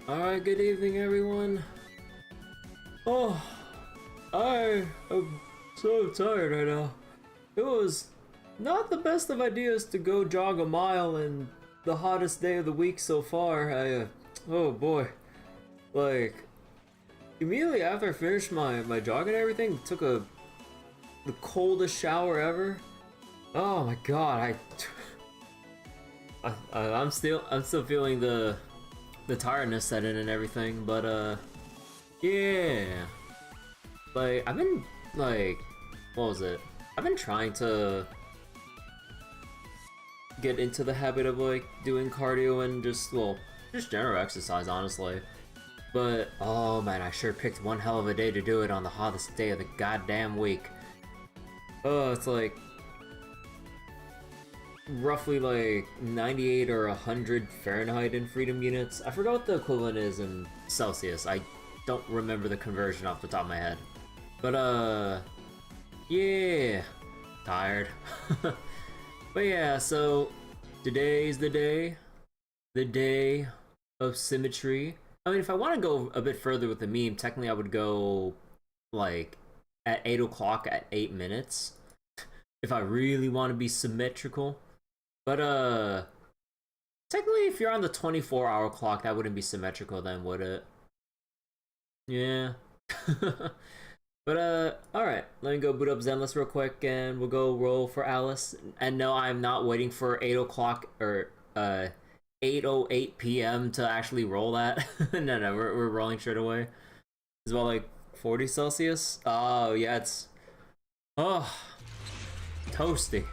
Alright, good evening everyone. Oh, I am so tired right now. It was not the best of ideas to go jog a mile in the hottest day of the week so far. Oh boy. Like, immediately after I finished my jog and everything, took the coldest shower ever. Oh my god, I'm still feeling the tiredness set in and everything, but yeah. Like, I've been, like, what was it? I've been trying to get into the habit of, like, doing cardio and just general exercise, honestly. But, oh man, I sure picked one hell of a day to do it on the hottest day of the goddamn week. Oh, it's like roughly like 98 or 100 Fahrenheit in freedom units. I forgot what the equivalent is in Celsius. I don't remember the conversion off the top of my head. But yeah, tired. But yeah, so today's the day of Symmetry. I mean, if I want to go a bit further with the meme, technically I would go like at 8 o'clock at 8 minutes if I really want to be symmetrical. But technically if you're on the 24-hour clock, that wouldn't be symmetrical then, would it? Yeah. But alright, let me go boot up Zenless real quick and we'll go roll for Alice. And no, I'm not waiting for 8 o'clock or 8:08 p.m. to actually roll that. No, we're rolling straight away. It's about like 40 Celsius. Oh yeah, it's toasty.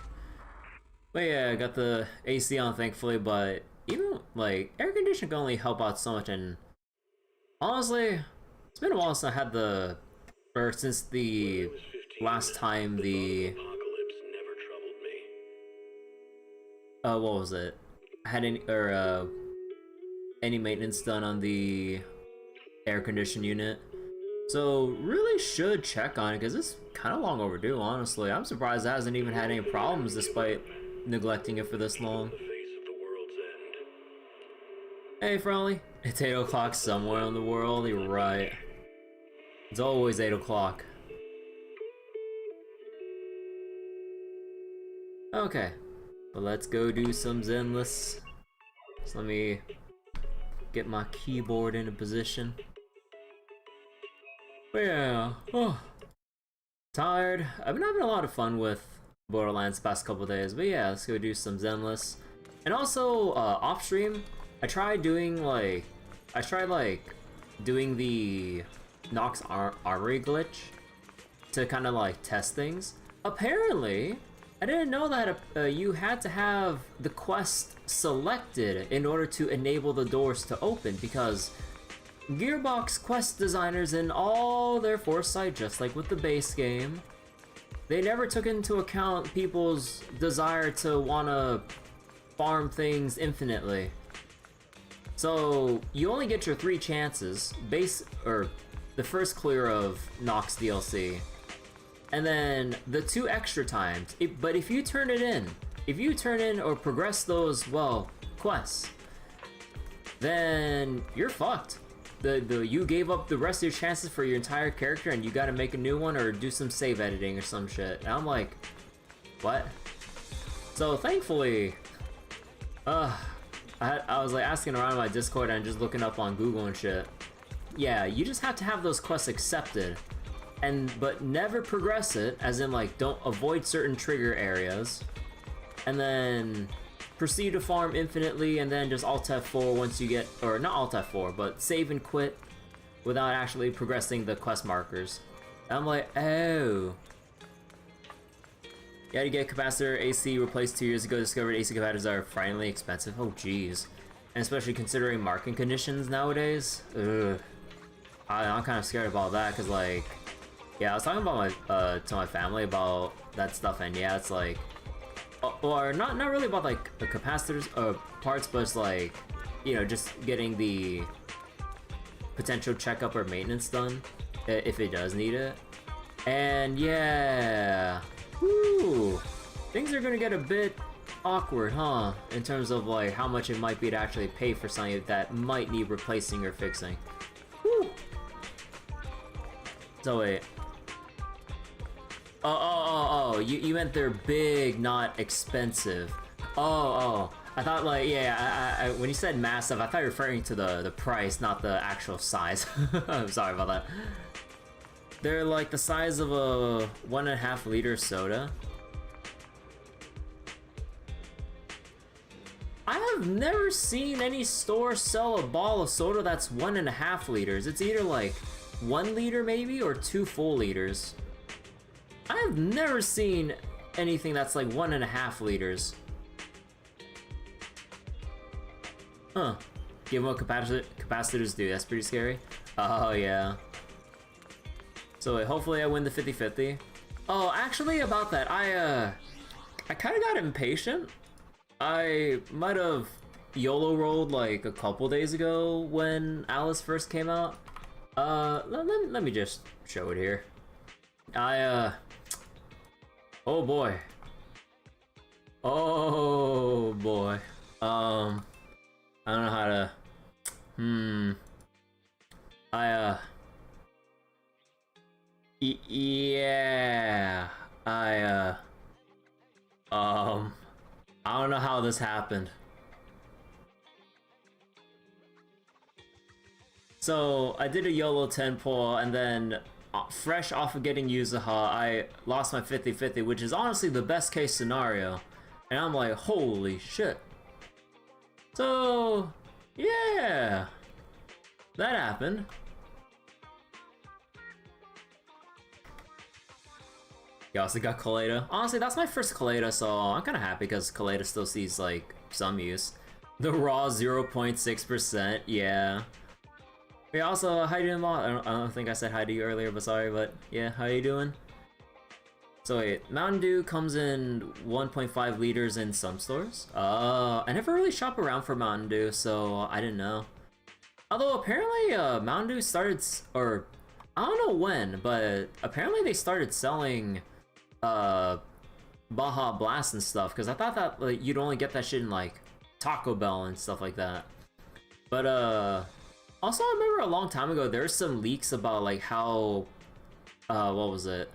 But yeah, I got the AC on thankfully, but even like air conditioning can only help out so much, and honestly, it's been a while since I had since the last time the what was it? I had any maintenance done on the air conditioning unit. So really should check on it because it's kind of long overdue, honestly. I'm surprised it hasn't even had any problems despite neglecting it for this long. Hey Frolly, it's 8 o'clock somewhere in the world, you're right. It's always 8 o'clock. Okay, well, let's go do some Zenless. So let me get my keyboard into position. Yeah, tired. I've been having a lot of fun with Borderlands the past couple days, but yeah, let's go do some Zenless. And also, off stream, I tried doing the Nox Armory glitch to kind of like test things. Apparently, I didn't know that you had to have the quest selected in order to enable the doors to open, because Gearbox quest designers, in all their foresight, just like with the base game, they never took into account people's desire to want to farm things infinitely. So you only get your 3 chances, the first clear of Nox DLC, and then the 2 extra times. But if you turn in or progress those, well, quests, then you're fucked. You gave up the rest of your chances for your entire character and you gotta make a new one or do some save editing or some shit. And I'm like, what? So thankfully, I was like asking around in my Discord and just looking up on Google and shit. Yeah, you just have to have those quests accepted, but never progress it, as in like don't avoid certain trigger areas, and then proceed to farm infinitely, and then just Alt F4 once you get, or not Alt F4, but save and quit without actually progressing the quest markers. And I'm like, oh. You had to get capacitor AC replaced 2 years ago. Discovered AC capacitors are frighteningly expensive. Oh jeez. And especially considering market conditions nowadays. Ugh. I'm kind of scared about that, because like, yeah, I was talking about to my family about that stuff, and yeah, it's like, or not really about like the capacitors parts, but it's like, you know, just getting the potential checkup or maintenance done if it does need it. And yeah, woo, things are gonna get a bit awkward, huh? In terms of like how much it might be to actually pay for something that might need replacing or fixing. Woo! So wait. Oh, you meant they're big, not expensive. Oh. I thought like, yeah, I when you said massive, I thought you were referring to the price, not the actual size. I'm sorry about that. They're like the size of a 1.5 liter soda. I have never seen any store sell a bottle of soda that's 1.5 liters. It's either like 1 liter maybe, or 2 full liters. I have never seen anything that's like 1.5 liters. Huh. Give them what capacitors do. That's pretty scary. Oh, yeah. So wait, hopefully I win the 50-50. Oh, actually, about that, I kind of got impatient. I might have YOLO rolled like a couple days ago when Alice first came out. Let me just show it here. Oh boy. Oh boy. I don't know how to... Yeah... I don't know how this happened. So, I did a YOLO 10 pull, and then fresh off of getting Yuzuha, I lost my 50-50, which is honestly the best case scenario. And I'm like, holy shit. So, yeah, that happened. You also got Kaleda. Honestly, that's my first Kaleda, so I'm kind of happy because Kaleda still sees, like, some use. The raw 0.6%, yeah. Yeah, also, how you doing, Ma? I don't think I said hi to you earlier, but sorry, but yeah, how you doing? So wait, Mountain Dew comes in 1.5 liters in some stores. I never really shop around for Mountain Dew, so I didn't know. Although apparently Mountain Dew started, or I don't know when, but apparently they started selling Baja Blast and stuff, because I thought that like, you'd only get that shit in like Taco Bell and stuff like that. But also I remember a long time ago there were some leaks about like how, what was it?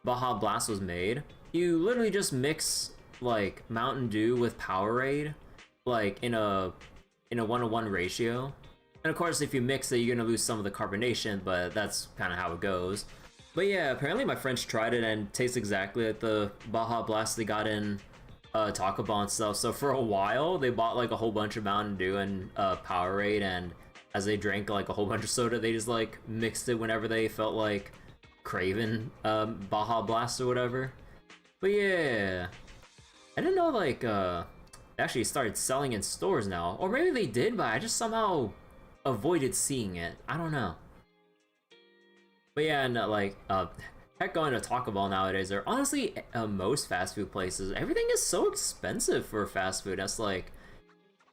Baja Blast was made. You literally just mix like Mountain Dew with Powerade, like in a 1-to-1 ratio. And of course, if you mix it, you're gonna lose some of the carbonation, but that's kind of how it goes. But yeah, apparently my friends tried it and it tastes exactly like the Baja Blast they got in Taco Bell and stuff. So for a while, they bought like a whole bunch of Mountain Dew and Powerade, and as they drank like a whole bunch of soda, they just like mixed it whenever they felt like craving Baja Blast or whatever. But yeah, I didn't know like they actually started selling in stores now, or maybe they did, but I just somehow avoided seeing it. I don't know. But yeah, and like heck, going to Taco Bell nowadays, or honestly most fast food places, everything is so expensive for fast food. That's like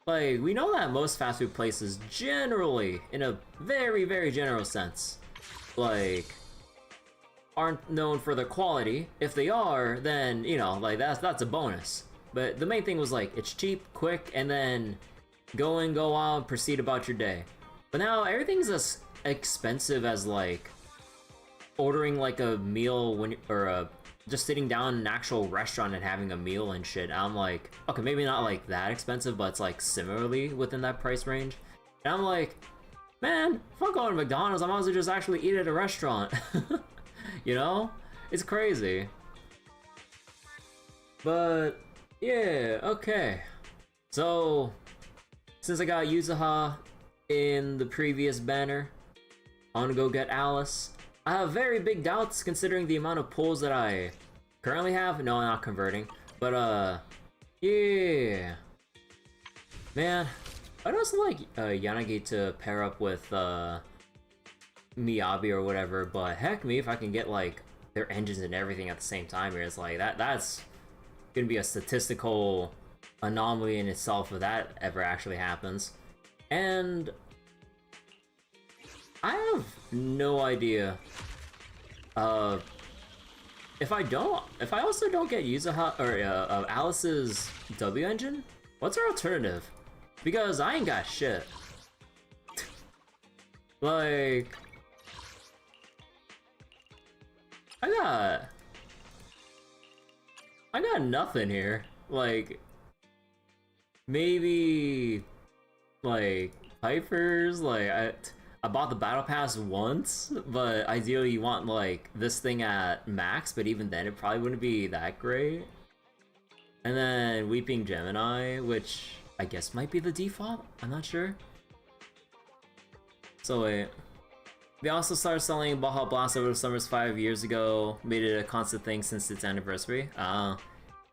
we know that most fast food places generally, in a very, very general sense, like aren't known for their quality. If they are, then you know, like that's a bonus. But the main thing was like it's cheap, quick, and then go in, go out, proceed about your day. But now everything's as expensive as like ordering like a meal when or just sitting down in an actual restaurant and having a meal and shit. And I'm like, okay, maybe not like that expensive, but it's like similarly within that price range. And I'm like, man, if I'm going to McDonald's, I might as well just actually eat at a restaurant. You know? It's crazy. But yeah, okay. So since I got Yuzuha in the previous banner, I want to go get Alice. I have very big doubts considering the amount of pulls that I currently have. No, I'm not converting. But yeah. Man, I'd also like Yanagi to pair up with Miyabi or whatever, but heck me if I can get like their engines and everything at the same time here. It's like that's gonna be a statistical anomaly in itself if that ever actually happens. And I have no idea if I also don't get Yuzuha or Alice's W engine, what's our alternative? Because I ain't got shit. Like, I got nothing here. Like, maybe like Piper's. Like, I bought the battle pass once, but ideally you want like this thing at max, but even then it probably wouldn't be that great. And then Weeping Gemini, which I guess might be the default, I'm not sure. So wait, they also started selling Baja Blast over the summers 5 years ago, made it a constant thing since its anniversary.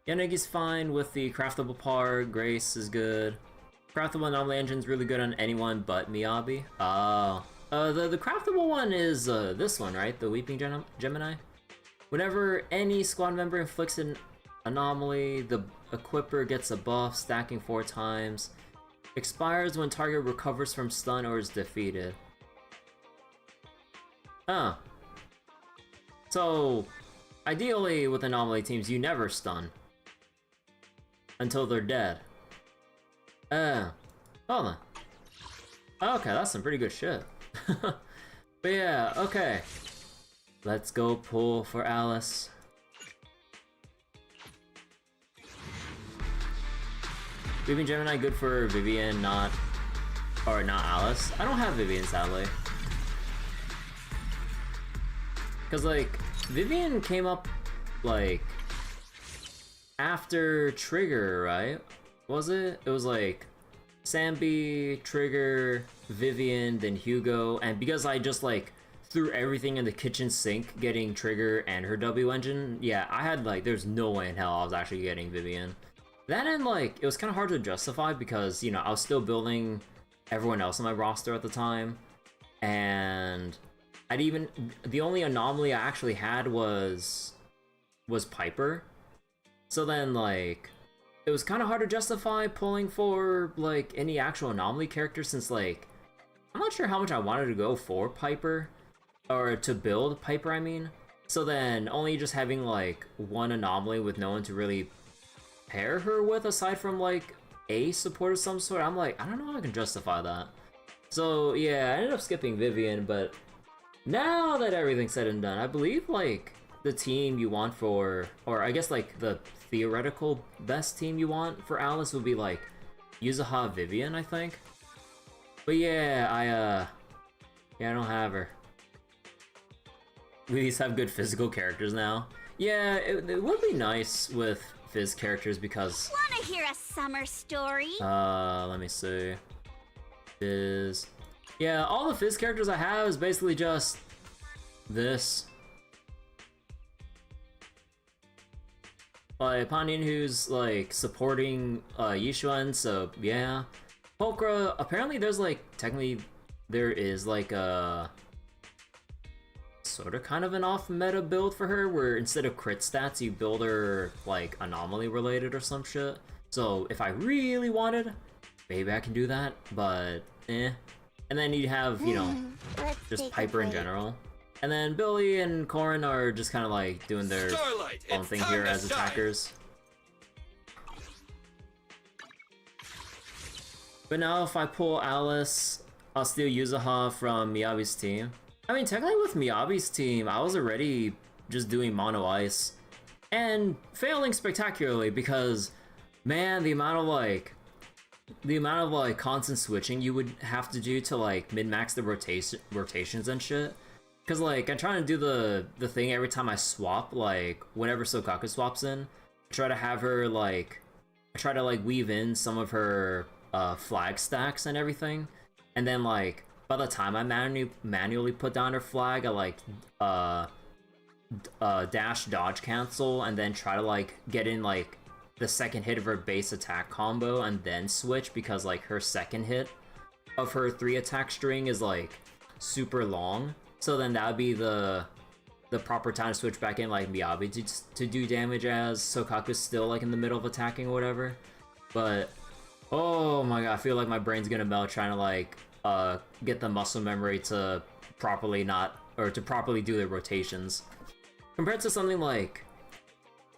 Yanegi's fine with the craftable part, Grace is good. Craftable anomaly engine's really good on anyone but Miyabi. The craftable one is this one, right? The Weeping Gemini? Whenever any squad member inflicts an anomaly, the equipper gets a buff, stacking 4 times. Expires when target recovers from stun or is defeated. Huh. So, ideally with anomaly teams, you never stun. Until they're dead. Hold on. Okay, that's some pretty good shit. But yeah, okay. Let's go pull for Alice. Weeping Gemini good for Vivian, not Alice. I don't have Vivian, sadly. Cause like, Vivian came up like after Trigger, right? Was it? It was like Sambi, Trigger, Vivian, then Hugo, and because I just like threw everything in the kitchen sink getting Trigger and her W engine, yeah, I had like, there's no way in hell I was actually getting Vivian. That and like, it was kind of hard to justify because, you know, I was still building everyone else on my roster at the time, and the only anomaly I actually had was Piper. So then like, it was kind of hard to justify pulling for like any actual anomaly character since like, I'm not sure how much I wanted to go for Piper, or to build Piper, I mean. So then only just having like one anomaly with no one to really pair her with aside from like a support of some sort, I'm like, I don't know how I can justify that. So yeah, I ended up skipping Vivian, but now that everything's said and done, I believe like the team you want for, or I guess like the theoretical best team you want for Alice would be like Yuzuha Vivian, I think. But yeah, I don't have her. We at least have good physical characters now. Yeah, it would be nice with Fizz characters because... Wanna hear a summer story? Let me see. Fizz... Yeah, all the Fizz characters I have is basically just... this. Like, Panin, who's, like, supporting, Yishuan, so, yeah. Pokra, apparently there's, like, technically, there is, like, a... sort of kind of an off-meta build for her, where instead of crit stats, you build her, like, anomaly-related or some shit. So, if I really wanted, maybe I can do that, but, eh. And then you have, you know, just Piper in general. And then Billy and Corrin are just kind of like doing their own thing here as attackers. But now if I pull Alice, I'll steal Yuzuha from Miyabi's team. I mean, technically with Miyabi's team, I was already just doing mono ice. And failing spectacularly because, man, the amount of like constant switching you would have to do to like min-max the rotations and shit. Cause like I'm trying to do the thing every time I swap, like whenever Sokaku swaps in, try to have her like, I try to like weave in some of her flag stacks and everything, and then like by the time I manually put down her flag, I like dash dodge cancel and then try to like get in like the second hit of her base attack combo and then switch because like her second hit of her 3 attack string is like super long. So then that would be the proper time to switch back in like Miyabi to do damage as Sokaku's still like in the middle of attacking or whatever. But oh my god, I feel like my brain's gonna melt trying to like get the muscle memory to properly do the rotations. compared to something like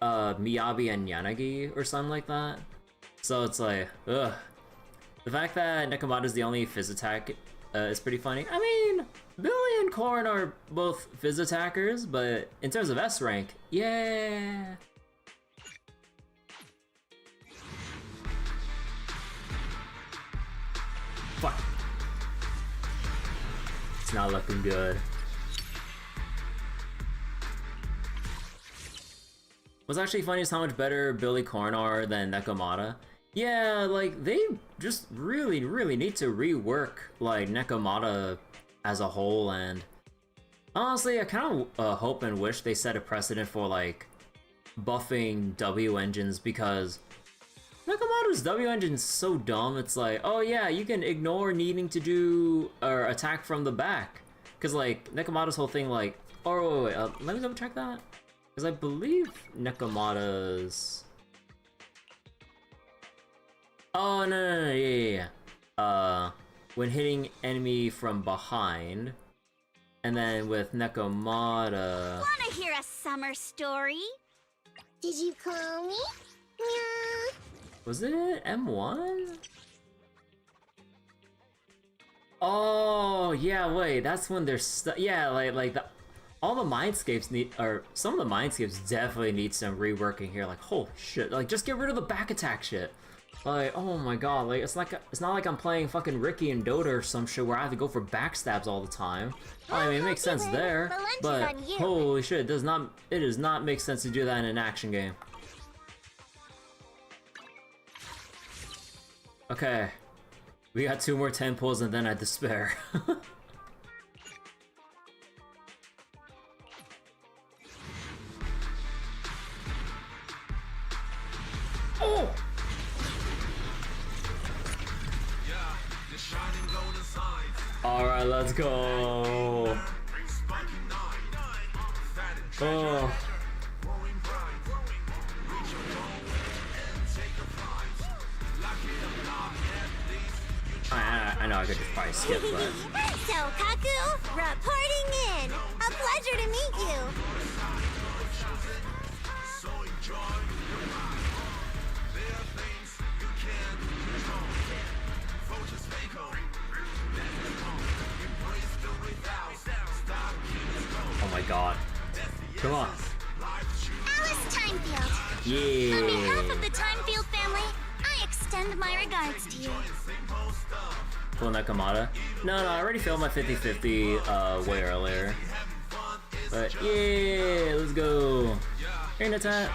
Miyabi and Yanagi or something like that. So it's like, ugh. The fact that Nekomata is the only Fizz attack is pretty funny. I mean, Billy and Korn are both Fizz attackers, but in terms of S rank, yeah. Fuck. It's not looking good. What's actually funny is how much better Billy Korn are than Nekomata. Yeah, like, they just really need to rework, like, Nekomata as a whole, and honestly, I kind of hope and wish they set a precedent for, like, buffing W engines, because Nekomata's W engine's so dumb. It's like, oh yeah, you can ignore needing to do or attack from the back, because like Nekomata's whole thing, like, oh wait, let me double check that, because I believe Nekomata's. Oh no, yeah. When hitting enemy from behind, and then with Nekomata. Wanna hear a summer story? Did you call me? Yeah. Was it M1? Oh yeah, wait, that's when they're yeah, like all the mindscapes need, or some of the mindscapes definitely need some reworking here. Like, holy shit, like just get rid of the back attack shit. Like, oh my god, like it's not like I'm playing fucking Ricky and Dota or some shit where I have to go for backstabs all the time. I mean, it makes sense there, but holy shit, it does not make sense to do that in an action game. Okay, we got 2 more 10 pulls and then I despair. Oh! Alright, let's go. Oh. I know I could just probably skip, but... So, Kaku, reporting in. A pleasure to meet you. Oh my god. Come on. Alice Timefield. Yeah. On behalf of the Timefield family, I extend my regards to you. Full Nekomata? No, I already failed my 50-50 way earlier. But yeah, let's go. Hey, Natat.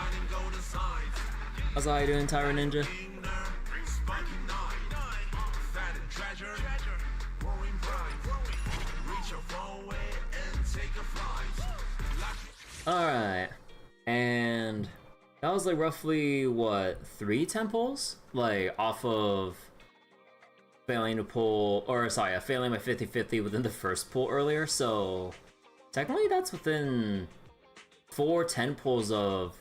How's all you doing, Tyra Ninja? Alright, and that was like roughly, what, 3 temples? Like, off of failing to pull, or sorry, failing my 50-50 within the first pull earlier, so technically that's within 4 10 pulls of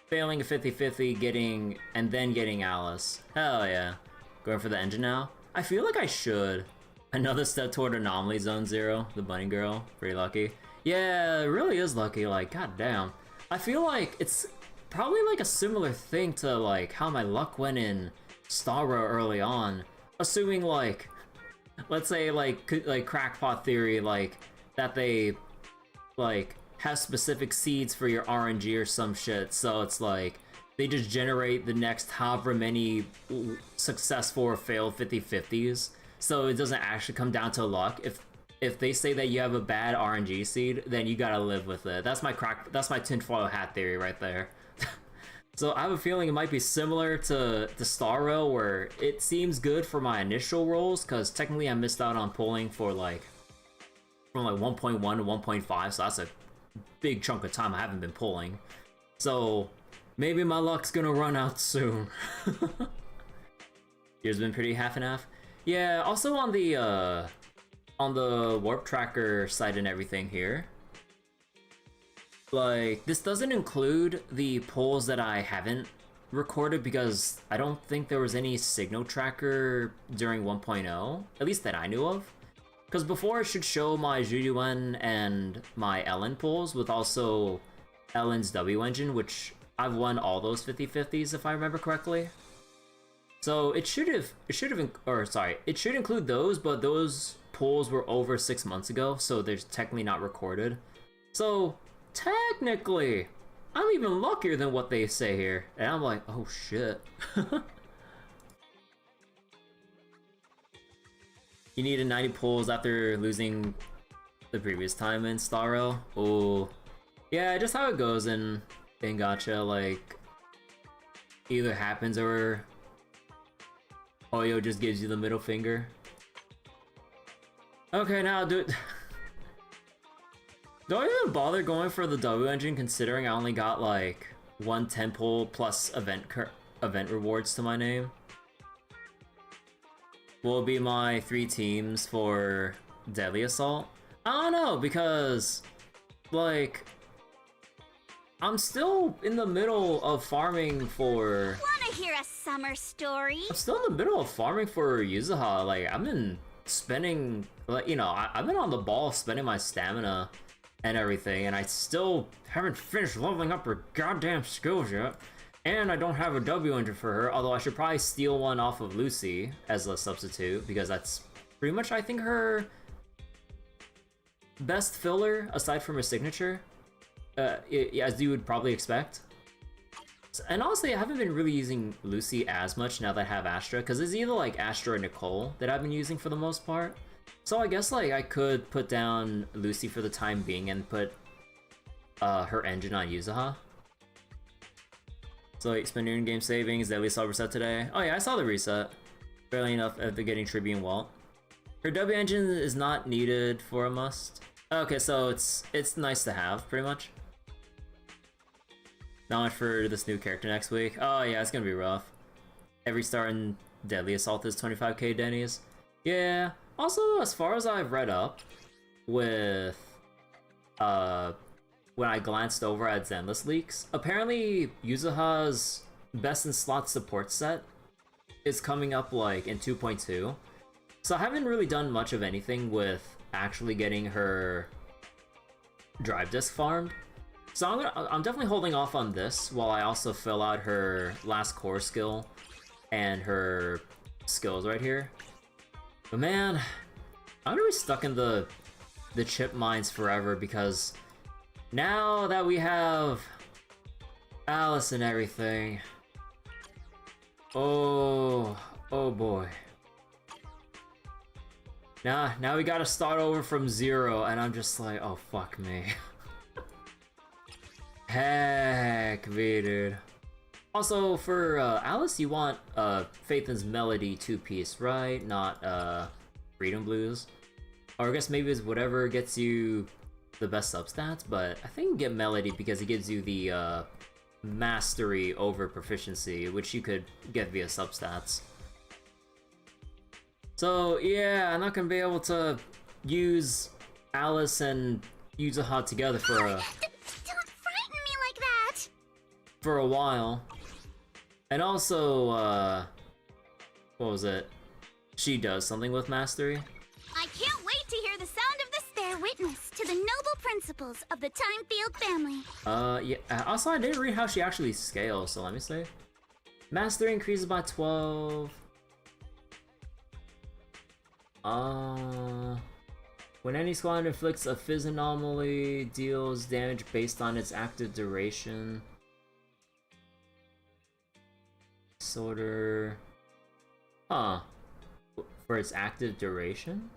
failing a 50-50, getting, and then getting Alice. Hell yeah. Going for the engine now? I feel like I should. Another step toward Anomaly Zone 0, the bunny girl, pretty lucky. Yeah, it really is lucky, like, goddamn. I feel like it's probably like a similar thing to like how my luck went in Star Rail early on. Assuming like, let's say like crackpot theory, like that they like have specific seeds for your RNG or some shit, so it's like they just generate the next however many successful or failed 50-50s, so it doesn't actually come down to luck. If they say that you have a bad RNG seed, then you gotta live with it. That's my tinfoil hat theory right there. So I have a feeling it might be similar to Star Rail, where it seems good for my initial rolls, because technically I missed out on pulling for like from like 1.1 to 1.5, so that's a big chunk of time I haven't been pulling. So maybe my luck's gonna run out soon. Yours been pretty half and half. Yeah. Also on the warp tracker site and everything here, like, this doesn't include the pulls that I haven't recorded because I don't think there was any signal tracker during 1.0, at least that I knew of. Because before it should show my Juyuan and my Ellen pulls with also Ellen's W engine, which I've won all those 50/50s if I remember correctly. So it should include those, but those pulls were over 6 months ago, so they're technically not recorded. So technically, I'm even luckier than what they say here. And I'm like, oh shit. You needed 90 pulls after losing the previous time in Starro. Oh, yeah, just how it goes in gacha. Like, either happens or Oyo just gives you the middle finger. Okay, now do it. Don't even bother going for the W engine, considering I only got like 1 10 pull plus event rewards to my name. Will be my 3 teams for Deadly Assault? I don't know, because, like, I'm still in the middle of farming for... Wanna hear a summer story? I'm still in the middle of farming for Yuzuha. Like, I've been spending, like, you know, I've been on the ball spending my stamina and everything, and I still haven't finished leveling up her goddamn skills yet. And I don't have a W engine for her, although I should probably steal one off of Lucy as a substitute, because that's pretty much, I think, her best filler, aside from her signature, as you would probably expect. And honestly, I haven't been really using Lucy as much now that I have Astra, because it's either like Astra or Nicole that I've been using for the most part. So I guess like I could put down Lucy for the time being and put her engine on Yuzuha. So like, spend your in-game savings, Deadly Assault reset today. Oh yeah, I saw the reset. Barely enough after getting Tribune Walt. Her W engine is not needed for a must. Okay, so it's nice to have, pretty much. Not much for this new character next week. Oh yeah, it's gonna be rough. Every star in Deadly Assault is 25k Denny's. Yeah, also as far as I've read up with when I glanced over at Zenless leaks, apparently Yuzuha's best in slot support set is coming up like in 2.2. So I haven't really done much of anything with actually getting her drive disc farmed. So I'm definitely holding off on this while I also fill out her last core skill and her skills right here. But man, I'm gonna be stuck in the chip mines forever, because now that we have Alice and everything, oh boy. Now we gotta start over from 0, and I'm just like, oh fuck me. Heck me, dude. Also, for Alice, you want Phaeton's Melody 2-piece, right? Not Freedom Blues. Or I guess maybe it's whatever gets you the best substats, but I think you get Melody because it gives you the mastery over proficiency, which you could get via substats. So yeah, I'm not gonna be able to use Alice and Yuzuha together for a... Don't frighten me like that! For a while. And also, what was it? She does something with mastery. I can't wait to hear the sound of this. Bear witness to the noble principles of the Timefield family. Yeah, also I didn't read how she actually scales, so let me see. Mastery increases by 12. When any squad inflicts a Fizz anomaly, deals damage based on its active duration. Disorder. Huh. For its active duration?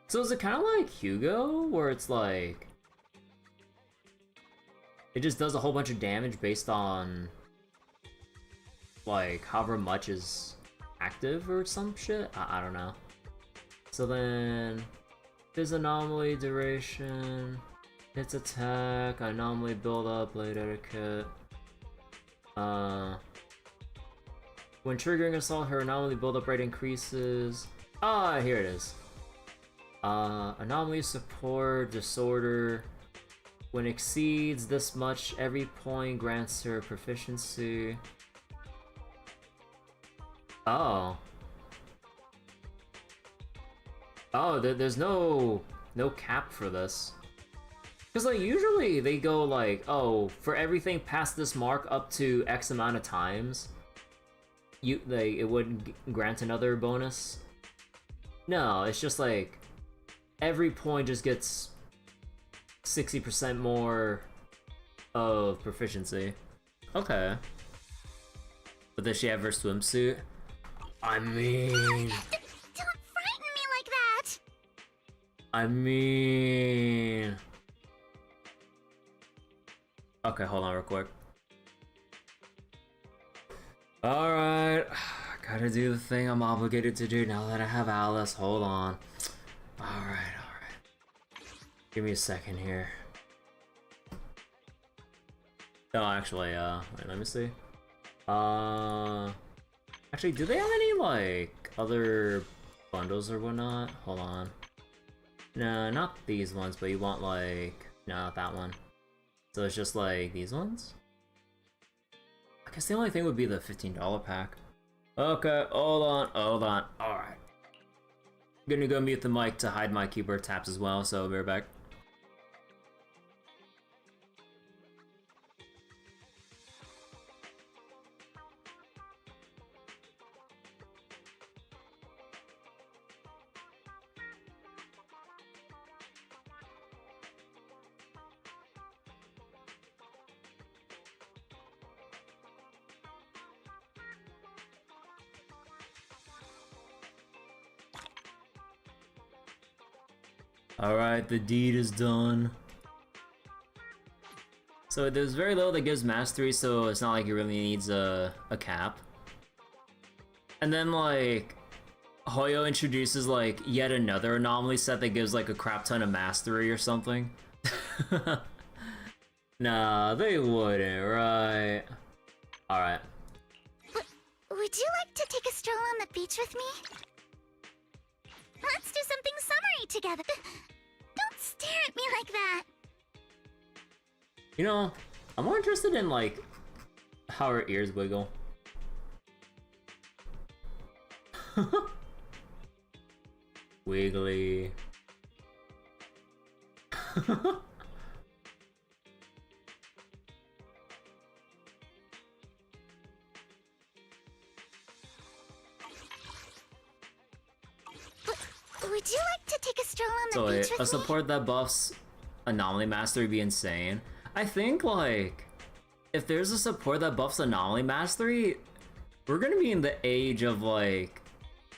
So is it kind of like Hugo, where it's like... it just does a whole bunch of damage based on... like, however much is active or some shit? I don't know. So then... Fizz anomaly, duration... its attack, anomaly build-up, blade etiquette... when triggering assault, her anomaly build-up rate increases... Ah, here it is. Anomaly support, disorder... when exceeds this much, every point grants her proficiency... Oh. Oh, there's no cap for this. Because like usually they go like, oh, for everything past this mark up to X amount of times, it would grant another bonus. No, it's just like every point just gets 60% more of proficiency. Okay. But does she have her swimsuit? I mean... Don't frighten me like that! I mean... Okay, hold on real quick. Alright. Gotta do the thing I'm obligated to do now that I have Alice. Hold on. Alright. Give me a second here. Oh, actually, wait, let me see. Actually, do they have any, like, other bundles or whatnot? Hold on. No, not these ones, but you want, like... No, not that one. So it's just, like, these ones? I guess the only thing would be the $15 pack. Okay, hold on. Alright. I'm gonna go mute the mic to hide my keyboard taps as well, so be right back. Alright, the deed is done. So there's very little that gives mastery, so it's not like it really needs a cap. And then like, Hoyo introduces like yet another anomaly set that gives like a crap ton of mastery or something. Nah, they wouldn't, right? Alright. Would you like to take a stroll on the beach with me? Let's do something summery together. Don't stare at me like that. You know, I'm more interested in like how her ears wiggle. Wiggly. Would you like to take a stroll on the So beach wait, with a me? support that buffs Anomaly Mastery would be insane. I think like if there's a support that buffs Anomaly Mastery, we're gonna be in the age of like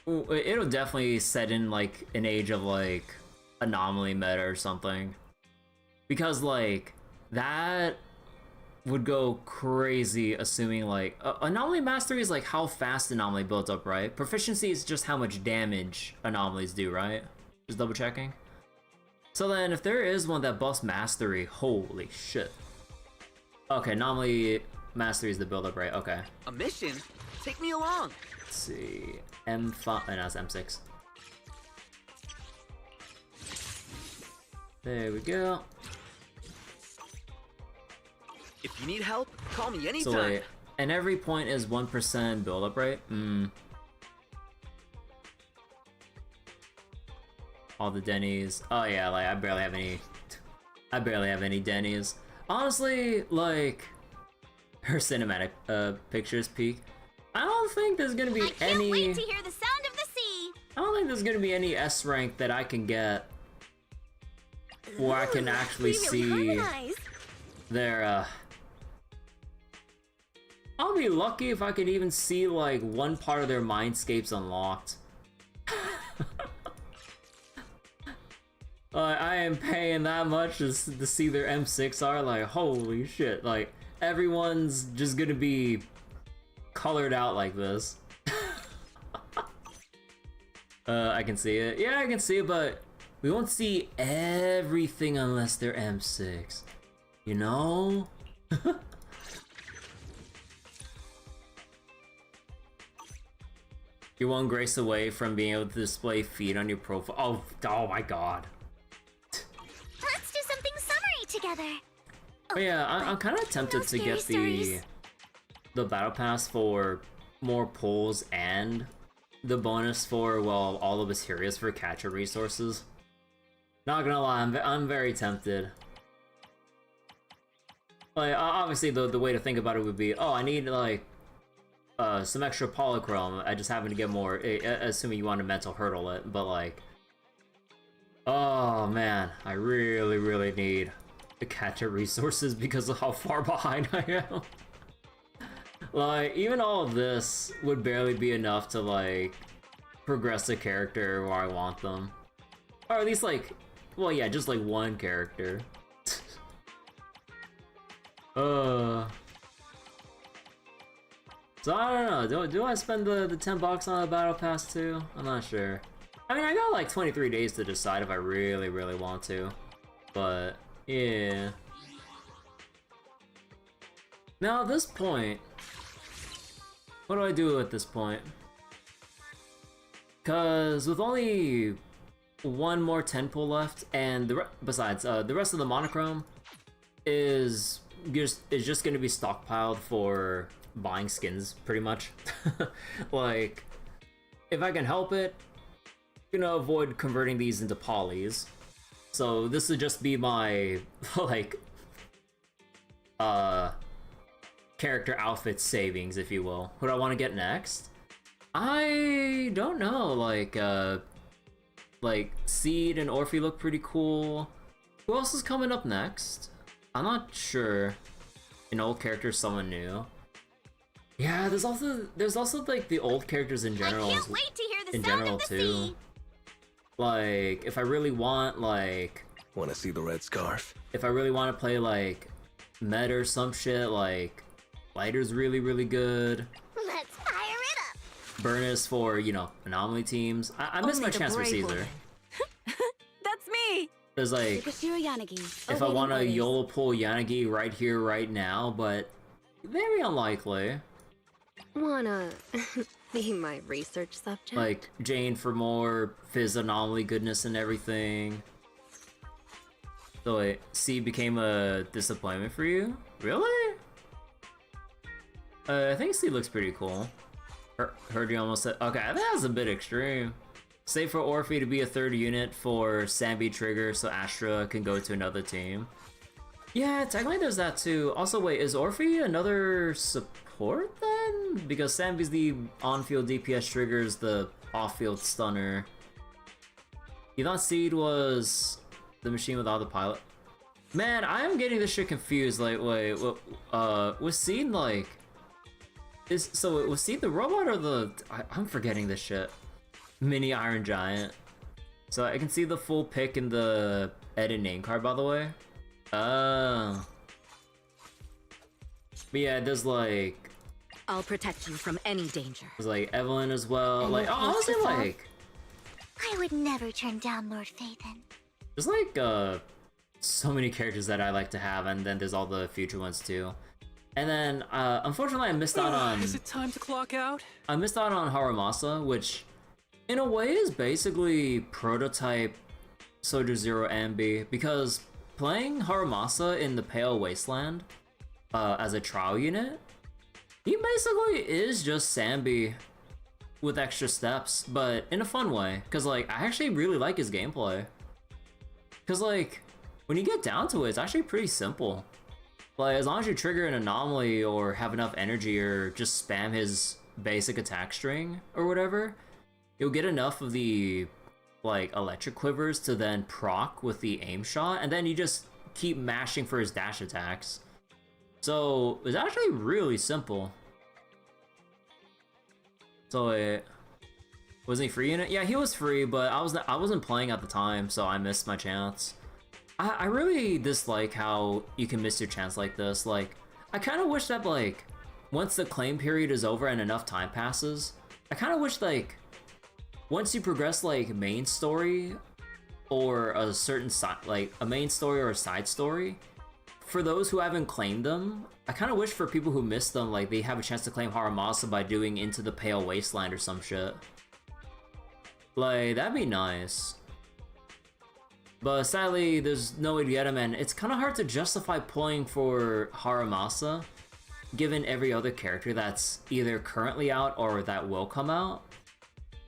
it'll definitely set in like an age of like anomaly meta or something. Because like that would go crazy assuming like anomaly mastery is like how fast anomaly builds up, right? Proficiency is just how much damage anomalies do, right? Just double checking. So then if there is one that buffs mastery, holy shit. Okay, anomaly mastery is the build up, right? Okay. A mission? Take me along. Let's see. M5 and that's M6. There we go. If you need help, call me anytime. So wait, and every point is 1% build up, right? All the Denny's. Oh yeah, like I barely have any Denny's. Honestly, like her cinematic pictures peak. I don't think there's gonna be any. Wait to hear the sound of the sea. I don't think there's gonna be any S rank that I can get where I can actually see their I'll be lucky if I could even see like one part of their mindscapes unlocked. I am paying that much to see their M6R, like holy shit, like everyone's just gonna be colored out like this. I can see it. Yeah, I can see it, but we won't see everything unless they're M6. You know? You're one grace away from being able to display feet on your profile. Oh my god. Let's do something summery together. But yeah, I'm kind of tempted to get the battle pass for more pulls and the bonus for, well, all of Assyria's for catcher resources. Not gonna lie, I'm very tempted. Like, obviously, the way to think about it would be, oh, I need, like, some extra polychrome. I just happen to get more, assuming you want to mental hurdle it, but, like... Oh, man, I really, really need to catch up resources because of how far behind I am. Like, even all of this would barely be enough to, like, progress a character where I want them. Or at least, like, well, yeah, just, like, one character. So I don't know, do I spend the 10 bucks on a battle pass too? I'm not sure. I mean, I got like 23 days to decide if I really, really want to. But, yeah. Now at this point, what do I do at this point? Cause with only one more 10 pull left, and besides, the rest of the monochrome is just gonna be stockpiled for buying skins, pretty much. Like, if I can help it, I'm gonna avoid converting these into polys. So this would just be my, like, character outfit savings, if you will. What do I want to get next? I don't know, like Seed and Orphe look pretty cool. Who else is coming up next? I'm not sure. An old character, someone new. Yeah, there's also like the old characters in general. I can't wait to hear the in sound general of the too. sea. Like, if I really want, like, Want to see the red scarf? if I really want to play like Med or some shit, like Lighter's really, really good. Let's fire it up. Burnus for, you know, anomaly teams. I miss my chance for Caesar. That's me! There's like, Yukashiro Yanagi. if I want to YOLO pull Yanagi right here, right now, but very unlikely. Wanna be my research subject? Like Jane for more Fizz anomaly goodness and everything. So wait, C became a disappointment for you? Really? I think C looks pretty cool. Heard you almost said, okay, that was a bit extreme. Save for Orphe to be a third unit for Sambi Trigger so Astra can go to another team. Yeah, technically there's that too. Also, wait, is Orphe another support then? Because Sambi's the on-field DPS triggers, the off-field stunner. You thought Seed was the machine without the pilot? Man, I am getting this shit confused. Like, wait, what? Was Seed like? Was Seed the robot or the? I'm forgetting this shit. Mini Iron Giant. So I can see the full pick in the edit name card, by the way. Oh. But yeah, there's like... I'll protect you from any danger. There's like Evelyn as well. And Like, your honestly, poster like... I would never turn down Lord Phaethon. There's like, so many characters that I like to have, and then there's all the future ones too. And then, unfortunately I missed out on... Is it time to clock out? I missed out on Haramasa, which, in a way, is basically prototype Soldier Zero Ambi, because playing Haramasa in the Pale Wasteland as a trial unit, he basically is just Sambi with extra steps, but in a fun way, because like, I actually really like his gameplay. Because like, when you get down to it, it's actually pretty simple. Like, as long as you trigger an anomaly or have enough energy or just spam his basic attack string or whatever, you'll get enough of the, like, electric quivers to then proc with the aim shot, and then you just keep mashing for his dash attacks. So, it's actually really simple. So, wasn't he free in it? Yeah, he was free, but I wasn't playing at the time, so I missed my chance. I really dislike how you can miss your chance like this. Like, I kind of wish that, like, once the claim period is over and enough time passes, I kind of wish, like, once you progress, like, main story or a certain side, like, a main story or a side story, for those who haven't claimed them, I kind of wish for people who missed them, like, they have a chance to claim Haramasa by doing Into the Pale Wasteland or some shit. Like, that'd be nice. But sadly, there's no way to get him, and it's kind of hard to justify pulling for Haramasa, given every other character that's either currently out or that will come out.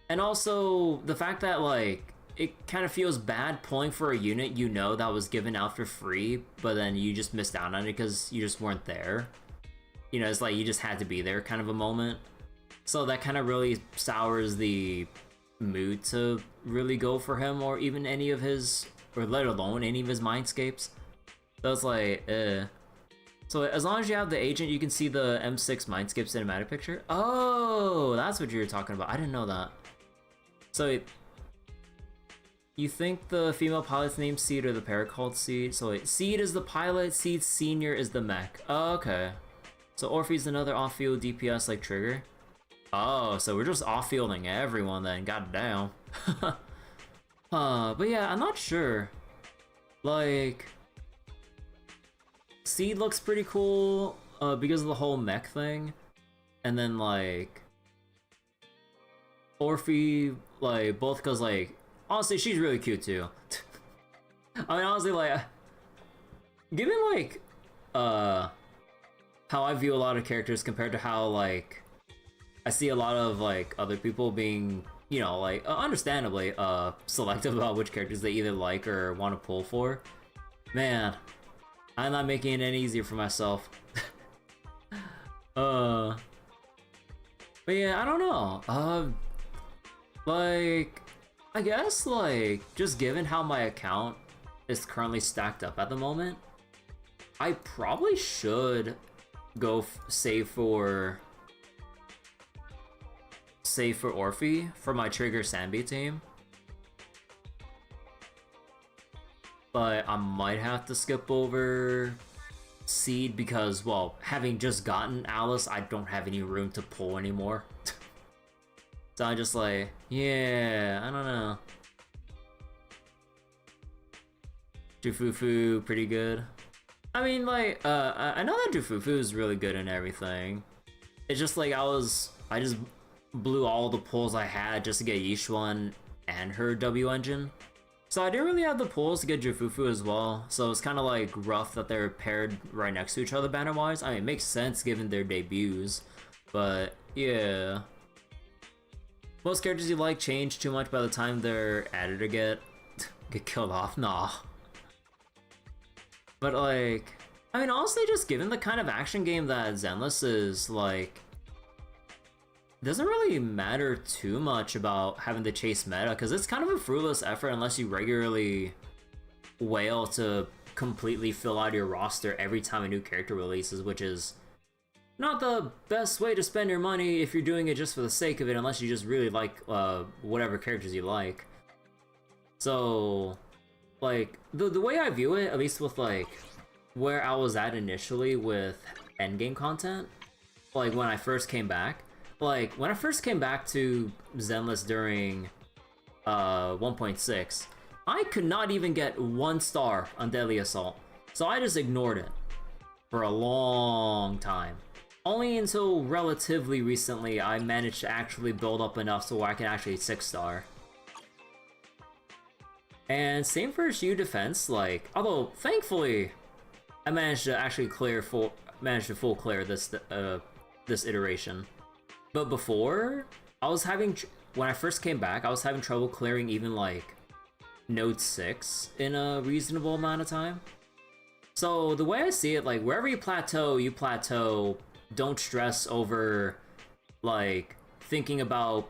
And also, the fact that, like, it kind of feels bad pulling for a unit you know that was given out for free, but then you just missed out on it because you just weren't there. You know, it's like you just had to be there kind of a moment. So that kind of really sours the mood to really go for him, or even any of his, or let alone any of his mindscapes. So it's like, So as long as you have the agent, you can see the M6 mindscape cinematic picture. Oh, that's what you were talking about. I didn't know that. So you think the female pilot's named Seed or the pair called Seed? So wait, Seed is the pilot, Seed Senior is the mech. Oh, okay. So Orphe's another off-field DPS like Trigger. Oh, so we're just off-fielding everyone then, goddamn. But yeah, I'm not sure. Like, Seed looks pretty cool because of the whole mech thing. And then like, Orphe, like, both because like, honestly, she's really cute too. I mean, honestly, like, given like, how I view a lot of characters compared to how like, I see a lot of like other people being, you know, like understandably selective about which characters they either like or want to pull for. Man, I'm not making it any easier for myself. But yeah, I don't know. Like, I guess like just given how my account is currently stacked up at the moment, I probably should go save for Orphe for my Trigger Sambi team. But I might have to skip over Seed because, well, having just gotten Alice, I don't have any room to pull anymore. So I'm just like, yeah, I don't know. Jufufu, pretty good. I mean, like, I know that Jufufu is really good in everything. It's just like I just blew all the pulls I had just to get Yishuan and her W engine. So I didn't really have the pulls to get Jufufu as well, so it's kind of like rough that they're paired right next to each other banner-wise. I mean, it makes sense given their debuts, but yeah. Most characters you like change too much by the time they're added or get killed off. Nah. But like, I mean, honestly, just given the kind of action game that Zenless is, like, doesn't really matter too much about having to chase meta, because it's kind of a fruitless effort unless you regularly wail to completely fill out your roster every time a new character releases, which is not the best way to spend your money if you're doing it just for the sake of it, unless you just really like whatever characters you like. So, like, the way I view it, at least with like where I was at initially with endgame content, like when I first came back, like when I first came back to Zenless during 1.6, I could not even get 1 star on Deadly Assault, so I just ignored it for a long time. Only until relatively recently I managed to actually build up enough so where I can actually 6-star. And same for Shu defense, like, although thankfully I managed to actually full clear this this iteration. But before, I was having when I first came back, I was having trouble clearing even like Node 6 in a reasonable amount of time. So the way I see it, like, wherever you plateau. Don't stress over like thinking about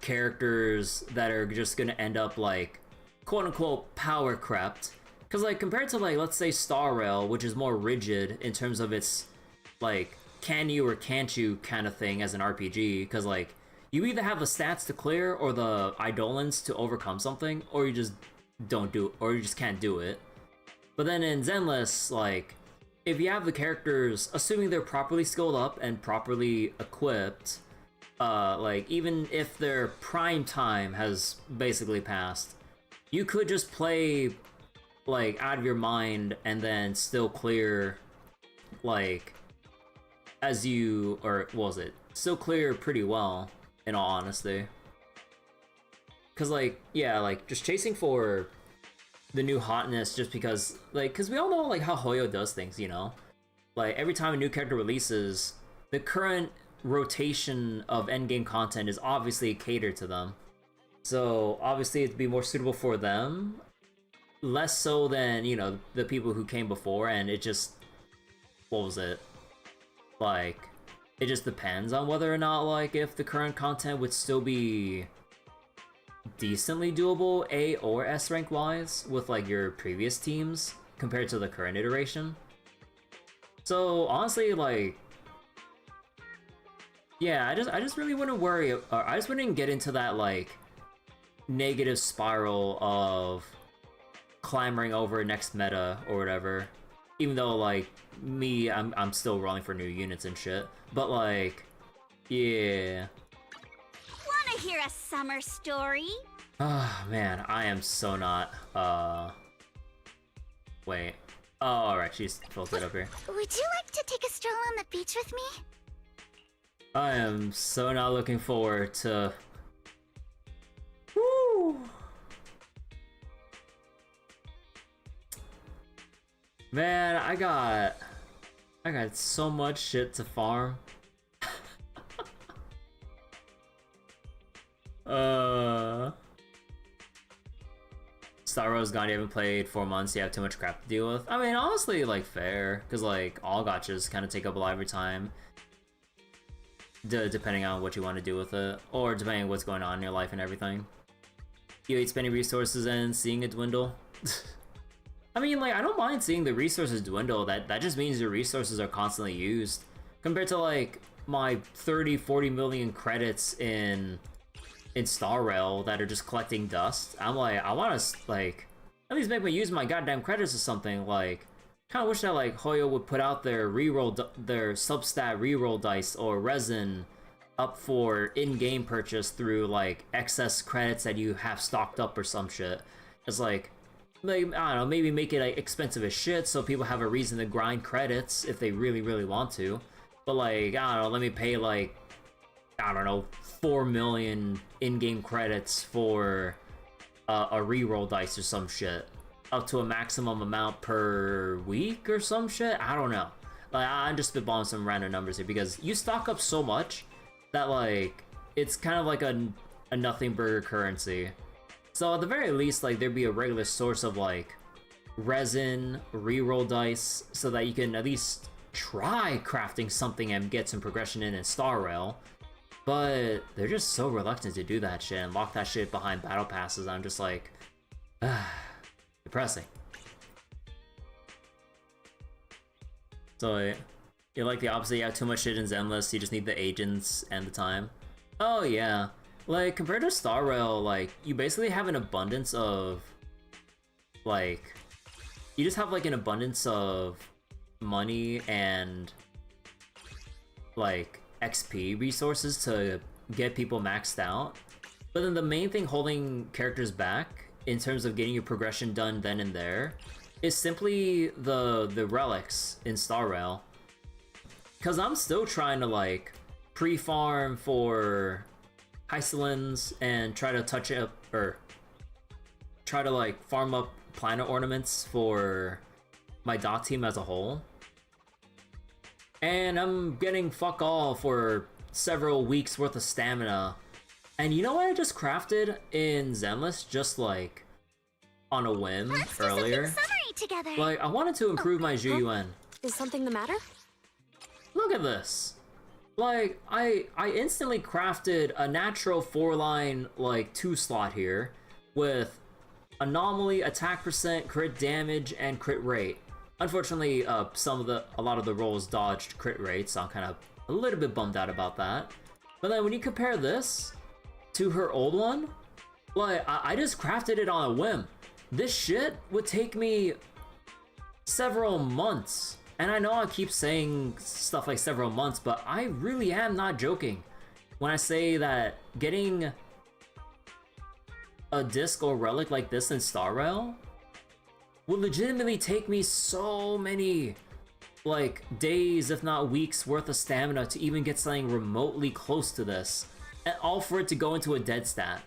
characters that are just gonna end up like quote-unquote power crept, because like compared to like, let's say, Star Rail, which is more rigid in terms of its like can you or can't you kind of thing as an RPG, because like you either have the stats to clear or the Eidolons to overcome something, or you just don't do, or you just can't do it. But then in Zenless, like, if you have the characters, assuming they're properly skilled up and properly equipped, like, even if their prime time has basically passed, you could just play, like, out of your mind and then still clear, like, as you, or what was it? Still clear pretty well, in all honesty. Because, like, yeah, like, just chasing for the new hotness just because, like, because we all know, like, how Hoyo does things, you know? Like, every time a new character releases, the current rotation of endgame content is obviously catered to them. So obviously it'd be more suitable for them, less so than, you know, the people who came before, and it just, what was it? Like, it just depends on whether or not, like, if the current content would still be decently doable A or S rank wise with like your previous teams compared to the current iteration. So honestly, like, yeah, I just really wouldn't worry, or I just wouldn't get into that like negative spiral of clamoring over next meta or whatever. Even though like me, I'm still rolling for new units and shit. But like, yeah. Wanna hear a summer story? Oh man, I am so not, wait. Oh, alright, she's filtered up here. Would you like to take a stroll on the beach with me? I am so not looking forward to... Woo! Man, I got so much shit to farm. Star Rail's gone, you haven't played 4 months, you have too much crap to deal with. I mean, honestly, like, fair, because, like, all gotchas kind of take up a lot of your time. Depending on what you want to do with it, or depending on what's going on in your life and everything. You hate spending resources and seeing it dwindle. I mean, like, I don't mind seeing the resources dwindle, that just means your resources are constantly used. Compared to, like, my 30-40 million credits in Star Rail that are just collecting dust. I'm like, I want to, like, at least make me use my goddamn credits or something. Like, kind of wish that, like, Hoyo would put out their their substat reroll dice or resin up for in-game purchase through, like, excess credits that you have stocked up or some shit. It's like, I don't know, maybe make it, like, expensive as shit so people have a reason to grind credits if they really, really want to. But, like, I don't know, let me pay, like, I don't know, 4 million in-game credits for a reroll dice or some shit. Up to a maximum amount per week or some shit? I don't know. Like, I'm just spitballing some random numbers here because you stock up so much that, like, it's kind of like a nothing burger currency. So at the very least, like, there'd be a regular source of, like, resin, reroll dice, so that you can at least try crafting something and get some progression in Star Rail. But they're just so reluctant to do that shit and lock that shit behind battle passes. I'm just like, depressing. So you're like the opposite, you have too much shit in Zenless, you just need the agents and the time. Oh yeah, like compared to Star Rail, like you basically have an abundance of, like, you just have like an abundance of money and like XP resources to get people maxed out. But then the main thing holding characters back in terms of getting your progression done then and there is simply the relics in Star Rail. Cause I'm still trying to like pre-farm for Hysolins and try to touch up or try to like farm up planet ornaments for my dot team as a whole. And I'm getting fuck all for several weeks worth of stamina. And you know what I just crafted in Zenless just like on a whim earlier? Let's do something summery together. Like I wanted to improve my Zhuyuan. Is something the matter? Look at this. Like I instantly crafted a natural 4-line like 2-slot here with anomaly, attack percent, crit damage, and crit rate. Unfortunately, a lot of the rolls dodged crit rates, so I'm kind of a little bit bummed out about that. But then when you compare this to her old one, like, I just crafted it on a whim. This shit would take me several months. And I know I keep saying stuff like several months, but I really am not joking when I say that getting a disc or relic like this in Star Rail would legitimately take me so many, like, days, if not weeks, worth of stamina to even get something remotely close to this. And all for it to go into a dead stat.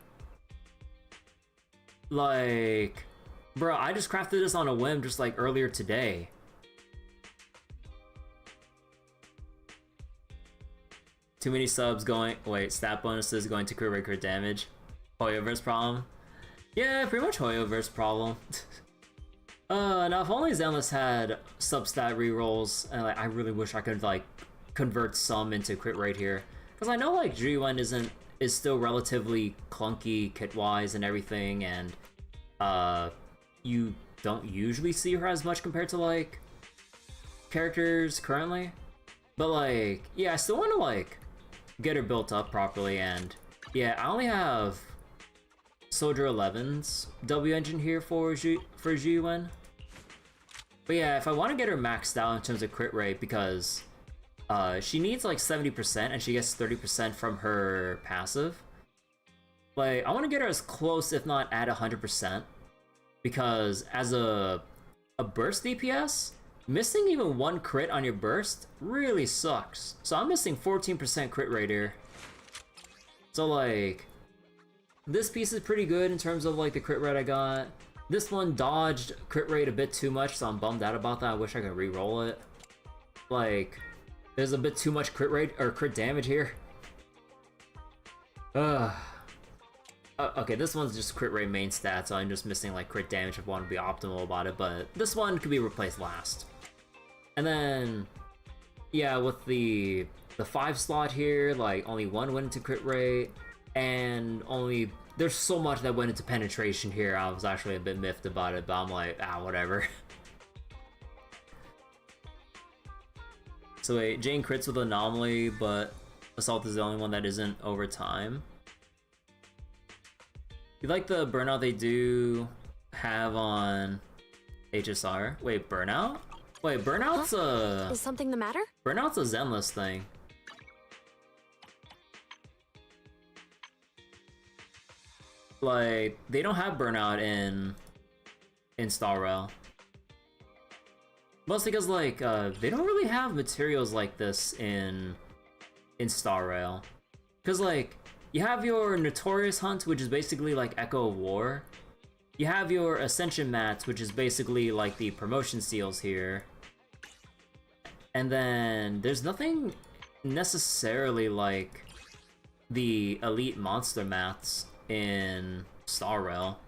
Like, bro, I just crafted this on a whim just like earlier today. Too many subs going, wait, stat bonuses going to crit rate, crit damage. Hoyoverse problem. Yeah, pretty much Hoyoverse problem. Now if only Zenless had substat rerolls, and like I really wish I could like convert some into crit rate here, because I know like Jiwen is still relatively clunky kit wise and everything, and you don't usually see her as much compared to like characters currently, but like yeah, I still want to like get her built up properly, and yeah, I only have Soldier 11's W engine here for Jiwen. But yeah, if I want to get her maxed out in terms of crit rate, because she needs like 70% and she gets 30% from her passive. Like, I want to get her as close, if not at 100%, because as a burst DPS, missing even one crit on your burst really sucks. So I'm missing 14% crit rate here. So like, this piece is pretty good in terms of like the crit rate I got. This one dodged crit rate a bit too much, so I'm bummed out about that. I wish I could re-roll it. Like, there's a bit too much crit rate or crit damage here. Okay, this one's just crit rate main stat, so I'm just missing like crit damage if I want to be optimal about it, but this one could be replaced last. And then, yeah, with the 5 slot here, like only 1 went into crit rate, and only there's so much that went into penetration here. I was actually a bit miffed about it, but I'm like, whatever. So wait, Jane crits with Anomaly, but Assault is the only one that isn't over time. You like the burnout they do have on HSR? Wait, burnout? Wait, burnout's Is something the matter? Burnout's a Zenless thing. Like, they don't have burnout in Star Rail. Mostly because like they don't really have materials like this in Star Rail. Cause like you have your Notorious Hunt, which is basically like Echo of War. You have your Ascension Mats, which is basically like the promotion seals here. And then there's nothing necessarily like the Elite Monster Mats in Star Rail.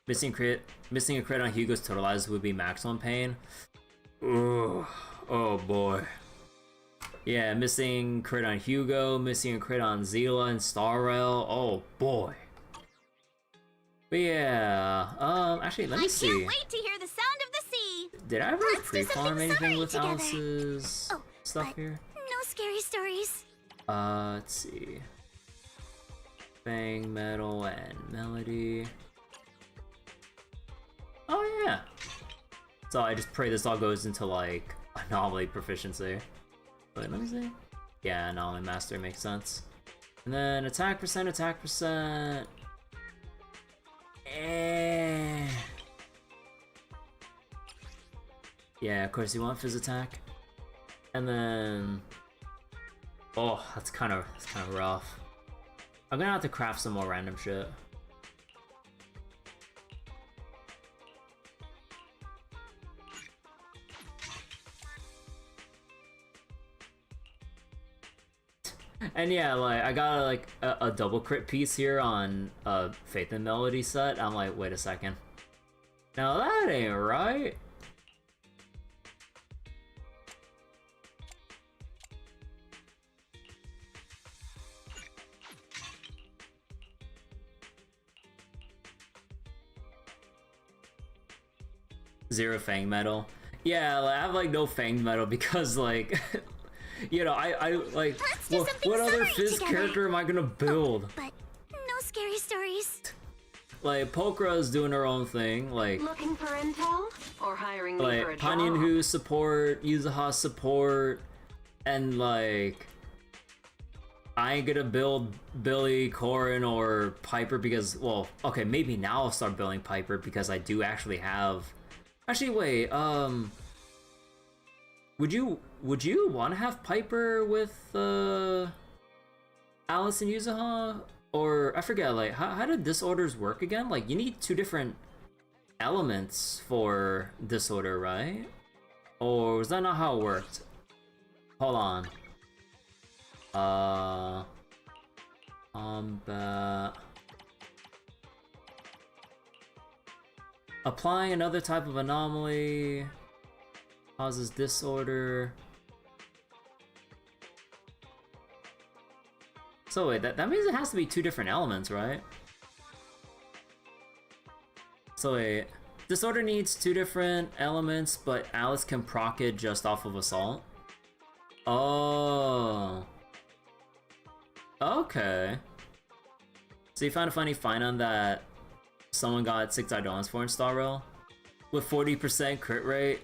Missing a crit on Hugo's Totalize would be maximum pain. Ugh. Oh boy. Yeah, missing crit on Hugo, missing a crit on Zila and Star Rail. Oh boy. But yeah, actually let me see. I can't wait to hear the sound of the sea. Did I ever Let's do pre-farm something anything summery with together. Alice's stuff but here? No scary stories. Let's see. Fang, Metal, and Melody. Oh yeah. So I just pray this all goes into like Anomaly proficiency. Wait, let me see. Yeah, Anomaly Master makes sense. And then attack percent. Yeah, of course you want Fizz attack. And then oh, that's kind of rough. I'm gonna have to craft some more random shit. And yeah, like I got like a double crit piece here on Faith and Melody set. I'm like, wait a second. Now that ain't right. Zero Fang Metal. Yeah, like, I have like no Fang Metal because like you know, I like what other Fizz together. character am I gonna build? But no scary stories. Like Pokra is doing her own thing, like Looking for intel or hiring me for a job? Panyanhu support, Yuzuha support, and like I ain't gonna build Billy, Corin, or Piper because, well, okay, maybe now I'll start building Piper because I do actually have. Actually, wait. Would you want to have Piper with Alice and Yuzuha? Or I forget, like how did disorders work again? Like you need 2 different elements for disorder, right? Or was that not how it worked? Hold on. Combat. Applying another type of anomaly causes disorder. So wait, that means it has to be two different elements, right? So wait, disorder needs two different elements, but Alice can proc it just off of assault? Oh. Okay. So you found a funny find on that someone got 6 Idolans for in Star Rail with 40% crit rate.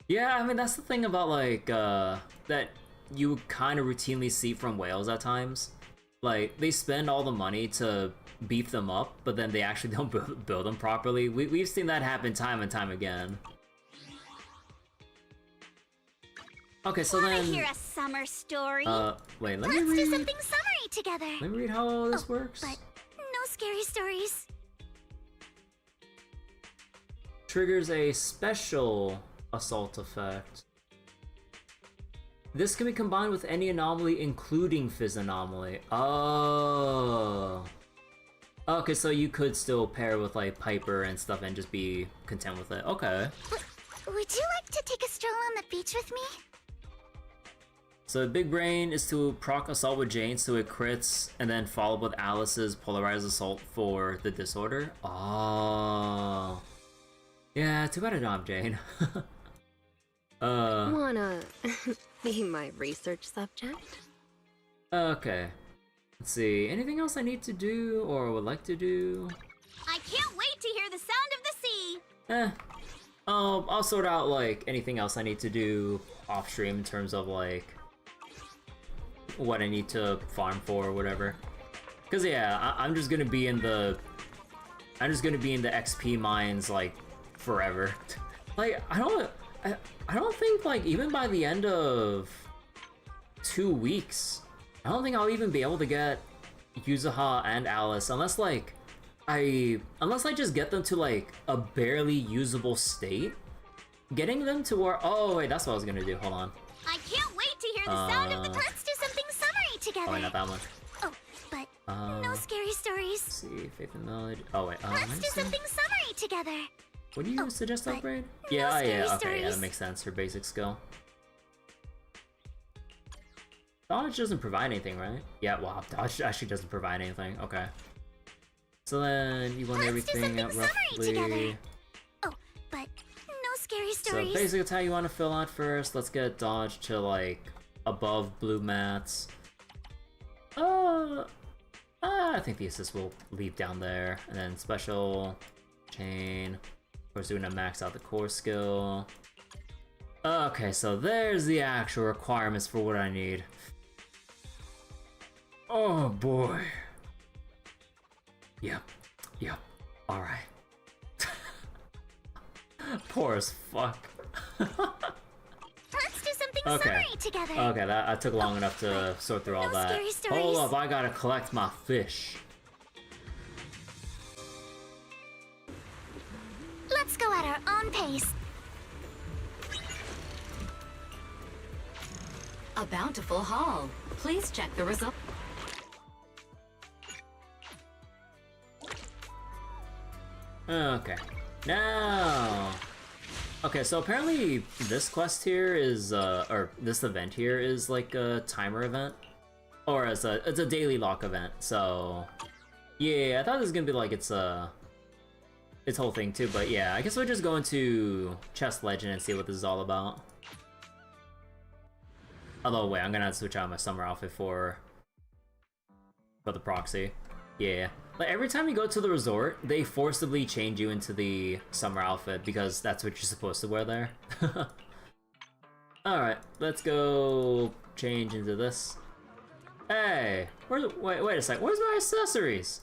Yeah, I mean that's the thing about like that you kind of routinely see from whales at times. Like they spend all the money to beef them up, but then they actually don't build them properly. We've seen that happen time and time again. Okay, so Wanna then hear a summer story? wait, Let's do something summery together. Let me read how this works. But no scary stories. Triggers a special assault effect. This can be combined with any anomaly, including Fizz anomaly. Oh. Okay, so you could still pair with like Piper and stuff and just be content with it. Okay. Would you like to take a stroll on the beach with me? So Big Brain is to proc Assault with Jane so it crits, and then followed with Alice's Polarized Assault for the disorder. Oh. Yeah, too bad I don't have Jane. Wanna be my research subject? Okay. Let's see. Anything else I need to do or would like to do? I can't wait to hear the sound of the sea. I'll sort out like anything else I need to do off stream in terms of like what I need to farm for or whatever. Cause yeah, I'm just gonna be in the XP mines like forever. Like I don't think like even by the end of 2 weeks, I don't think I'll even be able to get Yuzuha and Alice unless I just get them to like a barely usable state. Getting them to where wait, that's what I was gonna do. Hold on. I can't wait to hear the sound of the. Let's do something summery together. Oh wait, not that one. Oh, but no scary stories. Let's see, Faith and Knowledge. Oh wait, Let's do something summery together. What do you suggest but upgrade? no Yeah, scary okay, yeah, stories. that makes sense. Her basic skill. Dodge doesn't provide anything, right? Yeah, wow, Dodge actually doesn't provide anything. Okay. So then you want Let's do everything something at summery together. roughly. Oh, but no scary So stories. basic attack you want to fill out first. Let's get Dodge to like above blue mats. I think the assist will leave down there, and then special chain. Of course, we're gonna max out the core skill. Okay, so there's the actual requirements for what I need. Oh boy. Yep. Alright. Poor as fuck. Let's do something Okay. summery together. Okay, that took long enough to sort through all no that. scary stories. Hold up, I gotta collect my fish. Let's go at our own pace. A bountiful haul. Please check the result. Okay. Now. Okay, so apparently this quest here is, or this event here is like a timer event. Or it's a daily lock event, so... Yeah, I thought this was gonna be like its whole thing too, but yeah, I guess we'll just go into Chest Legend and see what this is all about. Although, wait, I'm gonna have to switch out my summer outfit for the proxy. Yeah. Like, every time you go to the resort, they forcibly change you into the summer outfit because that's what you're supposed to wear there. Alright, let's go change into this. Hey! Wait a sec, where's my accessories?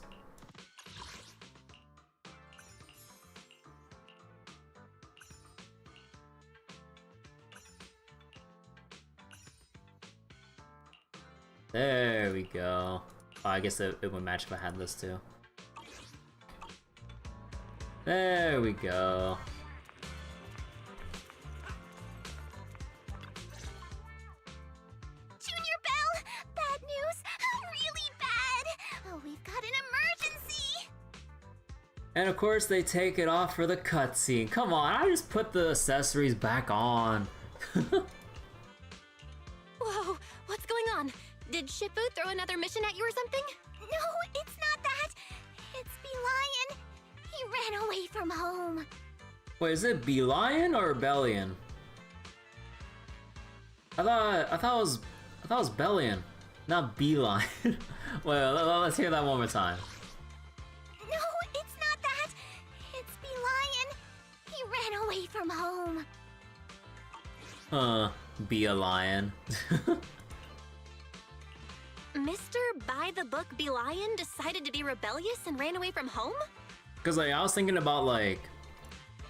There we go. Oh, I guess it would match if I had this too. There we go. Junior Belle, bad news. Really And of course they take it off for the cutscene. Come on, I just put the accessories back on. Whoa, what's going on? Did Shifu throw another mission at you or something? No, it's not that. It's Bee-Lion. He ran away from home. Wait, is it Bee-Lion or Bellion? I thought it was Bellion, not Bee-Lion. Well, let's hear that one more time. No, it's not that. It's Bee-Lion. He ran away from home. Be a lion. Mr. By-the-Book Bee-Lion decided to be rebellious and ran away from home? Cause like I was thinking about like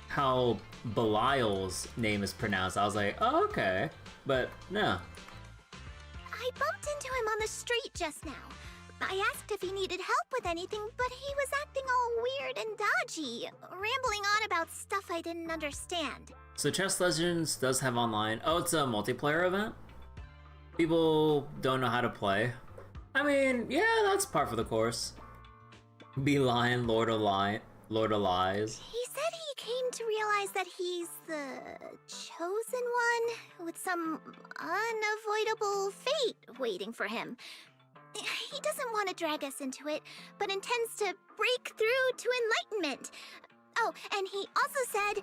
how Belial's name is pronounced. I was like, oh, okay, but no. I bumped into him on the street just now. I asked if he needed help with anything, but he was acting all weird and dodgy, rambling on about stuff I didn't understand. So Chess Legends does have online. Oh, it's a multiplayer event? People don't know how to play. I mean, yeah, that's par for the course. Be Lion, Lord of Lies. He said he came to realize that he's the chosen one with some unavoidable fate waiting for him. He doesn't want to drag us into it, but intends to break through to enlightenment. Oh, and he also said,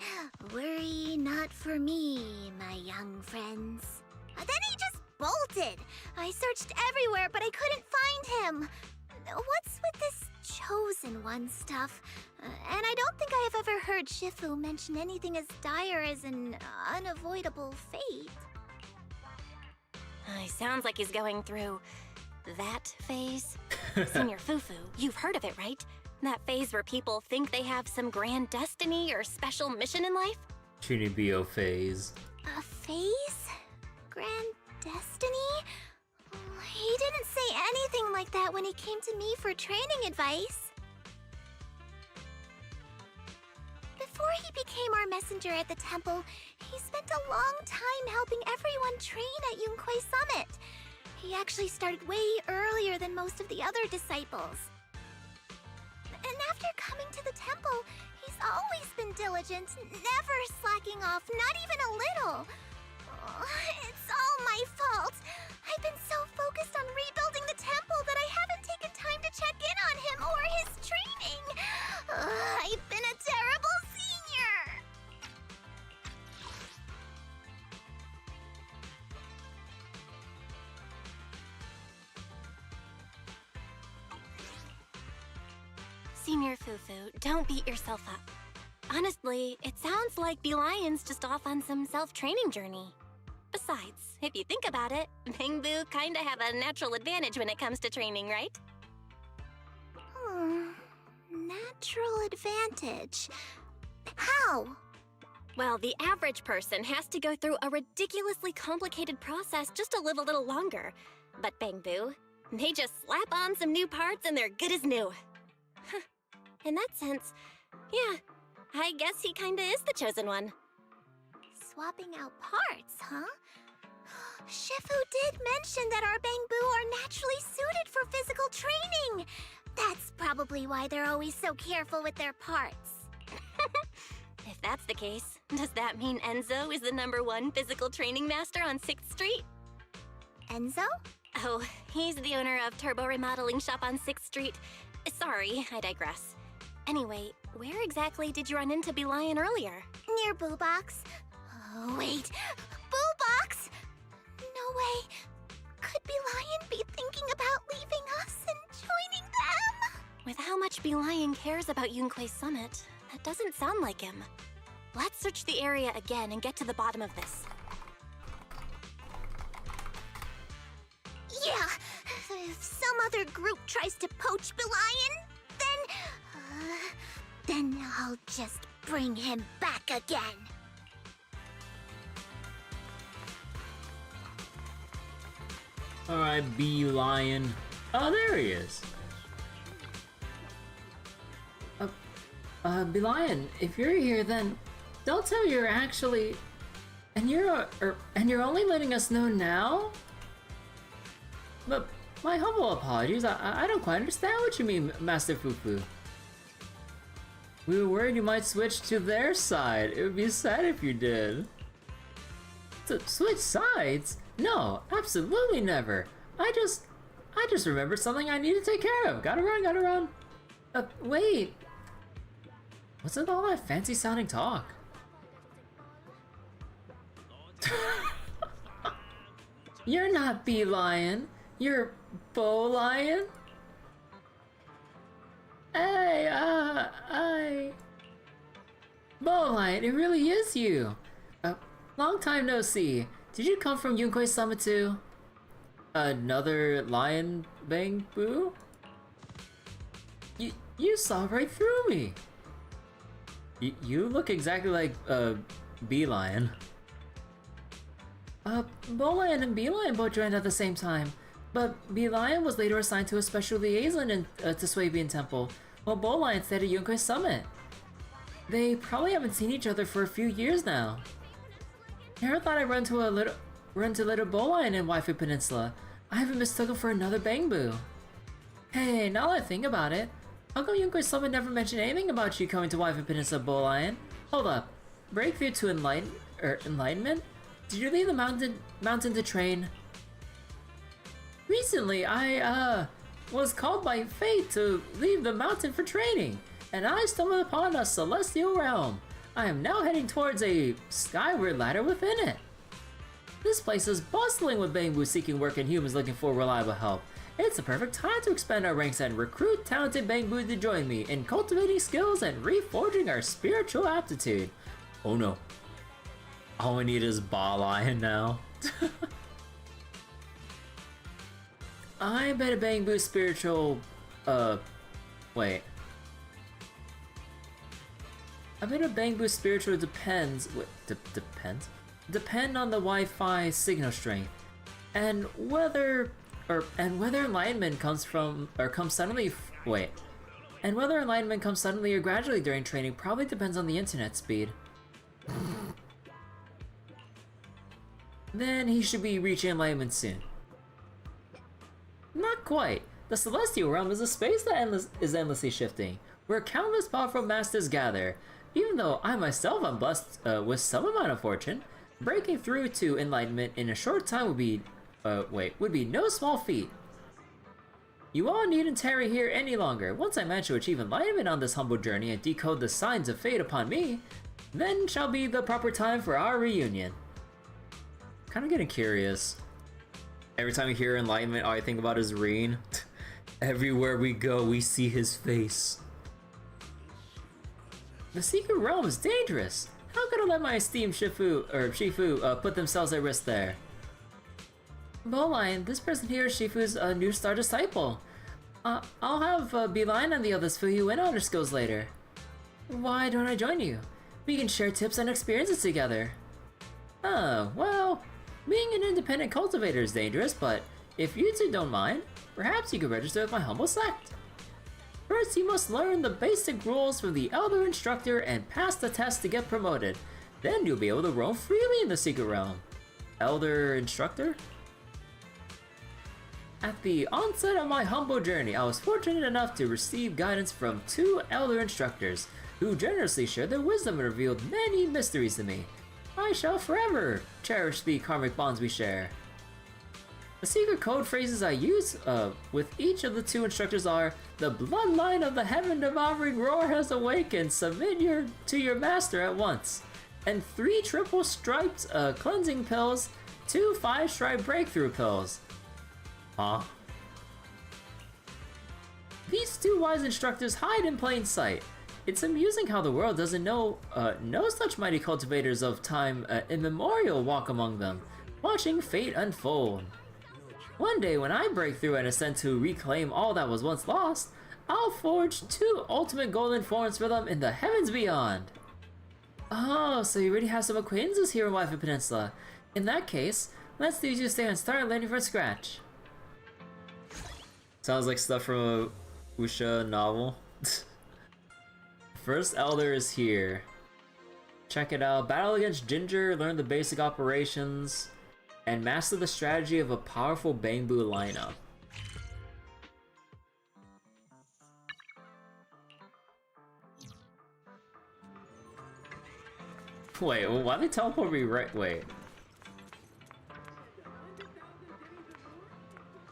"Worry not for me, my young friends." Then he just bolted. I searched everywhere, but I couldn't find him. What's with this chosen one stuff? And I don't think I have ever heard Shifu mention anything as dire as an unavoidable fate. He sounds like he's going through that phase. Senior Fufu, you've heard of it, right? That phase where people think they have some grand destiny or special mission in life? Trinibio phase. A phase? Grand destiny? He didn't say anything like that when he came to me for training advice. Before he became our messenger at the temple, he spent a long time helping everyone train at Yunquei Summit. He actually started way earlier than most of the other disciples. And after coming to the temple, he's always been diligent, never slacking off, not even a little. It's all my fault. I've been so focused on rebuilding the temple that I haven't taken time to check in on him or his training. I've been a terrible senior. Senior Fufu, don't beat yourself up. Honestly, it sounds like Bee-Lion's just off on some self-training journey. Besides, if you think about it, Bangbu kinda have a natural advantage when it comes to training, right? Natural advantage. How? Well, the average person has to go through a ridiculously complicated process just to live a little longer. But Bangbu, they just slap on some new parts and they're good as new. In that sense, yeah, I guess he kinda is the chosen one. Swapping out parts, huh? Shifu did mention that our Bangbu are naturally suited for physical training. That's probably why they're always so careful with their parts. If that's the case, does that mean Enzo is the #1 physical training master on 6th Street? Enzo? Oh, he's the owner of Turbo Remodeling Shop on 6th Street. Sorry, I digress. Anyway, where exactly did you run into Bee-Lion earlier? Near Boo Box. Oh, wait. Boo Box? No way. Could Bee-Lion be thinking about leaving us and joining them? With how much Bee-Lion cares about Yunquei Summit, that doesn't sound like him. Let's search the area again and get to the bottom of this. Yeah. If some other group tries to poach Bee-Lion, then I'll just bring him back again. Alright, Bee-Lion. Oh, there he is. Bee-Lion, if you're here, then don't tell me you're actually... And you're only letting us know now? But my humble apologies, I don't quite understand what you mean, Master Fufu. We were worried you might switch to their side. It would be sad if you did. Switch sides? No, absolutely never. I just remembered something I need to take care of. Gotta run. Wait. What's with all that fancy sounding talk? You're not Bee Lion. You're Bow Lion? Hey, Bow Lion, it really is you. Long time no see. Did you come from Yunkei Summit too? Another lion bang boo? You saw right through me. You look exactly like Bee Lion. Bow Lion and Bee Lion both joined at the same time, but Bee Lion was later assigned to a special liaison to Swabian Temple, while Bow Lion stayed at Yunkei Summit. They probably haven't seen each other for a few years now. Never thought I'd run to little Bow Lion in Waifu Peninsula. I haven't mistaken for another Bangbu. Hey, now that I think about it, how come Yunkei Summit never mentioned anything about you coming to Waifu Peninsula, Bow Lion? Hold up, breakthrough to enlightenment? Did you leave the mountain to train? Recently, I was called by fate to leave the mountain for training, and I stumbled upon a celestial realm. I am now heading towards a skyward ladder within it. This place is bustling with Bangbu seeking work and humans looking for reliable help. It's the perfect time to expand our ranks and recruit talented Bangbu to join me in cultivating skills and reforging our spiritual aptitude. Oh no. All we need is Baa Lion now. I bet a Bangbu spiritual, wait. I bet a Bangbu spiritual depends, depend on the Wi-Fi signal strength, and whether enlightenment comes suddenly or gradually during training probably depends on the internet speed. Then he should be reaching enlightenment soon. Not quite. The Celestial Realm is a space that is endlessly shifting, where countless powerful masters gather. Even though I myself am blessed with some amount of fortune, breaking through to enlightenment in a short time would be no small feat. You all needn't tarry here any longer. Once I manage to achieve enlightenment on this humble journey and decode the signs of fate upon me, then shall be the proper time for our reunion. Kind of getting curious. Every time I hear enlightenment, all I think about is Reen. Everywhere we go, we see his face. The secret realm is dangerous. How could I let my esteemed Shifu put themselves at risk there? Bow Lion, this person here is Shifu's new star disciple. I'll have Bee Lion and the others fill you in on her skills later. Why don't I join you? We can share tips and experiences together. Oh, well, being an independent cultivator is dangerous, but if you two don't mind, perhaps you could register with my humble sect. First, you must learn the basic rules from the Elder Instructor and pass the test to get promoted. Then you'll be able to roam freely in the Secret Realm. Elder Instructor? At the onset of my humble journey, I was fortunate enough to receive guidance from 2 Elder Instructors, who generously shared their wisdom and revealed many mysteries to me. I shall forever cherish the karmic bonds we share. The secret code phrases I use with each of the 2 instructors are: the bloodline of the heaven-devouring roar has awakened, submit to your master at once. And 3 triple striped cleansing pills, 2 5-stripe breakthrough pills. Huh? These 2 wise instructors hide in plain sight. It's amusing how the world doesn't know such mighty cultivators of time immemorial walk among them, watching fate unfold. One day when I break through and ascend to reclaim all that was once lost, I'll forge 2 ultimate golden forms for them in the heavens beyond. Oh, so you already have some acquaintances here in Waifu Peninsula. In that case, let's leave you stay and start learning from scratch. Sounds like stuff from a Wuxia novel. First Elder is here. Check it out. Battle against Ginger, learn the basic operations, and master the strategy of a powerful Bangbu lineup. Wait, why they teleport me right? Wait.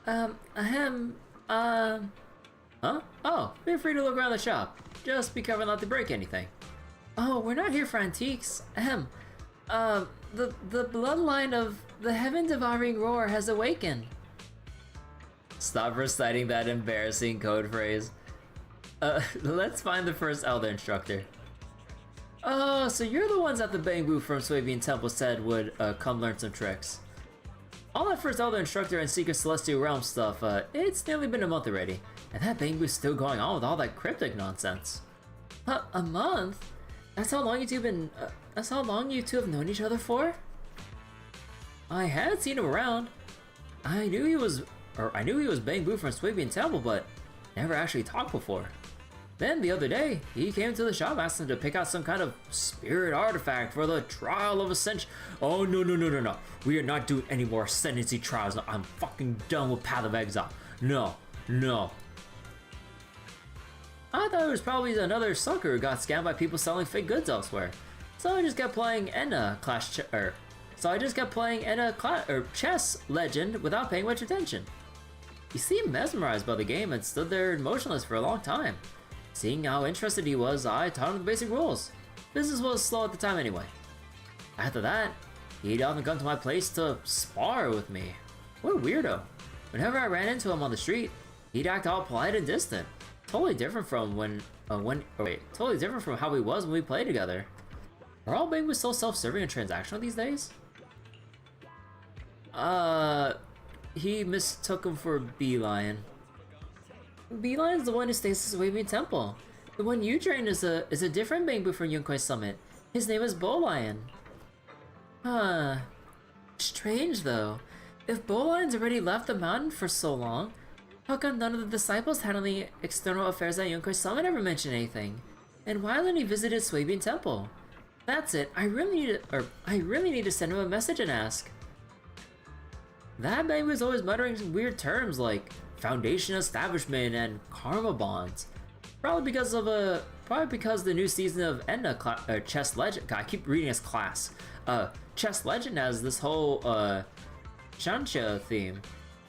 Huh? Oh, feel free to look around the shop. Just be careful not to break anything. Oh, we're not here for antiques. The bloodline of the heaven-devouring roar has awakened. Stop reciting that embarrassing code phrase. Let's find the first Elder Instructor. Oh, so you're the ones that the Bangbu from Swabian Temple said would come learn some tricks. All that first Elder Instructor and Secret Celestial Realm stuff, it's nearly been a month already, and that Bangbu's still going on with all that cryptic nonsense. A month? That's how long you two have known each other for? I had seen him around. I knew he was Bangbu from Swabian Temple, but never actually talked before. Then the other day, he came to the shop asking to pick out some kind of spirit artifact for the trial of ascension. Oh no. We are not doing any more ascendancy trials. I'm fucking done with Path of Exile. No. I thought it was probably another sucker who got scammed by people selling fake goods elsewhere. So I just kept playing Chess Legend without paying much attention. He seemed mesmerized by the game and stood there motionless for a long time. Seeing how interested he was, I taught him the basic rules. Business was slow at the time anyway. After that, he'd often come to my place to spar with me. What a weirdo. Whenever I ran into him on the street, he'd act all polite and distant. Totally different from how he was when we played together. Are all Bangboos so self-serving and transactional these days? He mistook him for Beeline. Beeline's the one who stays at Swabian Temple. The one you trained is a different Bangbu from Yunkai Summit. His name is Bolion. Huh. Strange though. If Bolion's already left the mountain for so long, how come none of the disciples handling external affairs at Yunkai Summit ever mentioned anything? And why only visited Swabian Temple? That's it. I really need to send him a message and ask. That Bangbu is always muttering some weird terms like Foundation Establishment and Karma Bonds. Probably because the new season of Enna Chess Legend. God, I keep reading as class. Chess Legend has this whole Shanxia theme.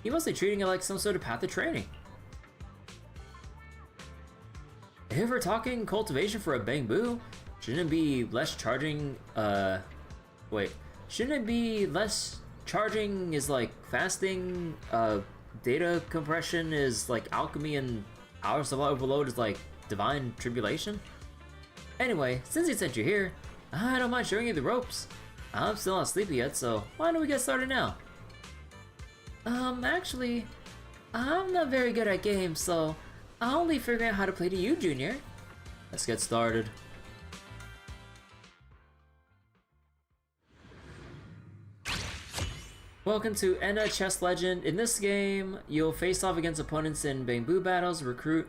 He must be treating it like some sort of path of training. If we're talking cultivation for a Bangbu, shouldn't it be less charging? Shouldn't it be less charging is like fasting? Data compression is like alchemy, and hour supply overload is like divine tribulation. Anyway, since he sent you here, I don't mind showing you the ropes. I'm still not sleepy yet, so why don't we get started now? Actually, I'm not very good at games, so I'll only figure out how to play to you, Junior. Let's get started. Welcome to Enna Chess Legend. In this game, you'll face off against opponents in Bangbu battles, recruit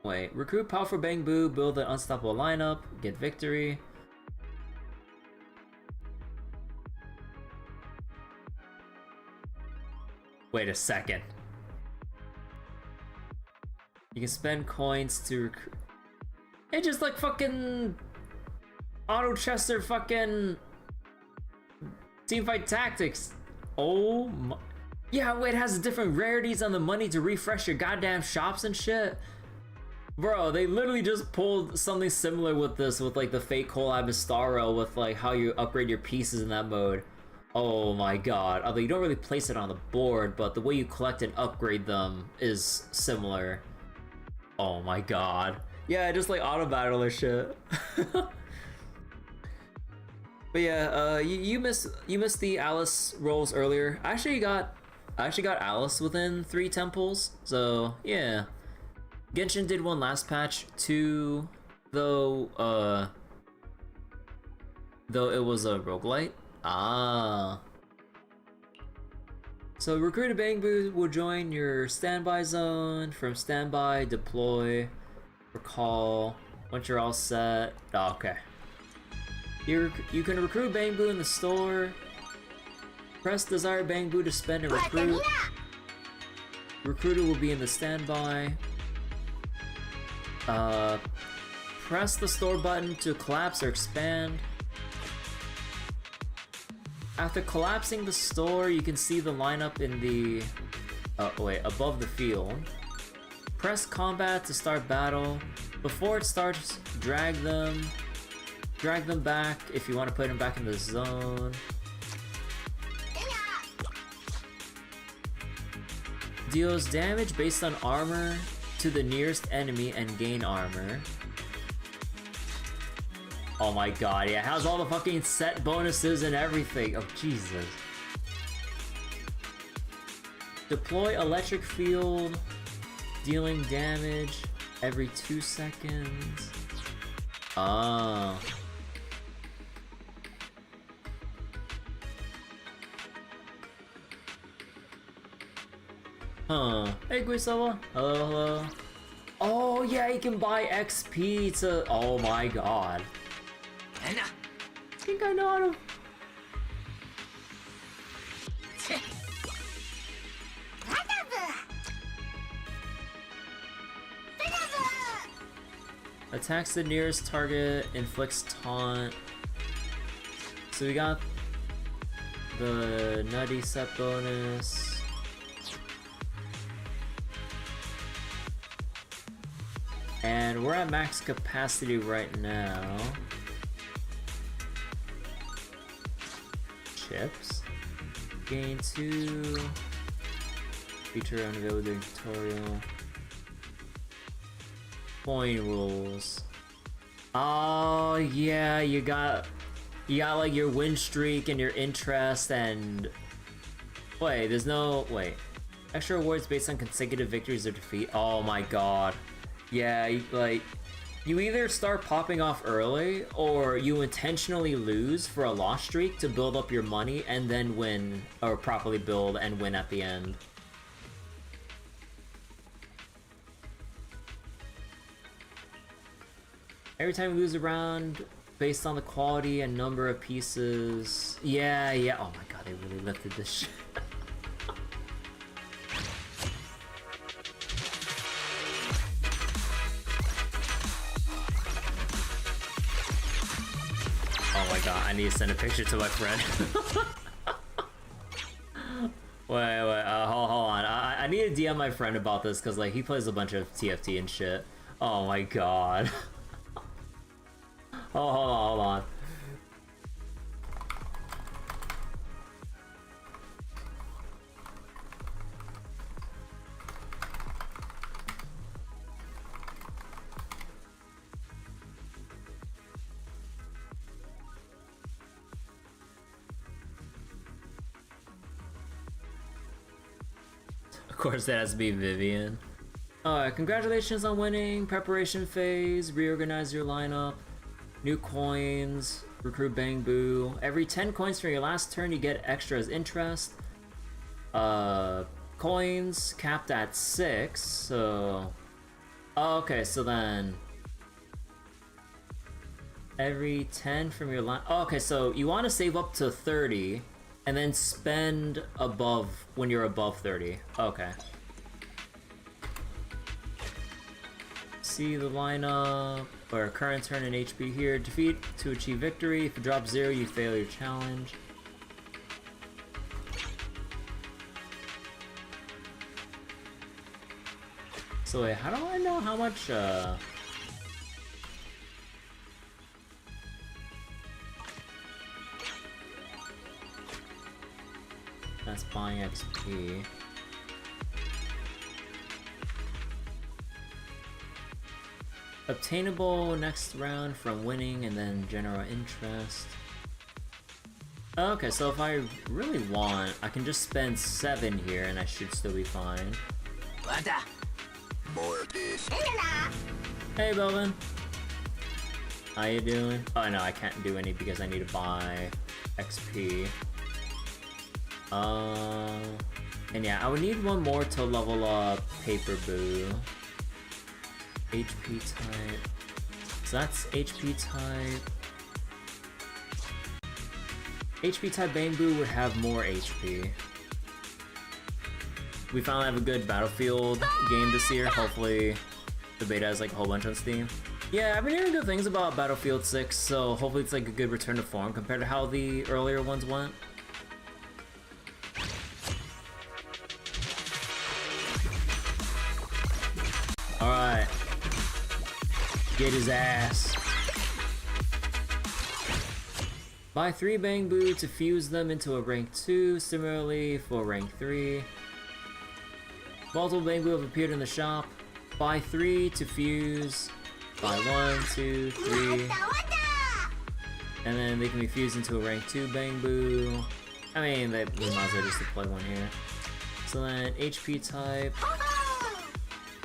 powerful Bangbu, build an unstoppable lineup, get victory. Wait a second. You can spend coins to recruit. It's just like fucking Auto Chester fucking Teamfight Tactics. Oh my. Yeah, wait, it has different rarities on the money to refresh your goddamn shops and shit. Bro, they literally just pulled something similar with this, with like the fake collab Mistaro, with like how you upgrade your pieces in that mode. Oh my god. Although you don't really place it on the board, but the way you collect and upgrade them is similar. Oh my god. Yeah, just like auto battle or shit. But yeah, you missed the Alice rolls earlier. I actually got Alice within 3 temples, so yeah. Genshin did one last patch too, though it was a roguelite. Ah. So recruit a Bangbu will join your standby zone. From standby, deploy, recall. Once you're all set. Oh, okay. You can recruit Bangbu in the store. Press desired Bangbu to spend and recruit. Recruiter will be in the standby. Press the store button to collapse or expand. After collapsing the store, you can see the lineup in the... above the field. Press combat to start battle. Before it starts, drag them back if you want to put them back in the zone. Deals damage based on armor to the nearest enemy and gain armor. Oh my god, yeah, how's all the fucking set bonuses and everything? Oh, Jesus. Deploy electric field, dealing damage every 2 seconds. Oh. Huh. Hey, Guisawa. Hello, hello. Oh, yeah, you can buy XP to... Oh my god. I think I know how to... Attacks the nearest target, inflicts taunt. So we got the nutty set bonus. And we're at max capacity right now. Chips. Gain 2. Feature unavailable during tutorial. Coin rules. Oh yeah, you got like your win streak and your interest and... Wait, there's no... Wait. Extra rewards based on consecutive victories or defeat. Oh my god. Yeah, you either start popping off early, or you intentionally lose for a loss streak to build up your money and then win, or properly build and win at the end. Every time you lose a round, based on the quality and number of pieces. Yeah, yeah. Oh my god, they really lifted this shit. Oh my god, I need to send a picture to my friend. Wait, hold on. I need to DM my friend about this because like he plays a bunch of TFT and shit. Oh my god. Oh, hold on. Of course, that has to be Vivian. Alright, congratulations on winning. Preparation phase. Reorganize your lineup. New coins, recruit Bang Boo. Every 10 coins from your last turn, you get extra as interest. Coins capped at 6, so... Oh, okay, so then... Every 10 from your last... Oh, okay, so you want to save up to 30, and then spend above when you're above 30. Okay. See the lineup. Or current turn and HP here. Defeat to achieve victory. If you drop 0, you fail your challenge. So wait, how do I know how much that's buying XP. Obtainable next round from winning and then general interest. Okay, so if I really want, I can just spend 7 here and I should still be fine. Hey, Belvin. How you doing? Oh no, I can't do any because I need to buy XP. And yeah, I would need one more to level up Paper Boo. HP type. So that's HP type. HP type Bang Boo would have more HP. We finally have a good Battlefield game this year. Hopefully the beta has like a whole bunch on Steam. Yeah, I've been hearing good things about Battlefield 6, so hopefully it's like a good return to form compared to how the earlier ones went. Get his ass. Buy 3 Bangbu to fuse them into a rank 2, similarly for rank 3. Multiple Bangbu have appeared in the shop. Buy 3 to fuse. Buy 1, 2, 3. And then they can be fused into a rank 2 Bangbu. I mean, we might as well just deploy one here. So then, HP type.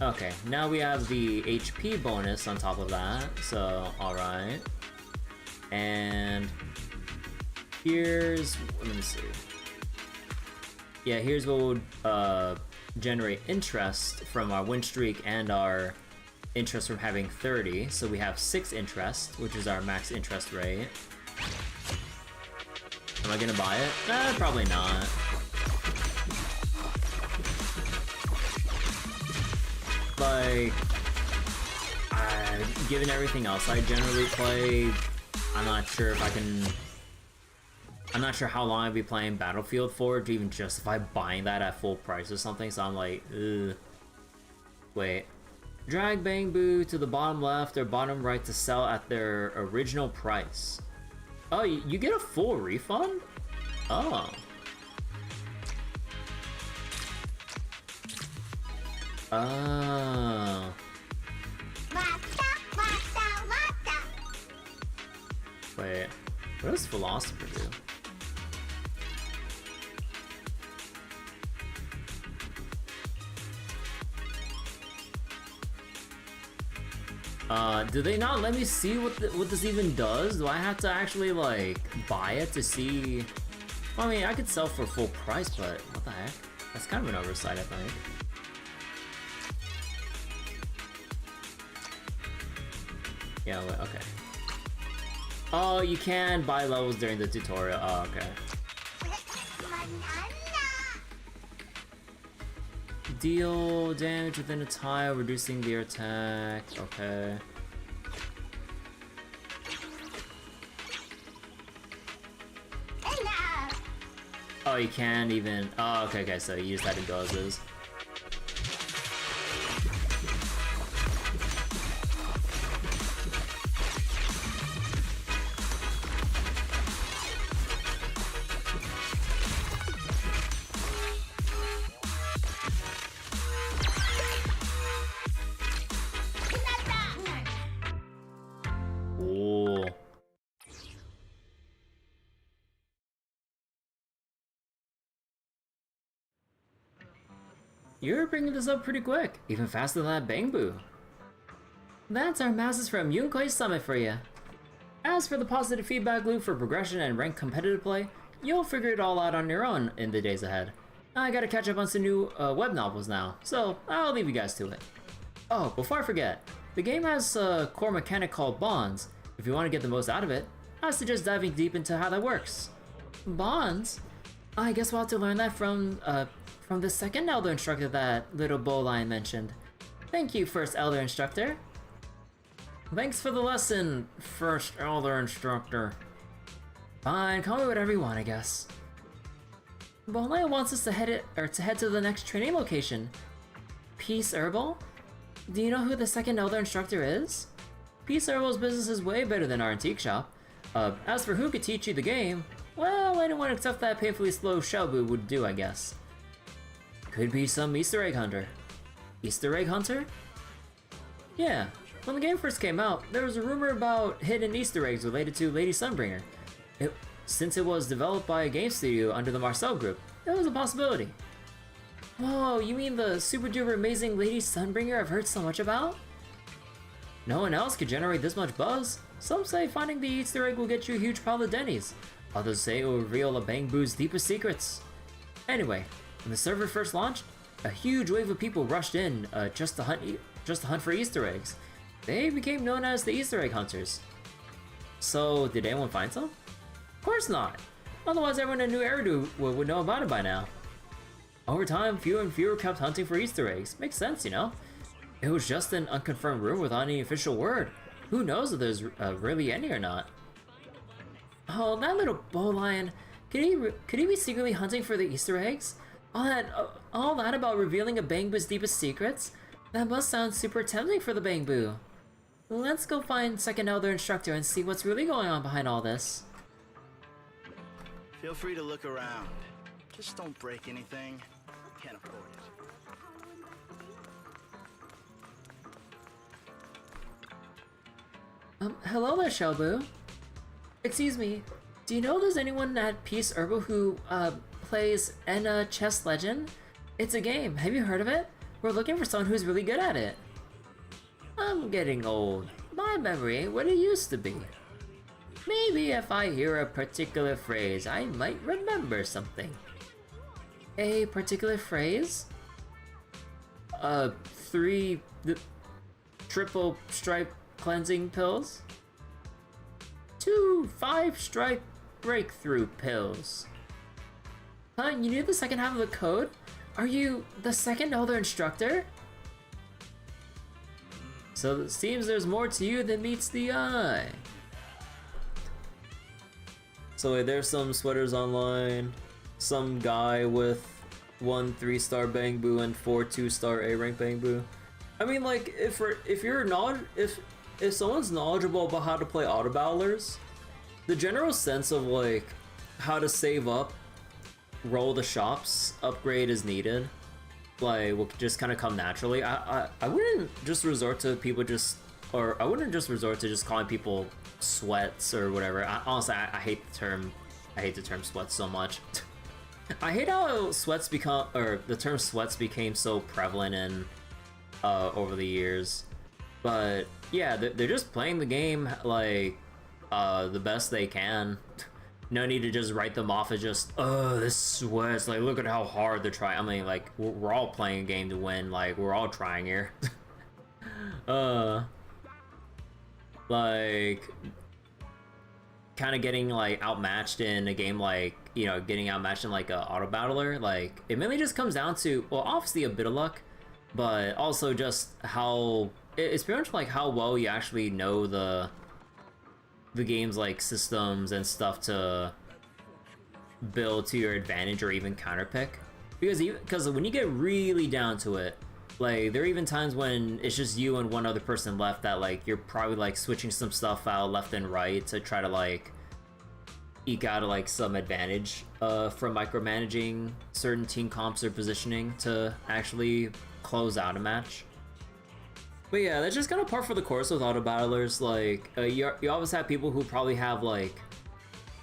Okay, now we have the HP bonus on top of that, so alright. And here's, let me see. Yeah, here's what would generate interest from our win streak and our interest from having 30. So we have 6 interest, which is our max interest rate. Am I gonna buy it? Probably not. Like, given everything else I generally play, I'm not sure if I can... I'm not sure how long I'd be playing Battlefield for to even justify buying that at full price or something, so I'm like, ugh. Wait. Drag Bangbu to the bottom left or bottom right to sell at their original price. Oh, you get a full refund? Oh. Oh. Wait, what does Philosopher do? Do they not let me see what this even does? Do I have to actually, like, buy it to see? Well, I mean, I could sell for full price, but what the heck? That's kind of an oversight, I think. Yeah, wait, okay. Oh, you can buy levels during the tutorial. Oh, okay. Deal damage within a tile, reducing their attack. Okay. Oh, you can't even. Oh, okay, okay. So you just had to go as is. You're bringing this up pretty quick, even faster than that Bangbu. That's our masses from Yunkoi's summit for you. As for the positive feedback loop for progression and ranked competitive play, you'll figure it all out on your own in the days ahead. I gotta catch up on some new web novels now, so I'll leave you guys to it. Oh, before I forget, the game has a core mechanic called bonds. If you want to get the most out of it, I suggest diving deep into how that works. Bonds? I guess we'll have to learn that from the second Elder Instructor that little bowline mentioned. Thank you, first Elder Instructor. Thanks for the lesson, first Elder Instructor. Fine, call me whatever you want, I guess. Bowline wants us to head to the next training location. Peace Herbal? Do you know who the second Elder Instructor is? Peace Herbal's business is way better than our antique shop. As for who could teach you the game, well, anyone except that painfully slow Shelbu would do, I guess. Could be some Easter egg hunter. Easter egg hunter? Yeah, when the game first came out, there was a rumor about hidden Easter eggs related to Lady Sunbringer. Since it was developed by a game studio under the Marcel Group, it was a possibility. Whoa, you mean the super duper amazing Lady Sunbringer I've heard so much about? No one else could generate this much buzz. Some say finding the Easter egg will get you a huge pile of Denny's. Others say it will reveal a Bangbu's deepest secrets. Anyway, when the server first launched, a huge wave of people rushed in just to hunt for Easter eggs. They became known as the Easter egg hunters. So, did anyone find some? Of course not. Otherwise, everyone in New Eridu would know about it by now. Over time, fewer and fewer kept hunting for Easter eggs. Makes sense, you know? It was just an unconfirmed rumor without any official word. Who knows if there's really any or not? Oh, that little bowline. Could he be secretly hunting for the Easter eggs? All that about revealing a Bangbu's deepest secrets? That must sound super tempting for the Bangbu. Let's go find second elder instructor and see what's really going on behind all this. Feel free to look around. Just don't break anything. Can't afford it. Hello there, Shelbu. Excuse me, do you know there's anyone at Peace Herbal who, plays Enna Chess Legend? It's a game, have you heard of it? We're looking for someone who's really good at it. I'm getting old. My memory ain't what it used to be. Maybe if I hear a particular phrase, I might remember something. A particular phrase? 3 triple stripe cleansing pills? 2 5-stripe breakthrough pills. Huh, you knew the second half of the code? Are you the second elder instructor? So it seems there's more to you than meets the eye. So wait, there's some sweaters online. Some guy with 1 3-star Bangbu and 4 2-star A-rank Bangbu. I mean, like, if someone's knowledgeable about how to play auto battlers, the general sense of like how to save up, roll the shops, upgrade as needed, like will just kind of come naturally. I wouldn't just resort to people I wouldn't just resort to just calling people sweats or whatever. Honestly, I hate the term sweats so much. I hate how the term sweats became so prevalent in over the years. But yeah, they're just playing the game like the best they can. No need to just write them off as just, oh, this sweats, like look at how hard they're trying. I mean, like we're all playing a game to win, like we're all trying here. Like kind of getting like outmatched in a game, like, you know, getting outmatched in like a auto battler, like it mainly just comes down to, well, obviously a bit of luck, but also just how it's pretty much like how well you actually know the game's like systems and stuff to build to your advantage or even counterpick. Because when you get really down to it, like there are even times when it's just you and one other person left that like you're probably like switching some stuff out left and right to try to like eke out like some advantage from micromanaging certain team comps or positioning to actually close out a match. But yeah, that's just kind of par for the course with auto battlers. Like you always have people who probably have like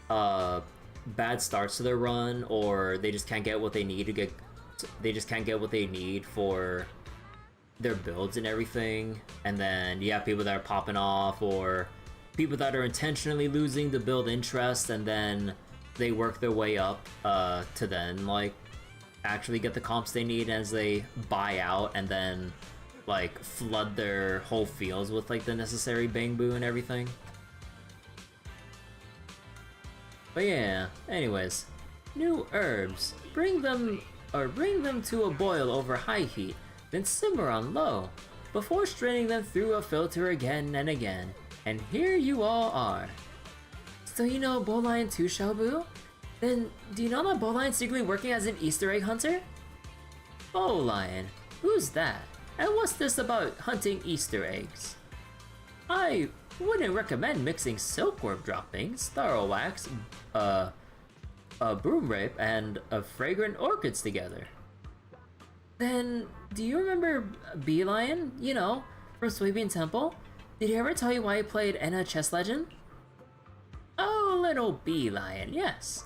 bad starts to their run, or they just can't get what they need for their builds and everything. And then you have people that are popping off, or people that are intentionally losing to build interest, and then they work their way up to then like actually get the comps they need as they buy out and then like flood their whole fields with like the necessary Bangbu and everything. But yeah, anyways, new herbs. Bring them to a boil over high heat, then simmer on low, before straining them through a filter again and again. And here you all are. So you know Bowline too, Shelbu? Then do you know that Bowline's secretly working as an Easter egg hunter? Bowline? Who's that? And what's this about hunting Easter eggs? I wouldn't recommend mixing silkworm droppings, thorough wax, broom rape, and fragrant orchids together. Then, do you remember Beelion, you know, from Swabian Temple? Did he ever tell you why he played Enna Chess Legend? Oh, little Beelion, yes.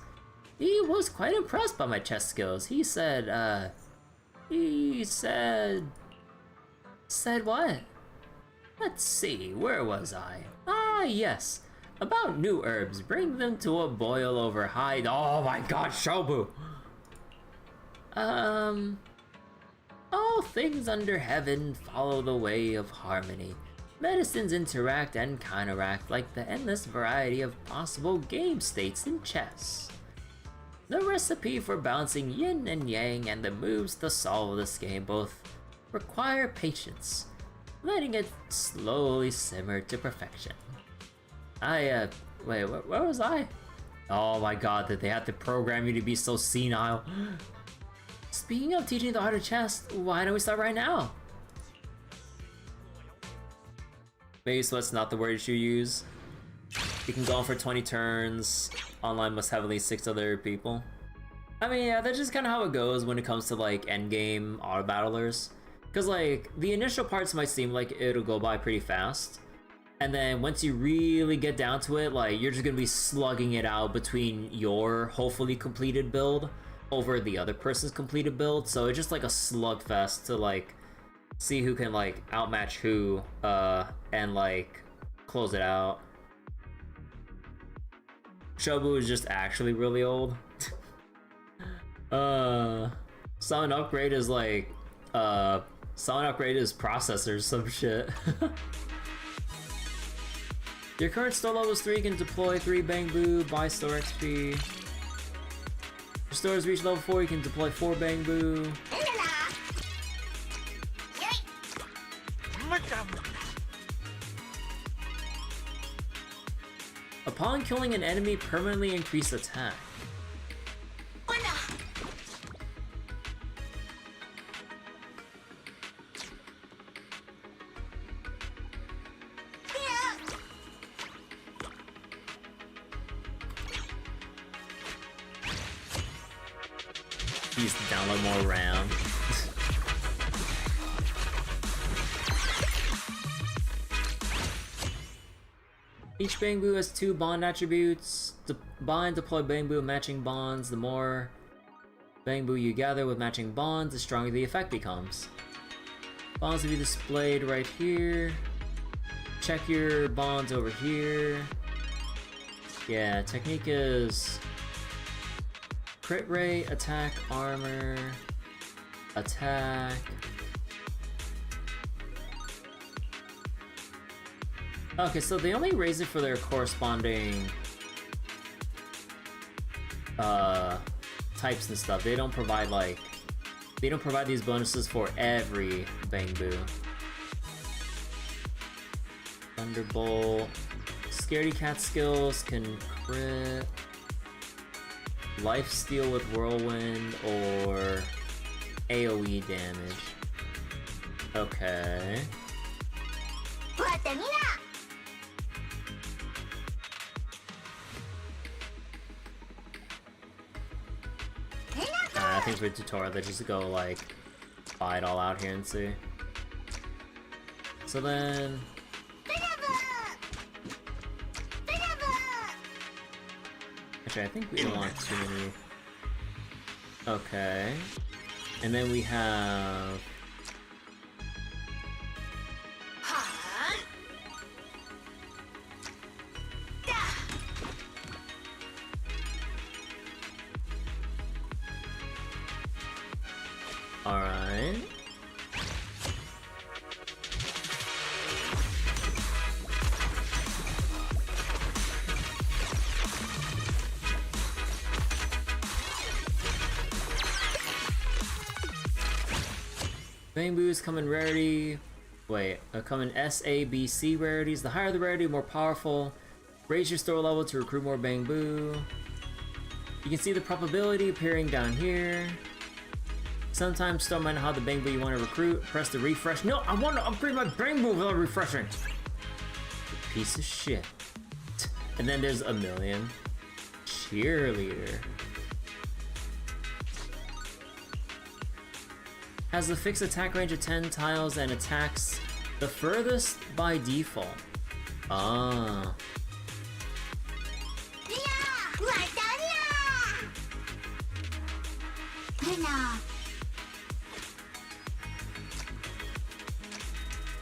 He was quite impressed by my chess skills. He said, Said what? Let's see, where was I? Ah, yes. About new herbs, bring them to a boil over high. Oh my god, Shobu! All things under heaven follow the way of harmony. Medicines interact and counteract like the endless variety of possible game states in chess. The recipe for balancing yin and yang and the moves to solve this game both require patience, letting it slowly simmer to perfection. Wait, where was I? Oh my god, did they have to program you to be so senile? Speaking of teaching the art of chess, why don't we start right now? Maybe sweat's not the word you should use. You can go on for 20 turns. Online must have at least 6 other people. I mean, yeah, that's just kind of how it goes when it comes to like endgame auto battlers. Because like the initial parts might seem like it'll go by pretty fast, and then once you really get down to it, like you're just gonna be slugging it out between your hopefully completed build over the other person's completed build. So it's just like a slugfest to like see who can like outmatch who, and like close it out. Shobu is just actually really old. Summon upgrade is like, summon upgrade is processors, some shit. Your current store level is 3, you can deploy 3 Bang Boo, buy store XP. Your stores reach level 4, you can deploy 4 Bang Boo. Upon killing an enemy, permanently increase attack. Please download more RAM. Each Bang Boo has 2 bond attributes. Buy and deploy Bang Boo matching bonds. The more Bang Boo you gather with matching bonds, the stronger the effect becomes. Bonds will be displayed right here. Check your bonds over here. Yeah, technique is crit rate, attack, armor, attack. Okay, so they only raise it for their corresponding types and stuff. They don't provide like, they don't provide these bonuses for every Bang Boo. Thunderbolt. Scaredy Cat skills can crit. Lifesteal with Whirlwind or AoE damage. Okay. I think for tutorial they just go like buy it all out here and see. So then actually I think we don't want too many. Okay. And then we have alright. Bang Boos come in rarity. Wait, come in S, A, B, C rarities. The higher the rarity, the more powerful. Raise your store level to recruit more Bang Boo. You can see the probability appearing down here. Sometimes don't mind how the Bang Boo you want to recruit. Press the refresh. No, I want to upgrade my Bang Boo without refreshing. You piece of shit. And then there's a million. Cheerleader. Has a fixed attack range of 10 tiles and attacks the furthest by default. Ah.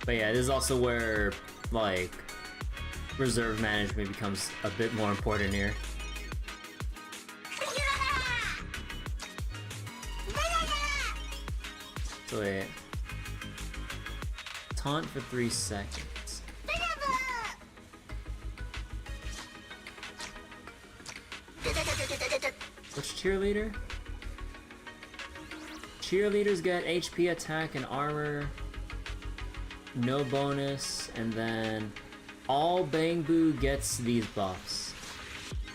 But yeah, this is also where, like, reserve management becomes a bit more important here. So wait. Taunt for 3 seconds. What's cheerleader? Cheerleaders get HP, attack, and armor. No bonus, and then all Bang Boo gets these buffs.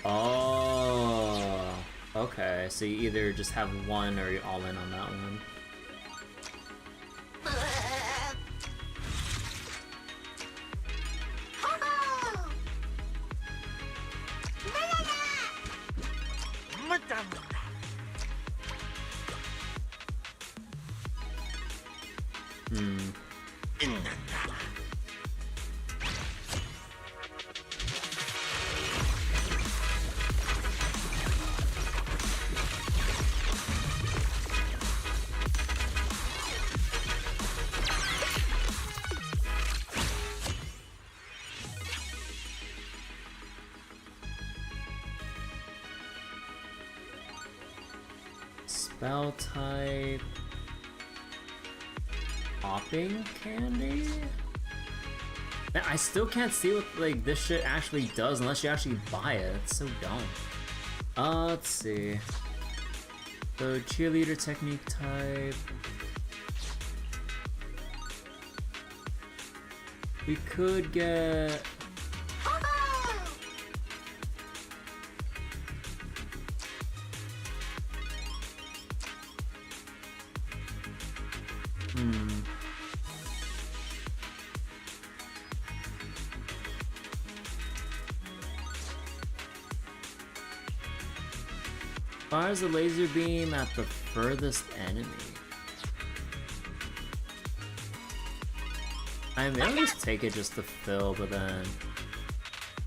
Oh, okay. So you either just have one or you're all in on that one. Spell type. Popping candy? Man, I still can't see what like this shit actually does unless you actually buy it. It's so dumb. Let's see. So cheerleader technique type. We could get. Fires a laser beam at the furthest enemy. I may just take it just to fill, but then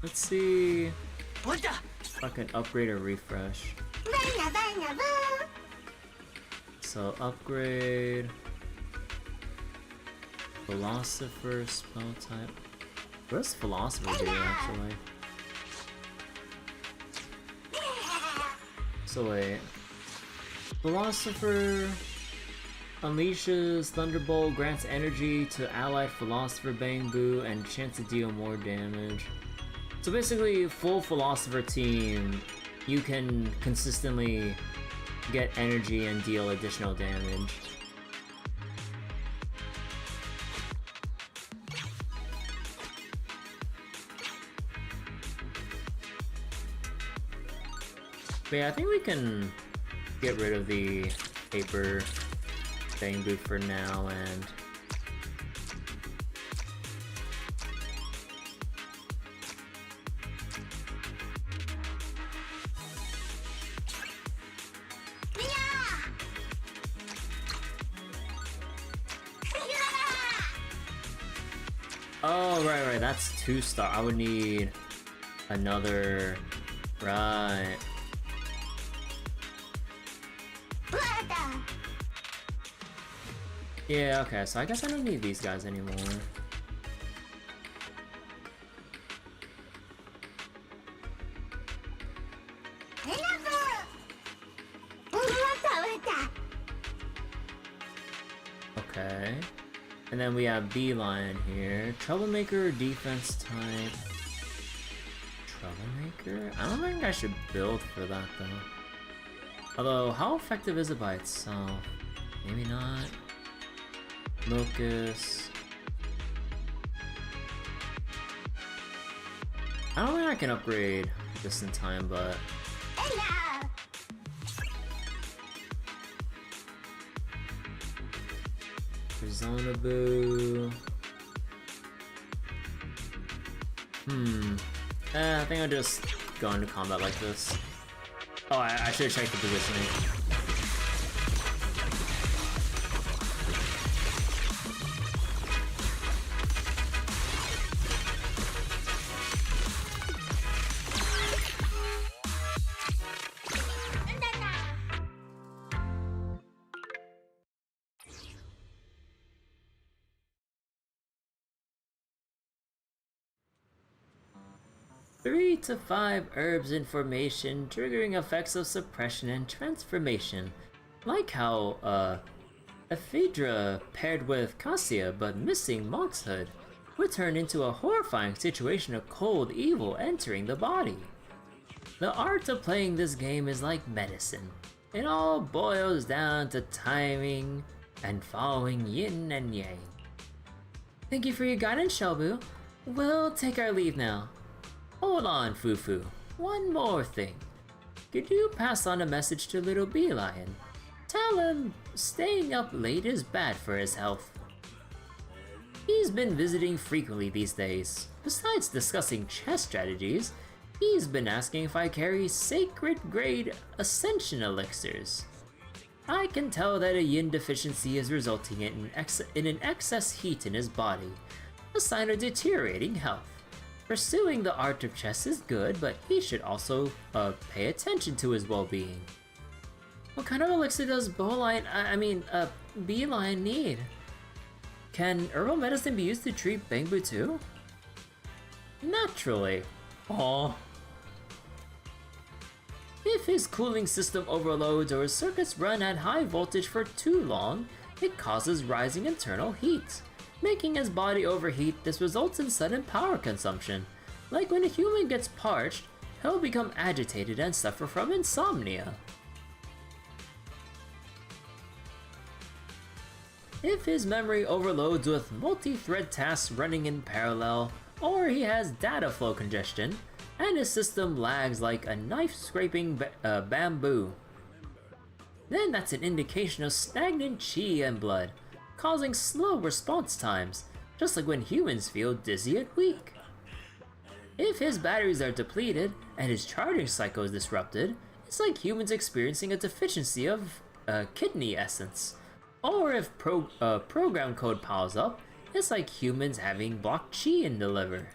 let's see if I can upgrade or refresh. So upgrade Philosopher spell type. What does Philosopher do actually? So wait. Philosopher unleashes Thunderbolt, grants energy to allied Philosopher Bangbu, and chance to deal more damage. So basically, full Philosopher team, you can consistently get energy and deal additional damage. But yeah, I think we can get rid of the paper Bangbu for now and oh, right, that's 2-star. I would need another, right. Yeah, okay, so I guess I don't need these guys anymore. Okay. And then we have Beeline here. Troublemaker, defense type. Troublemaker? I don't think I should build for that though. Although, how effective is it by itself? Maybe not. Locust. I don't think I can upgrade this in time, but Zonaboo. I think I'll just go into combat like this. Oh, I should have checked the positioning. Three to 5 herbs in formation, triggering effects of suppression and transformation. Like how, Ephedra paired with Cassia but missing Monkshood would turn into a horrifying situation of cold evil entering the body. The art of playing this game is like medicine. It all boils down to timing and following yin and yang. Thank you for your guidance, Shelbu. We'll take our leave now. Hold on, Fufu. One more thing. Could you pass on a message to little Beelion? Tell him staying up late is bad for his health. He's been visiting frequently these days. Besides discussing chess strategies, He's been asking if I carry sacred grade ascension elixirs. I can tell that a yin deficiency is resulting in an excess heat in his body, a sign of deteriorating health. Pursuing the art of chess is good, but he should also pay attention to his well-being. What kind of elixir does Beeline need? Can herbal medicine be used to treat Bangbu too? Naturally. Aww. If his cooling system overloads or his circuits run at high voltage for too long, it causes rising internal heat. Making his body overheat, this results in sudden power consumption. Like when a human gets parched, he'll become agitated and suffer from insomnia. If his memory overloads with multi-thread tasks running in parallel, or he has data flow congestion, and his system lags like a knife scraping bamboo, then that's an indication of stagnant chi and blood, causing slow response times, just like when humans feel dizzy and weak. If his batteries are depleted and his charging cycle is disrupted, it's like humans experiencing a deficiency of kidney essence. Or if program code piles up, it's like humans having blocked chi in the liver.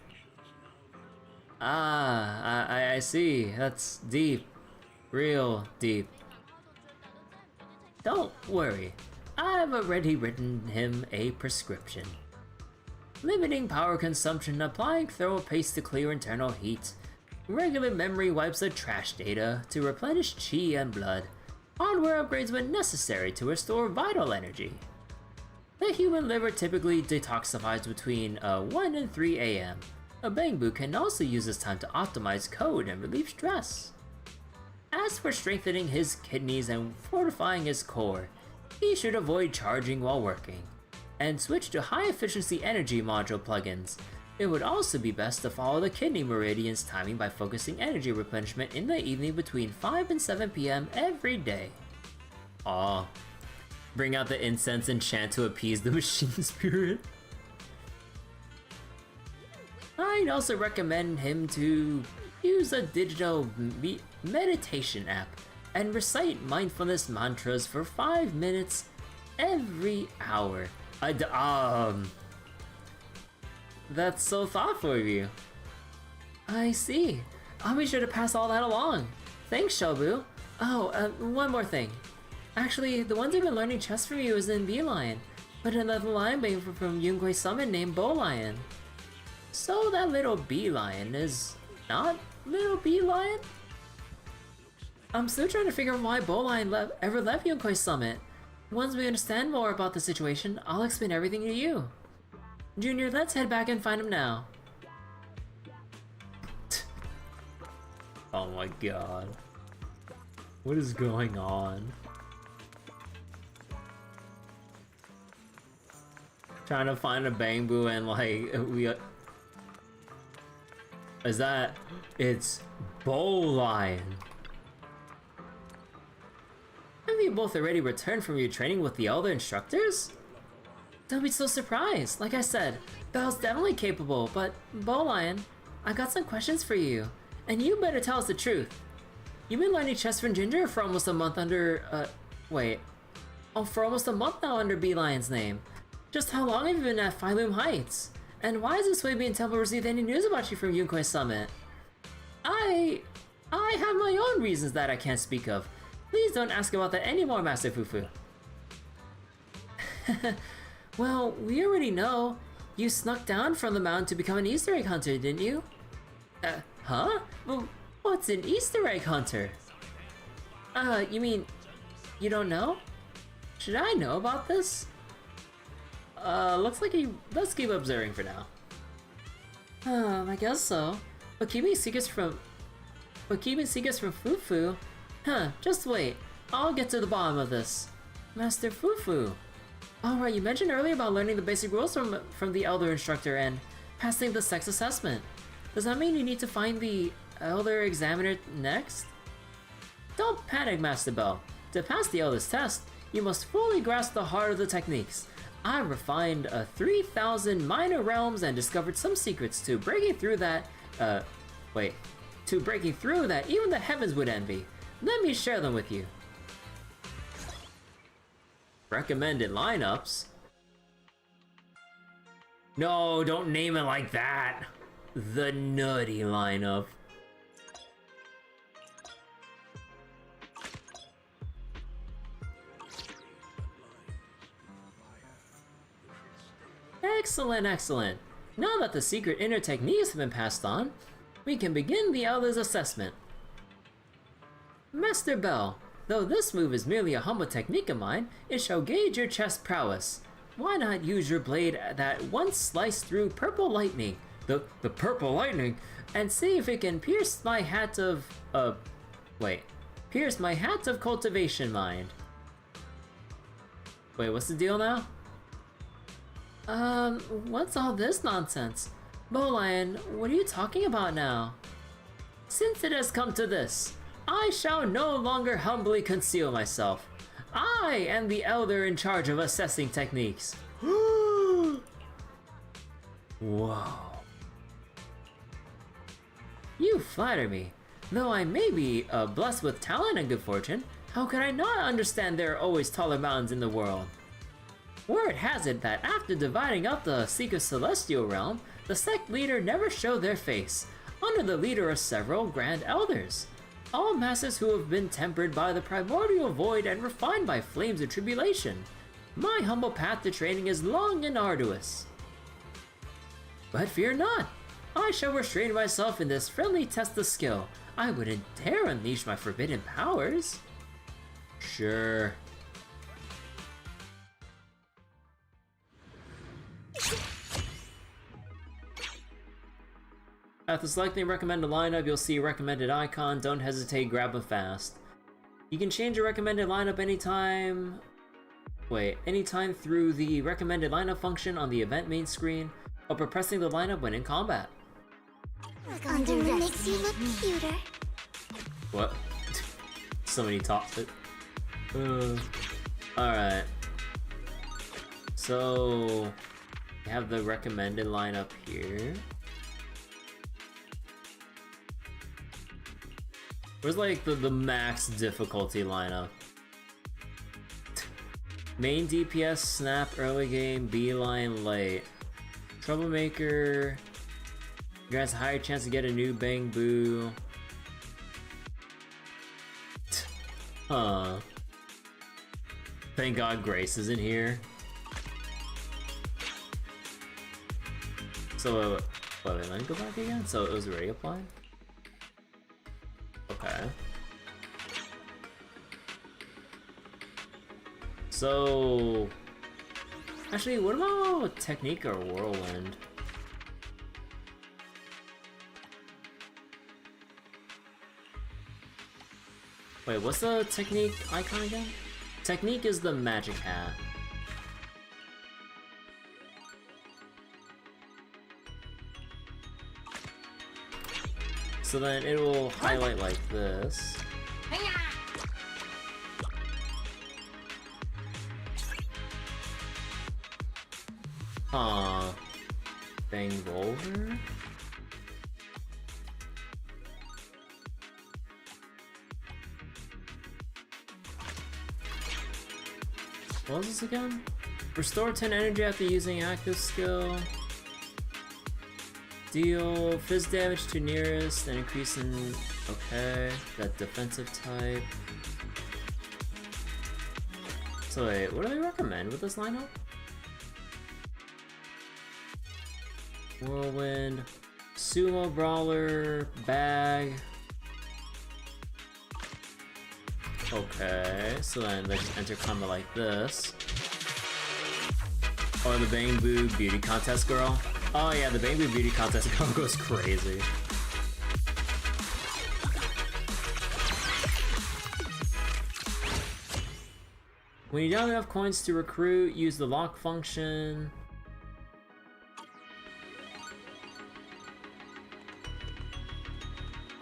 I see. That's deep. Real deep. Don't worry. I've already written him a prescription. Limiting power consumption, applying thermal paste to clear internal heat. Regular memory wipes of trash data to replenish chi and blood. Hardware upgrades when necessary to restore vital energy. The human liver typically detoxifies between 1 and 3 AM. A Bangbu can also use this time to optimize code and relieve stress. As for strengthening his kidneys and fortifying his core, he should avoid charging while working, and switch to high-efficiency energy module plugins. It would also be best to follow the kidney meridian's timing by focusing energy replenishment in the evening between 5 and 7 PM every day. Aw. Bring out the incense and chant to appease the machine spirit. I'd also recommend him to use a digital meditation app and recite mindfulness mantras for 5 minutes every hour. That's so thoughtful of you. I see. I'll be sure to pass all that along. Thanks, Shobu. Oh, one more thing. Actually, the ones I've been learning chess from you is in Beeline, but another lion being from Yunquay Summon named Bowlion. So that little bee lion is not little bee lion? I'm still trying to figure out why Bowlion ever left Yunquay Summit. Once we understand more about the situation, I'll explain everything to you. Junior, let's head back and find him now. Oh my god. What is going on? Trying to find a Bangbu and like is that it's Bowlion. Have you both already returned from your training with the other instructors? Don't be so surprised. Like I said, Belle's definitely capable, but Bowlion, I got some questions for you, and you better tell us the truth. You've been learning chess from Ginger for almost a month under, for almost a month now under Beelion's name. Just how long have you been at Phylum Heights? And why has the Swabian Temple received any news about you from Yunquay Summit? I have my own reasons that I can't speak of. Please don't ask about that anymore, Master Fufu. Well, we already know. You snuck down from the mountain to become an Easter egg hunter, didn't you? Huh? Well, what's an Easter egg hunter? You mean you don't know? Should I know about this? Looks like let's keep observing for now. I guess so. But keeping secrets from Fufu? Huh, just wait. I'll get to the bottom of this. Master Fufu. Alright, you mentioned earlier about learning the basic rules from the Elder Instructor and passing the sex assessment. Does that mean you need to find the Elder Examiner next? Don't panic, Master Bell. To pass the Elder's test, you must fully grasp the heart of the techniques. I refined 3,000 minor realms and discovered some secrets to breaking through that, to breaking through that even the heavens would envy. Let me share them with you. Recommended lineups? No, don't name it like that. The nutty lineup. Excellent, excellent. Now that the secret inner techniques have been passed on, we can begin the Elder's assessment. Master Bell, though this move is merely a humble technique of mine, it shall gauge your chess prowess. Why not use your blade that once sliced through purple lightning, the purple lightning, and see if it can pierce my hat of, pierce my hat of cultivation mind. Wait, what's the deal now? What's all this nonsense? Bowlion, what are you talking about now? Since it has come to this, I shall no longer humbly conceal myself. I am the elder in charge of assessing techniques. Whoa. You flatter me. Though I may be blessed with talent and good fortune, how could I not understand there are always taller mountains in the world? Word has it that after dividing up the secret celestial realm, the sect leader never showed their face, under the leader of several grand elders. All masses who have been tempered by the primordial void and refined by flames of tribulation. My humble path to training is long and arduous. But fear not, I shall restrain myself in this friendly test of skill. I wouldn't dare unleash my forbidden powers. Sure. After selecting a recommended lineup, you'll see a recommended icon. Don't hesitate, grab them fast. You can change your recommended lineup anytime through the recommended lineup function on the event main screen, or by pressing the lineup when in combat. Underwear makes you look cuter. What? Somebody talked it. Alright. So, we have the recommended lineup here. Where's like the max difficulty lineup? Main DPS, snap, early game, beeline, late. Troublemaker grants a higher chance to get a new Bang Boo. Huh. Thank God Grace isn't here. So, wait, let me go back again? So it was already applied? Okay. So... Actually, what about Technique or Whirlwind? Wait, what's the Technique icon again? Technique is the magic hat. So then it will highlight like this. Bang Volver? What was this again? Restore 10 energy after using active skill. Deal fizz damage to nearest and increase in... Okay, that defensive type. So wait, what do they recommend with this lineup? Whirlwind, Sumo Brawler, Bag. Okay, so then they just enter combo like this. Or the Bang Boo Beauty Contest Girl. Oh yeah, the Bang Boo Beauty Contest Girl goes crazy. When you don't have enough coins to recruit, use the lock function.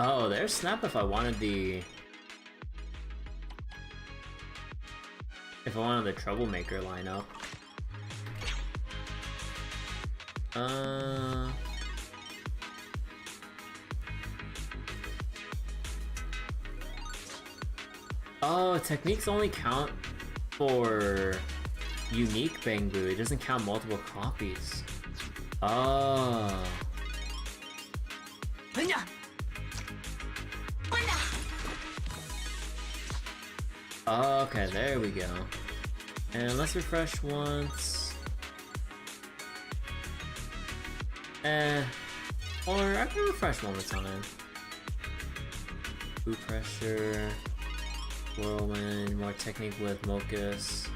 Oh, there's Snap if I wanted the... If I wanted the Troublemaker lineup. Oh, techniques only count for unique Bangbu. It doesn't count multiple copies. Oh. Okay, there we go. And let's refresh once. Or I can refresh one more time. Boot pressure, whirlwind, more technique with Mocus.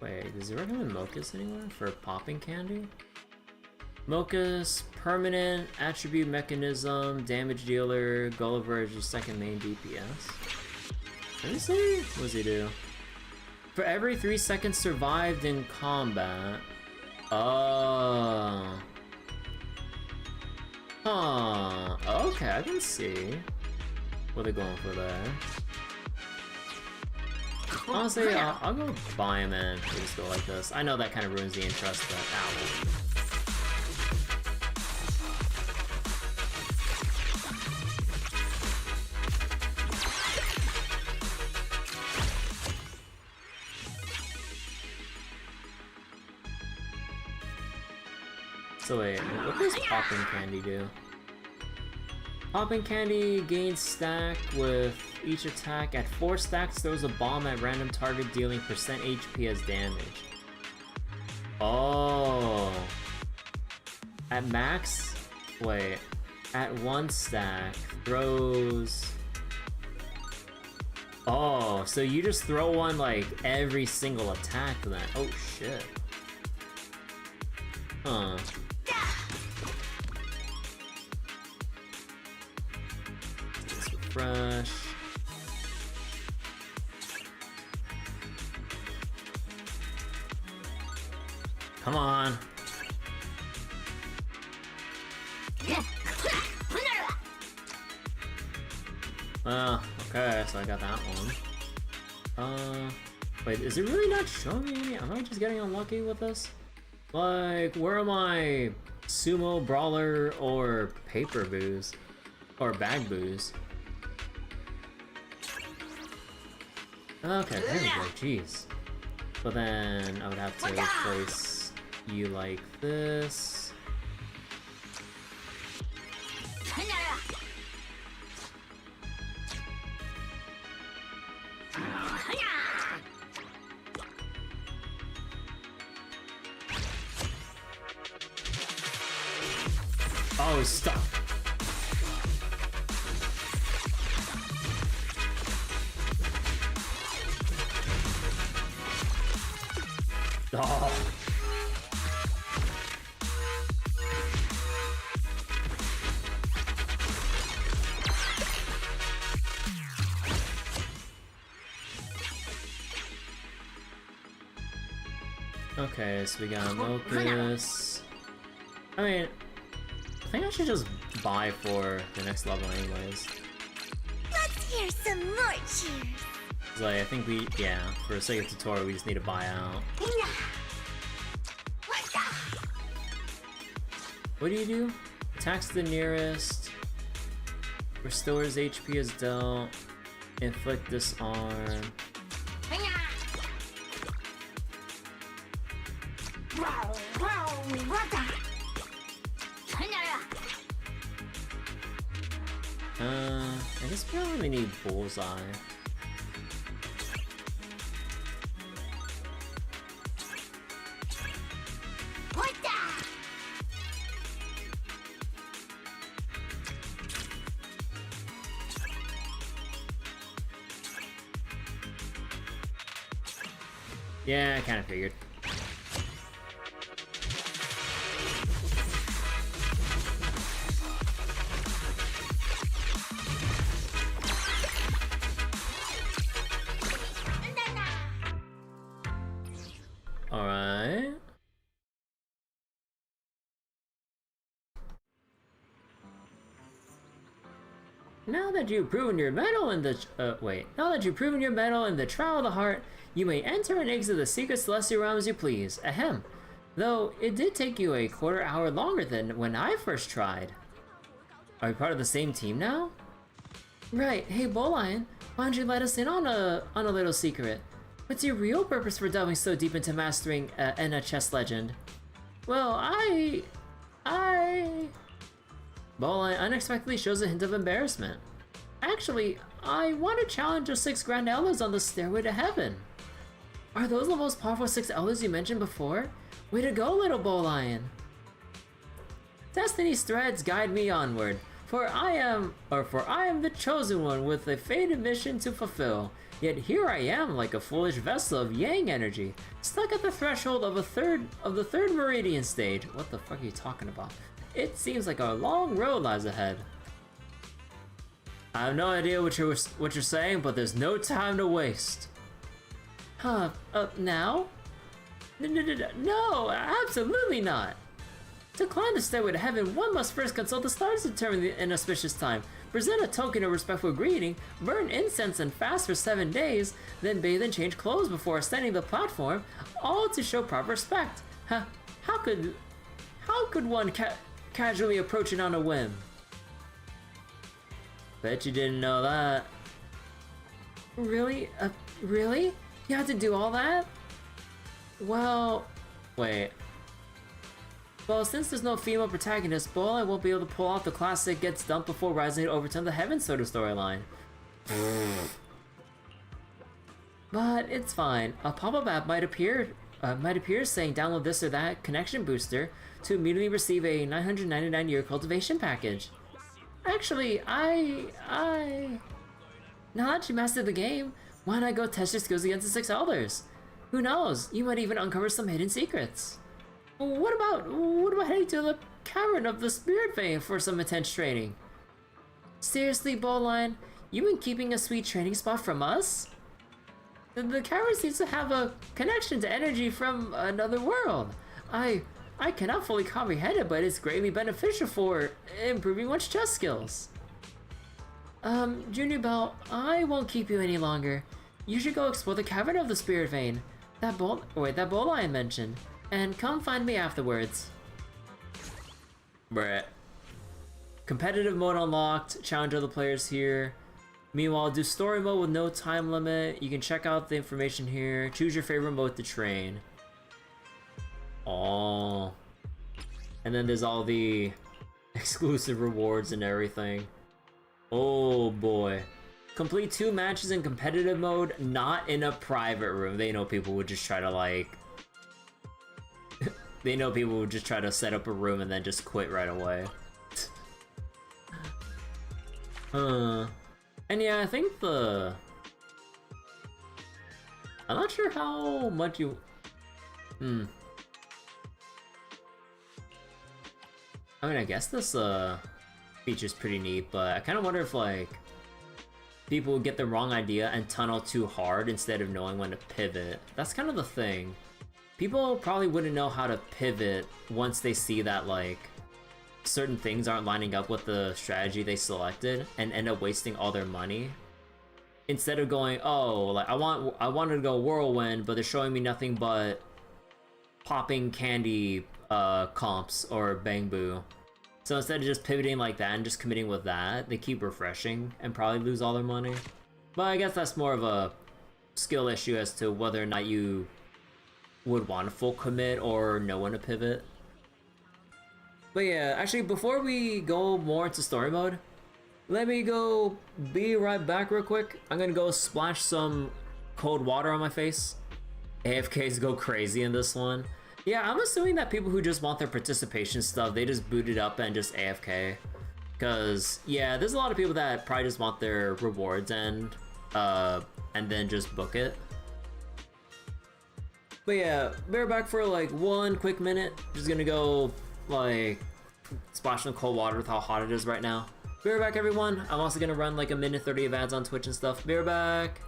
Wait, does it recommend Mocus anywhere for popping candy? Mocus, permanent, attribute mechanism, damage dealer, Gulliver is your second main DPS. Let me see. What does he do? For every 3 seconds survived in combat. Oh. Huh. Okay, I can see what they're going for there. Honestly, I'll go buy him and just go like this. I know that kind of ruins the interest, but ow. So wait, what does popping candy do? Popping candy gains stack with each attack. At 4 stacks, throws a bomb at random target, dealing % HP as damage. Oh. At max, wait. At 1 stack, throws. Oh, so you just throw one like every single attack then. Oh shit. Huh. Refresh. Come on. Okay, so I got that one. Wait, is it really not showing me any? Am I just getting unlucky with this? Like, where are my sumo, brawler, or paper boos? Or bag boos? Okay, there we go, jeez. But then I would have to place you like this. Oh, stop! Oh. Okay, so we got Locus. I mean, I think I should just buy for the next level anyways. Let's hear some more cheers. Like, I think we, yeah, for the sake of tutorial, we just need to buy out. What do you do? Attacks the nearest, restores HP as dealt, inflict disarm. I guess we don't really need bullseye. Yeah, I kind of figured. Alright. Now that you've proven your mettle in the now that you've proven your mettle in the Trial of the Heart, you may enter and exit the secret celestial realms as you please. Ahem. Though, it did take you a quarter hour longer than when I first tried. Are you part of the same team now? Right, hey Bowline, why don't you let us in on a little secret? What's your real purpose for delving so deep into mastering a chess legend? Well, Bowline unexpectedly shows a hint of embarrassment. Actually, I want to challenge the 6 Grand Elders on the Stairway to Heaven. Are those the most powerful 6 Elders you mentioned before? Way to go, little Bowline! Destiny's threads guide me onward, for I am the chosen one with a fated mission to fulfill. Yet here I am, like a foolish vessel of Yang energy, stuck at the threshold of the third meridian stage. What the fuck are you talking about? It seems like a long road lies ahead. I have no idea what you're saying, but there's no time to waste. Huh? Now? No, absolutely not. To climb the Stairway to Heaven, one must first consult the stars to determine the inauspicious time, present a token of respectful greeting, burn incense and fast for 7 days, then bathe and change clothes before ascending the platform, all to show proper respect. How could one casually approach it on a whim? Bet you didn't know that. Really? Really? You have to do all that? Well, wait. Well, since there's no female protagonist, Bowline won't be able to pull off the classic gets dumped before rising to overturn the heavens sort of storyline. But it's fine. A pop-up app might appear saying download this or that connection booster to immediately receive a 999-year cultivation package. Actually, now that you mastered the game, why not go test your skills against the 6 Elders? Who knows? You might even uncover some hidden secrets. What about heading to the Cavern of the Spirit Vein for some intense training? Seriously, Bowline? You been keeping a sweet training spot from us? The cavern seems to have a connection to energy from another world. I cannot fully comprehend it, but it's greatly beneficial for improving one's chess skills. Junior Bell, I won't keep you any longer. You should go explore the Cavern of the Spirit Vein that Bowline mentioned. And come find me afterwards. Bruh. Competitive mode unlocked. Challenge other players here. Meanwhile, do story mode with no time limit. You can check out the information here. Choose your favorite mode to train. Oh. And then there's all the exclusive rewards and everything. Oh boy. Complete 2 matches in competitive mode, not in a private room. They know people would just try to like... They know people would just try to set up a room and then just quit right away. And yeah, I think I'm not sure how much you... I mean, I guess this feature's pretty neat, but I kind of wonder if like people would get the wrong idea and tunnel too hard instead of knowing when to pivot. That's kind of the thing. People probably wouldn't know how to pivot once they see that like certain things aren't lining up with the strategy they selected and end up wasting all their money. Instead of going, oh, like I wanted to go whirlwind, but they're showing me nothing but popping candy comps or bang boo. So instead of just pivoting like that and just committing with that, they keep refreshing and probably lose all their money. But I guess that's more of a skill issue as to whether or not you would want a full commit or know when to pivot. But yeah, actually before we go more into story mode, let me go be right back real quick. I'm gonna go splash some cold water on my face. AFKs go crazy in this one. Yeah, I'm assuming that people who just want their participation stuff, they just boot it up and just AFK. Cause yeah, there's a lot of people that probably just want their rewards and then just book it. But yeah, bear back for like 1 quick minute. Just gonna go like splash some cold water with how hot it is right now. Be right back, everyone. I'm also gonna run like a minute 30 of ads on Twitch and stuff. Be right back.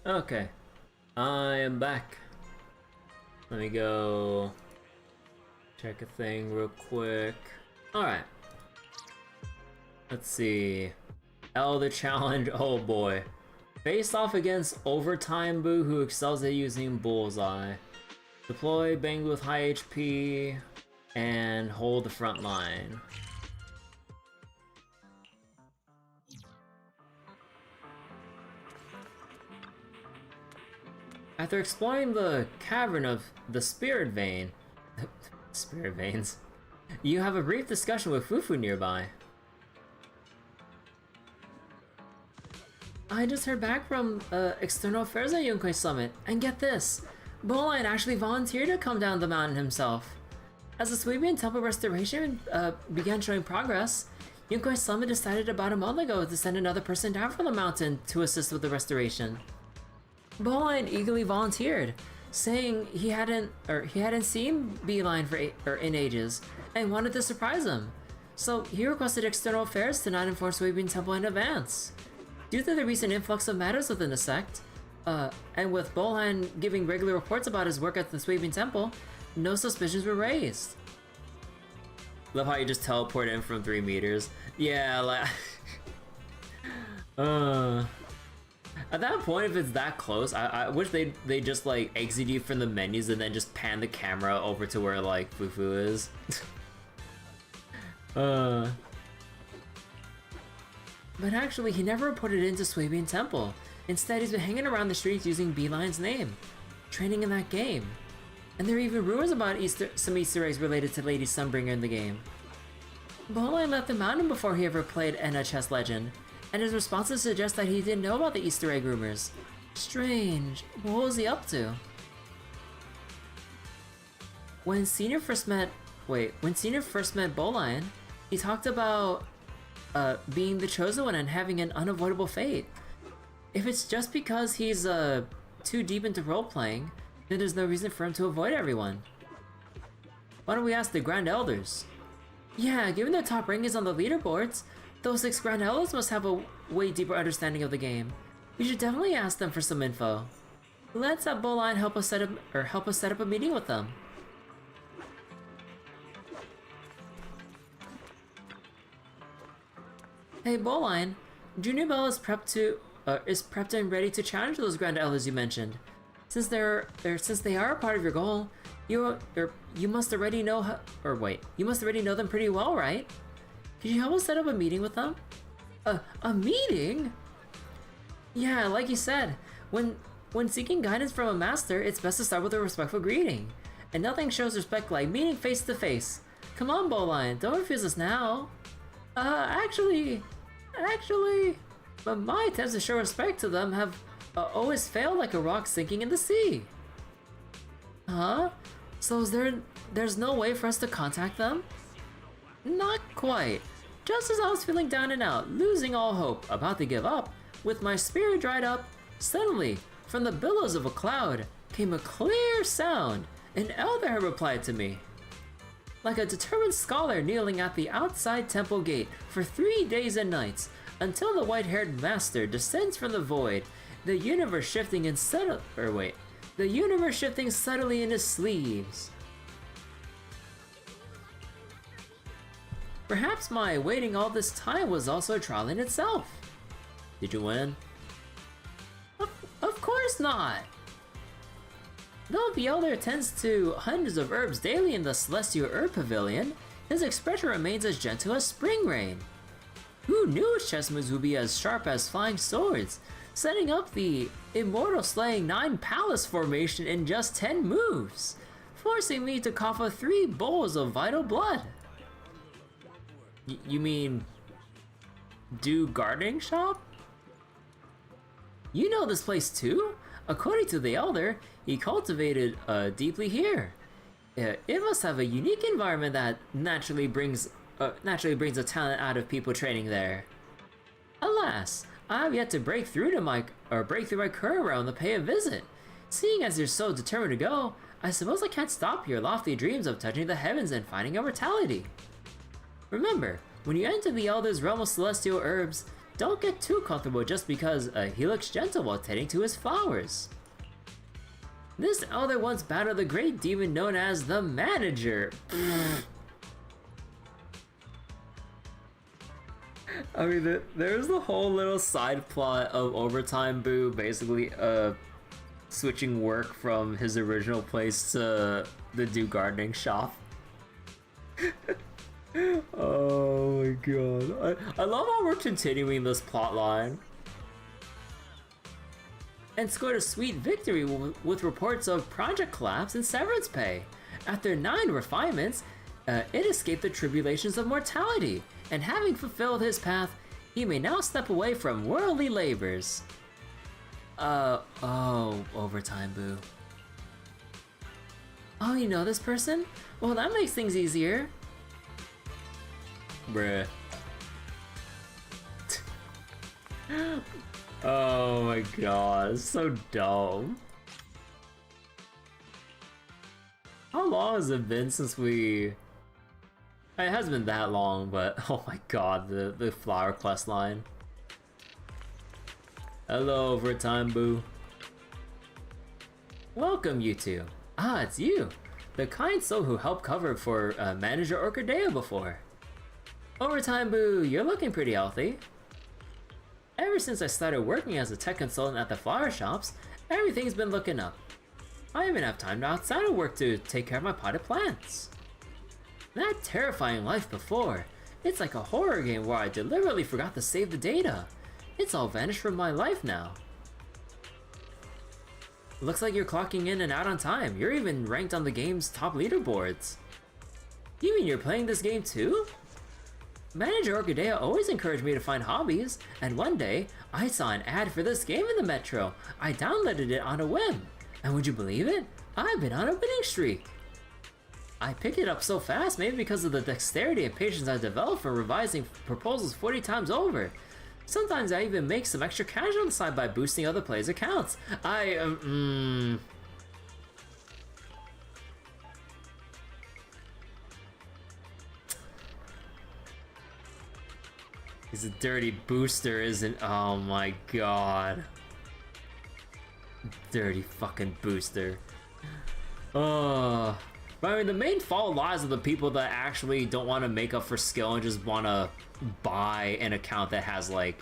Okay, I am back. Let me go check a thing real quick. Alright. Let's see. Elder Challenge, oh boy. Face off against Overtime Boo, who excels at using Bullseye. Deploy Bang with high HP, and hold the front line. After exploring the cavern of the Spirit Vein, Spirit Veins, you have a brief discussion with Fufu nearby. I just heard back from External Affairs at Yonkoi Summit, and get this, Boline actually volunteered to come down the mountain himself. As the Sweebian Temple restoration began showing progress, Yonkoi Summit decided about a month ago to send another person down from the mountain to assist with the restoration. Boline eagerly volunteered, saying he hadn't seen Beeline in ages and wanted to surprise him. So he requested External Affairs to not inform Sweebian Temple in advance. Due to the recent influx of matters within the sect, and with Boline giving regular reports about his work at the Sweebian Temple, no suspicions were raised. Love how you just teleport in from 3 meters. Yeah, like... At that point, if it's that close, I wish they just like exit you from the menus and then just pan the camera over to where like Fufu is. But actually, he never reported into Swabian Temple. Instead, he's been hanging around the streets using Beeline's name, training in that game. And there are even rumors about some Easter eggs related to Lady Sunbringer in the game. Boline left the mountain before he ever played NHS Legend, and his responses suggest that he didn't know about the Easter egg rumors. Strange. What was he up to? When Senior first met Boline, he talked about being the chosen one and having an unavoidable fate. If it's just because he's too deep into role-playing, then there's no reason for him to avoid everyone. Why don't we ask the Grand Elders? Yeah, given their top rankings on the leaderboards, those 6 Grand Elders must have a way deeper understanding of the game. We should definitely ask them for some info. Let's have Boline help us set up a meeting with them. Hey Boline, Junior Bell is prepped and ready to challenge those Grand Elders you mentioned. Since they are a part of your goal, you must already know them pretty well, right? Could you help us set up a meeting with them? A meeting? Yeah, like you said, when seeking guidance from a master, it's best to start with a respectful greeting. And nothing shows respect like meeting face to face. Come on, Boline, don't refuse us now. Actually, but my attempts to show respect to them have always failed like a rock sinking in the sea. Huh? So there's no way for us to contact them? Not quite. Just as I was feeling down and out, losing all hope, about to give up, with my spirit dried up, suddenly, from the billows of a cloud, came a clear sound. An elder had replied to me. Like a determined scholar kneeling at the outside temple gate for 3 days and nights, until the white-haired master descends from the void, the universe shifting subtly in his sleeves. Perhaps my waiting all this time was also a trial in itself. Did you win? Of course not! Though the elder attends to hundreds of herbs daily in the Celestial Herb Pavilion, his expression remains as gentle as spring rain. Who knew his chess moves would be as sharp as flying swords, setting up the immortal slaying 9 palace formation in just 10 moves, forcing me to cough up 3 bowls of vital blood. You mean do gardening shop? You know this place too? According to the elder, he cultivated deeply here. It must have a unique environment that naturally brings a talent out of people training there. Alas, I have yet to break through my current realm to pay a visit. Seeing as you're so determined to go, I suppose I can't stop your lofty dreams of touching the heavens and finding immortality. Remember, when you enter the Elder's realm of celestial herbs, don't get too comfortable just because he looks gentle while tending to his flowers. This elder once battled the great demon known as the Manager. I mean, there's the whole little side plot of Overtime Boo basically switching work from his original place to the Do Gardening shop. Oh my god. I love how we're continuing this plot line. And scored a sweet victory with reports of project collapse and severance pay. After 9 refinements, it escaped the tribulations of mortality, and having fulfilled his path, he may now step away from worldly labors. Oh, Overtime Boo. Oh, you know this person? Well, that makes things easier. Bruh. Oh my god, it's so dumb. How long has it been since we... It hasn't been that long, but oh my god, the flower quest line. Hello, Overtime Boo. Welcome, you two. Ah, it's you. The kind soul who helped cover for Manager Orchidea before. Overtime Boo, you're looking pretty healthy. Ever since I started working as a tech consultant at the flower shops, everything's been looking up. I even have time outside of work to take care of my potted plants. That terrifying life before, it's like a horror game where I deliberately forgot to save the data. It's all vanished from my life now. Looks like you're clocking in and out on time. You're even ranked on the game's top leaderboards. You mean you're playing this game too? Manager Orchidea always encouraged me to find hobbies, and one day, I saw an ad for this game in the Metro. I downloaded it on a whim, and would you believe it? I've been on a winning streak. I picked it up so fast, maybe because of the dexterity and patience I developed from revising proposals 40 times over. Sometimes I even make some extra cash on the side by boosting other players' accounts. He's a dirty booster, isn't? Oh my god. Dirty fucking booster. Oh. But I mean, the main fault lies with the people that actually don't want to make up for skill and just want to buy an account that has like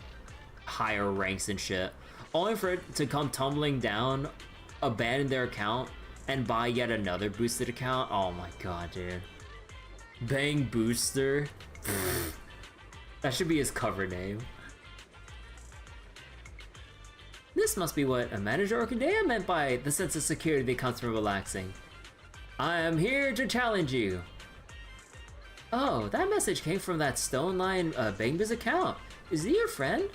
higher ranks and shit. Only for it to come tumbling down, abandon their account, and buy yet another boosted account. Oh my god, dude. Bang Booster. That should be his cover name. This must be what a Manager Orchidea meant by the sense of security that comes from relaxing. I am here to challenge you. Oh, that message came from that Stone Lion Bangbu's account. Is he your friend?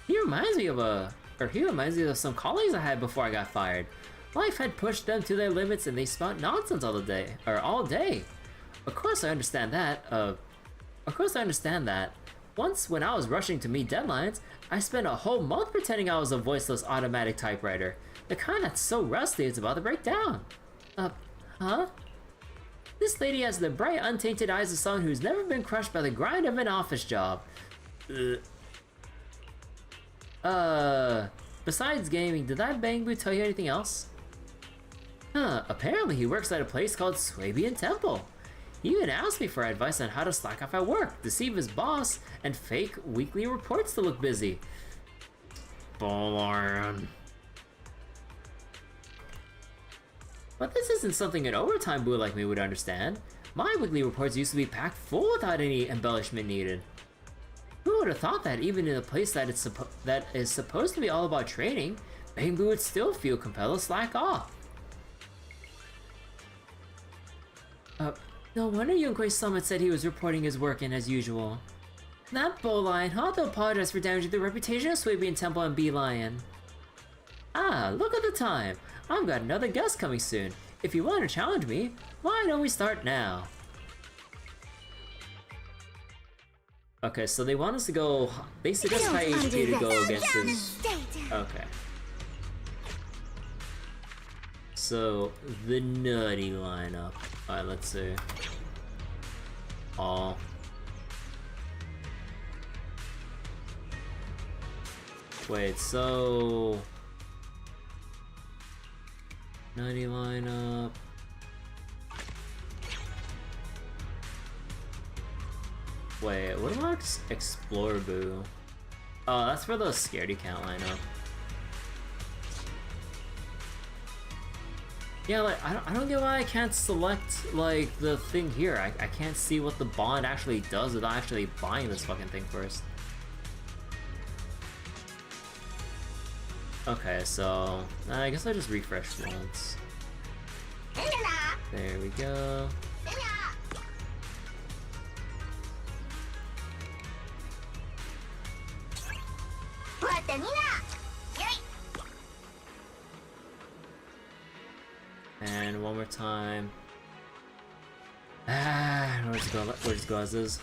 He reminds me of some colleagues I had before I got fired. Life had pushed them to their limits and they spout nonsense all day. Of course I understand that. Once, when I was rushing to meet deadlines, I spent a whole month pretending I was a voiceless automatic typewriter. The kind that's so rusty it's about to break down. Huh? This lady has the bright, untainted eyes of someone who's never been crushed by the grind of an office job. Besides gaming, did that Bangbu tell you anything else? Huh, apparently he works at a place called Swabian Temple. He even asked me for advice on how to slack off at work, deceive his boss, and fake weekly reports to look busy. Bullard. But this isn't something an overtime boo like me would understand. My weekly reports used to be packed full without any embellishment needed. Who would have thought that even in a place that is supposed to be all about training, Bangbu would still feel compelled to slack off? No wonder Yunquei Summit said he was reporting his work in as usual. That bowline ought to apologize for damaging the reputation of Swabian Temple and Bee Lion. Ah, look at the time. I've got another guest coming soon. If you want to challenge me, why don't we start now? Okay, so they want us to go. They suggest high HP to go against his. Okay. So the nutty lineup. Alright, let's see. Wait, so... Nutty lineup... Wait, what about Explore Boo? Oh, that's for the Scaredy Cat lineup. Yeah, like, I don't get why I can't select, like, the thing here. I can't see what the bond actually does without actually buying this fucking thing first. Okay, so... I guess I just refreshed once. There we go. And one more time. Ah, where's go as is?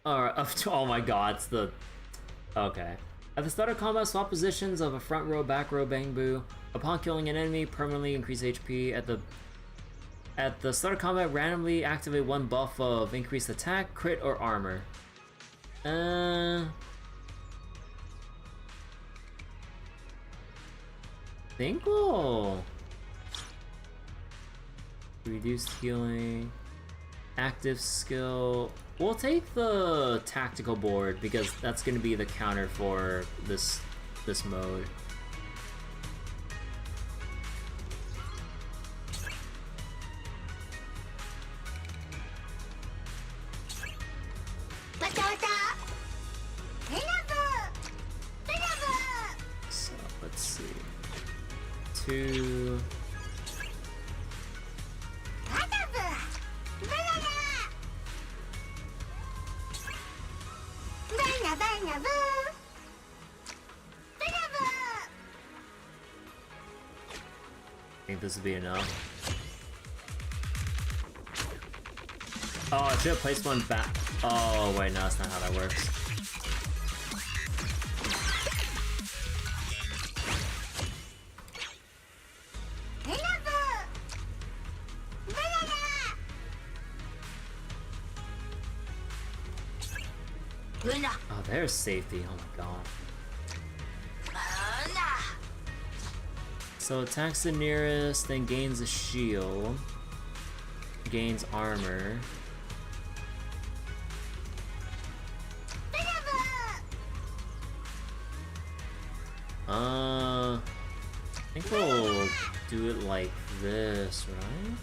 Alright, up to, oh my god, it's the... Okay. At the start of combat, swap positions of a front row, back row Bangbu. Upon killing an enemy, permanently increase HP. At the start of combat, randomly activate one buff of increased attack, crit, or armor. Think we'll... Reduced healing. Active skill. We'll take the tactical board because that's going to be the counter for this mode. So let's see. 2. I think this will be enough. Oh, I should have placed one back. Oh, wait, no, that's not how that works. Oh, there's safety. Oh my god. So attacks the nearest, then gains a shield. Gains armor. I think we'll do it like this, right?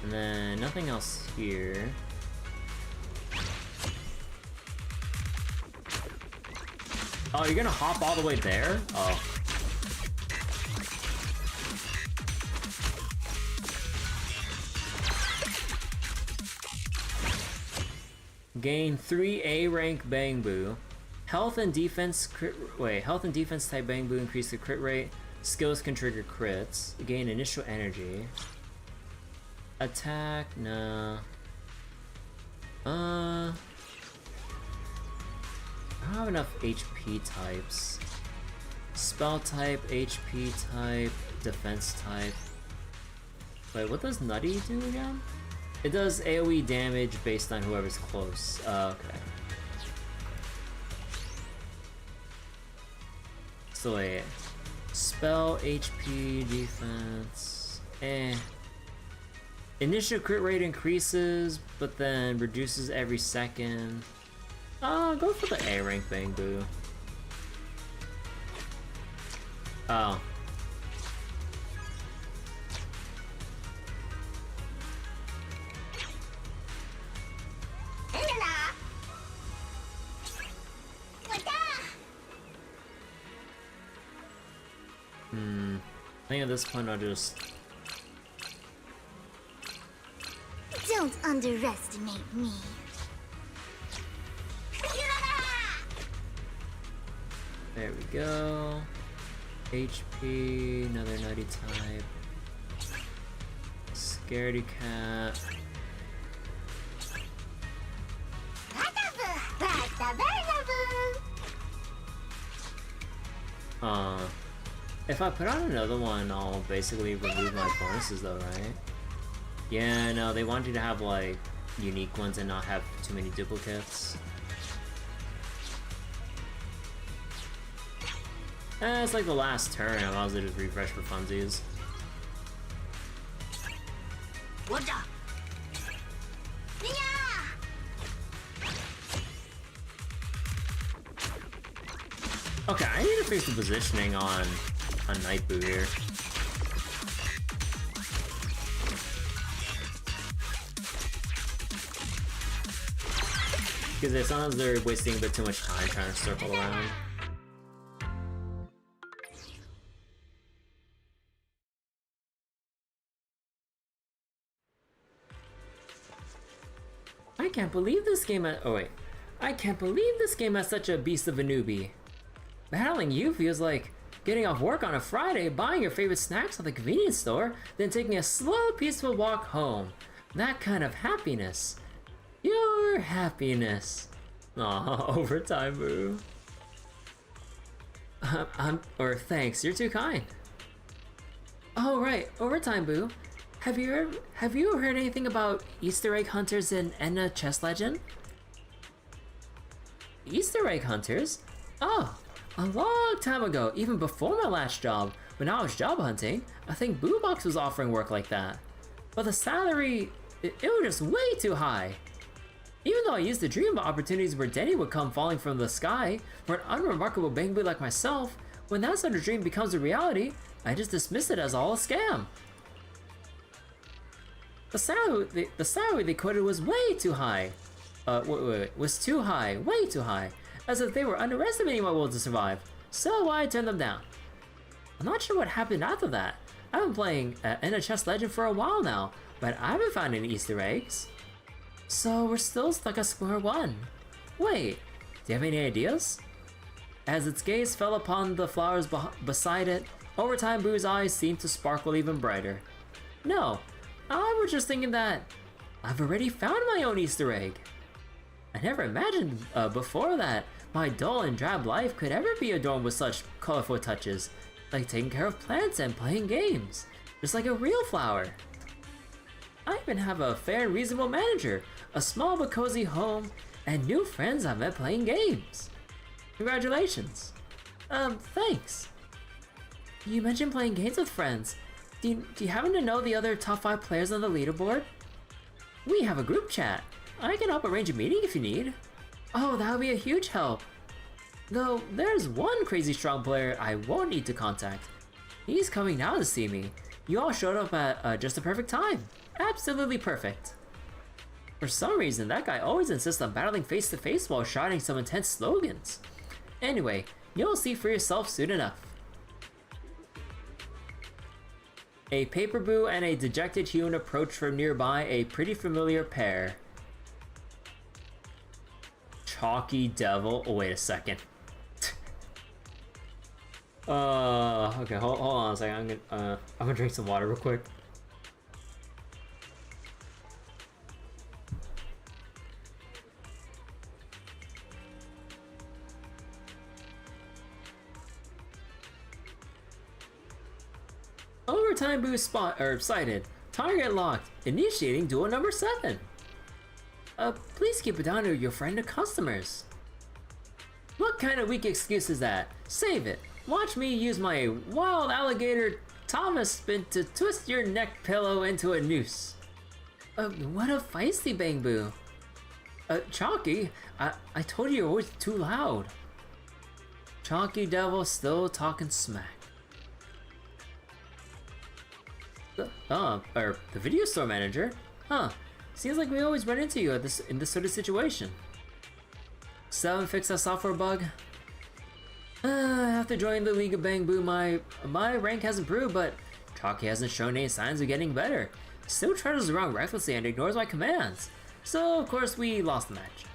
And then nothing else here. Oh, you're gonna hop all the way there? Oh. Gain 3 A rank Bangbu. Health and defense health and defense type Bangbu increase the crit rate. Skills can trigger crits. Gain initial energy. Attack, nah. I don't have enough HP types. Spell type, HP type, defense type. Wait, what does Nutty do again? It does AoE damage based on whoever's close. Okay. So wait. Spell, HP, defense. Initial crit rate increases, but then reduces every second. Go for the A rank Bangbu. Oh. I think at this point I'll just... Don't underestimate me. There we go. HP, another Nutty type. Scaredy Cat. If I put on another one, I'll basically remove my bonuses though, right? Yeah, no, they want you to have like unique ones and not have too many duplicates. It's like the last turn, I might as well just refresh for funsies. Okay, I need to fix the positioning on Night Boo here. Because it sounds they're wasting a bit too much time trying to circle around. I can't believe this game I can't believe this game has such a beast of a newbie. Battling you feels like getting off work on a Friday, buying your favorite snacks at the convenience store, then taking a slow, peaceful walk home. That kind of happiness. Your happiness. Aw, overtime, boo. Thanks, you're too kind. Oh right, overtime, boo. Have you heard anything about Easter egg hunters in Enna Chess Legend? Easter egg hunters? Oh, a long time ago, even before my last job, when I was job hunting, I think Boo Box was offering work like that. But the salary, it was just way too high. Even though I used to dream about opportunities where Denny would come falling from the sky for an unremarkable Bangbu like myself, when that sort of dream becomes a reality, I just dismiss it as all a scam. The salary they quoted was way too high. Was too high, way too high. As if they were underestimating my will to survive. So I turned them down. I'm not sure what happened after that. I've been playing Enna Chess Legend for a while now, but I haven't found any Easter eggs. So we're still stuck at square one. Wait, do you have any ideas? As its gaze fell upon the flowers beside it, Overtime Boo's eyes seemed to sparkle even brighter. No, I was just thinking that I've already found my own Easter egg. I never imagined before that my dull and drab life could ever be adorned with such colorful touches, like taking care of plants and playing games, just like a real flower. I even have a fair and reasonable manager, a small but cozy home, and new friends I met playing games. Congratulations. Thanks. You mentioned playing games with friends. Do you happen to know the other top 5 players on the leaderboard? We have a group chat. I can help arrange a meeting if you need. Oh, that would be a huge help. Though, there's one crazy strong player I won't need to contact. He's coming now to see me. You all showed up at just the perfect time. Absolutely perfect. For some reason, that guy always insists on battling face to face while shouting some intense slogans. Anyway, you'll see for yourself soon enough. A paper boo and a dejected human approach from nearby, a pretty familiar pair. Chalky Devil. Oh, wait a second. Okay, hold on a second. I'm gonna drink some water real quick. Overtime boost sighted. Target locked. Initiating duel number 7. Please keep it down to your friend or customers. What kind of weak excuse is that? Save it. Watch me use my wild alligator Thomas spin to twist your neck pillow into a noose. What a feisty Bangbu. Chalky, I told you you're always too loud. Chalky Devil still talking smack. The video store manager? Huh. Seems like we always run into you in this sort of situation. 7 fix that software bug? After joining the League of Bangbu, my rank has improved, but Chalky hasn't shown any signs of getting better. Still trudges around recklessly and ignores my commands. So, of course, we lost the match.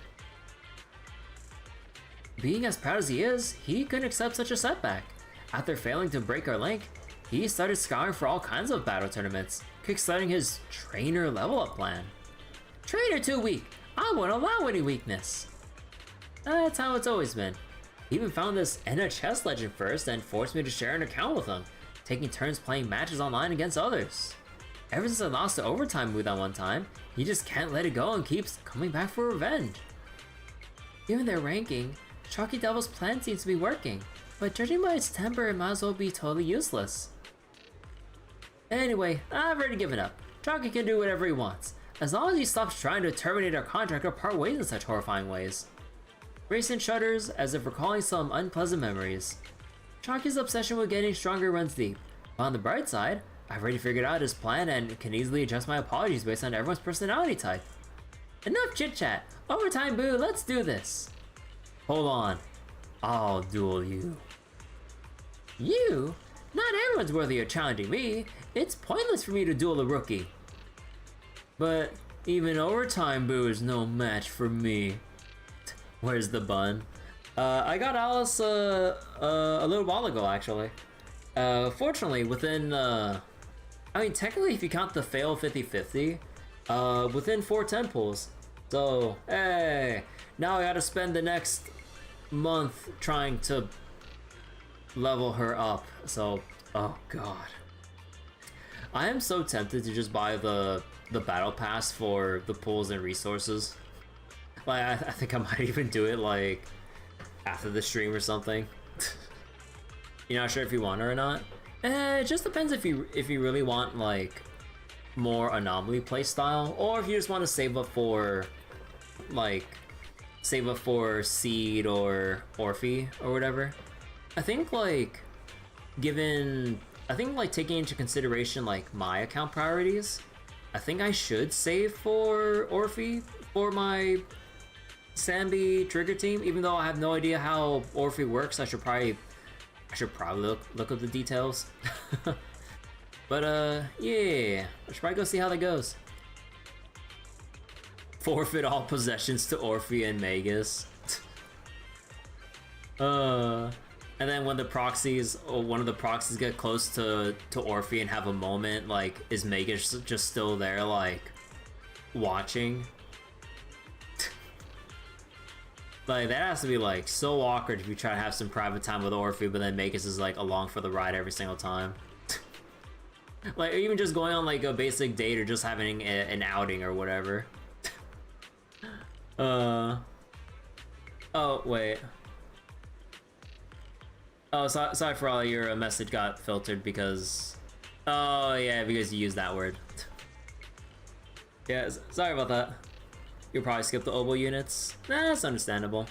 Being as proud as he is, he couldn't accept such a setback. After failing to break our link, he started scouring for all kinds of battle tournaments, kickstarting his trainer level up plan. Trainer too weak! I won't allow any weakness! That's how it's always been. He even found this NHS legend first and forced me to share an account with him, taking turns playing matches online against others. Ever since I lost to Overtime Boo that one time, he just can't let it go and keeps coming back for revenge. Given their ranking, Chalky Devil's plan seems to be working, but judging by its temper, it might as well be totally useless. Anyway, I've already given up. Chalky can do whatever he wants, as long as he stops trying to terminate our contract or part ways in such horrifying ways. Grayson shudders as if recalling some unpleasant memories. Chalky's obsession with getting stronger runs deep, but on the bright side, I've already figured out his plan and can easily adjust my apologies based on everyone's personality type. Enough chit-chat! Overtime Boo, let's do this! Hold on. I'll duel you. You? Not everyone's worthy of challenging me. It's pointless for me to duel a rookie. But even Overtime Boo is no match for me. Where's the bun? I got Alice a little while ago, actually. Fortunately, within, I mean, technically if you count the fail 50-50, within 4 10 pulls. So, hey, now I gotta spend the next month trying to level her up. So, oh god. I am so tempted to just buy the battle pass for the pulls and resources. Like, I think I might even do it, like, after the stream or something. You're not sure if you want it or not? It just depends if you really want, like, more anomaly playstyle, or if you just want to save up for, like, Seed or Orphe or whatever. I think, like, taking into consideration, like, my account priorities, I think I should save for Orphe for my Sambi trigger team, even though I have no idea how Orphe works. I should probably look up the details. But yeah, I should probably go see how that goes. Forfeit all possessions to Orphe and Magus. And then when the proxies, or one of the proxies get close to Orphe and have a moment, like, is Magus just still there, like, watching? Like, that has to be, like, so awkward if you try to have some private time with Orphe, but then Magus is, like, along for the ride every single time. Like, or even just going on, like, a basic date or just having an outing or whatever. Oh, wait. Oh, sorry for all your message got filtered because... Oh, yeah, because you used that word. Yeah, sorry about that. You'll probably skip the oboe units. Nah, that's understandable.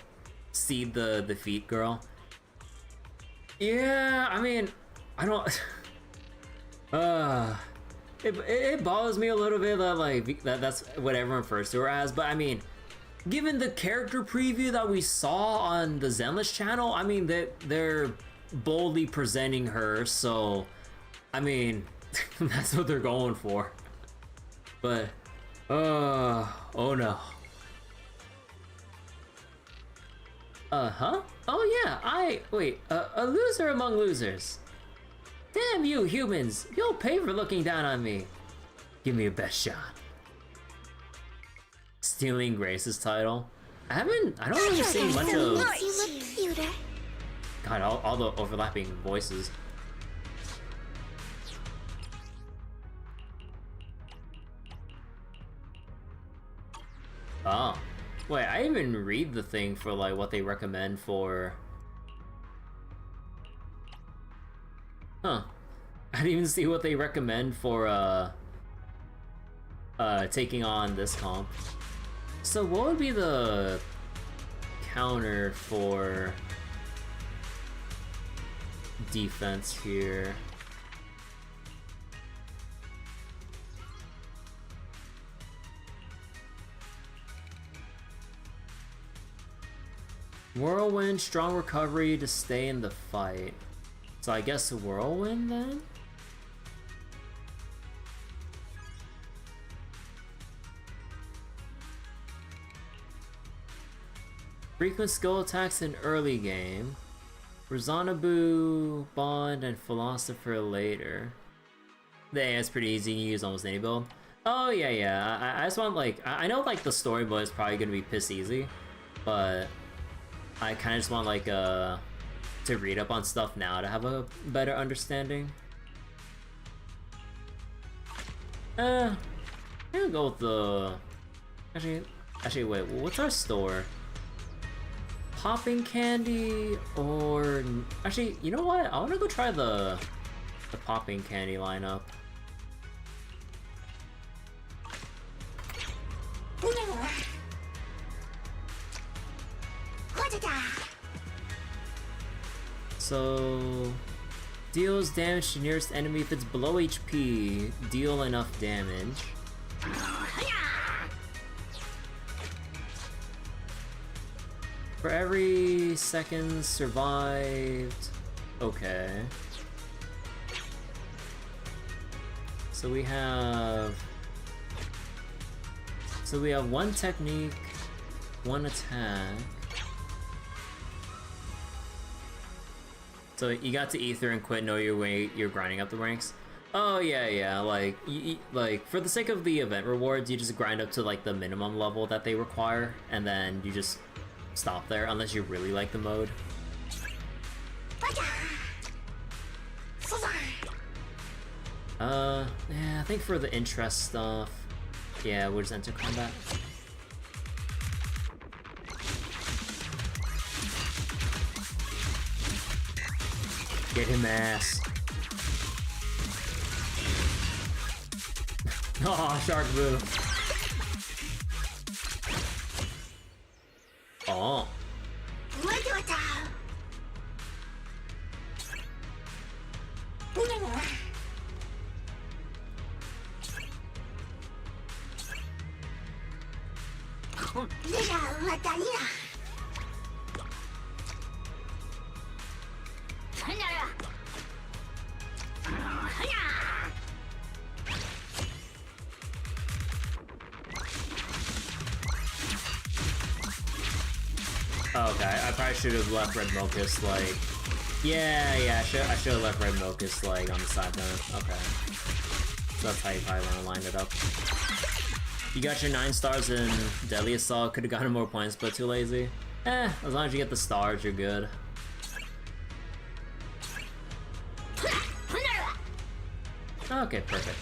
Seed the feet, girl. Yeah, I mean, I don't... It bothers me a little bit that, like, that's what everyone refers to her as, but I mean, given the character preview that we saw on the Zenless channel, I mean, they're boldly presenting her, so, I mean, that's what they're going for. But, oh no. Huh? Oh yeah, wait, a loser among losers. Damn you, humans! You'll pay for looking down on me. Give me a best shot. Stealing Grace's title. I don't really see much of... You look cuter. God, all the overlapping voices. Oh. Wait, I didn't even read the thing for, like, what they recommend for... Huh. I didn't even see what they recommend for, taking on this comp. So what would be the counter for defense here? Whirlwind, strong recovery to stay in the fight. So I guess a Whirlwind then? Frequent skill attacks in early game. Razanabu, Bond, and Philosopher later. Yeah, it's pretty easy to use almost any build. Oh yeah. I just want, like, I know, like, the story mode is probably gonna be piss easy, but I kind of just want like to read up on stuff now to have a better understanding. I'm gonna go with the... Actually, wait, what's our store? Popping candy or... Actually, you know what? I wanna go try the popping candy lineup. So... Deals damage to nearest enemy if it's below HP. Deal enough damage. For every second survived. Okay. So we have one technique, one attack. So you got to Ether and quit, know your way, you're grinding up the ranks. Oh yeah, like, like, for the sake of the event rewards, you just grind up to like the minimum level that they require, and then you just stop there, unless you really like the mode. Yeah, I think for the interest stuff, yeah, we'll just enter combat. Get him, ass. Aw, shark boo. Oh. Okay, I probably should have left Red Mocus like... Yeah, I should have left Red Mocus like on the side then. Okay. So that's how you probably want to line it up. You got your 9 stars in Deadly Assault, could have gotten more points, but too lazy. As long as you get the stars, you're good. Okay, perfect.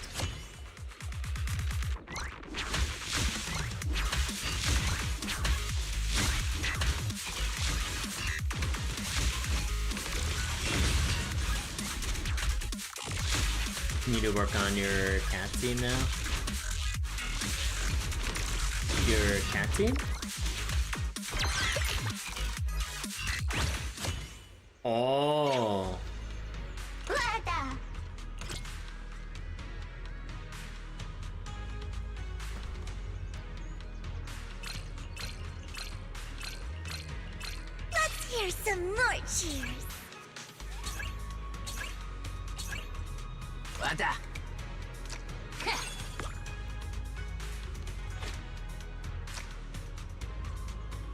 You need to work on your cat team now. Your cat team? Oh. Let's hear some more cheers.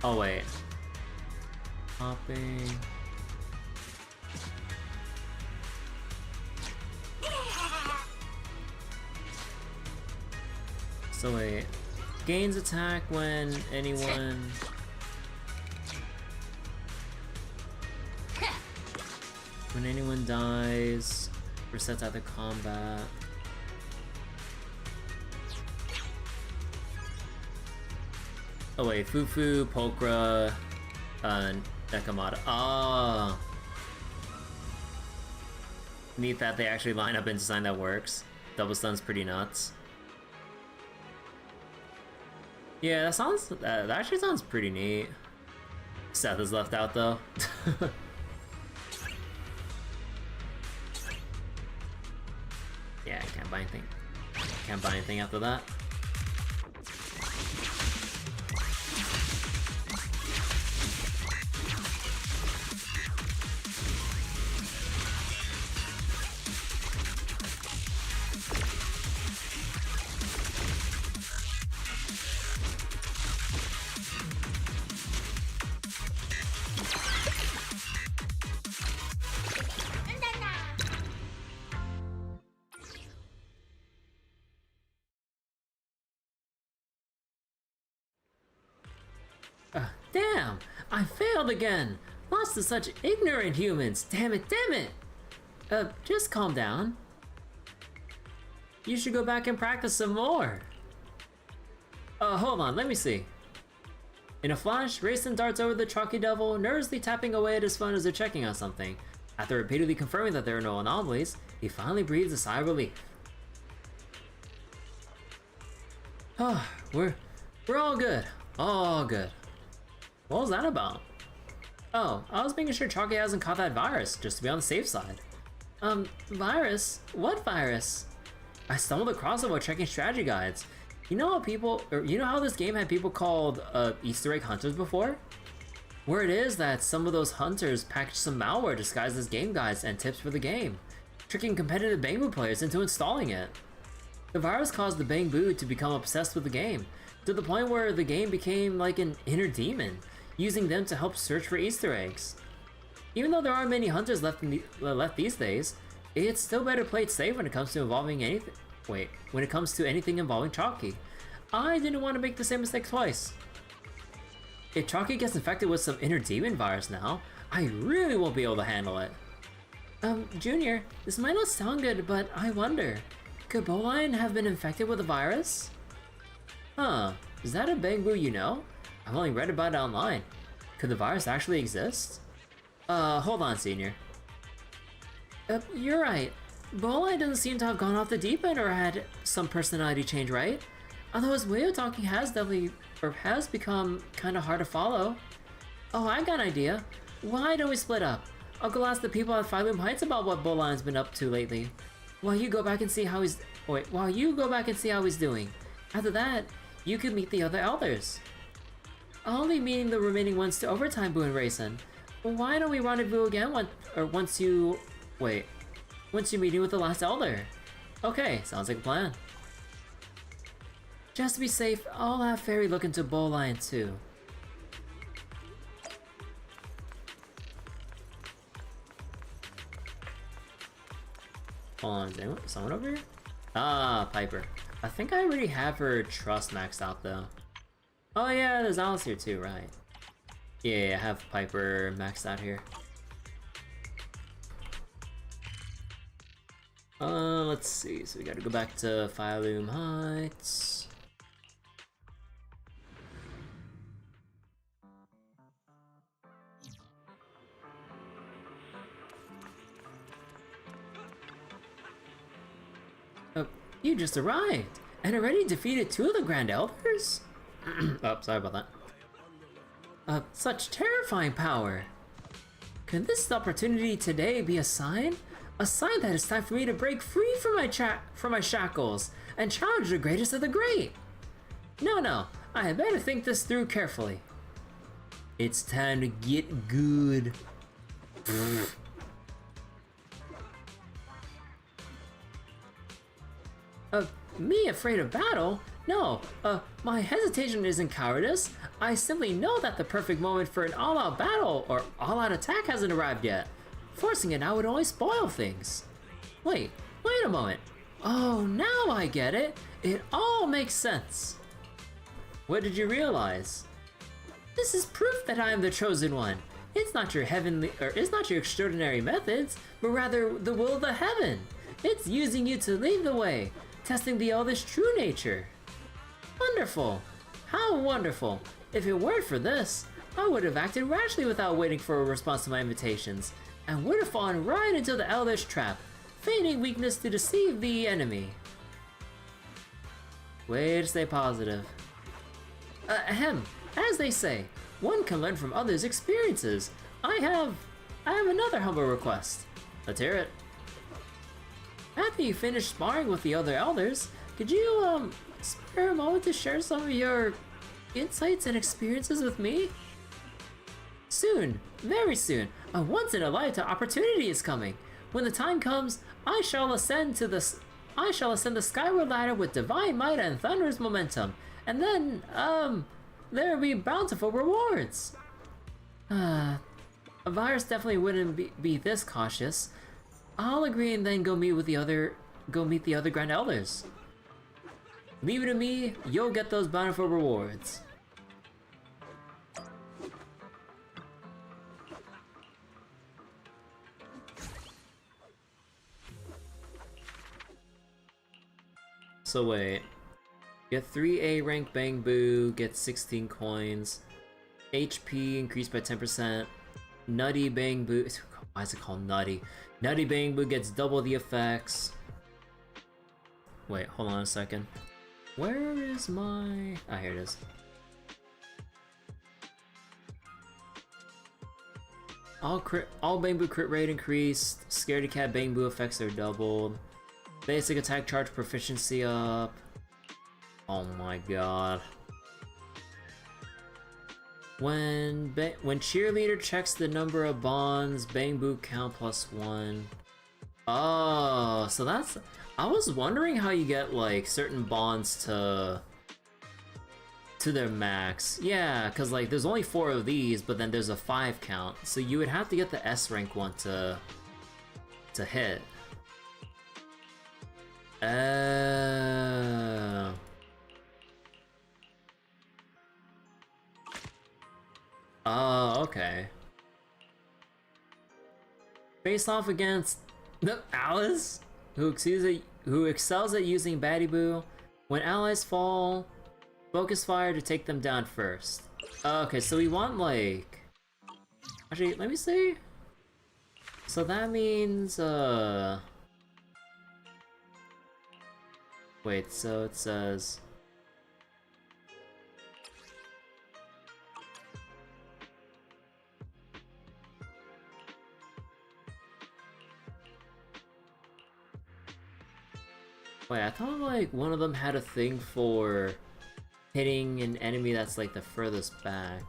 Oh wait. Hopping. So wait. Gains attack when anyone... When anyone dies, resets out the combat. Oh wait, Fufu, Pokra, Nekamata. Ah. Neat that they actually line up in design that works. Double stun's pretty nuts. Yeah, that sounds. That actually sounds pretty neat. Seth is left out though. Yeah, I can't buy anything. Can't buy anything after that. Damn! I failed again! Lost to such ignorant humans! Damn it, damn it! Just calm down. You should go back and practice some more. Hold on, let me see. In a flash, Raisin darts over the chalky devil, nervously tapping away at his phone as they're checking on something. After repeatedly confirming that there are no anomalies, he finally breathes a sigh of relief. We're all good. All good. What was that about? Oh, I was making sure Chalky hasn't caught that virus, just to be on the safe side. Virus? What virus? I stumbled across it while checking strategy guides. You know how this game had people called Easter egg hunters before? Word is that some of those hunters packaged some malware disguised as game guides and tips for the game, tricking competitive Bangbu players into installing it. The virus caused the Bangbu to become obsessed with the game, to the point where the game became like an inner demon, using them to help search for Easter eggs. Even though there aren't many hunters left these days, it's still better played safe when it comes to anything involving Chalky. I didn't want to make the same mistake twice. If Chalky gets infected with some inner demon virus now, I really won't be able to handle it. Junior, this might not sound good, but I wonder, could Bowline have been infected with a virus? Huh, is that a Bangbu you know? I've only read about it online. Could the virus actually exist? Hold on, Senior. You're right. Bowline doesn't seem to have gone off the deep end or had some personality change, right? Although his way of talking has become kind of hard to follow. Oh, I got an idea. Why don't we split up? I'll go ask the people at Phylum Heights about what Bowline's been up to lately. While you go back and see how he's doing. After that, you can meet the other elders. I'll be meeting the remaining ones to overtime, Boo and Raisin. Why don't we rendezvous again once you're meeting with the last elder? Okay, sounds like a plan. Just to be safe, I'll have Fairy look into Bowline too. Hold on, is someone over here? Ah, Piper. I think I already have her trust maxed out though. Oh yeah, there's Alice here too, right? Yeah, I have Piper maxed out here. Let's see, so we gotta go back to Phylum Heights. You just arrived, and already defeated 2 of the Grand Elders? Oh, sorry about that. Such terrifying power. Could this opportunity today be a sign? A sign that it's time for me to break free from my shackles and challenge the greatest of the great. No, I had better think this through carefully. It's time to get good. Me afraid of battle? No, my hesitation isn't cowardice. I simply know that the perfect moment for an all-out battle or all-out attack hasn't arrived yet. Forcing it now would only spoil things. Wait a moment. Oh, now I get it. It all makes sense. What did you realize? This is proof that I am the chosen one. It's not your extraordinary methods, but rather the will of the heaven. It's using you to lead the way, testing the eldest true nature. Wonderful. How wonderful. If it weren't for this, I would have acted rashly without waiting for a response to my invitations, and would have fallen right into the elder's trap, feigning weakness to deceive the enemy. Way to stay positive. As they say, one can learn from others' experiences. I have another humble request. Let's hear it. After you finish sparring with the other elders, could you, spare a moment to share some of your insights and experiences with me? Soon, very soon, a once-in-a-lifetime opportunity is coming. When the time comes, I shall ascend the skyward ladder with divine might and thunderous momentum, and then, there will be bountiful rewards. A virus definitely wouldn't be this cautious. I'll agree and then go meet the other Grand Elders. Leave it to me, you'll get those bountiful rewards. So wait. Get 3 A rank Bang Boo, get 16 coins. HP increased by 10%. Nutty Bang Boo. Why is it called Nutty? Nutty Bang Boo gets double the effects. Wait, hold on a second. Where is my... Ah, here it is. All Bang Boo crit rate increased. Scaredy Cat Bang Boo effects are doubled. Basic attack charge proficiency up. Oh my god. When cheerleader checks the number of bonds, Bang Boo count +1. Oh, so that's... I was wondering how you get like certain bonds to their max. Yeah, because like there's only 4 of these, but then there's a 5 count. So you would have to get the S rank one to hit. Oh. Oh, okay. Face off against Alice, who excels at using Baddie Boo. When allies fall, focus fire to take them down first. Okay, so we want like... Actually, let me see. So that means, wait, so it says... Wait, I thought like one of them had a thing for hitting an enemy that's like the furthest back.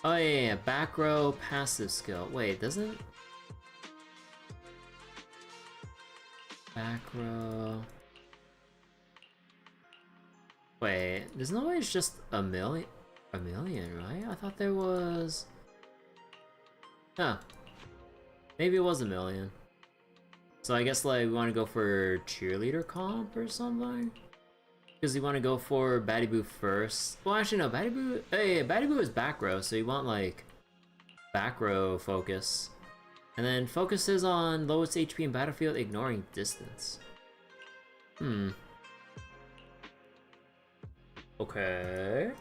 Oh yeah, back row passive skill. Wait, doesn't... Back row... Wait, there's no way it's just a million, right? I thought there was... Huh. Maybe it was a million. So I guess like we want to go for cheerleader comp or something? Because you want to go for Baddie Boo first. Well, actually, no. Baddie Boo... Hey, Baddie Boo is back row, so you want, like, back row focus. And then focuses on lowest HP in battlefield, ignoring distance. Hmm. Okay.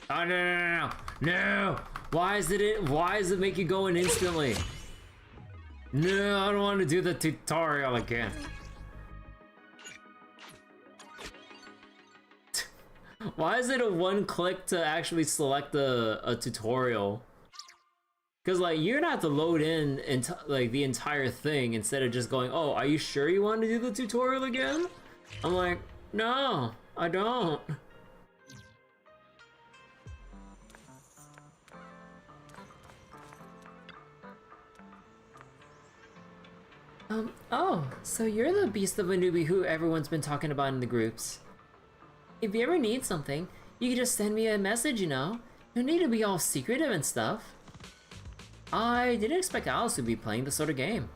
Oh, no. No! Why is it make you go in instantly? No, I don't want to do the tutorial again. Why is it a one click to actually select a tutorial? Because like you're gonna have to load in like the entire thing instead of just going, oh, are you sure you want to do the tutorial again? I'm like, no, I don't. Oh, so you're the beast of a newbie who everyone's been talking about in the groups. If you ever need something, you can just send me a message, you know? No need to be all secretive and stuff. I didn't expect Alice to be playing this sort of game.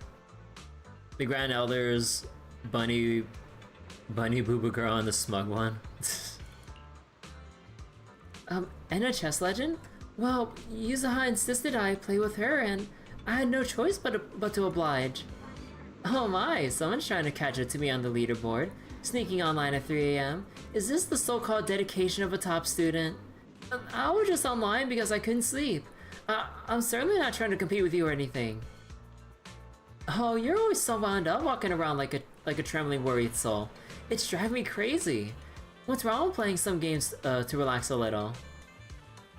The Grand Elders, Bunny Booba Girl, and the Smug one. And a chess legend? Well, Yuzaha insisted I play with her, and I had no choice but to oblige. Oh my, someone's trying to catch up to me on the leaderboard. Sneaking online at 3 AM. Is this the so-called dedication of a top student? I was just online because I couldn't sleep. I'm certainly not trying to compete with you or anything. Oh, you're always so wound up walking around like a trembling worried soul. It's driving me crazy. What's wrong with playing some games to relax a little?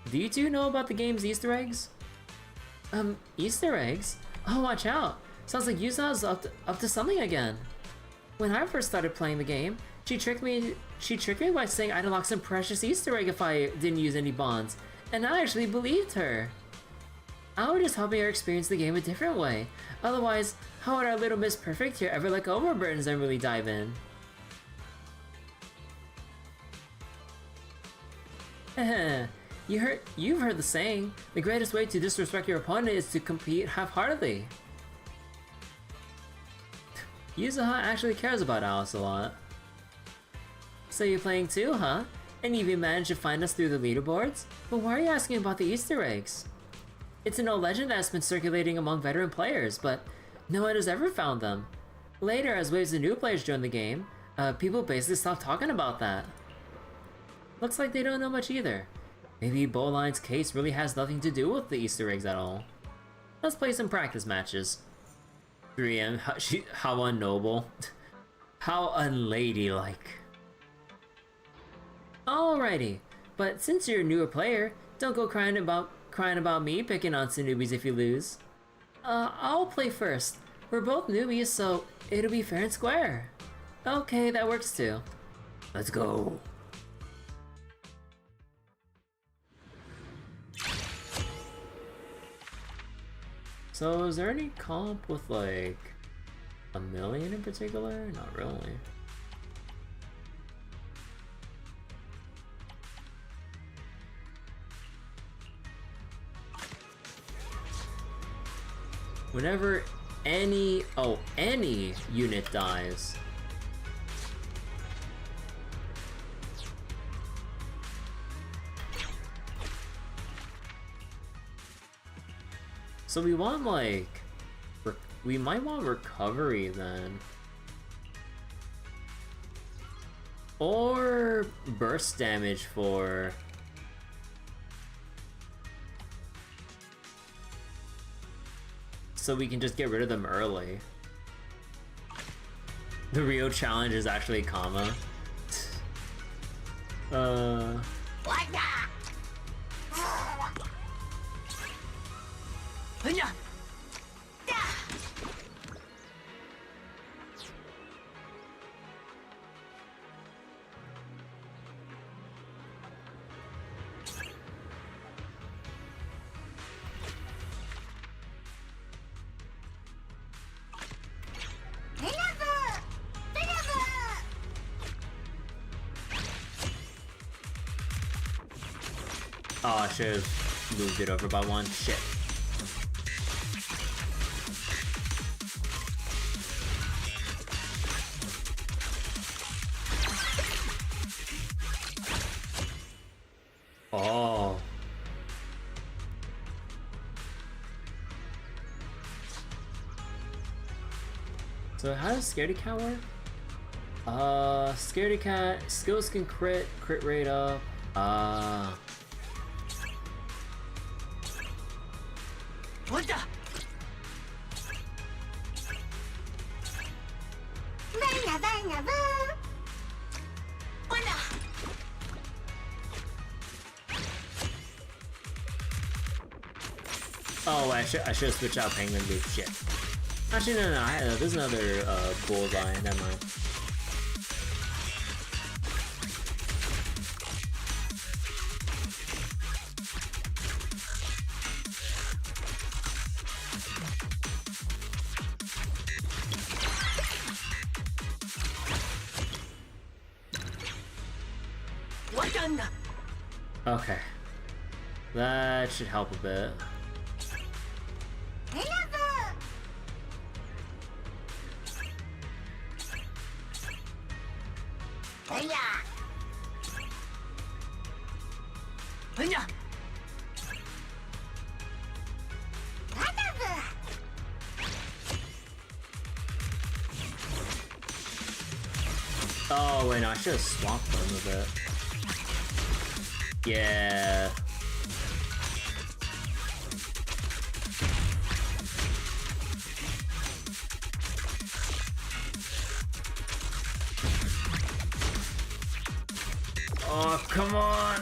Do you two know about the game's Easter eggs? Easter eggs? Oh, watch out. Sounds like Yuza's up to something again. When I first started playing the game, she tricked me by saying I'd unlock some precious Easter egg if I didn't use any bonds, and I actually believed her. I was just hoping her experience the game a different way. Otherwise, how would our little Miss Perfect here ever let go of her burdens and really dive in? You've heard the saying, the greatest way to disrespect your opponent is to compete half-heartedly. Yuzuha actually cares about Alice a lot. So you're playing too, huh? And you even managed to find us through the leaderboards? But why are you asking about the Easter eggs? It's an old legend that's been circulating among veteran players, but no one has ever found them. Later, as waves of new players join the game, people basically stopped talking about that. Looks like they don't know much either. Maybe Bowline's case really has nothing to do with the Easter eggs at all. Let's play some practice matches. 3M, how unnoble. How unladylike. Alrighty, but since you're a newer player, don't go crying about me picking on some newbies if you lose. I'll play first. We're both newbies, so it'll be fair and square. Okay, that works too. Let's go. So is there any comp with like a million in particular? Not really. Whenever any unit dies, so we want like, we might want recovery then. Or burst damage for... so we can just get rid of them early. The real challenge is actually Kama. Like that! Oh, I should have moved it over by one. Shit. Oh. So how does Scaredy Cat work? Scaredy Cat, skills can crit rate up. Oh, I should have switched out Penguin Loop. Shit. Actually, no, there's another bullseye. Never mind. Okay. That should help a bit. Oh wait, no, I should have swapped them a bit. Yeah. Oh, come on!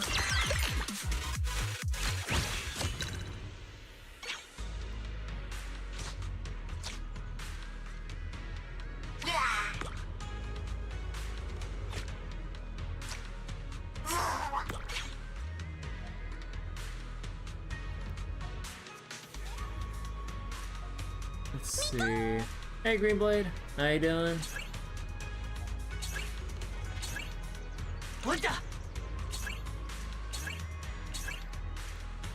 Let's see. Hey, Greenblade. How you doing? What the?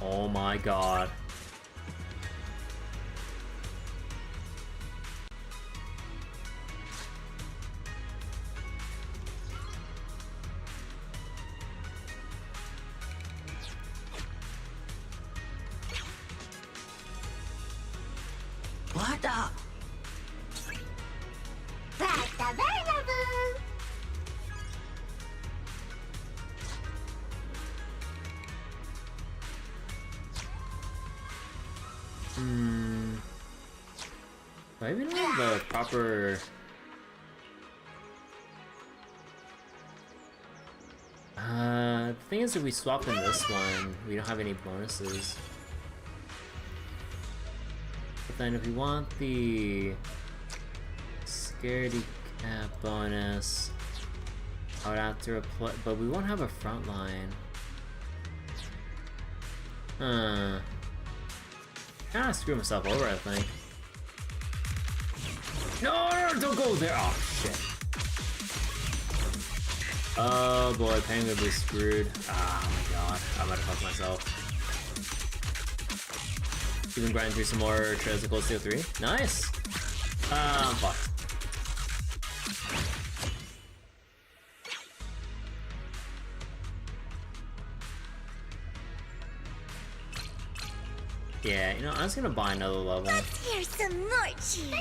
Oh my god. What the? Pasta Bernaboo! Do I even have the proper... the thing is, if we swap in this one, we don't have any bonuses. But then if we want the Scaredy Cat bonus, I would have to replace, but we won't have a front line. Kinda screw myself over, I think. No, don't go there! Oh, shit. Oh boy, Penguin was screwed. Oh my god, I'm about to fuck myself. You can grind through some more Trails of Cold Steel 3. Nice! Fuck. Yeah, you know, I'm just gonna buy another level. Let's hear some more cheese!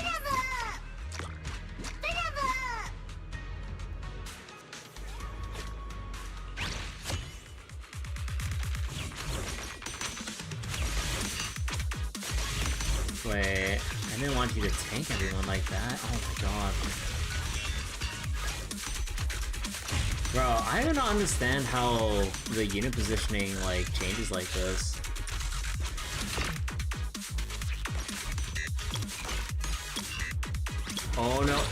Wait, I didn't want you to tank everyone like that. Oh my god. Bro, I don't understand how the unit positioning, like, changes like this. Oh no.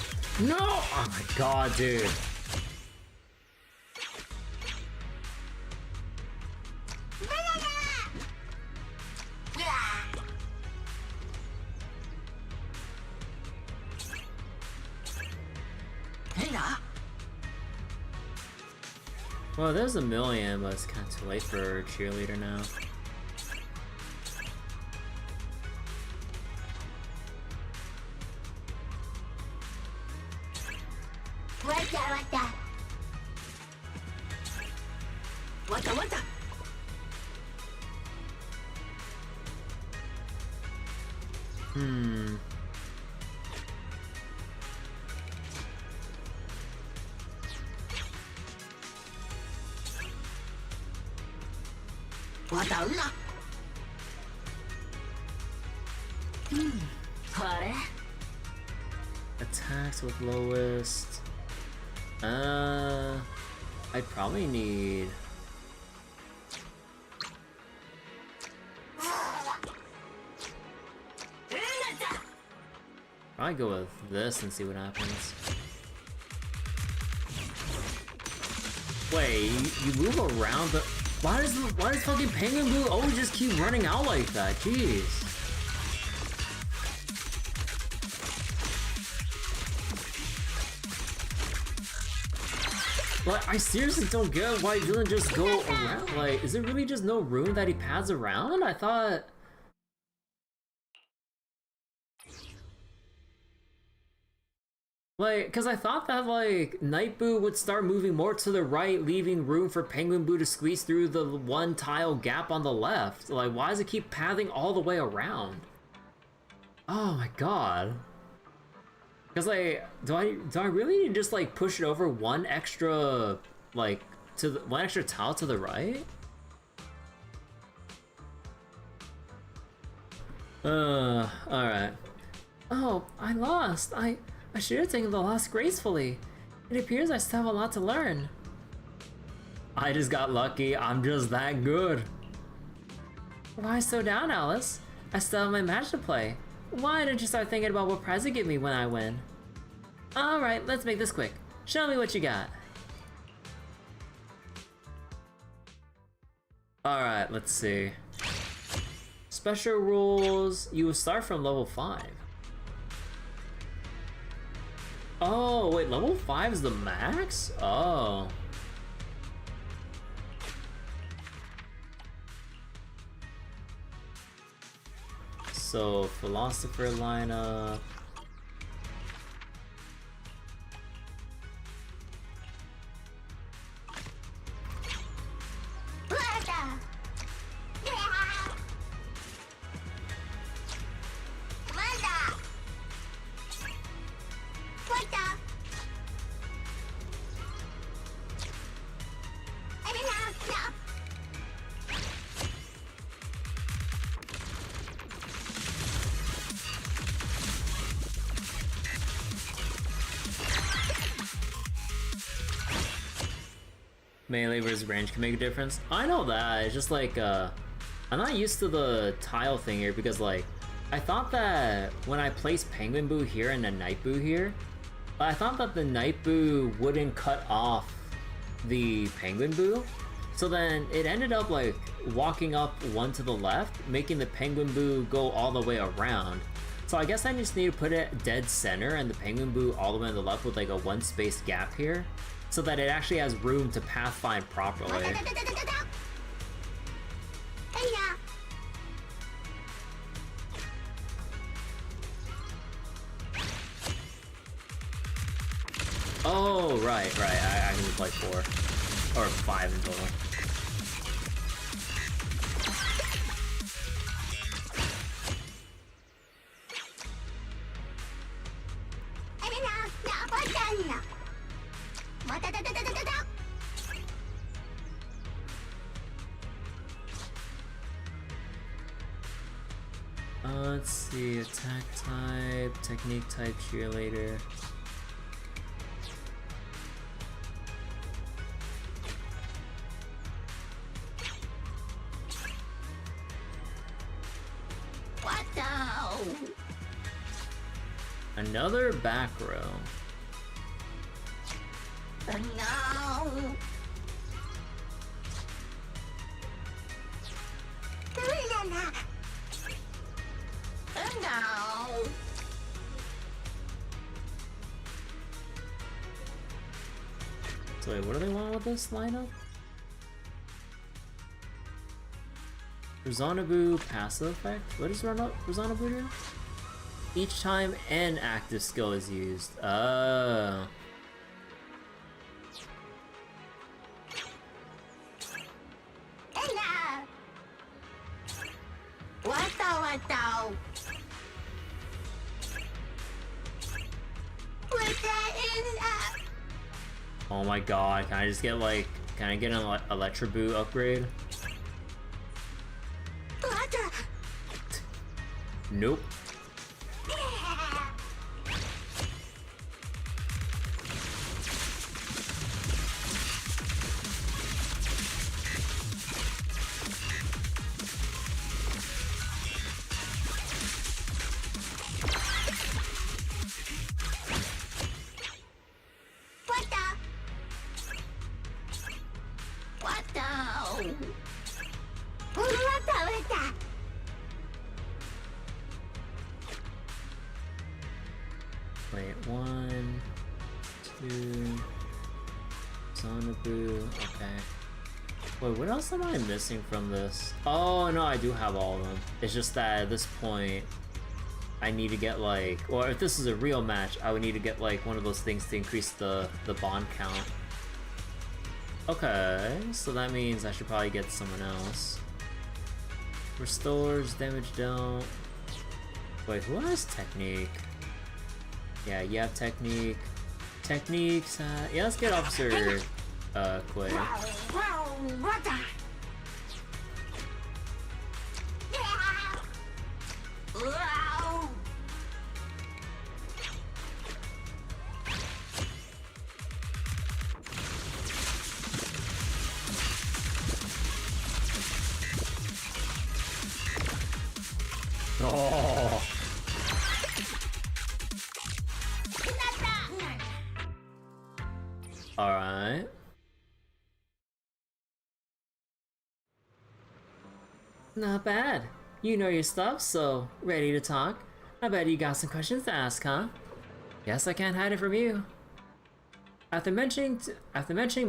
No! Oh my god, dude. Well, there's a million, but it's kind of too late for cheerleader now. What? Attacks with lowest. I'd probably need. Probably go with this and see what happens. Wait, you move around the. Why does fucking Penguin Blue always just keep running out like that? Jeez. Like, I seriously don't get why he doesn't just go around. Like, is it really just no room that he pads around? I thought. Like, cause I thought that, like, Night Boo would start moving more to the right, leaving room for Penguin Boo to squeeze through the one tile gap on the left. Like, why does it keep pathing all the way around? Oh my god. Cause, like, do I really need to just, like, push it over one extra, like, one extra tile to the right? Alright. Oh, I lost. I should have taken the loss gracefully. It appears I still have a lot to learn. I just got lucky. I'm just that good. Why so down, Alice? I still have my match to play. Why didn't you start thinking about what prize to give me when I win? Alright, let's make this quick. Show me what you got. Alright, let's see. Special rules. You will start from level 5. Oh, wait, level 5 is the max? Oh. So, Philosopher lineup. Melee versus range can make a difference. I know that. It's just like, I'm not used to the tile thing here because, like, I thought that when I placed Penguin Boo here and a Night Boo here, I thought that the Night Boo wouldn't cut off the Penguin Boo. So then it ended up, like, walking up one to the left, making the Penguin Boo go all the way around. So I guess I just need to put it dead center and the Penguin Boo all the way on the left with, like, a one space gap here, so that it actually has room to pathfind properly. Oh, right. I can play 4. Or 5 in total. Let's see, attack type, technique type, cheerleader. What the? Another back row. No. No. So wait, what do they want with this lineup? Rosanaboo passive effect? What does Rosanaboo do? Each time an active skill is used. Oh. Hello. What the? Oh my god, can I just get like, can I get an Electroboo upgrade? Nope. Wait, 1, 2, Zonaboo, okay. Wait, what else am I missing from this? Oh, no, I do have all of them. It's just that at this point, I need to get like, or if this is a real match, I would need to get like one of those things to increase the bond count. Okay, so that means I should probably get someone else. Restores, damage dealt. Wait, who has technique? Yeah, you have technique. Techniques, yeah, let's get Officer, Quay. Oh. Alright. Not bad. You know your stuff, so ready to talk. I bet you got some questions to ask, huh? Guess I can't hide it from you. After mentioning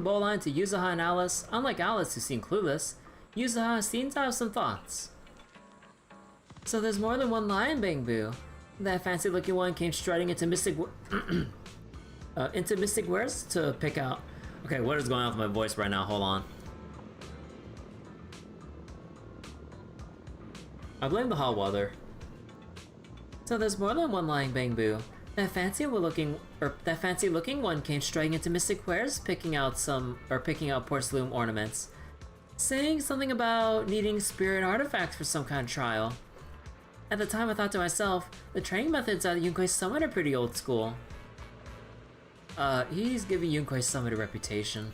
Bowline to Yuzuha and Alice, unlike Alice who seemed clueless, Yuzuha seemed to have some thoughts. So there's more than one lion, Bangbu. That fancy-looking one came striding into Mystic Wares to pick out. Okay, what is going on with my voice right now? Hold on. I blame the hot weather. So there's more than one lying Bangbu. That fancy-looking one came striding into Mystic Wares, picking out porcelain ornaments, saying something about needing spirit artifacts for some kind of trial. At the time, I thought to myself, the training methods at Yunkoi's Summit are pretty old school. He's giving Yunkoi's Summit a reputation.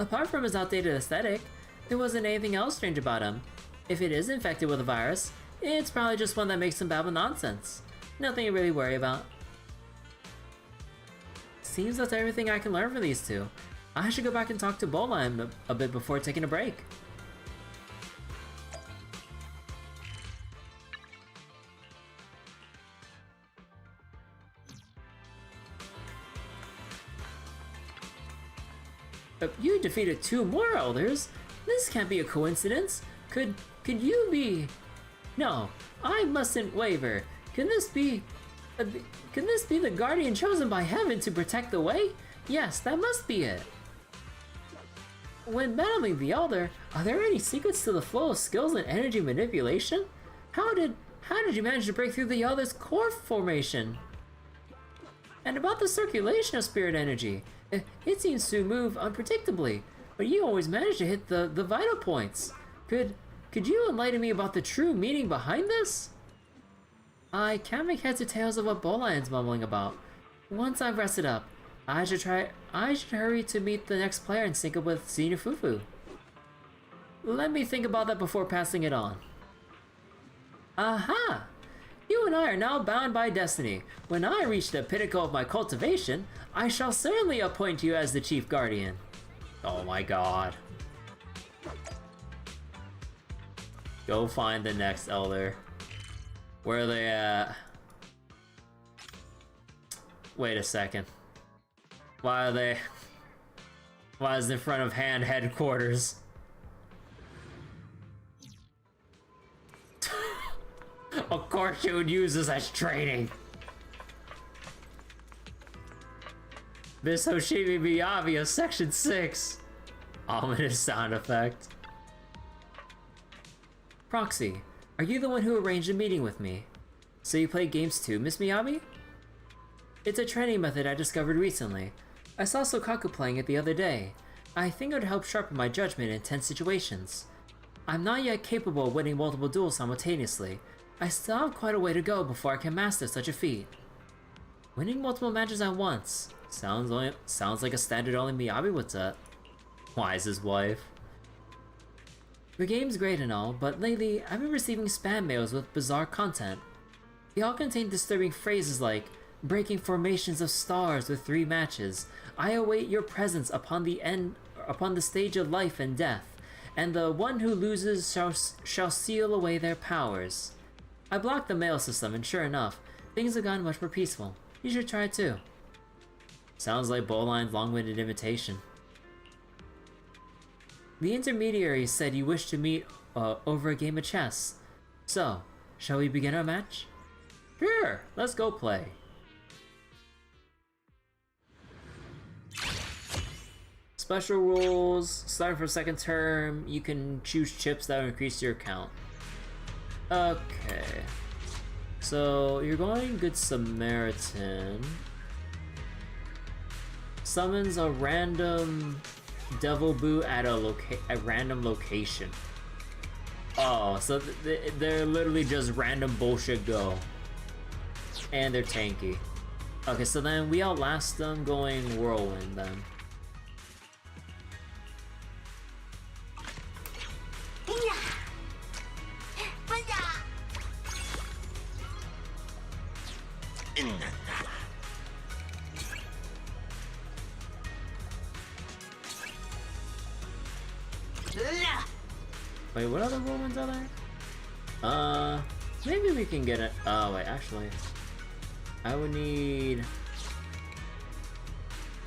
Apart from his outdated aesthetic, there wasn't anything else strange about him. If it is infected with a virus, it's probably just one that makes him babble nonsense. Nothing to really worry about. Seems that's everything I can learn from these two. I should go back and talk to Bowline a bit before taking a break. You defeated 2 more elders? This can't be a coincidence. Could you be... No, I mustn't waver. Can this be the guardian chosen by heaven to protect the way? Yes, that must be it. When battling the Elder, are there any secrets to the flow of skills and energy manipulation? How did you manage to break through the Elder's core formation? And about the circulation of spirit energy, it seems to move unpredictably, but you always manage to hit the vital points. Could you enlighten me about the true meaning behind this? I can't make heads or tails of what Bowline's mumbling about. Once I've rested up, I should hurry to meet the next player and sync up with Senior Fufu. Let me think about that before passing it on. Aha! You and I are now bound by destiny. When I reach the pinnacle of my cultivation, I shall certainly appoint you as the chief guardian. Oh my god. Go find the next elder. Where are they at? Wait a second. Why is it in front of hand headquarters? Of course you would use this as training. This Hoshimi Miyabi of Section 6. Ominous sound effect. Proxy, are you the one who arranged a meeting with me? So you play games too, Miss Miyabi? It's a training method I discovered recently. I saw Sokaku playing it the other day. I think it would help sharpen my judgment in tense situations. I'm not yet capable of winning multiple duels simultaneously. I still have quite a way to go before I can master such a feat. Winning multiple matches at once. Sounds like a standard only Miyabi would set. Why is his wife? The game's great and all, but lately I've been receiving spam mails with bizarre content. They all contain disturbing phrases like, breaking formations of stars with 3 matches, I await your presence upon the stage of life and death, and the one who loses shall seal away their powers. I blocked the mail system and sure enough, things have gotten much more peaceful. You should try it too. Sounds like Bowline's long-winded invitation. The intermediary said you wish to meet over a game of chess. So, shall we begin our match? Sure, let's go play. Special rules, starting from second term, you can choose chips that will increase your count. Okay. So, you're going Good Samaritan. Summons a random Devil Boo at a random location. Oh, so they're literally just random bullshit go. And they're tanky. Okay, so then we outlast them going Whirlwind then. Wait, what other Whirlwinds are there? Maybe we can get it. Oh, wait, actually. I would need...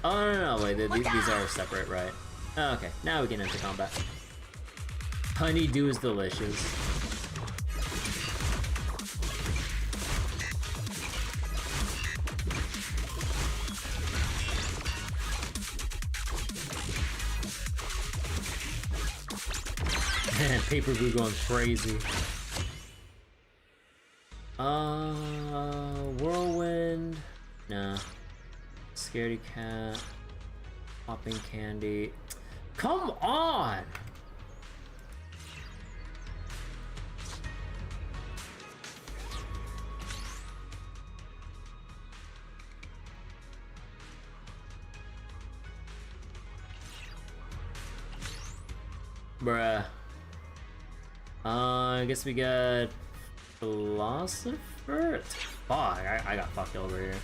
Oh, no, wait, these are separate, right? Oh, okay, now we get into combat. Honeydew is delicious. Paper Boo going crazy. Whirlwind. Nah. Scaredy Cat. Popping Candy. Come on! Bruh. I guess we got Philosopher? Fuck, I got fucked over here.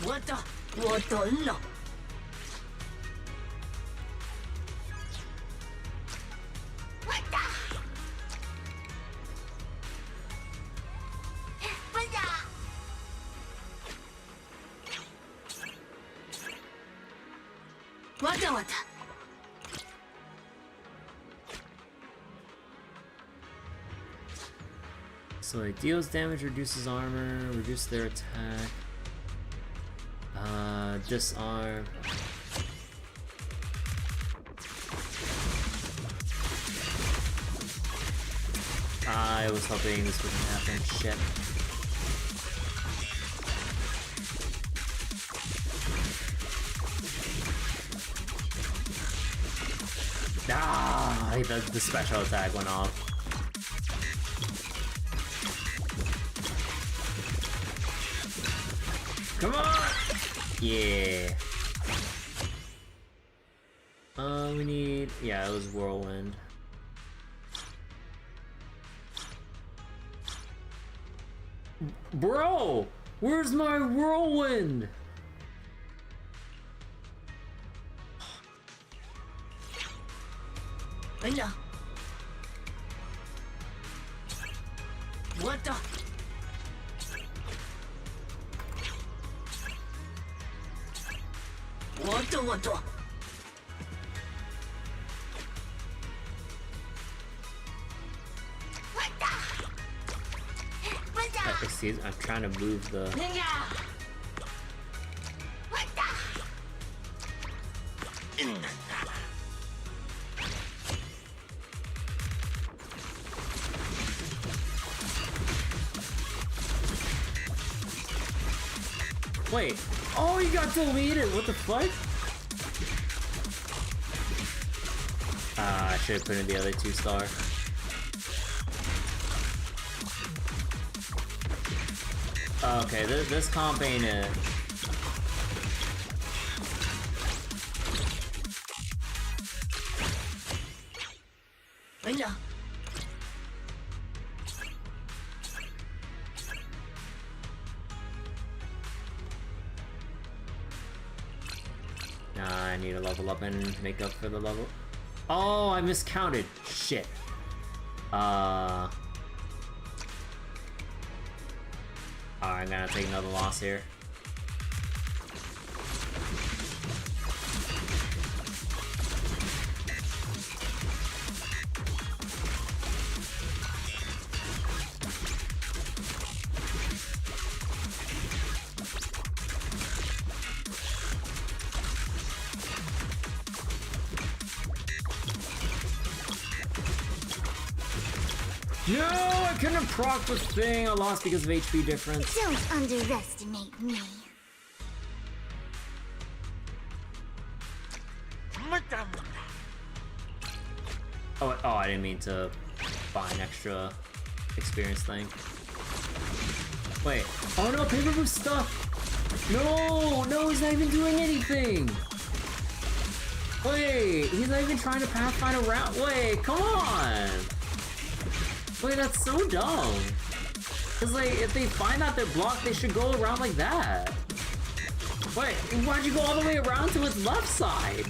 What the? What the? What? So it deals damage, reduces armor, reduce their attack. Disarm. I was hoping this wouldn't happen. Shit. Ah, the special attack went off. Come on! Yeah. We need... Yeah, it was Whirlwind. Bro! Where's my Whirlwind? Venga. What the? What the? Excuse me, I'm trying to move the... Wait. Oh, you got deleted. What the fuck? I should have put in the other 2-star. Okay, this comp ain't it. Venga. Nah, I need to level up and make up for the level. Oh, I miscounted. Shit. Alright, I'm gonna take another loss here. No, I couldn't proc the thing. I lost because of HP difference. Don't underestimate me. Oh, I didn't mean to buy an extra experience thing. Wait. Oh no, Paper Boo's stuck. No, he's not even doing anything. Wait, he's not even trying to pathfind around. Wait, come on. Wait, that's so dumb. Cause like, if they find out they're blocked, they should go around like that. Wait, why'd you go all the way around to its left side?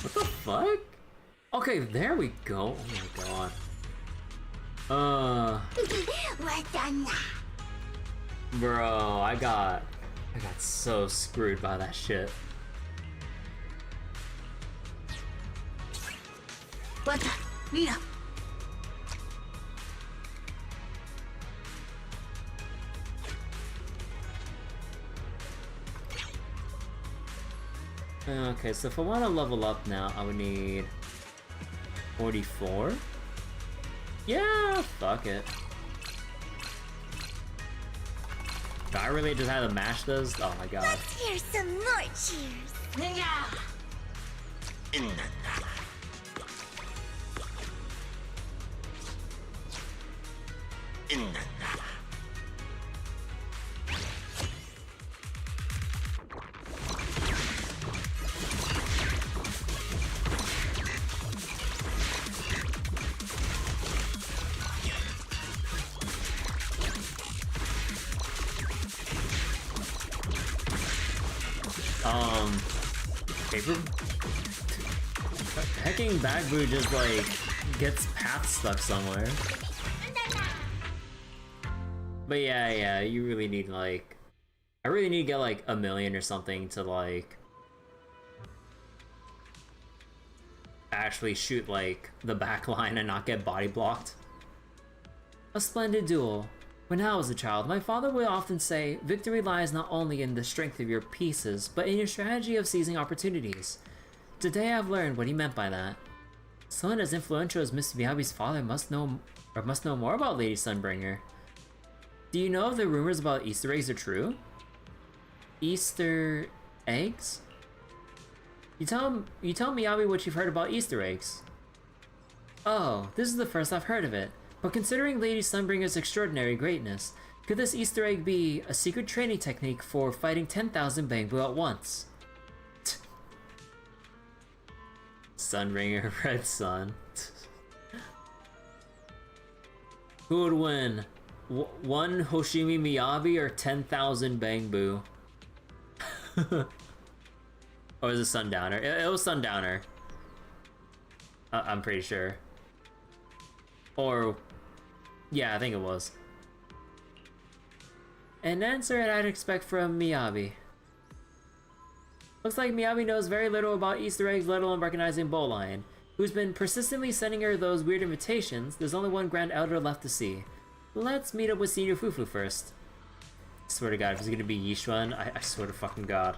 What the fuck? Okay, there we go. Oh my god. Bro, I got so screwed by that shit. What? Mira. Okay, so if I want to level up now, I would need 44? Yeah, fuck it. Do I really just have to mash those? Oh my god. Let's hear some more cheers. Paper? Hecking Bagboo just like gets path stuck somewhere. But yeah, you really need like, I really need to get like 1,000,000 or something to like actually shoot like the back line and not get body blocked. A splendid duel. When I was a child, my father would often say, victory lies not only in the strength of your pieces, but in your strategy of seizing opportunities. Today I've learned what he meant by that. Someone as influential as Mr. Miyabi's father must know more about Lady Sunbringer. Do you know if the rumors about Easter eggs are true? Easter eggs? You tell Miyabi what you've heard about Easter eggs. Oh, this is the first I've heard of it. But considering Lady Sunbringer's extraordinary greatness, could this Easter egg be a secret training technique for fighting 10,000 Bangbu at once? Sunbringer, Red Sun. Who would win? One Hoshimi Miyabi or 10,000 Bangbu? Or is it Sundowner? It was Sundowner. I'm pretty sure. Or... yeah, I think it was. An answer I'd expect from Miyabi. Looks like Miyabi knows very little about Easter eggs, let alone recognizing Bowline. Who's been persistently sending her those weird invitations. There's only one Grand Elder left to see. Let's meet up with Senior Fufu first. I swear to god, if it's gonna be Yishuan, I swear to fucking god.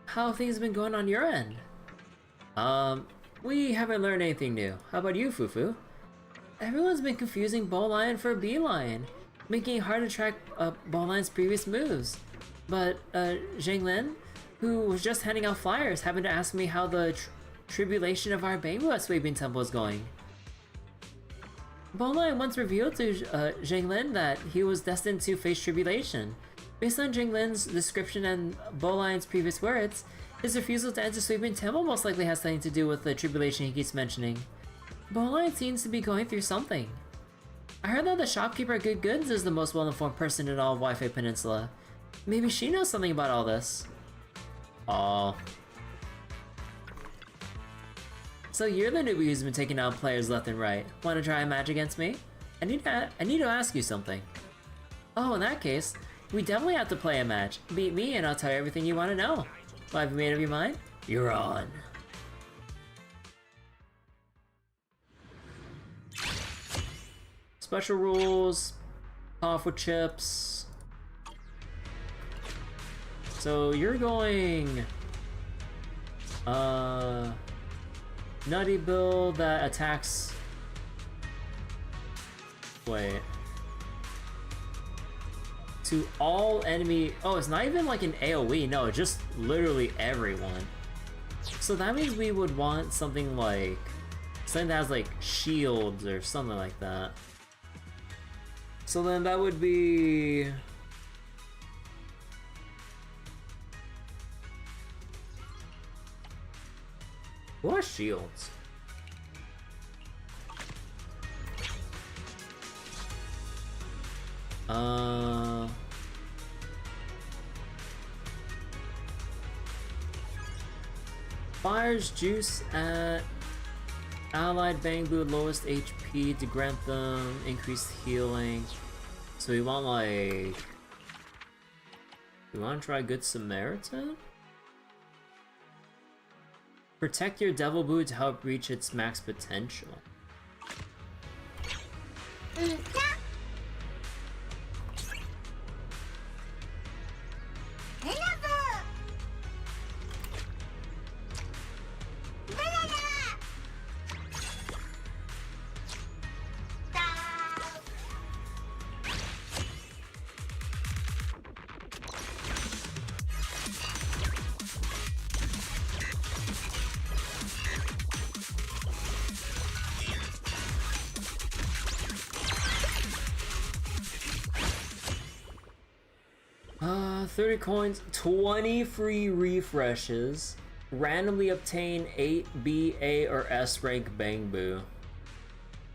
How have things been going on your end? We haven't learned anything new. How about you, Fufu? Everyone's been confusing Bowline for Beeline, making it hard to track Bowline's previous moves. But, Zhenglin, who was just handing out flyers, happened to ask me how the tribulation of our Bangbu at Swabian Temple is going. Bowline once revealed to Zhenglin that he was destined to face tribulation. Based on Jinglin's description and Bowline's previous words, his refusal to enter Swabian Temple most likely has something to do with the tribulation he keeps mentioning. Bowline seems to be going through something. I heard that the shopkeeper at Good Goods is the most well-informed person in all of Wi-Fi Peninsula. Maybe she knows something about all this. Oh. So you're the newbie who's been taking out players left and right. Want to try a match against me? I need to ask you something. Oh, in that case, we definitely have to play a match. Beat me and I'll tell you everything you want to know. Well, have you made up your mind? You're on. Special rules. Off with chips. So you're going... Nutty build that attacks... Wait... to all enemy... oh, it's not even like an AoE, no, just literally everyone. So that means we would want something like... something that has like shields or something like that. So then that would be... Who has shields? Fires juice at allied Bangbu lowest HP to grant them increased healing. So we want like... We want to try Good Samaritan? Protect your Devil Boot to help reach its max potential. Uh, 30 coins, 20 free refreshes, randomly obtain 8 B, A, or S rank Bangbu.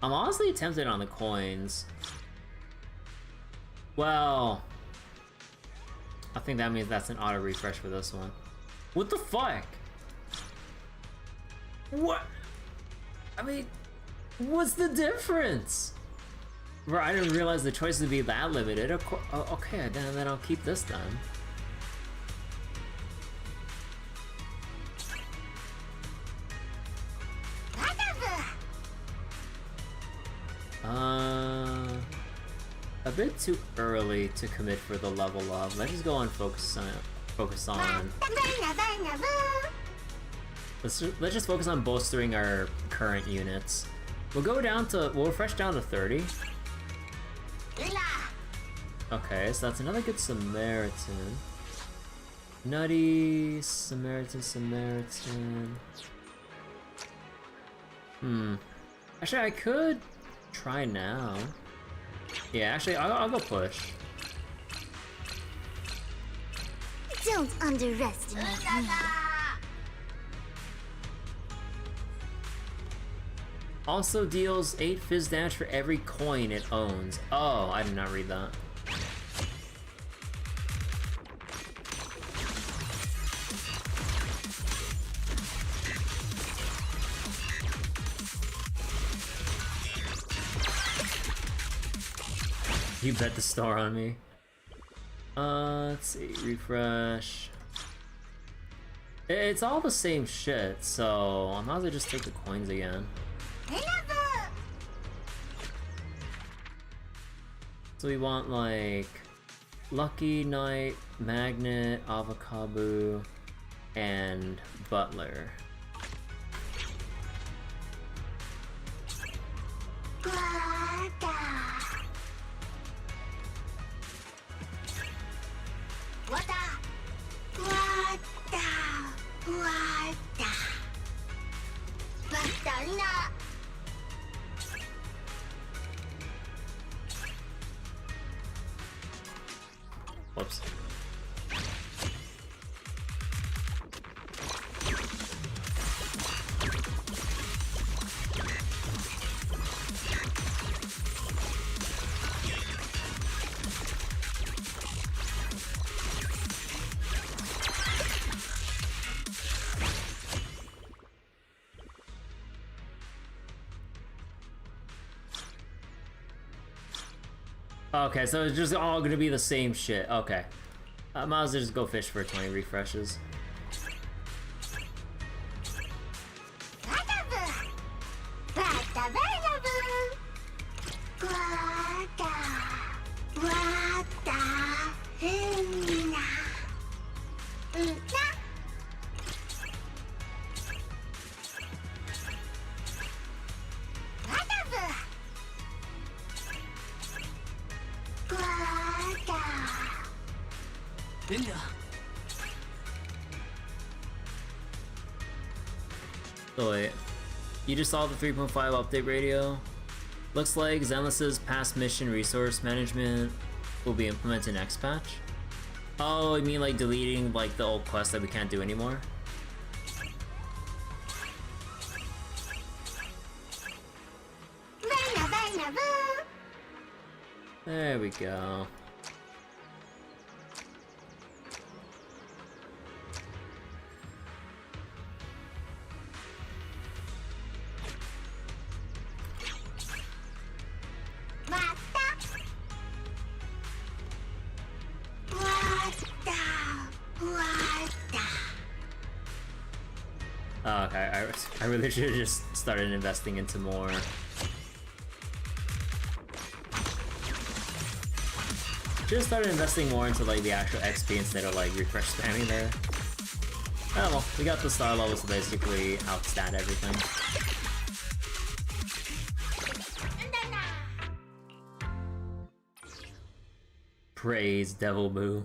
I'm honestly tempted on the coins. Well, I think that means that's an auto refresh for this one. What the fuck? What? I mean, what's the difference? Bro, I didn't realize the choice would be that limited. Okay, then I'll keep this then. A bit too early to commit for the level up. Let's just go and focus on. Let's just focus on bolstering our current units. We'll refresh down to 30. Okay, so that's another Good Samaritan. Nutty, Samaritan. Actually, I could try now. Yeah, actually, I'll go push. Don't underestimate me. Also deals 8 fizz damage for every coin it owns. Oh, I did not read that. You bet the star on me. Let's see, refresh. It's all the same shit, so I might as well just take the coins again. So we want like Lucky Knight, Magnet, Avocado, and Butler. Whoops. Okay, so it's just all gonna be the same shit. Okay. I might as well just go fish for 20 refreshes. So wait, you just saw the 3.5 update radio? Looks like Zenless's past mission resource management will be implemented next patch. Oh, you mean like deleting like the old quests that we can't do anymore? There we go. Oh, okay, I really should have just started investing into more. Should have started investing more into like the actual XP instead of like refresh spamming there. Oh well, we got the star levels to basically outstat everything. Praise Devil Boo.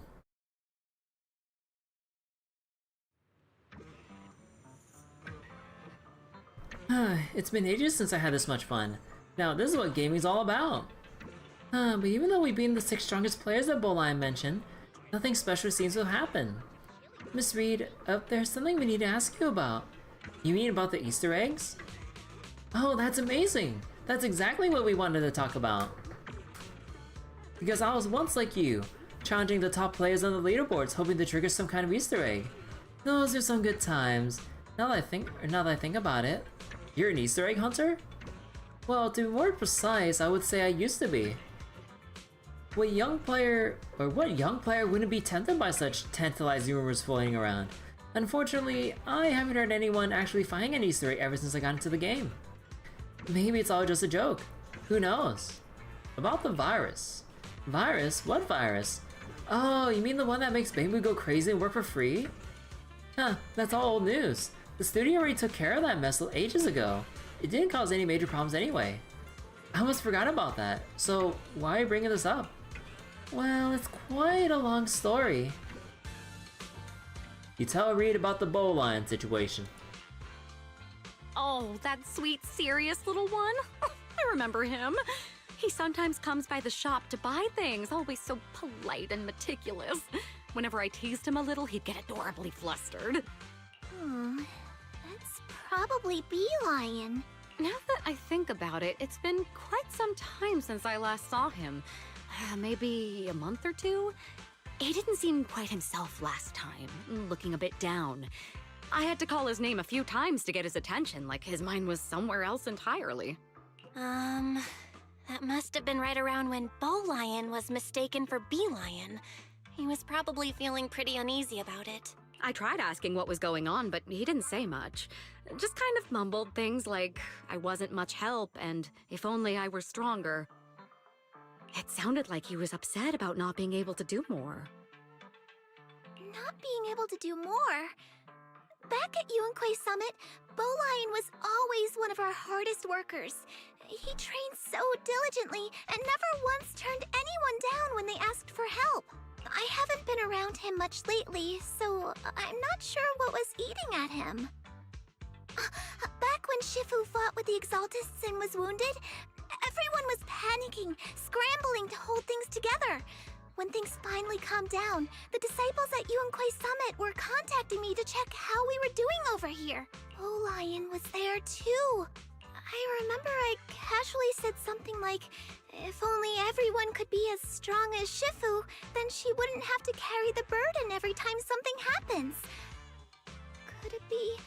It's been ages since I had this much fun. Now this is what gaming's all about. But even though we've been the 6 strongest players that Bowline mentioned, nothing special seems to have happened. Miss Reed, there's something we need to ask you about. You mean about the Easter eggs? Oh, that's amazing! That's exactly what we wanted to talk about. Because I was once like you, challenging the top players on the leaderboards hoping to trigger some kind of Easter egg. Those are some good times. Now that I think about it, you're an Easter egg hunter? Well, to be more precise, I would say I used to be. What young player wouldn't be tempted by such tantalizing rumors floating around? Unfortunately, I haven't heard anyone actually finding an Easter egg ever since I got into the game. Maybe it's all just a joke. Who knows? About the virus. Virus? What virus? Oh, you mean the one that makes Bangbu go crazy and work for free? Huh, that's all old news. The studio already took care of that mess ages ago. It didn't cause any major problems anyway. I almost forgot about that, so why are you bringing this up? Well, it's quite a long story. You tell Reed about the Bowline situation. Oh, that sweet, serious little one? I remember him. He sometimes comes by the shop to buy things, always so polite and meticulous. Whenever I teased him a little, he'd get adorably flustered. That's probably Beelion. Now that I think about it, it's been quite some time since I last saw him. Maybe a month or two? He didn't seem quite himself last time, looking a bit down. I had to call his name a few times to get his attention, like his mind was somewhere else entirely. That must have been right around when Bowlion was mistaken for Beelion. He was probably feeling pretty uneasy about it. I tried asking what was going on, but he didn't say much. Just kind of mumbled things like, I wasn't much help, and if only I were stronger. It sounded like he was upset about not being able to do more. Not being able to do more? Back at Yuanquay Summit, Bowlion was always one of our hardest workers. He trained so diligently and never once turned anyone down when they asked for help. I haven't been around him much lately, so I'm not sure what was eating at him. Back when Shifu fought with the Exaltists and was wounded, everyone was panicking, scrambling to hold things together. When things finally calmed down, the disciples at Yuanquay Summit were contacting me to check how we were doing over here. Bowlion was there too. I remember I casually said something like, if only everyone could be as strong as Shifu, then she wouldn't have to carry the burden every time something happens. Could it be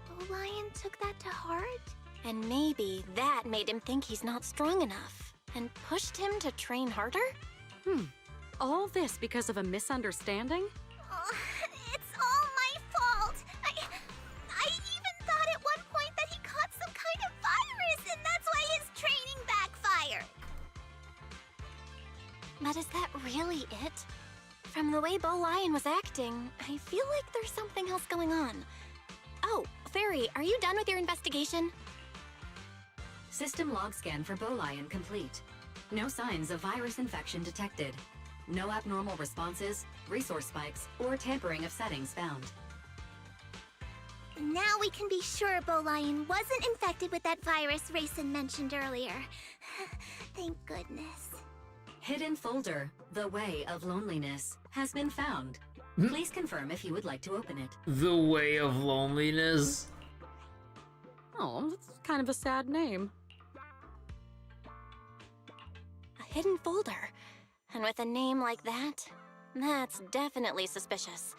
Bowlion took that to heart? And maybe that made him think he's not strong enough, and pushed him to train harder? All this because of a misunderstanding? Oh, it's all my fault. I even thought at one point that he caught some kind of virus, and that's why his training backfired. But is that really it? From the way Bowlion was acting, I feel like there's something else going on. Oh, Fairy, are you done with your investigation? System log scan for Bowlion complete. No signs of virus infection detected. No abnormal responses, resource spikes, or tampering of settings found. Now we can be sure Bolian wasn't infected with that virus Raisin mentioned earlier. Thank goodness. Hidden folder, The Way of Loneliness, has been found. Please confirm if you would like to open it. The Way of Loneliness? Oh, that's kind of a sad name. A hidden folder. And with a name like that, that's definitely suspicious.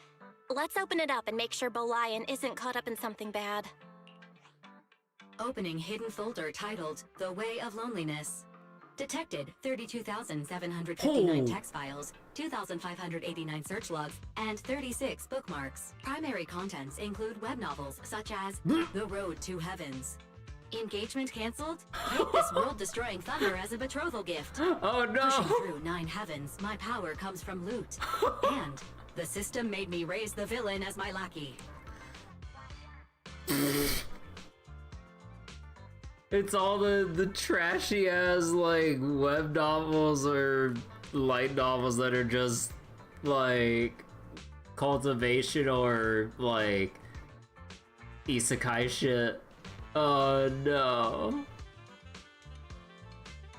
Let's open it up and make sure Bolian isn't caught up in something bad. Opening hidden folder titled The Way of Loneliness. Detected 32,759 text files, 2,589 search logs, and 36 bookmarks. Primary contents include web novels such as The Road to Heavens. Engagement cancelled? Take this world-destroying thunder as a betrothal gift. Oh no! Pushing through 9 heavens, my power comes from loot. And the system made me raise the villain as my lackey. It's all the trashy ass like web novels or light novels that are just like cultivation or like isekai shit. Oh no.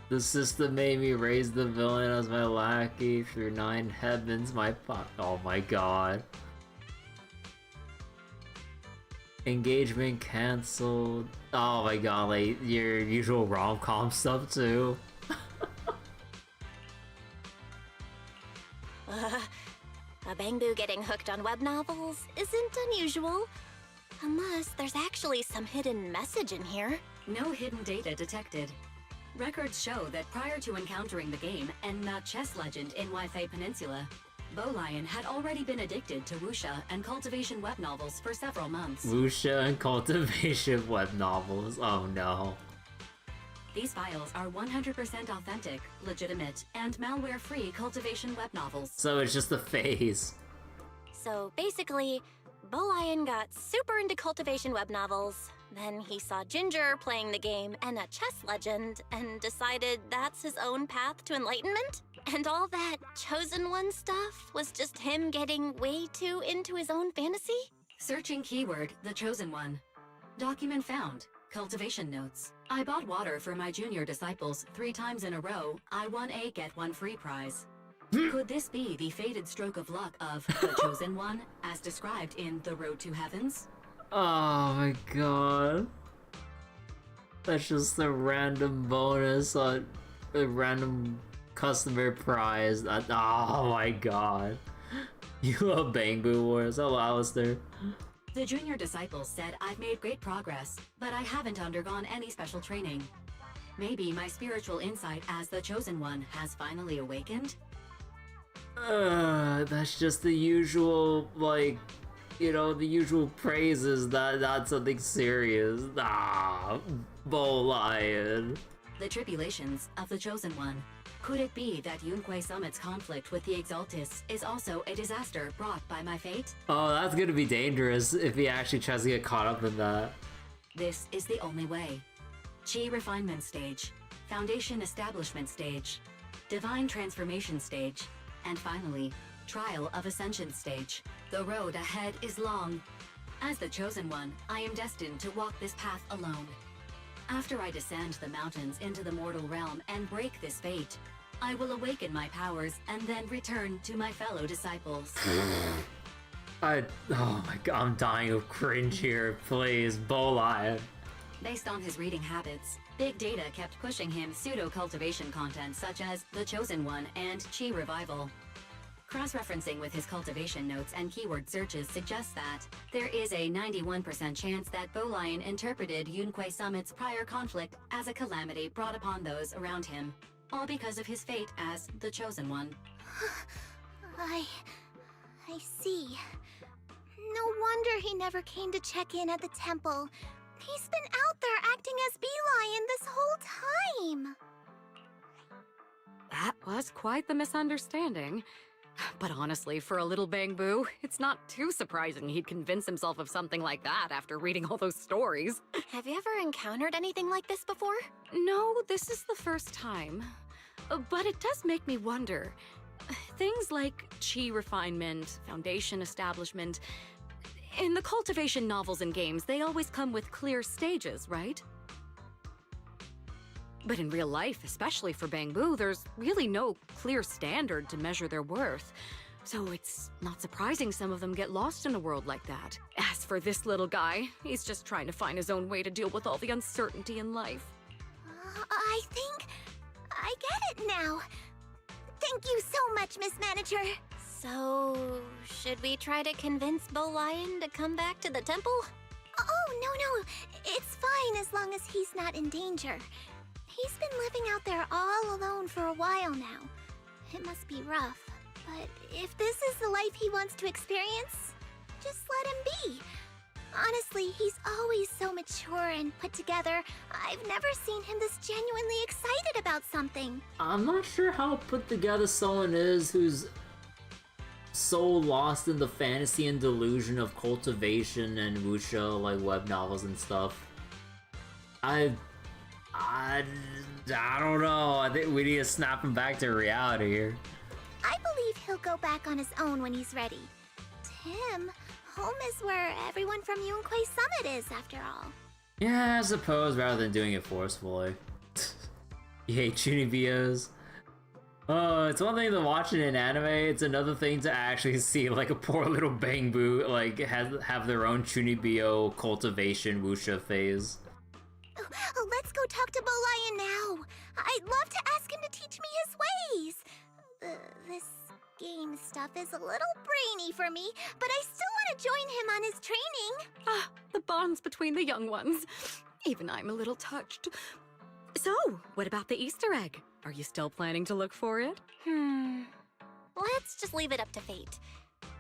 The system made me raise the villain as my lackey through 9 heavens, oh my god. Engagement cancelled. Oh my god, like your usual rom-com stuff too. A Bangbu getting hooked on web novels isn't unusual. Unless there's actually some hidden message in here. No hidden data detected. Records show that prior to encountering the game and the chess legend in Wi-Fi Peninsula, Bolian had already been addicted to wuxia and cultivation web novels for several months. Wuxia and cultivation web novels, oh no. These files are 100% authentic, legitimate, and malware-free cultivation web novels. So it's just a phase. So basically, Bolian got super into cultivation web novels. Then he saw Ginger playing the game and a chess legend and decided that's his own path to enlightenment? And all that Chosen One stuff was just him getting way too into his own fantasy? Searching keyword, The Chosen One. Document found. Cultivation notes. I bought water for my junior disciples 3 times in a row. I won a get one free prize. Could this be the fated stroke of luck of The Chosen One, as described in The Road to Heavens? Oh my god. That's just a random bonus on a random customer prize. Oh my god. You love Bangbu Wars. Hello, Alistair. The junior disciples said I've made great progress, but I haven't undergone any special training. Maybe my spiritual insight as the Chosen One has finally awakened? That's just the usual, like, you know, the usual praises, not something serious. Ah, Bolian. The tribulations of the Chosen One. Could it be that Yunquei Summit's conflict with the Exaltis is also a disaster brought by my fate? Oh, that's gonna be dangerous if he actually tries to get caught up in that. This is the only way. Chi Refinement Stage, Foundation Establishment Stage, Divine Transformation Stage, and finally, Trial of Ascension Stage. The road ahead is long. As the Chosen One, I am destined to walk this path alone. After I descend the mountains into the mortal realm and break this fate, I will awaken my powers and then return to my fellow disciples. Oh my god, I'm dying of cringe here. Please, Bolian. Based on his reading habits, Big Data kept pushing him pseudo-cultivation content such as The Chosen One and Chi Revival. Cross-referencing with his cultivation notes and keyword searches suggests that there is a 91% chance that Bolian interpreted Yunquei Summit's prior conflict as a calamity brought upon those around him, all because of his fate as the Chosen One. I see. No wonder he never came to check in at the temple. He's been out there acting as Bee-Lion this whole time. That was quite the misunderstanding. But honestly, for a little Bangbu, it's not too surprising he'd convince himself of something like that after reading all those stories. Have you ever encountered anything like this before? No, this is the first time. But it does make me wonder. Things like chi refinement, foundation establishment, In the cultivation novels and games, they always come with clear stages, right? But in real life, especially for Bangbu, there's really no clear standard to measure their worth. So it's not surprising some of them get lost in a world like that. As for this little guy, he's just trying to find his own way to deal with all the uncertainty in life. I think I get it now. Thank you so much, Miss Manager. So, should we try to convince Bo Lion to come back to the temple? Oh, no. It's fine as long as he's not in danger. He's been living out there all alone for a while now. It must be rough. But if this is the life he wants to experience, just let him be. Honestly, he's always so mature and put together. I've never seen him this genuinely excited about something. I'm not sure how put together someone is who's so lost in the fantasy and delusion of cultivation and wuxia, like web novels and stuff. I don't know. I think we need to snap him back to reality here. I believe he'll go back on his own when he's ready. Tim, home is where everyone from Yunquay Summit is, after all. Yeah, I suppose, rather than doing it forcefully. You hate Chunibios? Oh, it's one thing to watch it in anime, it's another thing to actually see like a poor little Bangbu like have their own Chunibyo cultivation wuxia phase. Let's go talk to Bo Lion now. I'd love to ask him to teach me his ways. This game stuff is a little brainy for me, but I still want to join him on his training. Ah, the bonds between the young ones. Even I'm a little touched. So, what about the Easter egg? Are you still planning to look for it? Let's just leave it up to fate.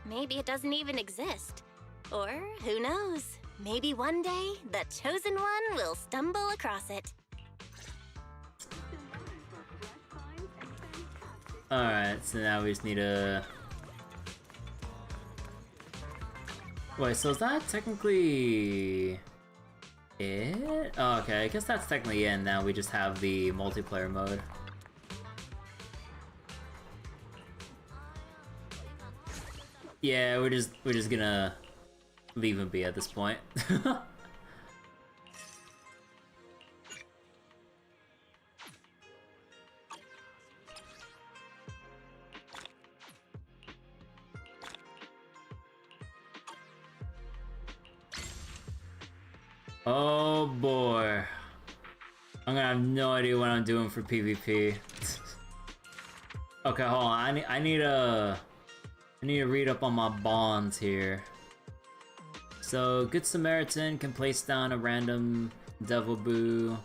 Maybe it doesn't even exist. Or, who knows? Maybe one day, the Chosen One will stumble across it. Alright, so now we just need to... Wait, so is that technically... it? Oh, okay, I guess that's technically it, and now we just have the multiplayer mode. Yeah, we're just gonna leave him be at this point. Oh boy. I'm gonna have no idea what I'm doing for PvP. Okay, hold on. I need to read up on my bonds here. So, Good Samaritan can place down a random Devil Boo.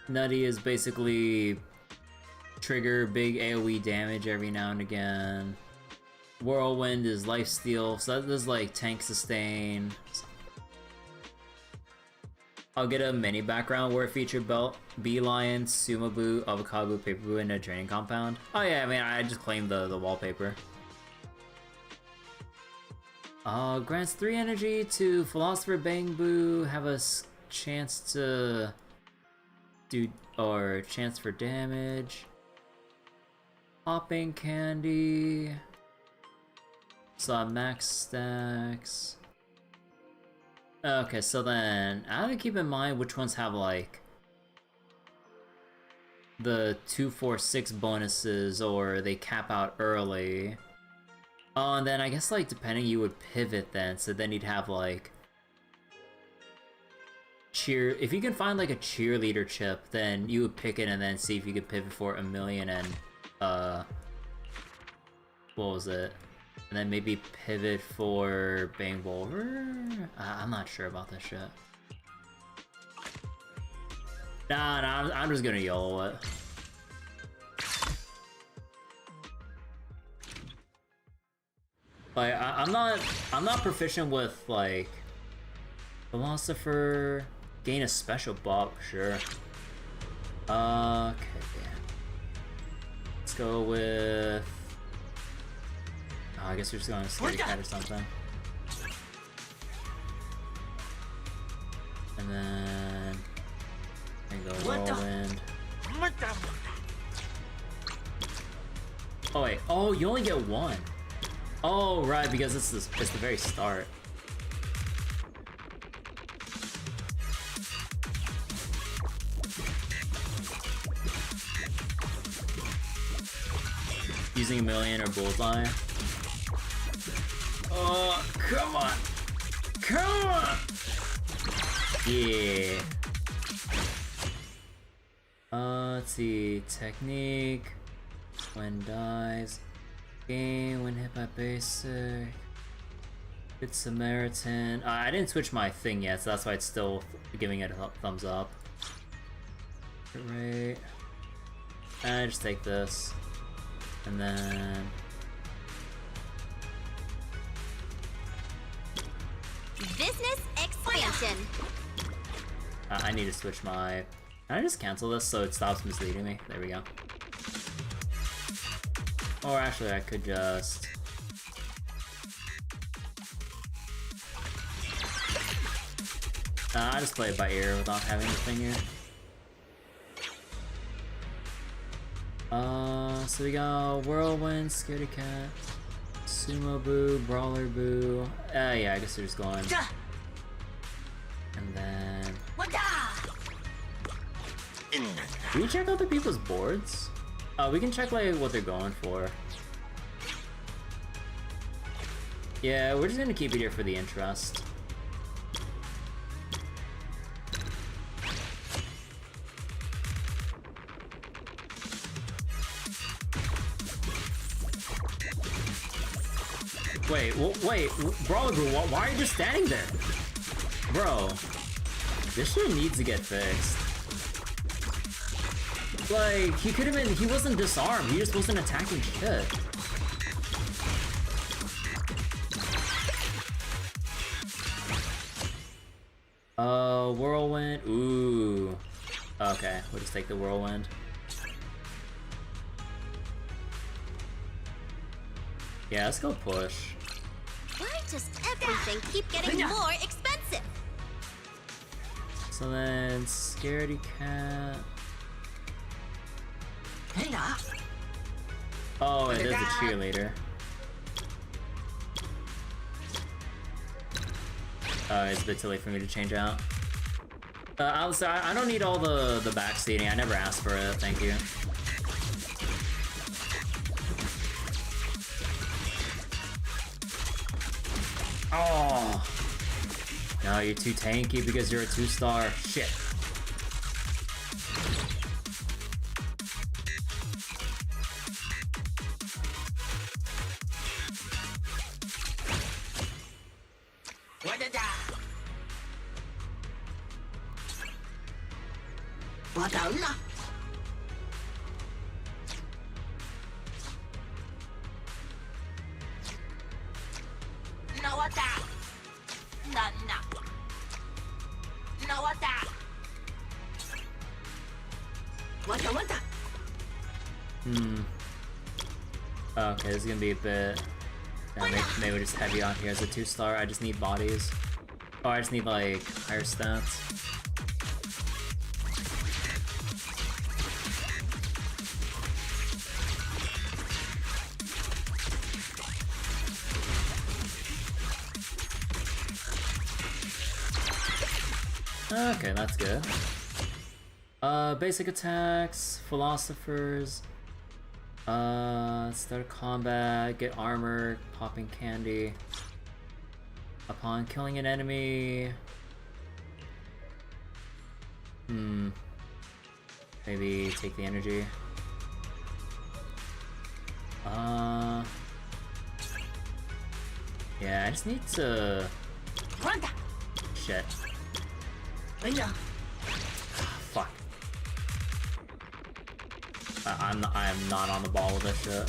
Nutty is basically trigger big AoE damage every now and again. Whirlwind is lifesteal, so that does like tank sustain. I'll get a mini background where it featured Bee Lion, Sumabu, Avocado, Paperboo, and a training compound. Oh yeah, I mean, I just claimed the wallpaper. Grants 3 energy to Philosopher Bangbu, have a chance to do, or chance for damage. Popping Candy. So max stacks. Okay, so then I have to keep in mind which ones have like the 2, 4, 6 bonuses, or they cap out early. Oh, and then I guess like depending you would pivot then, so then you'd have like if you can find like a cheerleader chip, then you would pick it and then see if you could pivot for 1,000,000 and what was it? And then maybe pivot for Bang Wolver? I'm not sure about this shit. Nah, I'm just gonna YOLO it. Like, I'm not proficient with, like, Philosopher, gain a special buff, sure. Okay, let's go with... Oh, I guess we're just going to Scaredy Cat or something. And then... go Whirlwind. Oh wait, oh, you only get one. Oh, right, because it's the very start. Using a million or bullseye. Oh, come on! Come on! Yeah. Let's see. Technique. When dies. Game when hit by basic. Good Samaritan. I didn't switch my thing yet, so that's why it's still giving it a thumbs up. Right. I just take this. And then... Business expansion. I need to switch my... Can I just cancel this so it stops misleading me? There we go. Or actually, I could just... I just play it by ear without having the thing here. So we got Whirlwind, Scaredy Cat, Sumo Boo, Brawler Boo. Yeah, I guess they're just going. And then... Do we check other people's boards? We can check like what they're going for. Yeah, we're just gonna keep it here for the interest. Wait, Brawler Boo, why are you just standing there? Bro, this shit needs to get fixed. Like, he could have been, he wasn't disarmed, he just wasn't attacking shit. Whirlwind, ooh. Okay, we'll just take the Whirlwind. Yeah, let's go push. Why does everything keep getting more expensive? So then, Scaredy Cat. Oh, it is a cheerleader. It's a bit too late for me to change out. I don't need all the backseating. I never asked for it. Thank you. Oh. No, you're too tanky because you're a 2-star. Shit. Okay, this is gonna be a bit... Yeah, maybe just heavy on here as a 2-star. I just need bodies. Oh, I just need like higher stats. Okay, that's good. Basic attacks, philosophers. Start combat, get armor, popping candy. Upon killing an enemy... Maybe take the energy. Yeah, I just need to... Shit. Fuck. I am not on the ball with this shit.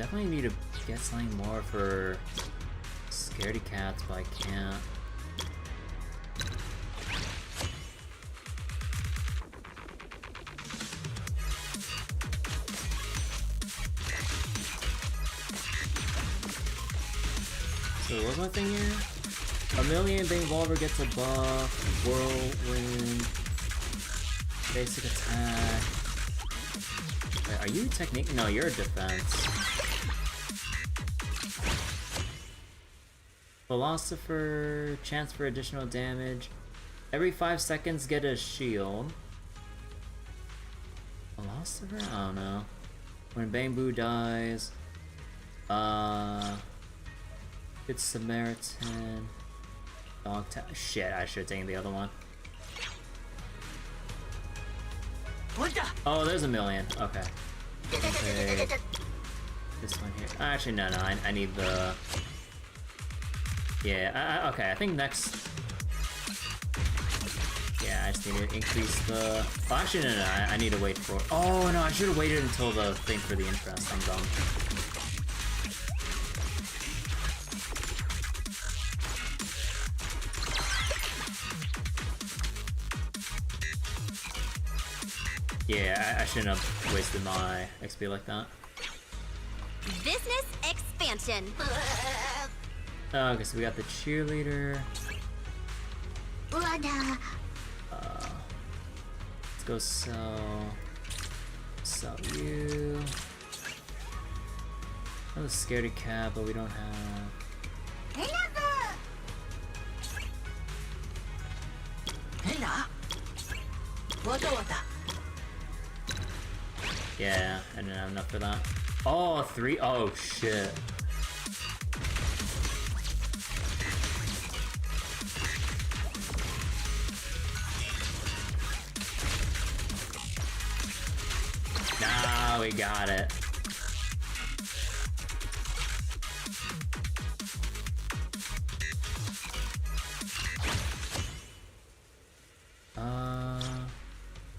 definitely need to get something more for scaredy cats, but I can't. So what was my thing here? A million Bane Volver gets a buff, whirlwind, basic attack. Wait, are you technique? No, you're a defense. Philosopher, chance for additional damage. Every 5 seconds get a shield. Philosopher? I don't know. When Bamboo dies. It's Samaritan. Dog tag. Shit, I should have taken the other one. Oh, there's a million. Okay. Okay. This one here. Actually, no, I need the... Yeah, okay, I think next... Yeah, I just need to increase the... Oh, actually, no, I need to wait for... Oh, no, I should have waited until the thing for the interest. I'm dumb. Yeah, I shouldn't have wasted my XP like that. Business expansion. Okay, so we got the cheerleader. Let's Let's go sell you. I was scaredy cat, but we don't have. Yeah, I didn't have enough for that. Oh, 3. Oh shit. Nah, we got it.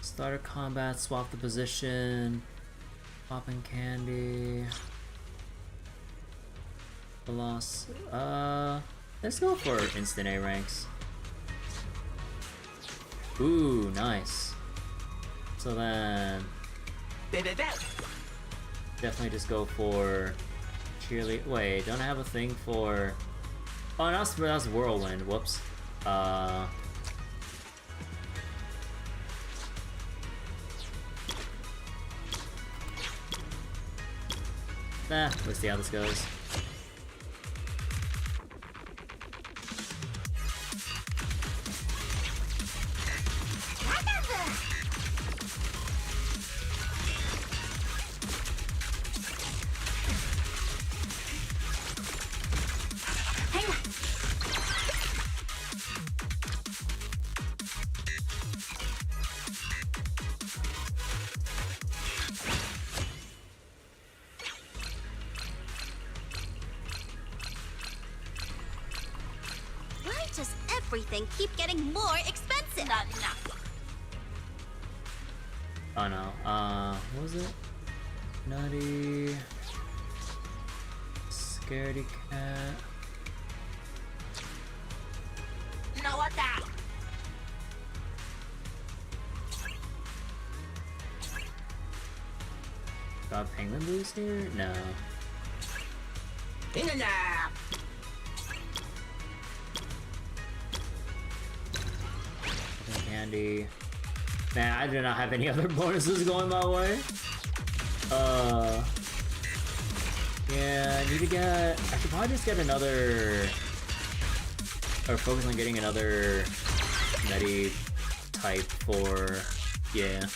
Starter combat, swap the position, popping candy, velocity. Let's go for instant A ranks. Ooh, nice. So then, definitely just go for cheerlead. Wait, don't I have a thing for? Oh, that's whirlwind. Whoops. Let's see how this goes. everything keep getting more expensive? Oh no. What was it? Nutty. Scaredy cat. Got penguin boost here? No. Candy. Man, I do not have any other bonuses going my way. Yeah, I need to get... I should probably just get another... Or focus on getting another nutty type for... Yeah.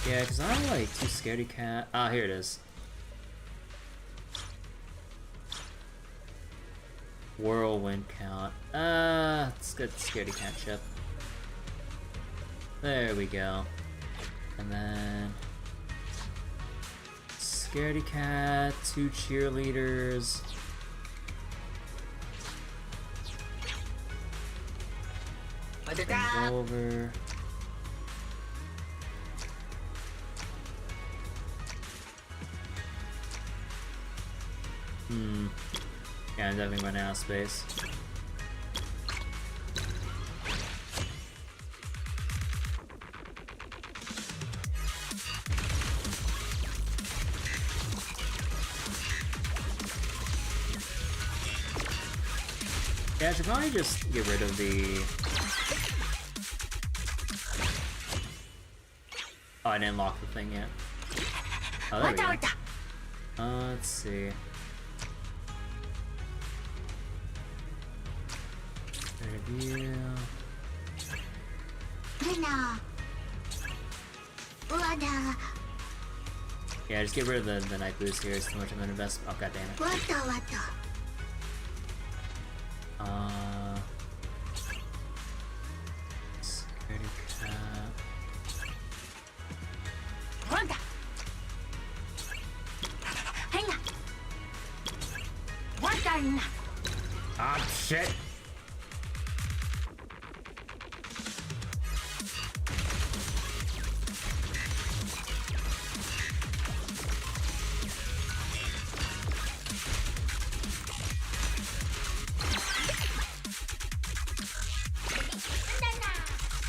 Yeah, because I'm like too scaredy cat. Ah, here it is. Whirlwind count. Let's get scaredy cat chip. There we go. And then scaredy cat, 2 cheerleaders. Over. Yeah, I'm definitely running out of space. Yeah, I should probably just get rid of the... Oh, I didn't lock the thing yet. Oh, there we go. Let's see. Review. Yeah, just get rid of the night boost here. It's too much of an investment. Oh, god damn it. Security cap. Ah, shit!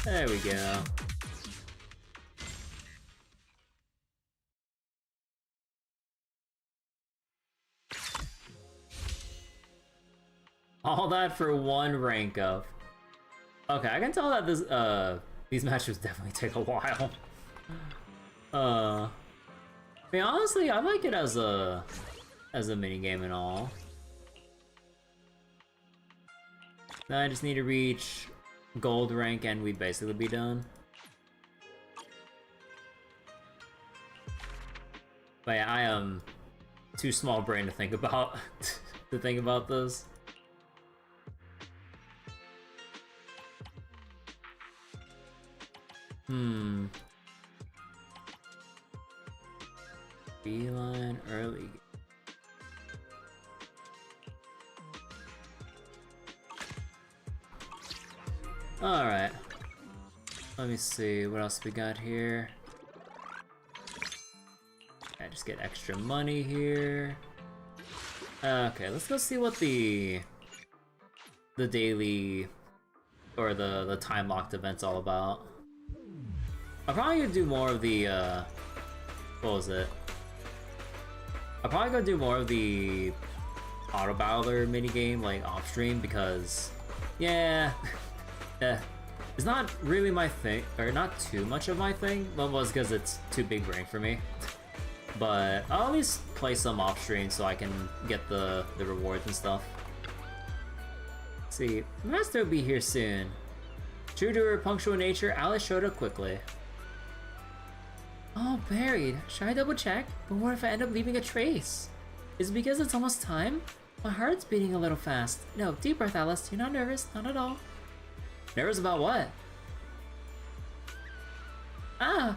There we go. All that for one rank up. Okay, I can tell that this these matches definitely take a while. I mean, honestly, I like it as a mini game and all. Now I just need to reach gold rank and we'd basically be done. But yeah, I am too small brain to think about this. Beeline early. Alright. Let me see what else we got here. I just get extra money here. Okay, let's go see what the daily or the time locked event's all about. I'm probably gonna do more of the what was it? I'll probably go do more of the auto battler minigame like off stream because yeah. It's not really my thing, or not too much of my thing, but was because it's too big brain for me. But I'll at least play some off stream so I can get the rewards and stuff. Let's see, Master will be here soon. True to her punctual nature, Alice showed up quickly. Oh, buried. Should I double check? But what if I end up leaving a trace? Is it because it's almost time? My heart's beating a little fast. No, deep breath, Alice. You're not nervous, not at all. Nervous about what? Ah,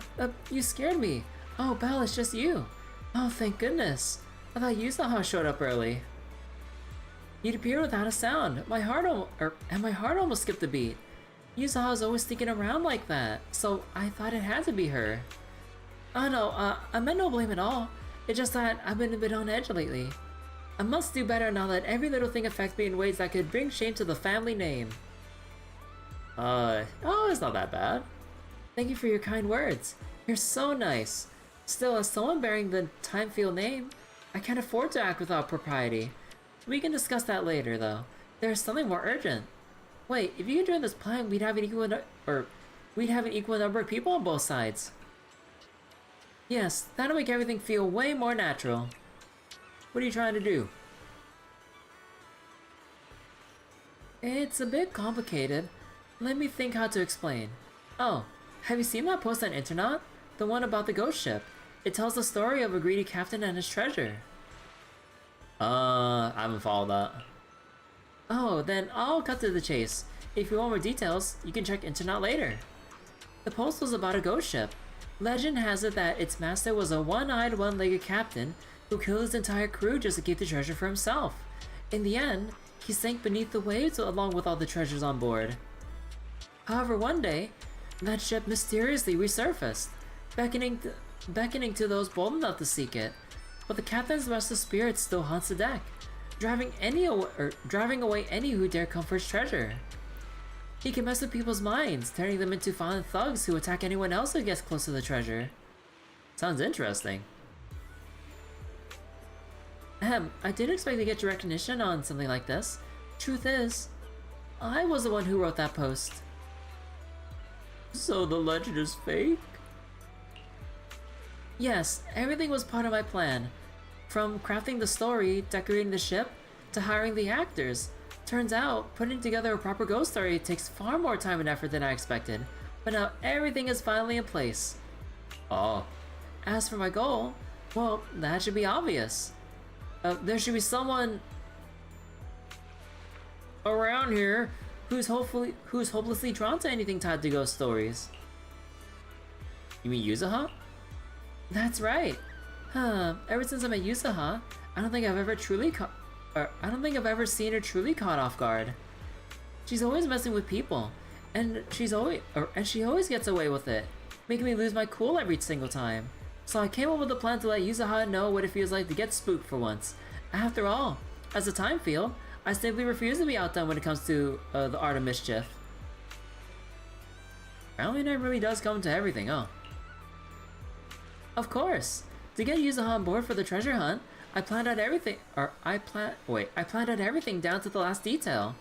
you scared me. Oh, Belle, it's just you. Oh, thank goodness. I thought you somehow showed up early. You'd appeared without a sound. My heart almost skipped a beat. Yuzaha was always sneaking around like that, so I thought it had to be her. Oh no, I meant no blame at all. It's just that I've been a bit on edge lately. I must do better now that every little thing affects me in ways that could bring shame to the family name. Oh, it's not that bad. Thank you for your kind words. You're so nice. Still, as someone bearing the Timefield name, I can't afford to act without propriety. We can discuss that later, though. There's something more urgent. Wait, if you could join this plan, we'd have an equal number of people on both sides. Yes, that'll make everything feel way more natural. What are you trying to do? It's a bit complicated. Let me think how to explain. Oh, have you seen that post on internet? The one about the ghost ship. It tells the story of a greedy captain and his treasure. I haven't followed that. Oh, then I'll cut to the chase. If you want more details, you can check internet later. The post was about a ghost ship. Legend has it that its master was a one-eyed, one-legged captain who killed his entire crew just to keep the treasure for himself. In the end, he sank beneath the waves along with all the treasures on board. However, one day, that ship mysteriously resurfaced, beckoning to those bold enough to seek it. but the captain's restless spirit still haunts the deck, driving away any who dare come for his treasure. He can mess with people's minds, turning them into violent thugs who attack anyone else who gets close to the treasure. Sounds interesting. I didn't expect to get your recognition on something like this. Truth is, I was the one who wrote that post. So the legend is fake? Yes, everything was part of my plan. From crafting the story, decorating the ship, to hiring the actors. Turns out, putting together a proper ghost story takes far more time and effort than I expected. But now everything is finally in place. Oh. As for my goal, well, that should be obvious. There should be someone around here who's hopelessly drawn to anything tied to ghost stories. You mean Yuzuha? That's right. Ever since I met Yuzuha, I don't think I've ever seen her truly caught off guard. She's always messing with people, and she always gets away with it, making me lose my cool every single time. So I came up with a plan to let Yuzuha know what it feels like to get spooked for once. After all, as a time field, I simply refuse to be outdone when it comes to the art of mischief. Apparently that really does come to everything, huh? Of course! To get Yuzuha on board for the treasure hunt, I planned out everything down to the last detail.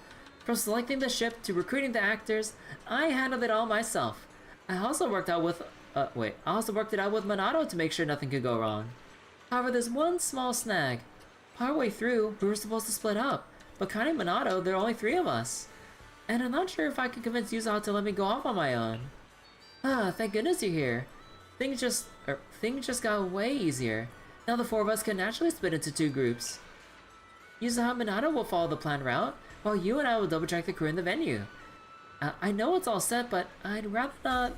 From selecting the ship to recruiting the actors, I handled it all myself. I also worked it out with Minato to make sure nothing could go wrong. However, there's one small snag. Partway through, we were supposed to split up, but counting Minato, there are only 3 of us. And I'm not sure if I can convince Yuzuha to let me go off on my own. Thank goodness you're here. Things just got way easier. Now the 4 of us can naturally split into 2 groups. Yuzuha and Minato will follow the planned route, while you and I will double check the crew in the venue. I know it's all set, but I'd rather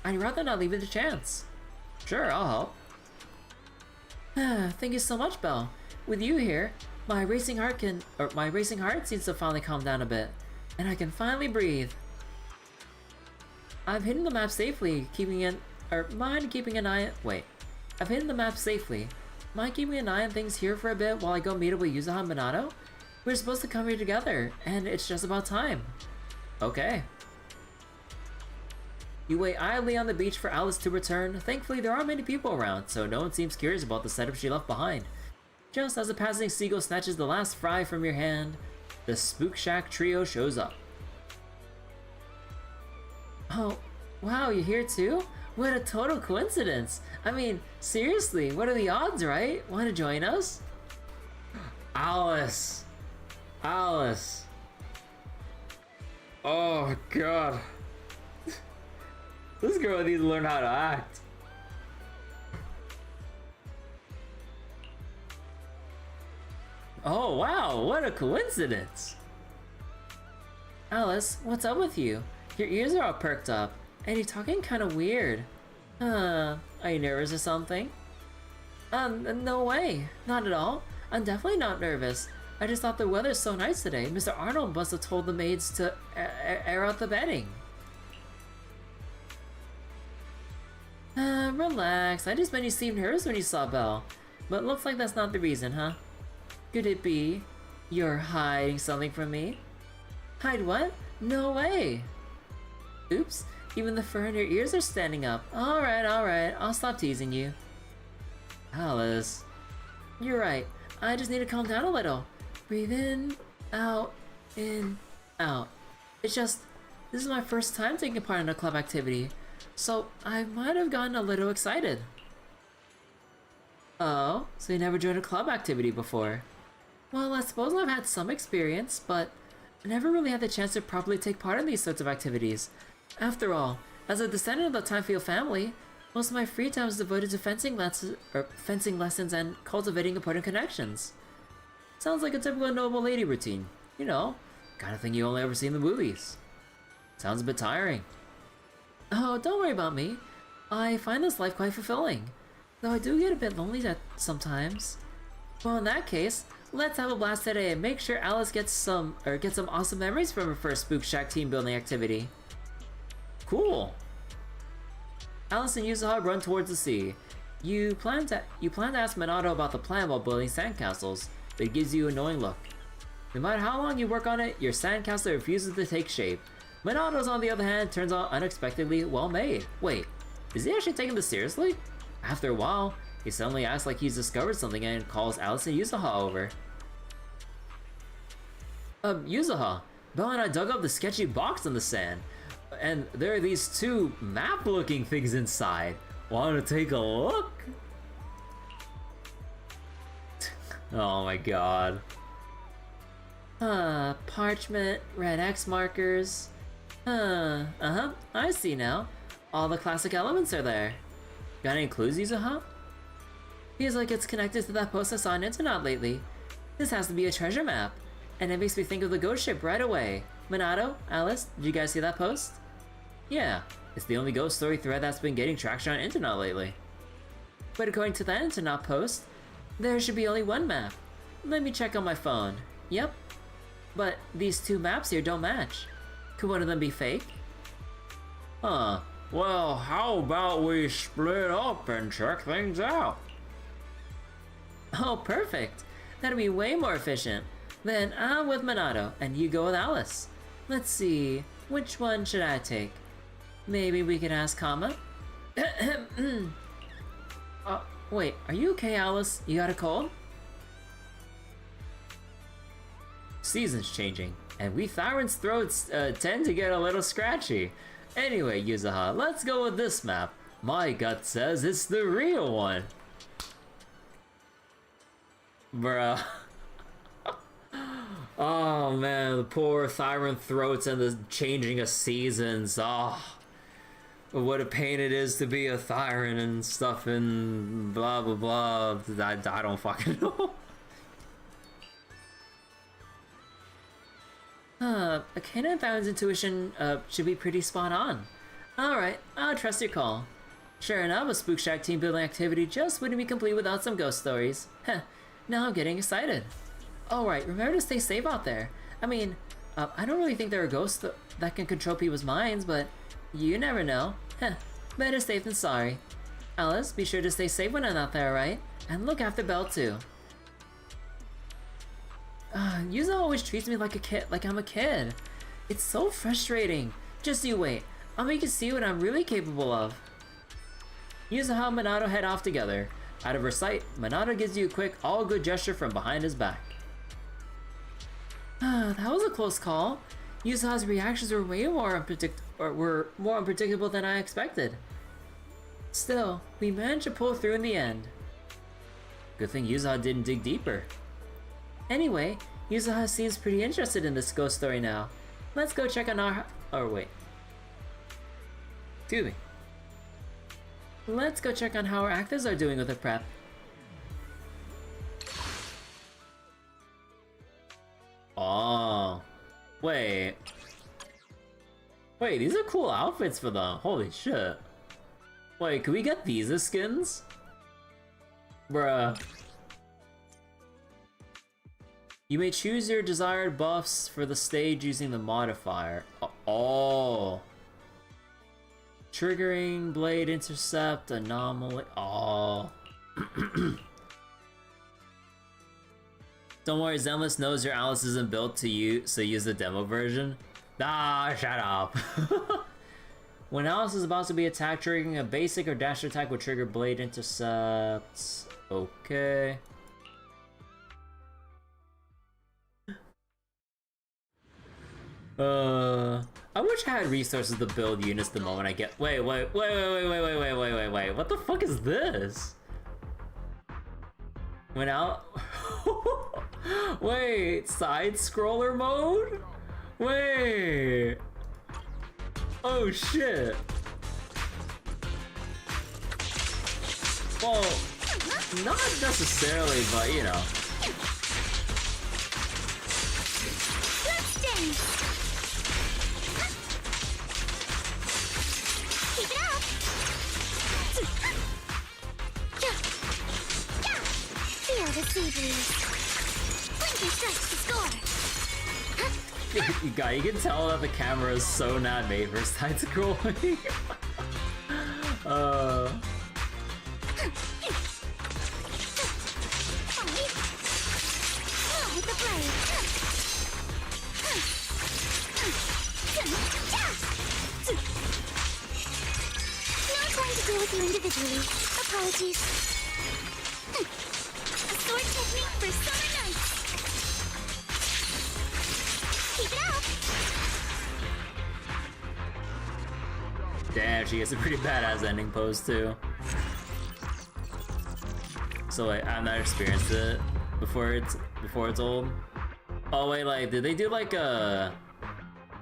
not leave it a chance. Sure, I'll help. Thank you so much, Belle. With you here, my racing heart seems to finally calm down a bit, and I can finally breathe. I've hidden the map safely, Mind keeping an eye on things here for a bit while I go meet up with Yuzuha and Minato? We're supposed to come here together, and it's just about time. Okay. You wait idly on the beach for Alice to return. Thankfully, there aren't many people around, so no one seems curious about the setup she left behind. Just as a passing seagull snatches the last fry from your hand, the Spook Shack trio shows up. Oh, wow, you're here too? What a total coincidence! I mean, seriously, what are the odds, right? Want to join us? Alice! Alice! Oh god. This girl needs to learn how to act. Oh wow, what a coincidence! Alice, what's up with you? Your ears are all perked up, and you're talking kind of weird. Are you nervous or something? No way, not at all. I'm definitely not nervous. I just thought the weather's so nice today. Mr. Arnold must have told the maids to air out the bedding. Relax. I just meant you seemed nervous when you saw Belle. But looks like that's not the reason, huh? Could it be you're hiding something from me? Hide what? No way! Oops, even the fur in your ears are standing up. Alright, I'll stop teasing you. Alice. You're right, I just need to calm down a little. Breathe in, out. It's just, this is my first time taking part in a club activity, so I might have gotten a little excited. Oh, so you never joined a club activity before? Well, I suppose I've had some experience, but I never really had the chance to properly take part in these sorts of activities. After all, as a descendant of the Timefield family, most of my free time is devoted to fencing lessons and cultivating important connections. Sounds like a typical noble lady routine. You know, kind of thing you only ever see in the movies. Sounds a bit tiring. Oh, don't worry about me. I find this life quite fulfilling, though I do get a bit lonely sometimes. Well, in that case, let's have a blast today and make sure Alice gets some awesome memories from her first Spook Shack team building activity. Cool. Alice and Yuzuha run towards the sea. You plan to ask Minato about the plan while building sandcastles, but it gives you an annoying look. No matter how long you work on it, your sandcastle refuses to take shape. Minato's, on the other hand, turns out unexpectedly well made. Wait, is he actually taking this seriously? After a while, he suddenly acts like he's discovered something and calls Alice and Yuzuha over. Yuzuha, Bella and I dug up the sketchy box in the sand, and there are these two map-looking things inside. Want to take a look? Oh my god. Parchment, red X markers. I see now. All the classic elements are there. Got any clues, Yuzuha? Feels like it's connected to that post I saw on internet lately. This has to be a treasure map. And it makes me think of the ghost ship right away. Minato, Alice, did you guys see that post? Yeah, it's the only ghost story thread that's been getting traction on internet lately. But according to that internet post, there should be only one map. Let me check on my phone. Yep. But these two maps here don't match. Could one of them be fake? Huh. Well, how about we split up and check things out? Oh, perfect. That'd be way more efficient. Then I'm with Minato, and you go with Alice. Let's see, which one should I take? Maybe we could ask Kama? Wait, are you okay, Alice? You got a cold? Season's changing, and we Thyron's throats tend to get a little scratchy. Anyway, Yuzuha, let's go with this map. My gut says it's the real one. Bruh. Oh man, the poor Thyron throats and the changing of seasons. Oh, what a pain it is to be a Thyron and stuff and blah blah blah. I don't fucking know. Akena and Thyron's intuition should be pretty spot on. Alright, I'll trust your call. Sure enough, a Spook Shack team building activity just wouldn't be complete without some ghost stories. Heh, now I'm getting excited. Alright, remember to stay safe out there. I mean, I don't really think there are ghosts that can control people's minds, but you never know. Heh, better safe than sorry. Alice, be sure to stay safe when I'm out there, right? And look after Belle too. Yuzo always treats me like a kid, like I'm a kid. It's so frustrating. Just you wait. I'll make you see what I'm really capable of. Yuzuha and Minato head off together. Out of her sight, Minato gives you a quick all-good gesture from behind his back. That was a close call. Yuzuha's reactions were way more unpredictable than I expected. Still, we managed to pull through in the end. Good thing Yuzuha didn't dig deeper. Anyway, Yuzuha seems pretty interested in this ghost story now. Let's go check on our... Oh, wait. Excuse me. Let's go check on how our actors are doing with the prep. Oh. Wait. Wait, these are cool outfits for them. Holy shit. Wait, can we get these as skins? Bruh. You may choose your desired buffs for the stage using the modifier. Oh. Triggering, blade, intercept, anomaly. Oh. Don't worry, Zenless knows your Alice isn't built to use, so use the demo version. Ah, shut up. When Alice is about to be attacked, triggering a basic or dash attack will trigger blade intercepts. Okay. I wish I had resources to build units the moment I get. Wait. What the fuck is this? Went out. Wait, side scroller mode? Wait. Oh shit. Well, not necessarily, but you know. Keep it up! Feel the sea breeze. Blinky strikes the score! You can tell that the camera is so not made for side scrolling. the blade. No time to deal with you individually. Apologies. A sword technique for summer nights. Keep it up. Damn, she gets a pretty badass ending pose too. So like, I've not experienced it before it's old. Oh wait, like, did they do like a?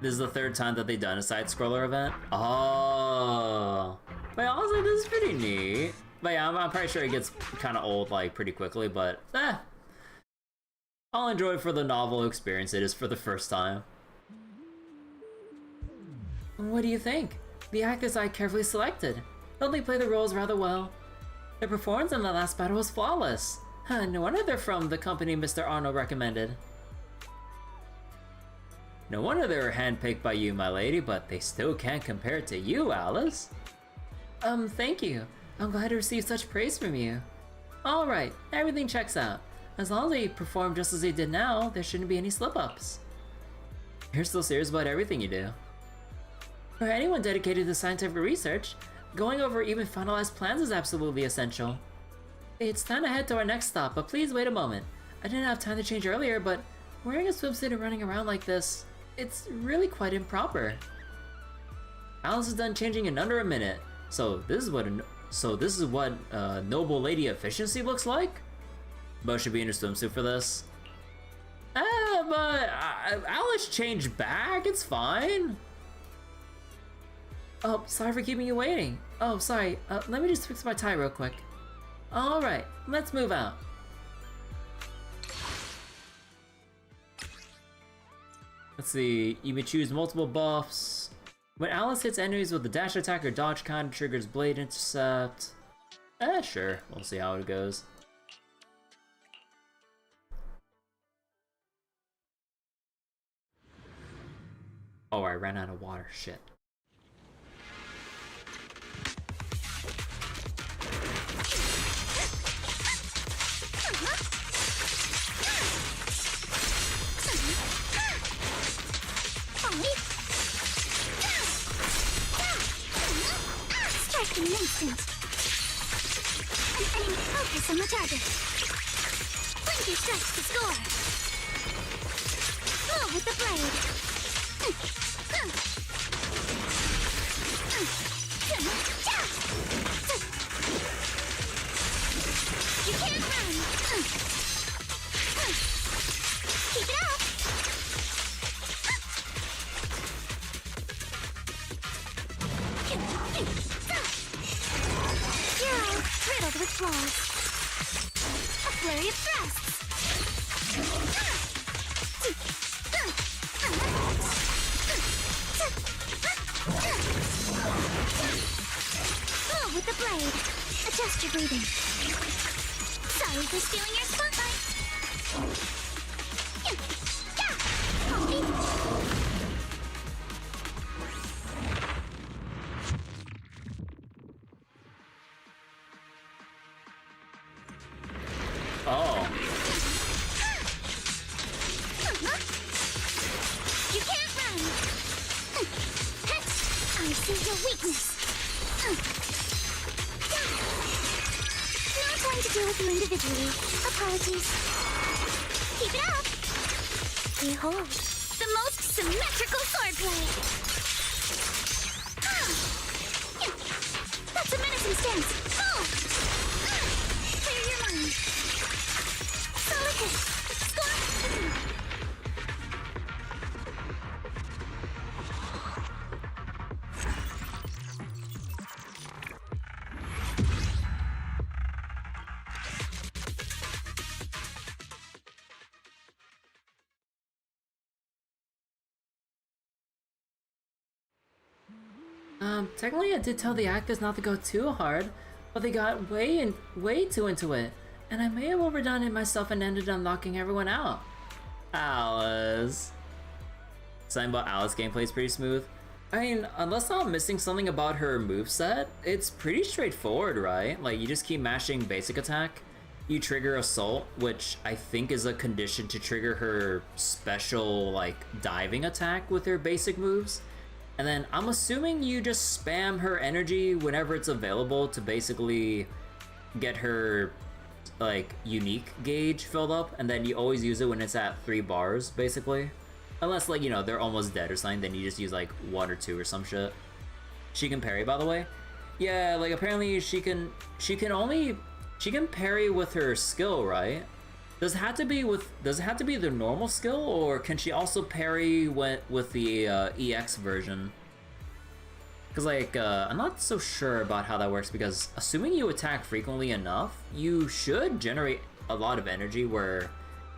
This is the third time that they've done a side scroller event. Oh, wait, honestly, this is pretty neat. But yeah, I'm pretty sure it gets kind of old like pretty quickly. But I'll enjoy it for the novel experience it is for the first time. What do you think? The actors I carefully selected. Thought they played the roles rather well. Their performance in the last battle was flawless. No wonder they're from the company Mr. Arnold recommended. No wonder they were handpicked by you, my lady, but they still can't compare to you, Alice. Thank you. I'm glad to receive such praise from you. Alright, everything checks out. As long as they perform just as they did now, there shouldn't be any slip-ups. You're still serious about everything you do. For anyone dedicated to scientific research, going over even finalized plans is absolutely essential. It's time to head to our next stop, but please wait a moment. I didn't have time to change earlier, but wearing a swimsuit and running around like this, it's really quite improper. Alice is done changing in under a minute, so this is what noble lady efficiency looks like? Bo should be in a swimsuit for this. But Alice changed back, it's fine. Oh, sorry for keeping you waiting. Oh, sorry, let me just fix my tie real quick. Alright, let's move out. Let's see, you may choose multiple buffs. When Alice hits enemies with the dash attack or dodge kind, triggers blade intercept. Sure, we'll see how it goes. Oh, I ran out of water, shit. Strike in an instant. And aim focus on the target. Blinky strikes to score. Move with the blade. You can't run. Keep it up. You're riddled with flaws. A flurry of thrusts. Move with the blade. Adjust your breathing. Sorry for stealing your spotlight. Oh. You can't run. I see your weakness. No time to deal with you individually. Apologies. Keep it up. Behold, the most symmetrical swordplay. That's a menacing stance. Clear your mind. Solid hit. Score. Technically I did tell the actors not to go too hard, but they got way too into it, and I may have overdone it myself and ended up knocking everyone out. Alice. Something about Alice gameplay is pretty smooth. I mean, unless I'm missing something about her moveset, it's pretty straightforward, right? Like, you just keep mashing basic attack. you trigger Assault, which I think is a condition to trigger her special, like, diving attack with her basic moves. And then I'm assuming you just spam her energy whenever it's available to basically get her, like, unique gauge filled up, and then you always use it when it's at 3 bars, basically. Unless, like, you know, they're almost dead or something, then you just use, like, 1 or 2 or some shit. She can parry, by the way. Yeah, like, apparently she can parry with her skill, right? Does it have to be the normal skill, or can she also parry with the EX version? Because, like, I'm not so sure about how that works, because assuming you attack frequently enough, you should generate a lot of energy where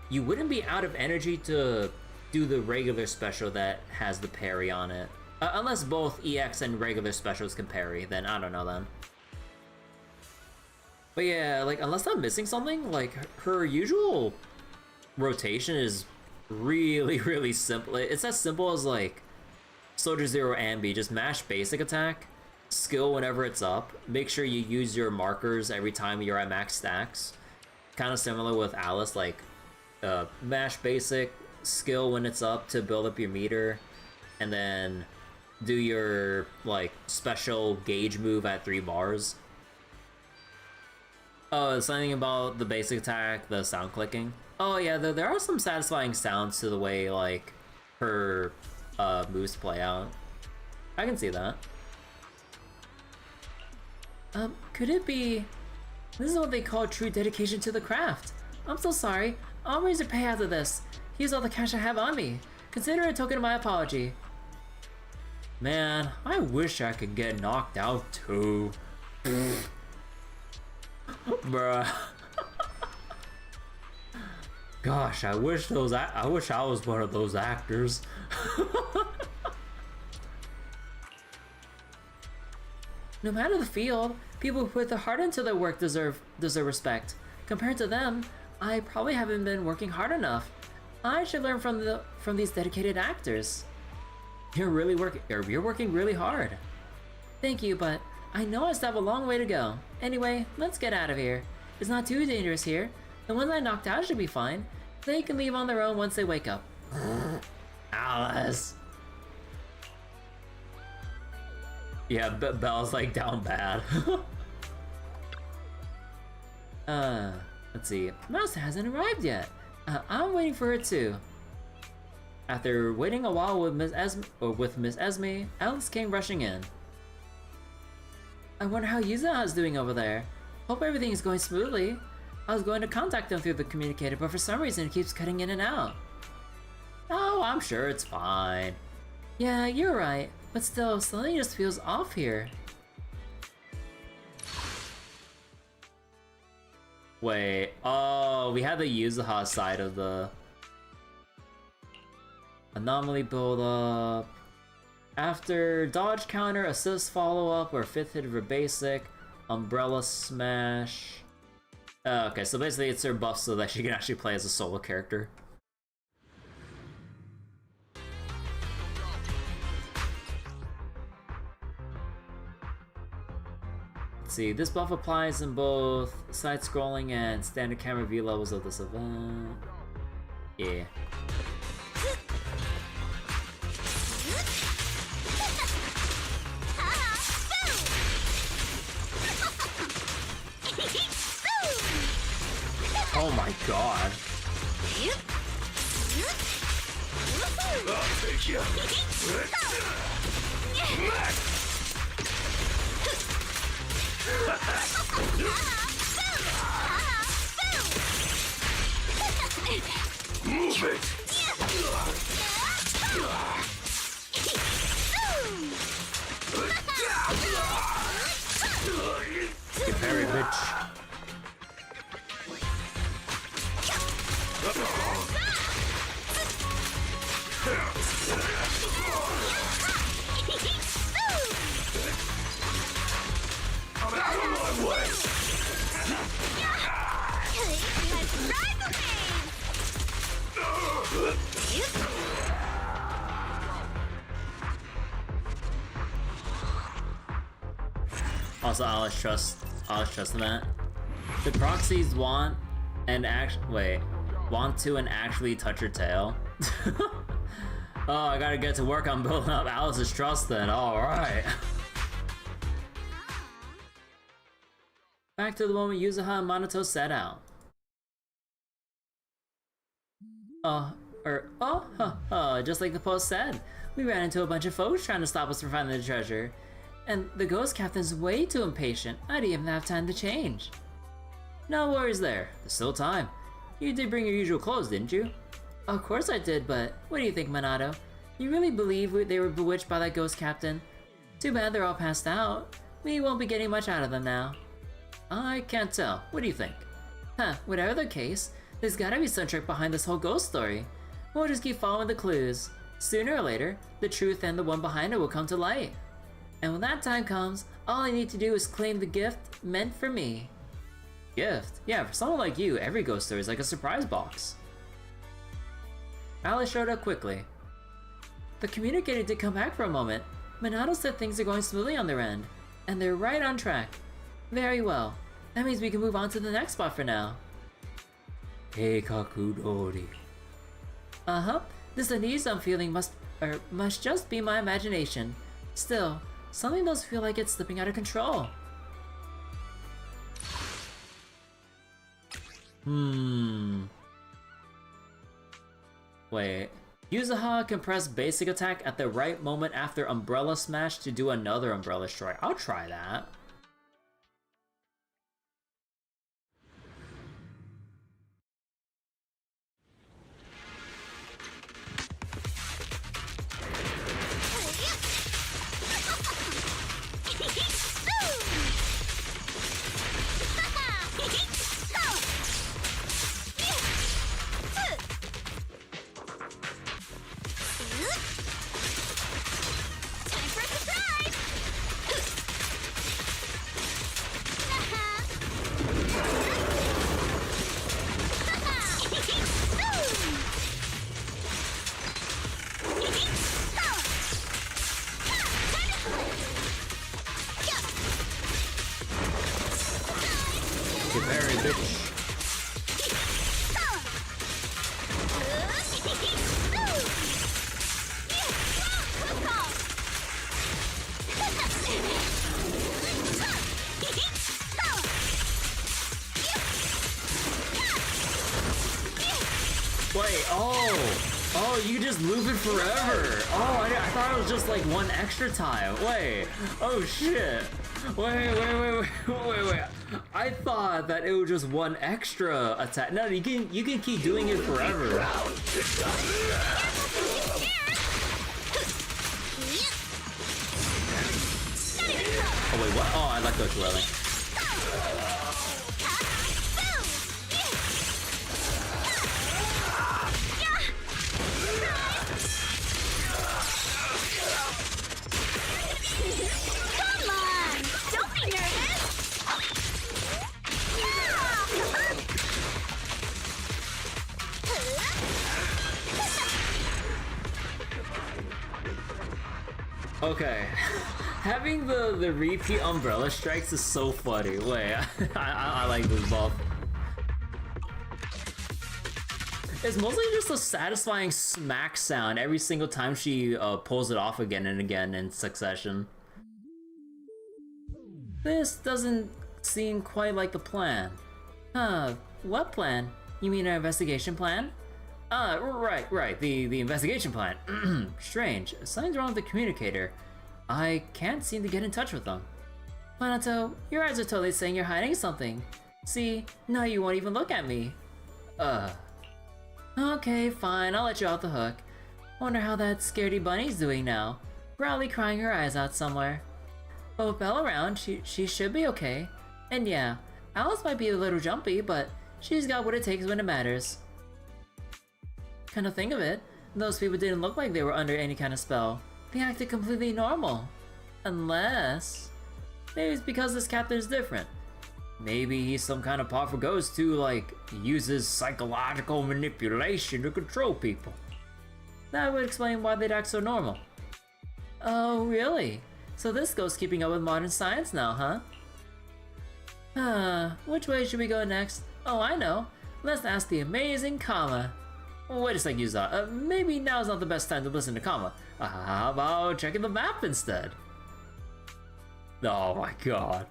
you wouldn't be out of energy to do the regular special that has the parry on it. Unless both EX and regular specials can parry, then I don't know then. But yeah, like, unless I'm missing something, like, her usual rotation is really, really simple. It's as simple as, like, Soldier Zero Ambi, just mash basic attack, skill whenever it's up, make sure you use your markers every time you're at max stacks. Kind of similar with Alice, like, mash basic, skill when it's up to build up your meter, and then do your, like, special gauge move at 3 bars. Oh, something about the basic attack, the sound clicking. Oh yeah, there are some satisfying sounds to the way, like, her moves play out. I can see that. Could it be... This is what they call true dedication to the craft. I'm so sorry. I'll raise your pay after this. Here's all the cash I have on me. Consider it a token of my apology. Man, I wish I could get knocked out too. Bruh. Gosh, I wish I was one of those actors. No matter the field, people who put their heart into their work deserve respect. Compared to them, I probably haven't been working hard enough. I should learn from these dedicated actors. You're working really hard. Thank you, but I know I still have a long way to go. Anyway, let's get out of here. It's not too dangerous here. The ones I knocked out should be fine. They can leave on their own once they wake up. Alice. Yeah, Belle's like down bad. Let's see. Mouse hasn't arrived yet. I'm waiting for her too. After waiting a while with Miss Esme, Alice came rushing in. I wonder how Yuzaha's doing over there. Hope everything is going smoothly. I was going to contact them through the communicator, but for some reason it keeps cutting in and out. Oh, I'm sure it's fine. Yeah, you're right. But still, something just feels off here. Wait, oh, we had the Yuzaha side of the anomaly build up. After dodge counter, assist follow up, or 5th hit of her basic, umbrella smash. Okay, so basically it's her buff so that she can actually play as a solo character. Let's see, this buff applies in both side-scrolling and standard camera view levels of this event. Yeah. Oh my god. I'll take you. Move it. Get parried, bitch. I'm out of my way. Also, Alice trust that. The proxies want and want to and actually touch her tail. Oh, I gotta get to work on building up Alice's trust then. Alright. Back to the moment Yuzuha and Minato set out. Just like the post said, we ran into a bunch of foes trying to stop us from finding the treasure. And the ghost captain's way too impatient. I didn't even have time to change. No worries there. There's still time. You did bring your usual clothes, didn't you? Of course I did, but what do you think, Minato? You really believe they were bewitched by that ghost captain? Too bad they're all passed out. We won't be getting much out of them now. I can't tell. What do you think? Huh, whatever the case, there's gotta be some trick behind this whole ghost story. We'll just keep following the clues. Sooner or later, the truth and the one behind it will come to light. And when that time comes, all I need to do is claim the gift meant for me. Gift? Yeah, for someone like you, every ghost story is like a surprise box. Alice showed up quickly. The communicator did come back for a moment. Minato said things are going smoothly on their end, and they're right on track. Very well. That means we can move on to the next spot for now. Heikakudori. Uh-huh. This unease I'm feeling must just be my imagination. Still, something does feel like it's slipping out of control. Wait. Yuzuha can press basic attack at the right moment after Umbrella Smash to do another Umbrella Strike. I'll try that. You just loop it forever. Oh, I thought it was just like one extra time. Wait. Oh shit. Wait. I thought that it was just one extra attack. No, you can keep doing it forever. Oh wait, what? Oh, I let go too early. Okay, having the repeat umbrella strikes is so funny. Wait, I like this buff. It's mostly just a satisfying smack sound every single time she pulls it off again and again in succession. This doesn't seem quite like the plan. Huh, what plan? You mean our investigation plan? Right, the investigation plan. Strange, something's wrong with the communicator. I can't seem to get in touch with them. Minato, your eyes are totally saying you're hiding something. See, now you won't even look at me. Okay, fine, I'll let you off the hook. Wonder how that scaredy bunny's doing now. Probably crying her eyes out somewhere. But with Belle around, she should be okay. And yeah, Alice might be a little jumpy, but she's got what it takes when it matters. Kind of think of it, those people didn't look like they were under any kind of spell. They acted completely normal. Unless... maybe it's because this captain's different. Maybe he's some kind of powerful ghost who, like, uses psychological manipulation to control people. That would explain why they'd act so normal. Oh, really? So this ghost keeping up with modern science now, huh? Which way should we go next? Oh, I know. Let's ask the amazing Kama. Wait a sec, Yuza. Maybe now's not the best time to listen to Kama. How about checking the map instead? Oh my god.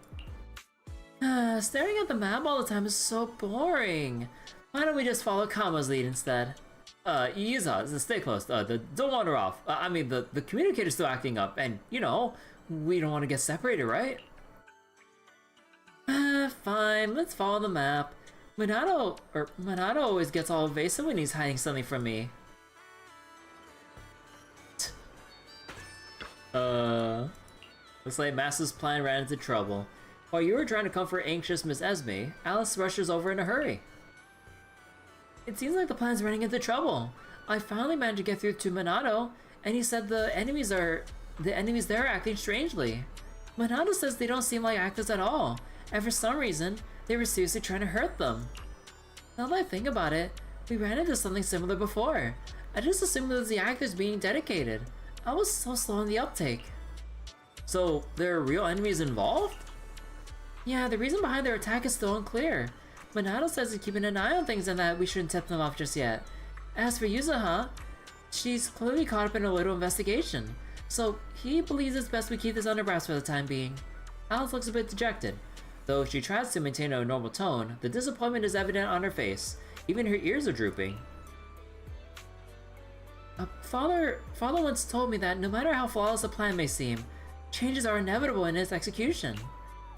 Staring at the map all the time is so boring. Why don't we just follow Kama's lead instead? Yuza, stay close. Don't wander off. I mean, the communicator's still acting up, and, you know, we don't want to get separated, right? Fine, let's follow the map. Minato always gets all evasive when he's hiding something from me. Looks like Masa's plan ran into trouble. While you were trying to comfort anxious Miss Esme, Alice rushes over in a hurry. It seems like the plan's running into trouble. I finally managed to get through to Minato, and he said the enemies there are acting strangely. Minato says they don't seem like actors at all, and for some reason, they were seriously trying to hurt them. Now that I think about it, we ran into something similar before. I just assumed it was the actors being dedicated. I was so slow in the uptake. So, there are real enemies involved? Yeah, the reason behind their attack is still unclear. Minato says he's keeping an eye on things and that we shouldn't tip them off just yet. As for Yuzuha, she's clearly caught up in a little investigation, so he believes it's best we keep this under wraps for the time being. Alice looks a bit dejected. Though she tries to maintain a normal tone, the disappointment is evident on her face. Even her ears are drooping. Father once told me that no matter how flawless a plan may seem, changes are inevitable in its execution.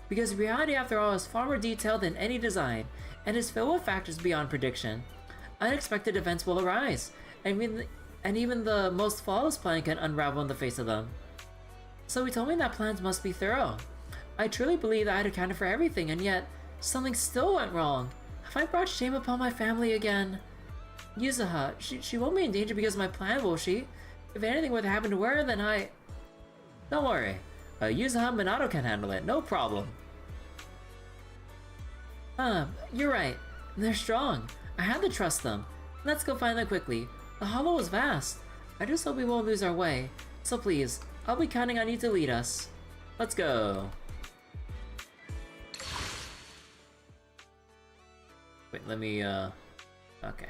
Because reality, after all, is far more detailed than any design, and is filled with factors beyond prediction. Unexpected events will arise, and even the most flawless plan can unravel in the face of them. So he told me that plans must be thorough. I truly believe that I had accounted for everything, and yet, something still went wrong. Have I brought shame upon my family again? Yuzuha, she won't be in danger because of my plan, will she? If anything were to happen to her, then Don't worry. Yuzuha and Minato can handle it, no problem. You're right. They're strong. I had to trust them. Let's go find them quickly. The hollow is vast. I just hope we won't lose our way. So please, I'll be counting on you to lead us. Let's go. Wait, let me, okay.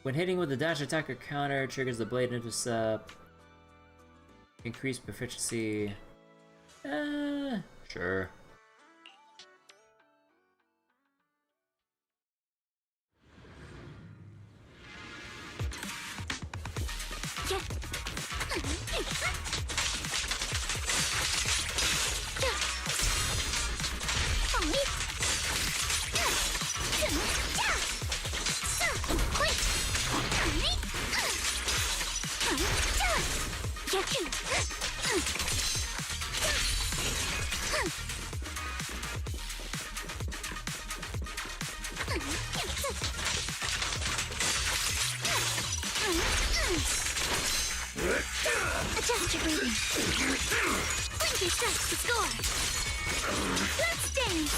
When hitting with the dash attack or counter, triggers the blade intercept. Increase proficiency. Sure. Adjust your breathing. Blink your steps to score. Let's dance.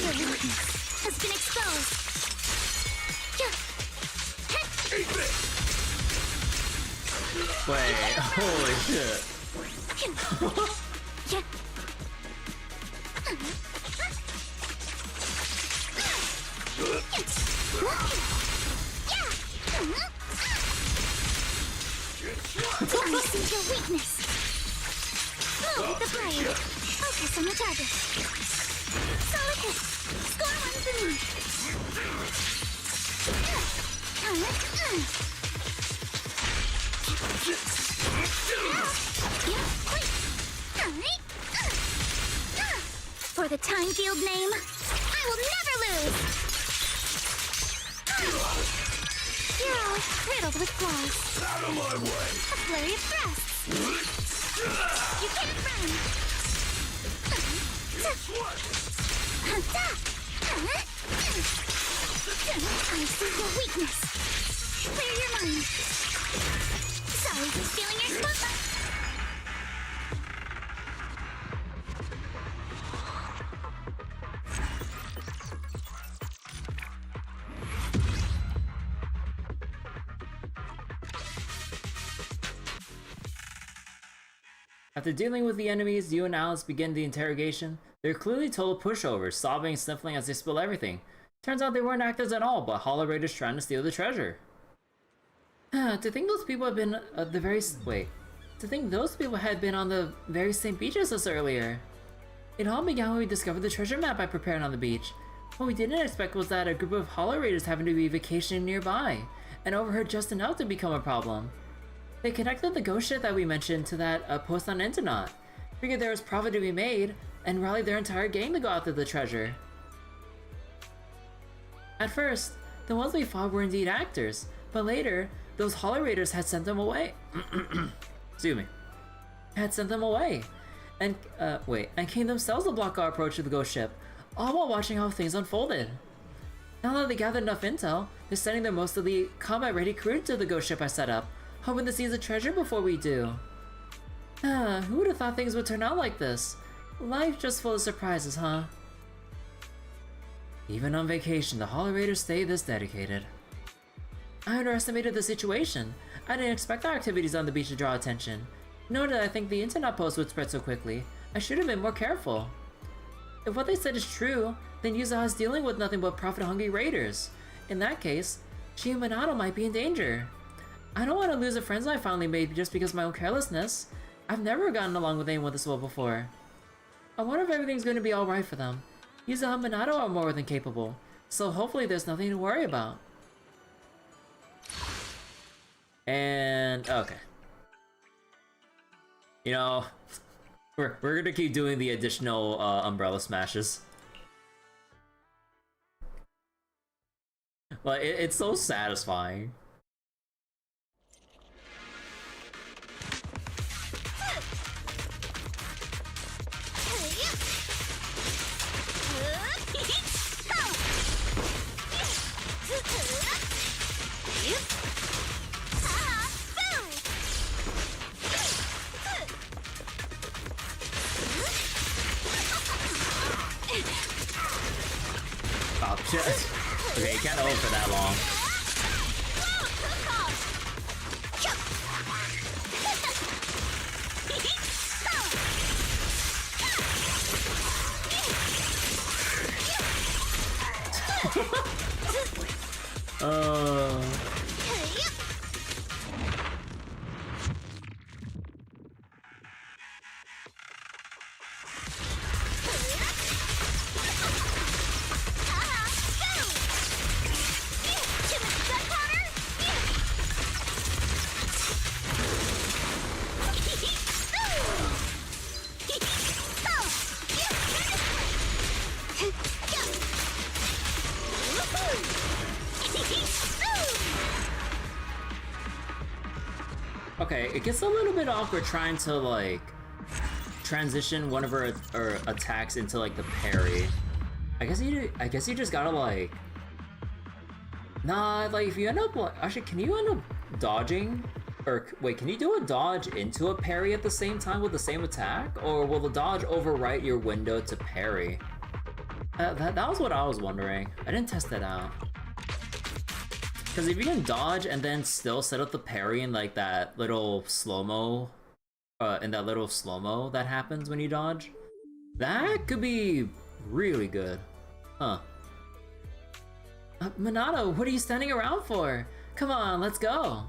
Your weakness has been exposed. Wait, holy shit. I see your weakness. Move with the blade. Focus on the target. Solid hit. Score one for me. For the Time Field name, I will never lose! You're all riddled with flaws. Out of my way! A flurry of thrusts. You can't run! I see your weakness. Clear your mind. Sorry for stealing your spotlight. After dealing with the enemies, you and Alice begin the interrogation. They're clearly total pushovers, sobbing and sniffling as they spill everything. Turns out they weren't actors at all, but Hollow Raiders trying to steal the treasure. To think those people have been To think those people had been on the very same beach as us earlier. It all began when we discovered the treasure map I prepared on the beach. What we didn't expect was that a group of Hollow Raiders happened to be vacationing nearby, and overheard just enough to become a problem. They connected the ghost ship that we mentioned to that post on Internet. Figured there was profit to be made, and rallied their entire gang to go after the treasure. At first, the ones we fought were indeed actors, but later, those Hollow Raiders had sent them away. Excuse me. Had sent them away. And came themselves to block our approach to the ghost ship, all while watching how things unfolded. Now that they gathered enough intel, they're sending their most of the combat-ready crew to the ghost ship I set up, hoping to seize the treasure before we do. Who would have thought things would turn out like this? Life just full of surprises, huh? Even on vacation, the Hollow Raiders stay this dedicated. I underestimated the situation. I didn't expect our activities on the beach to draw attention. Nor did I think the internet post would spread so quickly. I should have been more careful. If what they said is true, then Yuzaha is dealing with nothing but profit-hungry raiders. In that case, she and Minato might be in danger. I don't want to lose the friends I finally made just because of my own carelessness. I've never gotten along with anyone this well before. I wonder if everything's going to be alright for them. Yuzaha and Minato are more than capable, so hopefully there's nothing to worry about. And okay. You know, we're gonna keep doing the additional umbrella smashes. Like it's so satisfying. Oh shit. Okay, can't hold for that long. Okay, it gets a little bit awkward trying to like transition one of her attacks into like the parry. I guess you just gotta like. Nah, like if you end up like actually, can you end up dodging? Or wait, can you do a dodge into a parry at the same time with the same attack, or will the dodge overwrite your window to parry? That was what I was wondering. I didn't test that out. Because if you can dodge and then still set up the parry in like that little slow-mo, that happens when you dodge, that could be really good. Huh. Minato, what are you standing around for? Come on, let's go.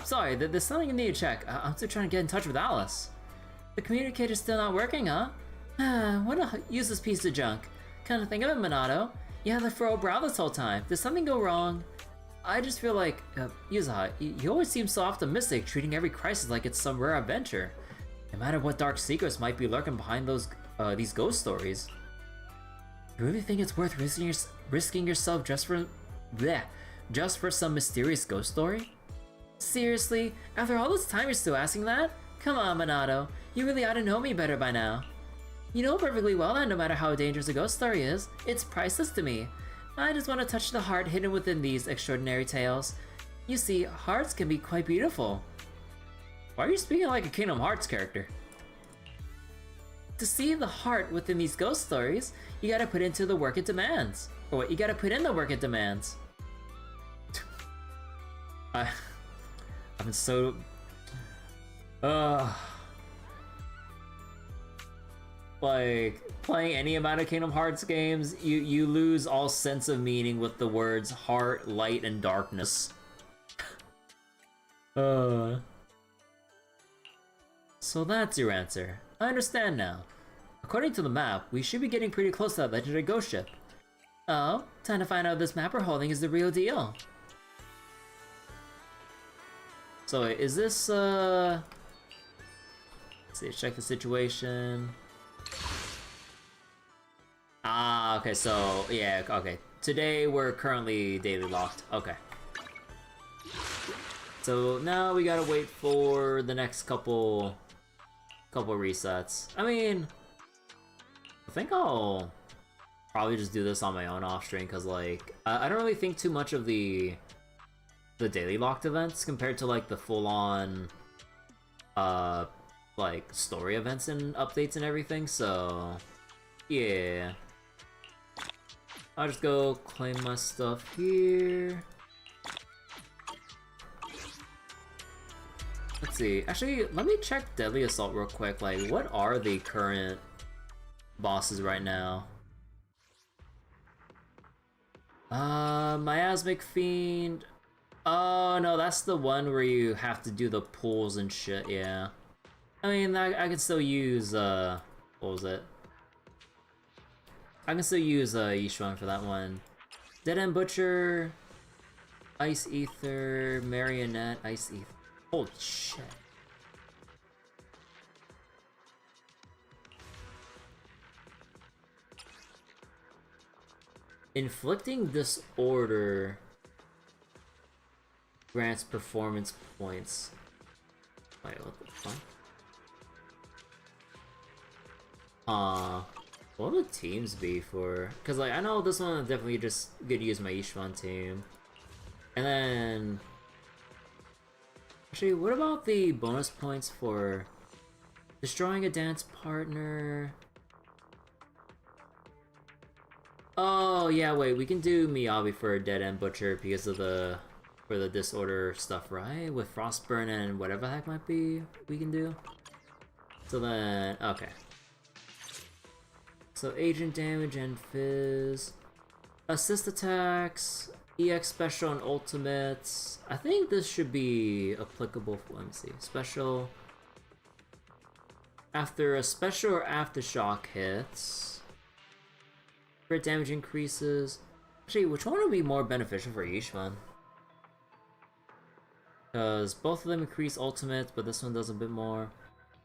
Sorry, there's something you need to check. I'm still trying to get in touch with Alice. The communicator's still not working, huh? What a useless piece of junk. Kind of think of it, Minato. You had the furrowed brow this whole time. Did something go wrong? I just feel like, Yuzaha, you always seem so optimistic, treating every crisis like it's some rare adventure. No matter what dark secrets might be lurking behind these ghost stories. You really think it's worth risking yourself just for some mysterious ghost story? Seriously? After all this time you're still asking that? Come on, Minato. You really ought to know me better by now. You know perfectly well that no matter how dangerous a ghost story is, it's priceless to me. I just want to touch the heart hidden within these extraordinary tales. You see, hearts can be quite beautiful. Why are you speaking like a Kingdom Hearts character? To see the heart within these ghost stories, you gotta put into the work it demands. Or what, you gotta put in the work it demands. I'm so... Like, playing any amount of Kingdom Hearts games, you lose all sense of meaning with the words heart, light, and darkness. So that's your answer. I understand now. According to the map, we should be getting pretty close to that legendary ghost ship. Oh, time to find out if this map we're holding is the real deal. So wait, is this, let's see, check the situation. Ah, okay, so, yeah, okay. Today we're currently daily locked, okay. So now we gotta wait for the next couple resets. I mean, I think I'll probably just do this on my own off stream, because, like, I don't really think too much of the daily locked events compared to, like, the full-on, like, story events and updates and everything, so, yeah. I'll just go claim my stuff here. Let's see, actually, let me check Deadly Assault real quick, like, what are the current bosses right now? Miasmic Fiend. Oh, no, that's the one where you have to do the pulls and shit, yeah. I mean, I can still use, what was it? I can still use, Yishuan for that one. Dead End Butcher, Ice Ether, Marionette, Ice Ether. Holy shit. Inflicting Disorder grants performance points. Wait, what the fuck? What would teams be for? Cause like I know this one I'm definitely just gonna use my Yishuan team. And then actually, what about the bonus points for destroying a dance partner? Oh yeah, wait, we can do Miyabi for a Dead End Butcher because of the disorder stuff, right? With Frostburn and whatever the heck might be we can do. So then, okay. So agent damage and fizz. Assist attacks, EX special and ultimates. I think this should be applicable for, let me see, special. After a special or aftershock hits, crit damage increases. Actually, which one would be more beneficial for Yishuan? Because both of them increase ultimates, but this one does a bit more.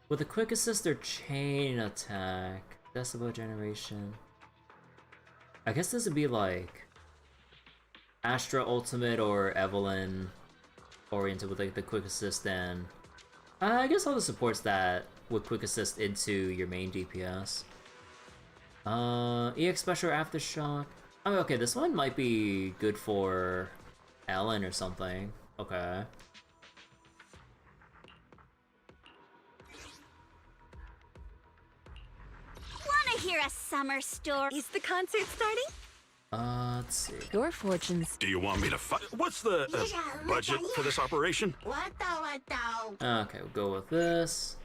With a quick assist or chain attack, Decibel generation. I guess this would be like Astra ultimate or Evelyn oriented with like the quick assist, and I guess all the supports that with quick assist into your main DPS. EX special or aftershock. I mean, okay, this one might be good for Ellen or something. Okay. Wanna hear a summer story? Is the concert starting? Let's see. Your fortunes. Do you want me to fight? What's the budget for this operation? Okay, we'll go with this.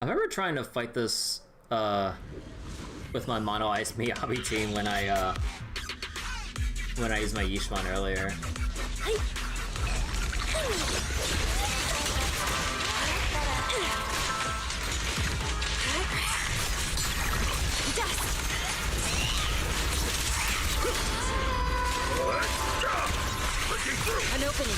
I remember trying to fight this with my Mono Ice Miyabi team when I used my Yishuan earlier. An opening.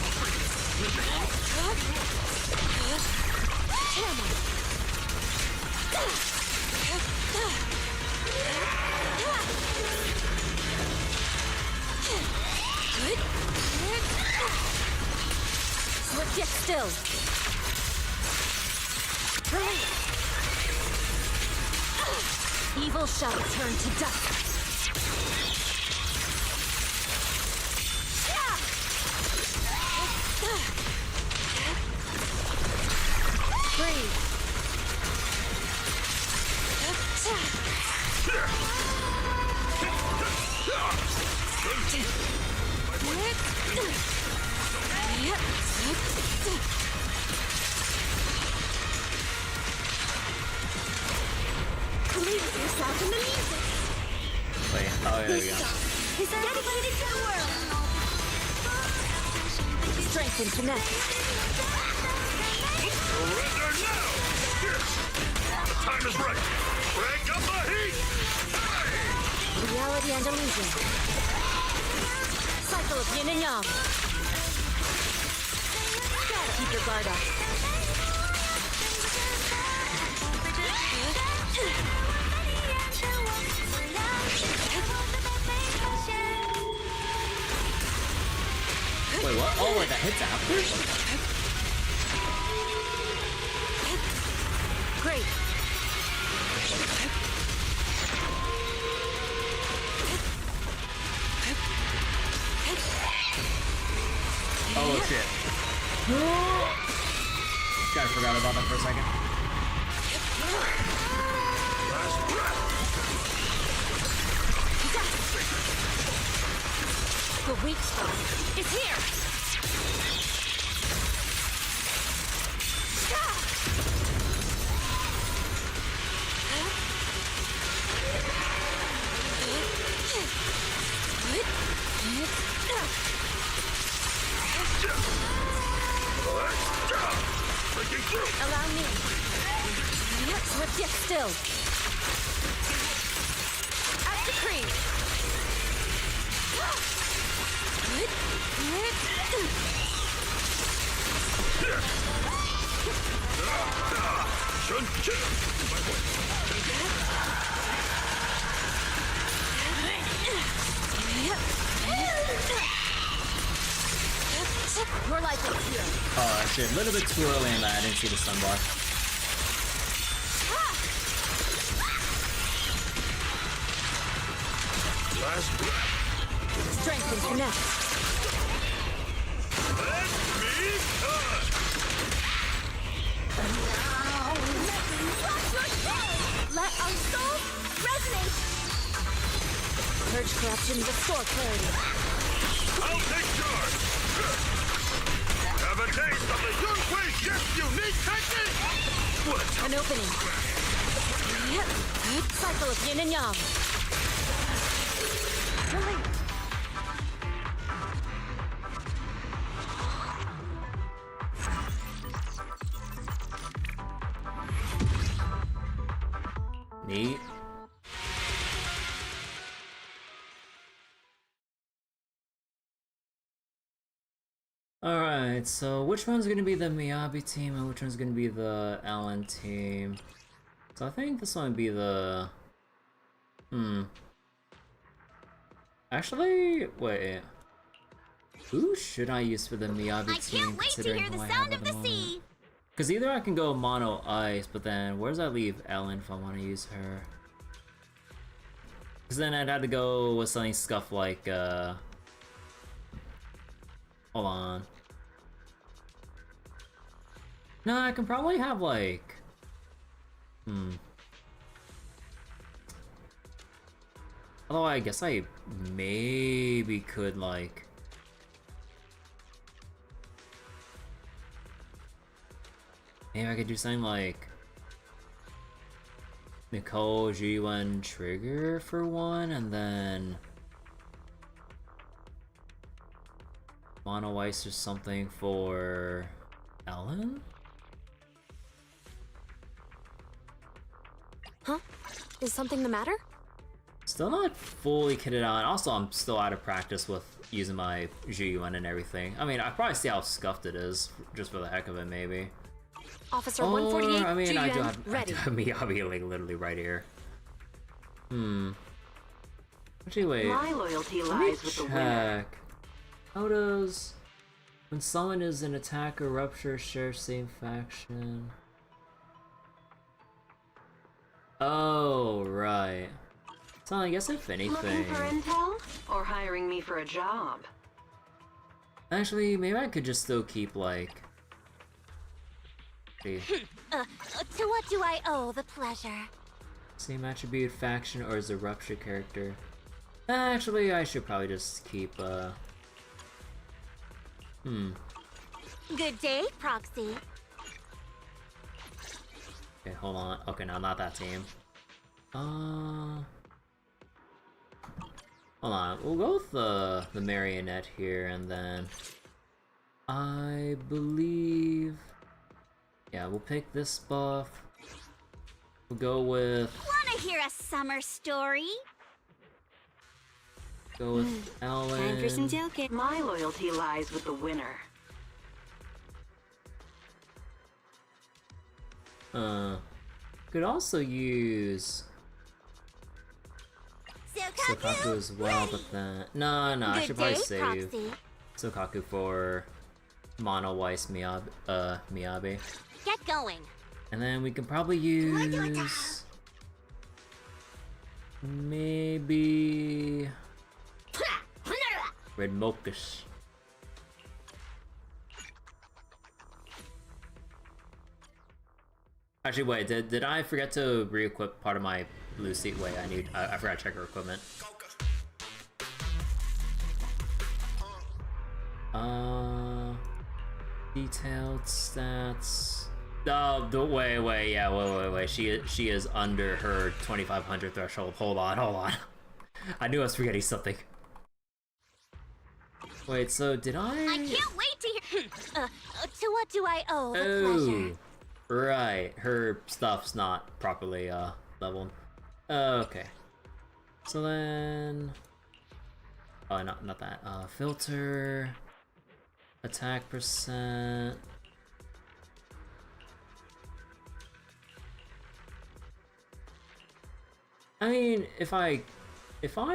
Get still. Evil shall turn to dust. Lose yourself in the music. Wait, oh, yeah, there we go. Is dedicated to the world. Strength and finesse. Surrender now! Yes! The time is right! Crank up the heat! Hey! Reality and illusion. Cycle of yin and yang. Gotta keep your guard up. Wait, what? Oh, wait, that hits after? Great. Oh, shit. Kinda forgot about that for a second. The weak spot is here. Breaking through! Allow me. Swift yet still. As decreed. Shun-chin! My way. Your life is here. Oh, shit. A little bit too early in that. I didn't see the stun bar. Last breath. Strength and finesse. Let me cut! Let our souls resonate. Purge corruption, restore clarity. I'll take charge! Have a taste of the Yunhui Shift unique technique! What? An opening. Cycle of yin and yang. Release. Neat. Alright, so which one's gonna be the Miyabi team and which one's gonna be the Alan team? So I think this one would be the... Actually, wait. Who should I use for the Miyabi I team? can't wait to hear the sound of the sea. Because either I can go mono ice, but then where does that leave Ellen if I want to use her? Because then I'd have to go with something scuff like, hold on. No, I can probably have like... Although I guess I maybe could like... Maybe I could do something like... Nicole G1 trigger for one, and then... Mono Ice or something for... Ellen? Huh? Is something the matter? Still not fully kitted out. Also, I'm still out of practice with using my GUN and everything. I mean, I'd probably see how scuffed it is, just for the heck of it, maybe. Officer 148, I mean, I do ready. have Miyabi like literally right here. Actually, wait. My loyalty Let me lies with the winner. check. How does... When someone is an attacker, rupture, share same faction... Oh, right. So I guess if anything... Looking for intel? Or hiring me for a job? Actually, maybe I could just still keep, like... See, To what do I owe the pleasure? same attribute, faction, or is a rupture character? Actually, I should probably just keep, Good day, Proxy. Okay, hold on. Okay, no, not that team. Hold on, we'll go with the marionette here, and then I believe, yeah, we'll pick this buff. We'll go with. Wanna hear a summer story? Go with Ellen. Time for some joking. My loyalty lies with the winner. Could also use Sokaku as well, but then no, I should probably save Sokaku for Mono Weiss Miyabi. Get going. And then we can probably use maybe Red Mokish. Actually, wait, did I forget to re-equip part of my blue seat? Wait, I forgot to check her equipment. Detailed stats. Oh, wait. She is under her 2,500 threshold. Hold on. I knew I was forgetting something. Wait, so did I can't wait to hear. To what do I owe the pleasure? Right, her stuff's not properly leveled. Okay. So then, oh, not that. Filter, attack percent. I mean, if I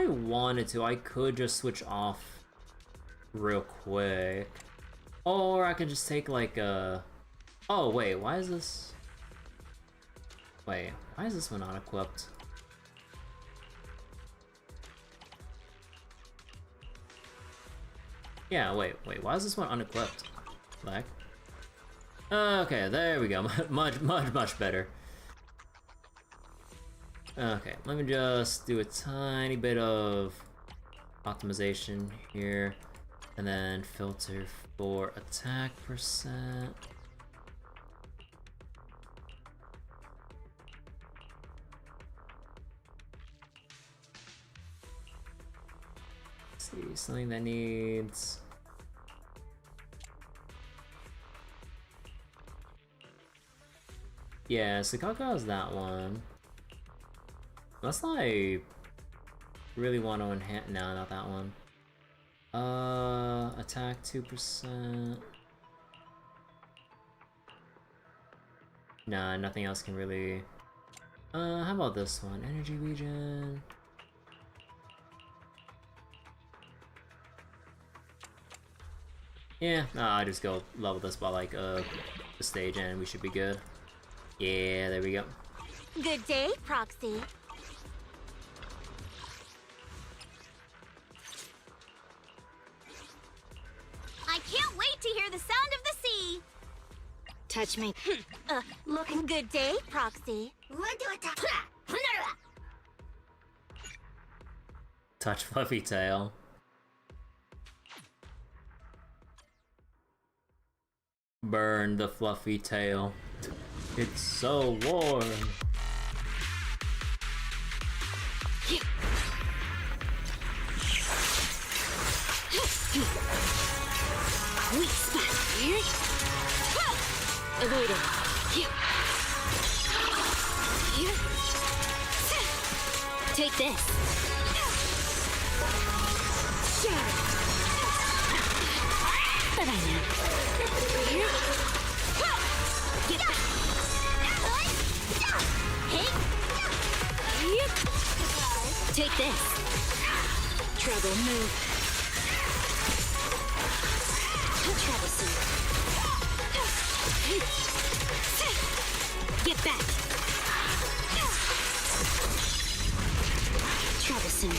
wanted to, I could just switch off real quick, or I could just take like a. Oh wait, why is this? Wait, why is this one not equipped? Yeah, wait, why is this one unequipped? Like, okay, there we go. much better. Okay, let me just do a tiny bit of optimization here, and then filter for attack percent. See, something that needs. Yeah, Sakaka has that one. Unless I really want to enhance. No, not that one. Attack 2%. Nah, nothing else can really. How about this one? Energy regen. Yeah, I just go level this by like the stage and we should be good. Yeah, there we go. Good day, Proxy. I can't wait to hear the sound of the sea. Touch me. Looking good day, Proxy. Touch Fluffy Tail. Burn the fluffy tail. It's so warm. Weak spot here. Avoid it. Here. Take this. Shatter. Bye-bye now. Here. Get back. Hey. Take this. Trouble move. Troublesome. Get back. Troublesome.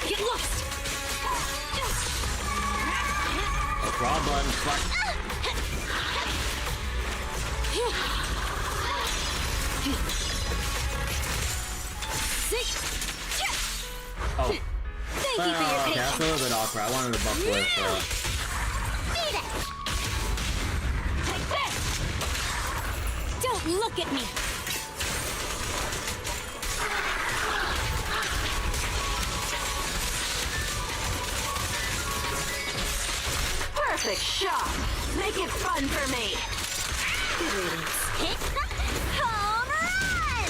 Get lost. No problem. Oh. Thank you for your Okay, patience. that's a little bit awkward. I wanted to buff with. Beat it. Take this. Don't look at me. Perfect shot. Make it fun for me. Hit home run!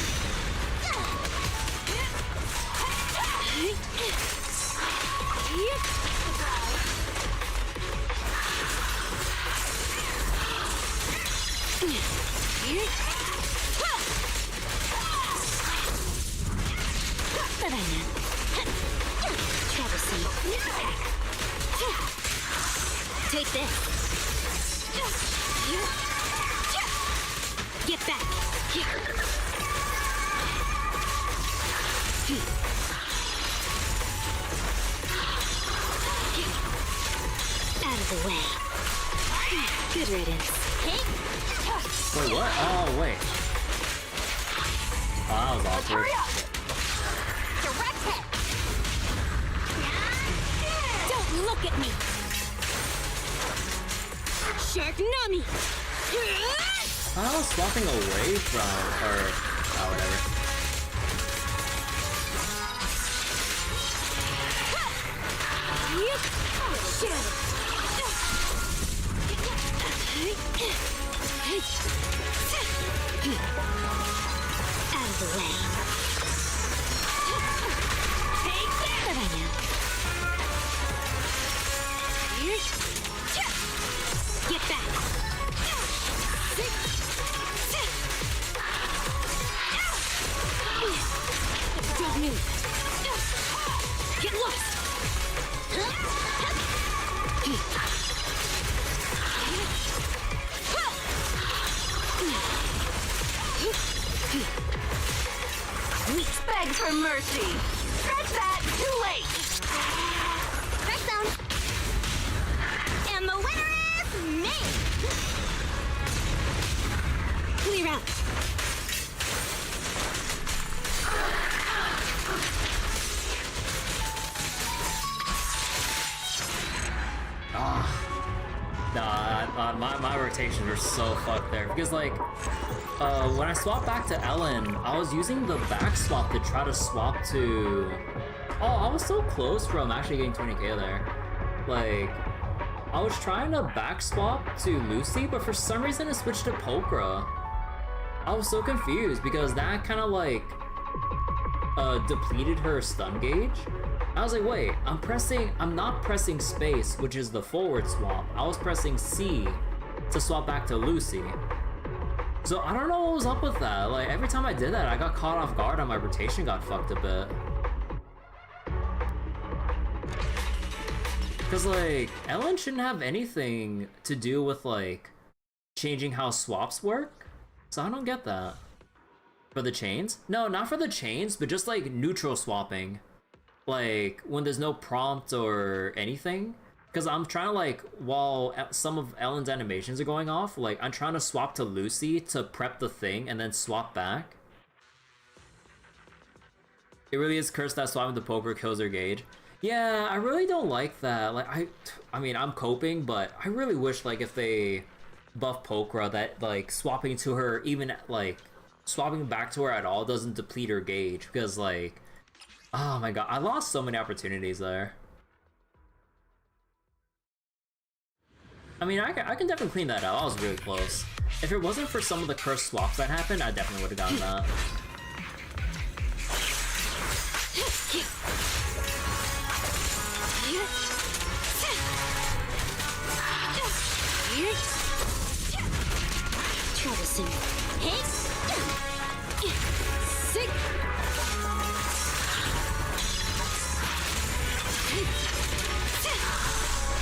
Take this. Get back. Out of the way. Good riddance. Wait, what? Oh, wait. Oh, that was awkward. Hurry up. Direct hit! Don't look at me. Shark Nami. I was swapping away from, or, oh, whatever. Out of the way. Take that! I know. Get back! Don't move! Get lost! Beg for mercy. Stretch that. Too late. First down! And the winner is me! Clear out! Nah, my rotations are so fucked there. Because, like, when I swapped back to Ellen, I was using the back swap to try to swap to... Oh, I was so close from actually getting 20k there. Like, I was trying to back swap to Lucy, but for some reason it switched to Pokra. I was so confused because that kind of, like, depleted her stun gauge. I was like, wait, I'm not pressing space, which is the forward swap. I was pressing C to swap back to Lucy. So I don't know what was up with that. Like, every time I did that, I got caught off guard and my rotation got fucked a bit. Cause like, Ellen shouldn't have anything to do with like, changing how swaps work. So I don't get that. For the chains? No, not for the chains, but just like neutral swapping. Like, when there's no prompt or anything. Because I'm trying to, like, while some of Ellen's animations are going off, like, I'm trying to swap to Lucy to prep the thing and then swap back. It really is cursed that swapping to Poker kills her gauge. Yeah, I really don't like that. Like, I mean, I'm coping, but I really wish, like, if they buff Pokra, that, like, swapping to her, even, like, swapping back to her at all doesn't deplete her gauge. Because, like, oh my god, I lost so many opportunities there. I mean, I can definitely clean that out. I was really close. If it wasn't for some of the cursed swaps that happened, I definitely would have gotten that. Troublesome. Hit! Sick!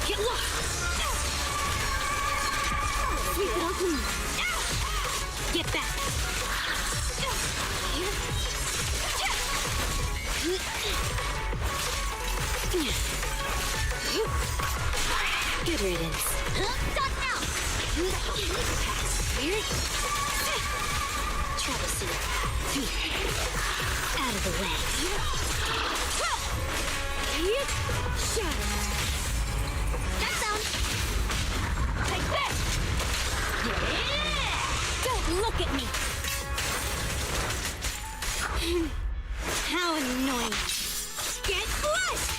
Get lost! Sweep it off me! Get back! Good riddance. Done now! Weird. Troublesome. Out of the way. Shadow. That's down! Take this! Don't look at me! How annoying! Get flushed!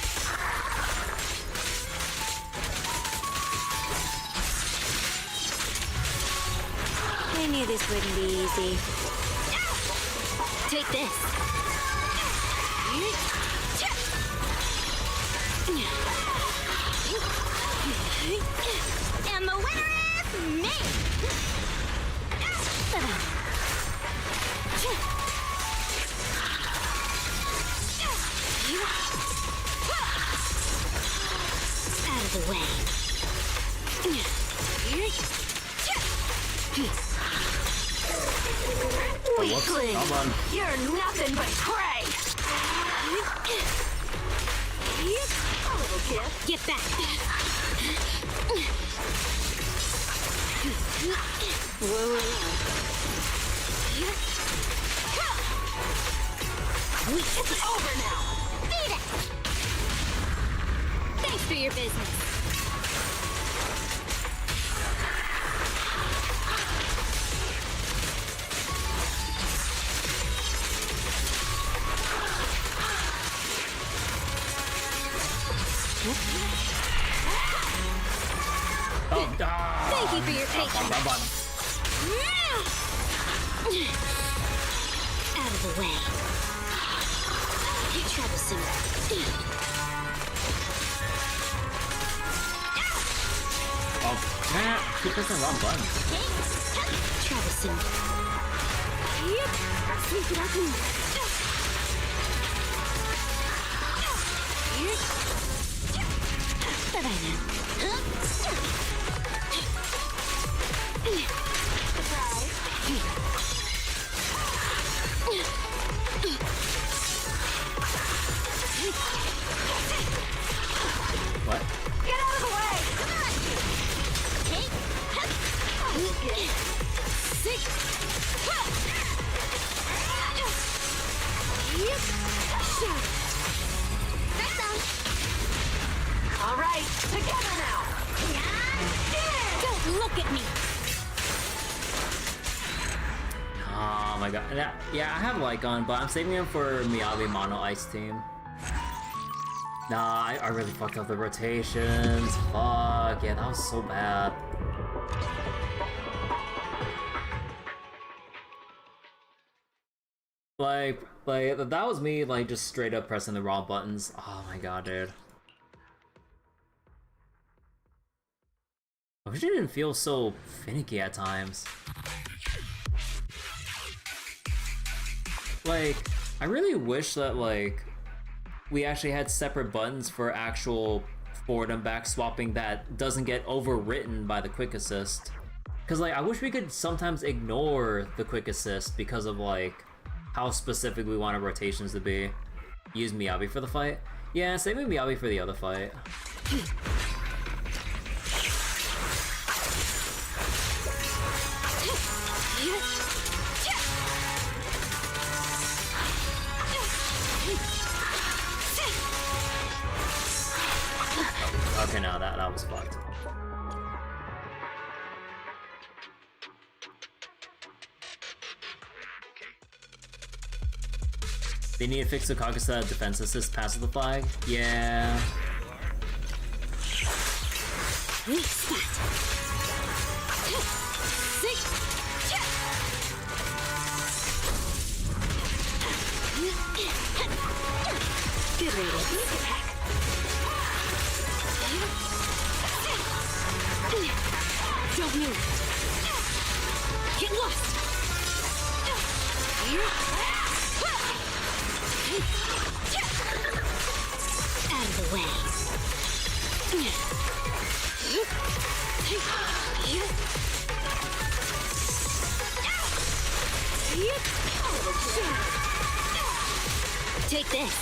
I knew this wouldn't be easy. Take this. And the winner is me! Out of the way. Weakling! Come on. You're nothing but prey! A little gift. Get back! It's over now! Beat it! Thanks for your business. Oh, Thank you for your patience. Out of the way. You're troublesome. Oh, man, keep pressing the wrong button. Troublesome. Sweep it up and... Bye-bye now. What? Get out of the way! All right, together now! Don't look at me! Oh my god. Yeah, I have Lycon, but I'm saving him for Miyabi Mono Ice Team. Nah, I really fucked up the rotations. Fuck, yeah, that was so bad. Like, that was me, like, just straight up pressing the wrong buttons. Oh my god, dude. I wish it didn't feel so finicky at times. Like, I really wish that, like, we actually had separate buttons for actual forward and back swapping that doesn't get overwritten by the quick assist. Cause, like, I wish we could sometimes ignore the quick assist because of, like, how specific we want our rotations to be. Use Miyabi for the fight? Yeah, save Miyabi for the other fight. Okay, now that was fucked. They need to fix the Kagusa defense assist past the flag? Yeah. Weak spot. Good reading. Don't move. Get lost. Out of the way. Take this.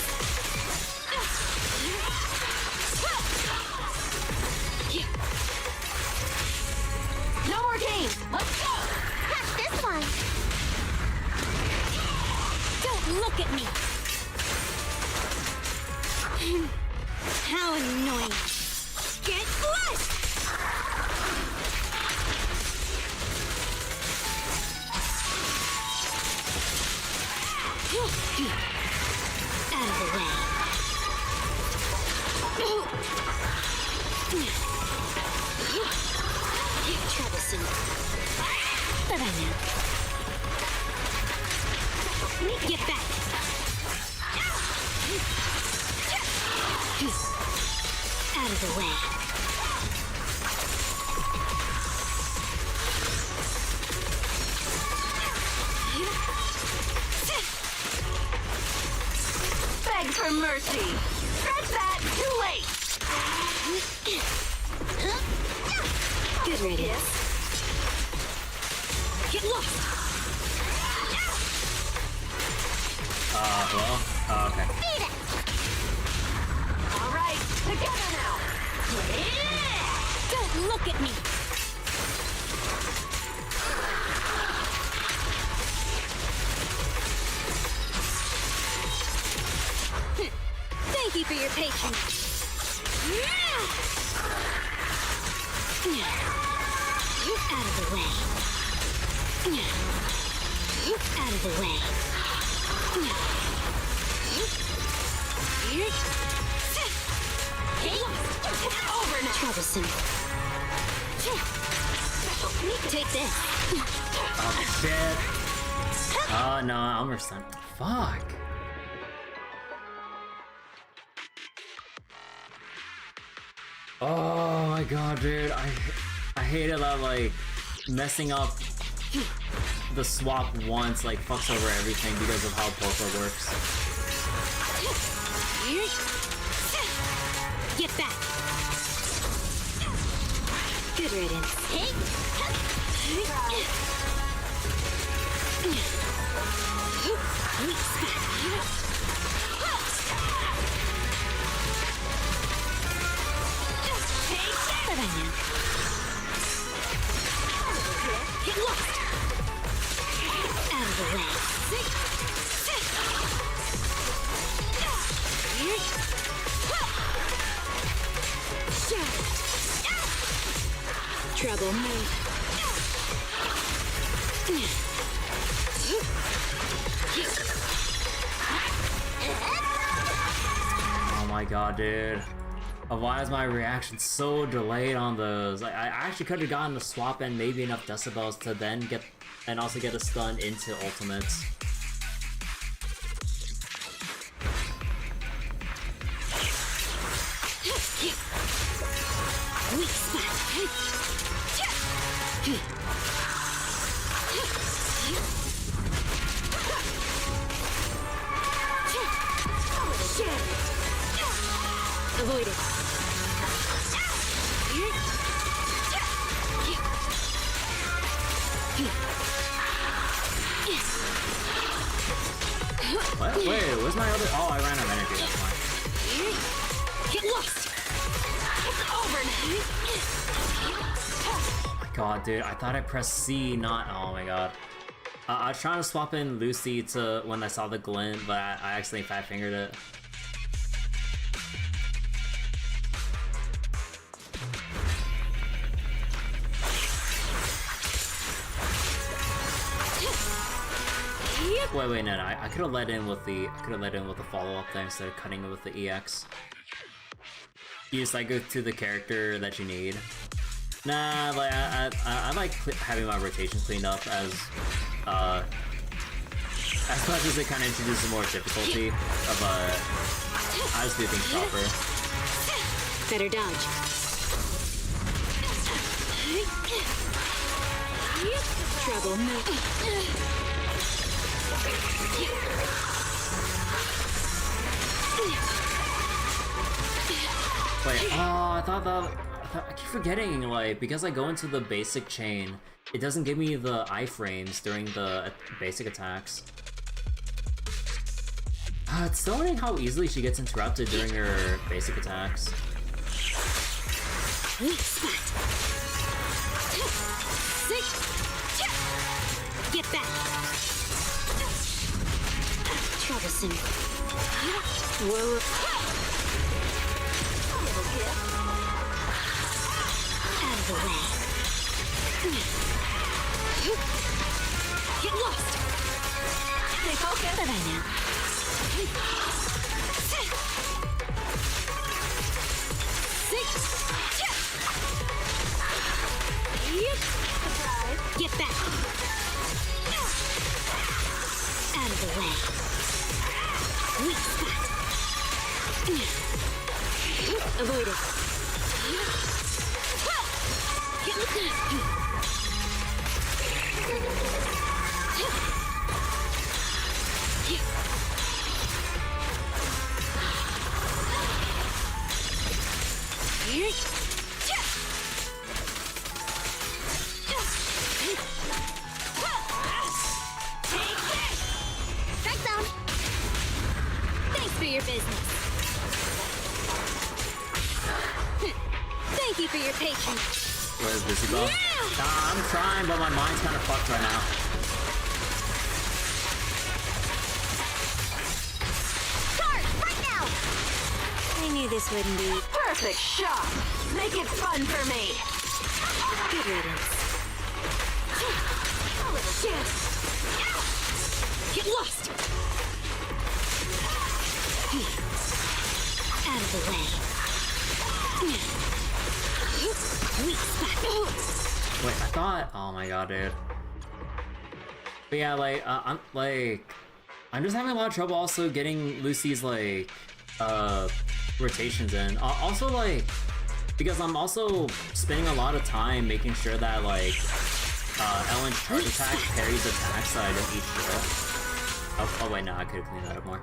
No more games! Let's go! Catch this one! Don't look at me. How annoying. Get lost! Out of the way. You're troublesome. Get back! Out of the way. Beg for mercy! Scratch that! Too late! Good riddance. Get lost! Well, okay. Beat it! All right, together now! Don't look at me! Thank you for your patience. Out of the way. Out of the way. It's over now! Troublesome. Take this. Oh shit. Oh no, I'm resent. Fuck. Oh my god, dude. I hated that, like, messing up the swap once, like, fucks over everything because of how poker works. Get back. Good riddance. Weak spot. Get lost! Out of the way. Trouble move. Oh my god, dude. Why is my reaction so delayed on those? I actually could have gotten the swap and maybe enough decibels to then get, and also get a stun into ultimates. Weak spot. Avoid it. What? Wait, where's my other? Oh, I ran out of energy. That's fine. Get lost. It's over now! Oh my god, dude! I thought I pressed C, not. Oh my god. I was trying to swap in Lucy to when I saw the glint, but I accidentally fat fingered it. Wait, no, I could have let in with the follow-up there instead of cutting it with the EX. You just like go to the character that you need. Nah, like I like having my rotations cleaned up as much as it kind of introduces more difficulty of I just do things proper. Better dodge. Trouble move. Wait, oh, I keep forgetting, like, because I go into the basic chain, it doesn't give me the iframes during the basic attacks. It's stunning how easily she gets interrupted during her basic attacks. Weak spot. Get back. Troublesome. Whoa. Out of the way. Get lost. Stay focused. Bye-bye now. Surprise. Get back! Out of the way. Weak spot. Avoid it. Strike zone. Thanks for your business. Thank you for your patience. Where's Busy Ball? Yeah! I'm trying, but my mind's kind of fucked right now. Start right now! I knew this wouldn't be. Perfect shot. Make it fun for me. Good riddance. A little shit. Get lost! Out of the way. Weak spot. Wait, I thought. Oh my god, dude. But yeah, like, I'm just having a lot of trouble also getting Lucy's like, rotations in. Also, like, because I'm also spending a lot of time making sure that like, Ellen's charge attack parries attacks that I don't each kill. Oh wait, no, I could have cleaned that up more.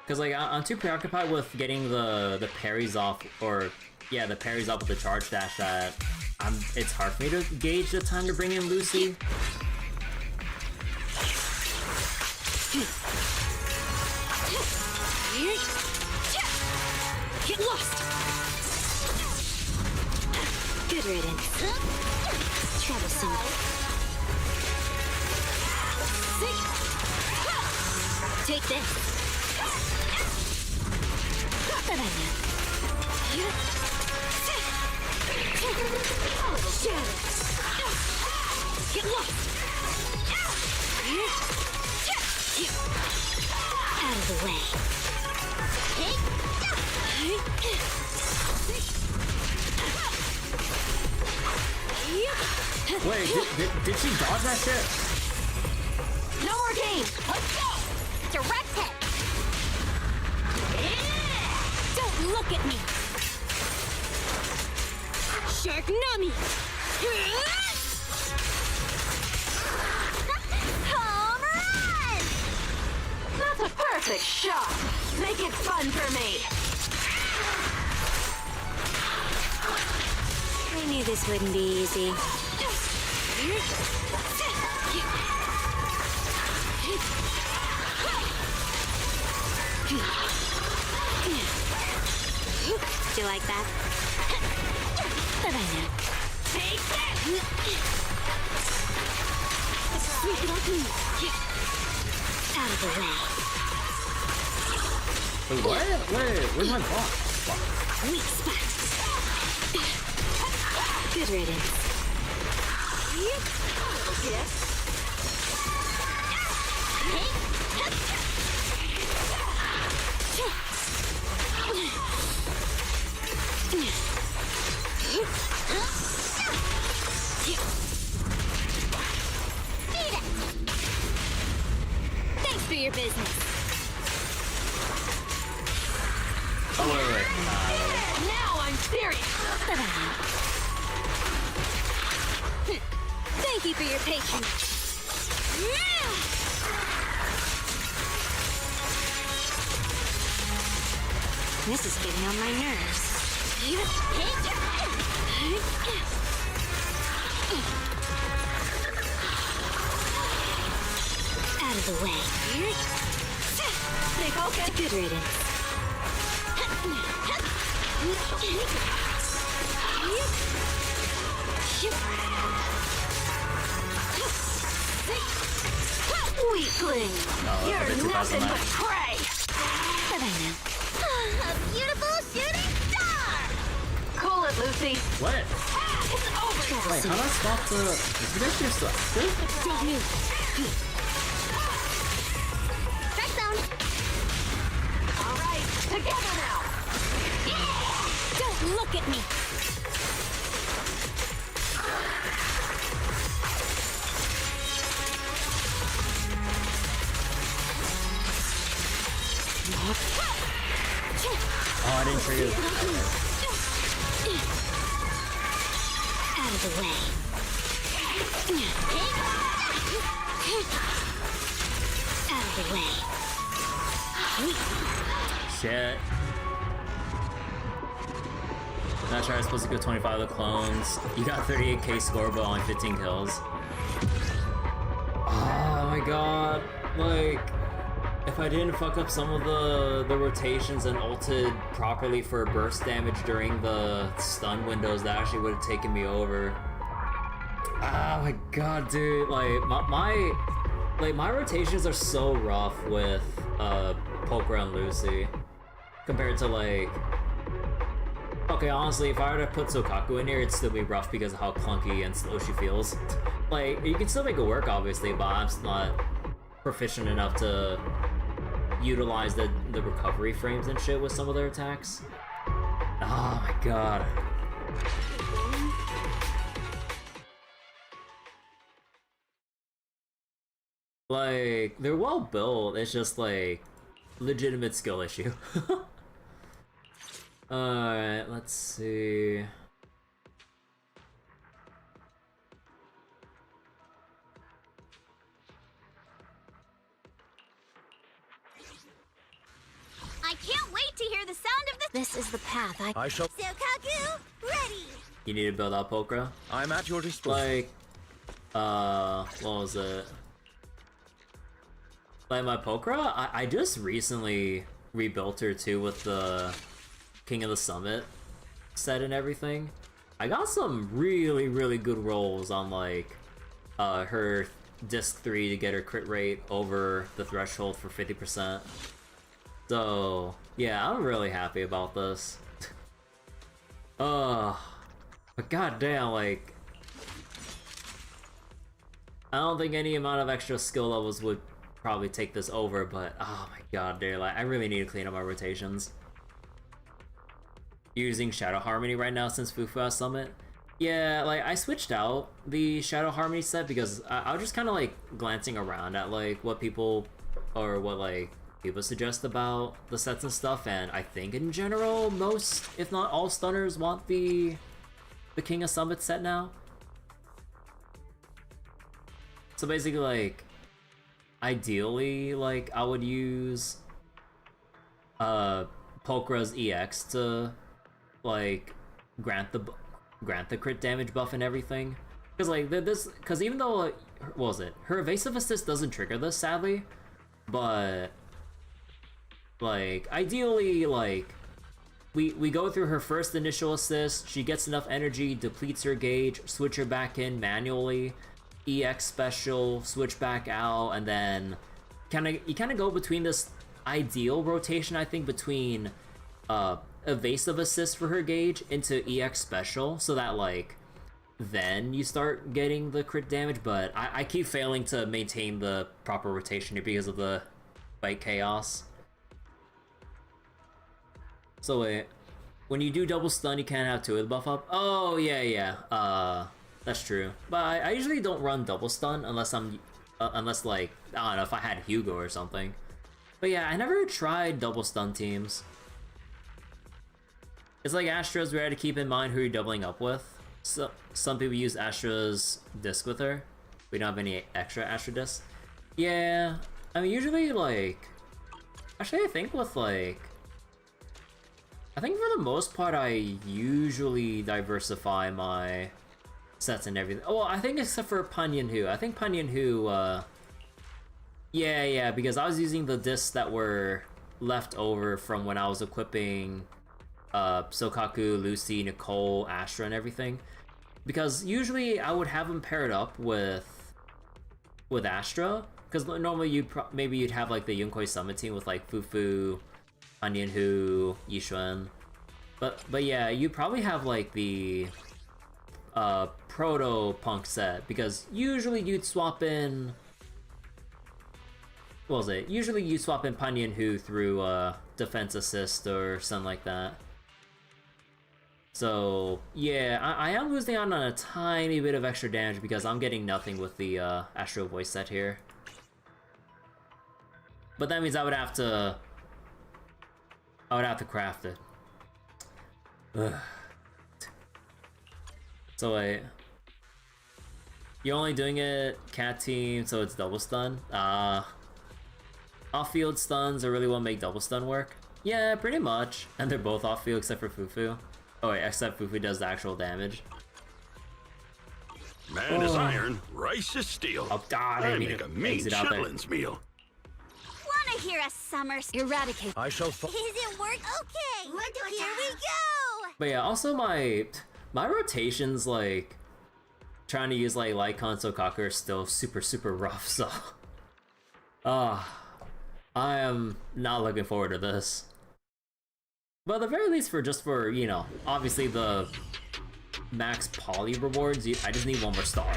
Cause like I'm too preoccupied with getting the parries off, or yeah, the parries off with the charge dash that it's hard for me to gauge the time to bring in Lucy. Get lost! Good riddance. Troublesome. Take this. That I know. Get lost! Out of the way. Wait, did she dodge that shit? No more games. Let's go. Direct hit! Don't look at me! Shark Nami! Home run! That's a perfect shot. Make it fun for me. I knew this wouldn't be easy. Do you like that? But I know. Take this. Sweep it up me. Out of the way. Wait, what? Where's my boss? Weak spot. Good riddance. Thanks for your business. Oh wait. Now I'm serious. Thank you for your patience. This is getting on my nerves. Out of the way. Stay focused. Good riddance. Weakling. You're nothing but prey. But I know. A beautiful shooting star! Cool it, Lucy. What? It's over. Wait, how do I swap the? Is you guys just active? Don't move. Strike zone. All right, together now. Don't look at me. Oh, I didn't trigger. Out of the way. Out of the way. Shit. Not sure I was supposed to go 25 of the clones. You got 38k score, but only 15 kills. Oh my god. Like, if I didn't fuck up some of the rotations and ulted properly for burst damage during the stun windows, that actually would have taken me over. Oh my god, dude. Like, my rotations are so rough with Poker and Lucy compared to like. Okay, honestly, if I were to put Sokaku in here, it'd still be rough because of how clunky and slow she feels. Like, you can still make it work, obviously, but I'm not proficient enough to utilize the recovery frames and shit with some of their attacks. Oh my god. Like, they're well built, it's just like legitimate skill issue. Alright, let's see. I can't wait to hear the sound of the— This is the path I shall. Sokaku, ready! You need to build out Pokra? I'm at your disposal. Like, what was it? Like my Pokra, I just recently rebuilt her too with the King of the Summit set and everything. I got some really, really good rolls on like her disc 3 to get her crit rate over the threshold for 50%. So yeah, I'm really happy about this. But goddamn, like, I don't think any amount of extra skill levels would probably take this over, but oh my god, dude, like, I really need to clean up my rotations. Using Shadow Harmony right now since Fufu has Summit. Yeah, like, I switched out the Shadow Harmony set because I was just kind of like glancing around at like what people, or what like people suggest about the sets and stuff, and I think in general most, if not all, stunners want the King of Summit set now. So basically, like, ideally, like, I would use Pokra's EX to like grant the crit damage buff and everything, because like because even though like, what was it, her evasive assist doesn't trigger this, sadly, but like ideally, like, we go through her first initial assist, she gets enough energy, depletes her gauge, switch her back in manually, EX special, switch back out, and then you kind of go between this ideal rotation, I think, between evasive assist for her gauge into EX special, so that like then you start getting the crit damage, but I keep failing to maintain the proper rotation here because of the fight chaos. So wait, when you do double stun, you can't have two of the buff up? Oh yeah, that's true. But I usually don't run double stun unless I'm unless like, I don't know, if I had Hugo or something. But yeah, I never tried double stun teams. It's like Astra's, we had to keep in mind who you're doubling up with. So some people use Astra's disc with her. We don't have any extra Astra discs. Yeah, I mean usually like, actually I think with like, I think for the most part I usually diversify my sets and everything. Oh, well, I think except for Panyan Hu. I think Panyan Hu, yeah, because I was using the discs that were left over from when I was equipping Sokaku, Lucy, Nicole, Astra, and everything. Because usually I would have them paired up with Astra. Because normally maybe you'd have like the Yunkai Summit team with like Fufu, Onion Hu, Yishuan. But yeah, you probably have like the proto punk set, because usually you'd swap in, what was it? Usually you swap in Panyan Hu through defense assist or something like that. So yeah, I am losing out on a tiny bit of extra damage because I'm getting nothing with the Astro Voice set here. But that means I would have to I would have to craft it. Ugh. So wait. You're only doing it cat team, so it's double stun? Off-field stuns are really what make double stun work? Yeah, pretty much. And they're both off-field except for Fufu. Oh wait, except Fufu does the actual damage. Man is iron, rice is steel. Oh god, I I make a mean chitlins meal. Wanna hear a summer Eradicate. I shall Is it work? Okay, here we go! But yeah, also my rotations, like, trying to use, like, Lycon Sokaku are still super rough, so... I am not looking forward to this. But at the very least, for, you know, obviously the max poly rewards, I just need one more star.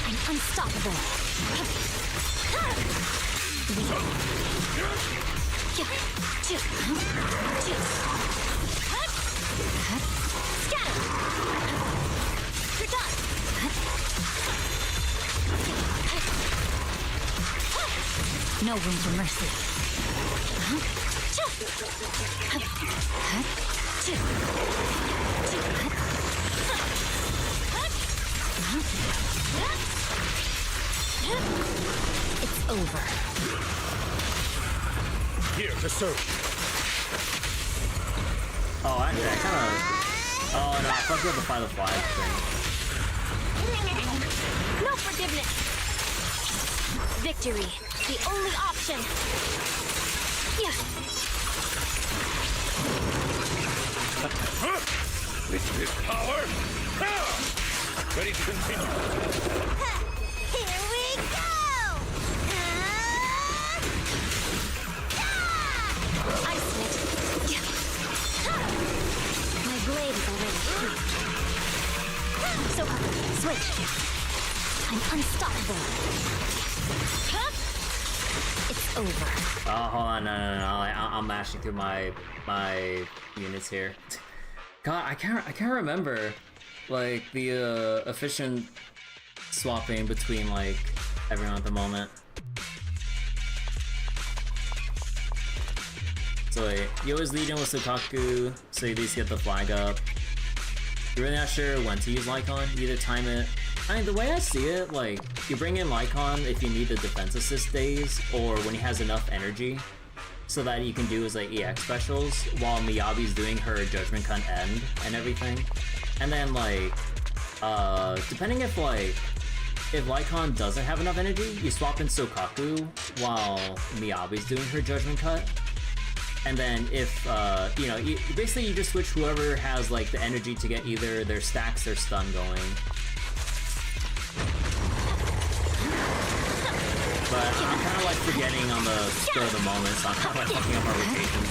I'm unstoppable. No room for mercy. It's over. Here to serve. Oh, actually, I kinda... Oh no, I fucked up the Final Flag thing. No forgiveness. Victory, the only option. Yeah. With this power, ready to continue. Here we go! Ice Smith. My blade is already free. So, switch. I'm unstoppable. It's over. Oh, hold on, no. I'm mashing through my units here. God, I can't remember, like, the efficient swapping between, like, everyone at the moment. So wait, you always lead in with Sokaku, so you at least get the flag up. You're really not sure when to use Lycon, you either time it. I mean, the way I see it, like, you bring in Lycon if you need the defense assist days, or when he has enough energy, so that you can do his, like, EX specials, while Miyabi's doing her Judgment Cunt end and everything. And then, like, depending if Lycon doesn't have enough energy, you swap in Sokaku while Miyabi's doing her Judgment Cut. And then if, you know, basically you just switch whoever has, like, the energy to get either their stacks or stun going. But I'm kind of, like, forgetting on the spur of the moment, so I'm kind of, like, fucking up our rotations.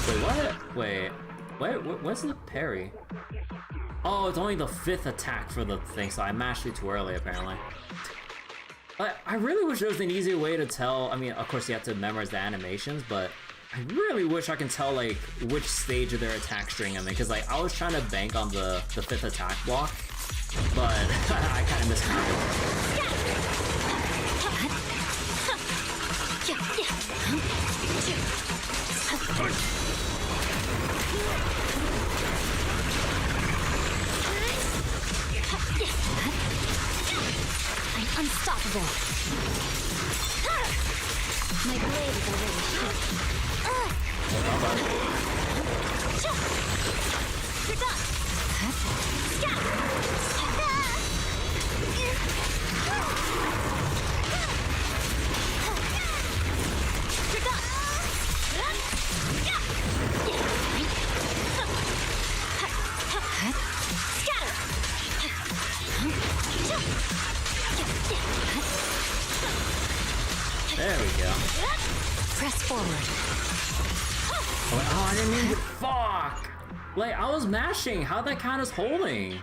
Wait, what? Wait, what's the parry? Oh, it's only the 5th attack for the thing, so I mashed it too early, apparently. I really wish there was an easier way to tell. I mean, of course you have to memorize the animations, but I really wish I can tell, like, which stage of their attack string I'm in, because, like, I was trying to bank on the 5th attack block, but I kind of miscounted. I'm unstoppable. My blade is already sharp. You're done. There we go. Press forward. Oh, I didn't mean to. Fuck! Like, I was mashing. How'd that count as holding?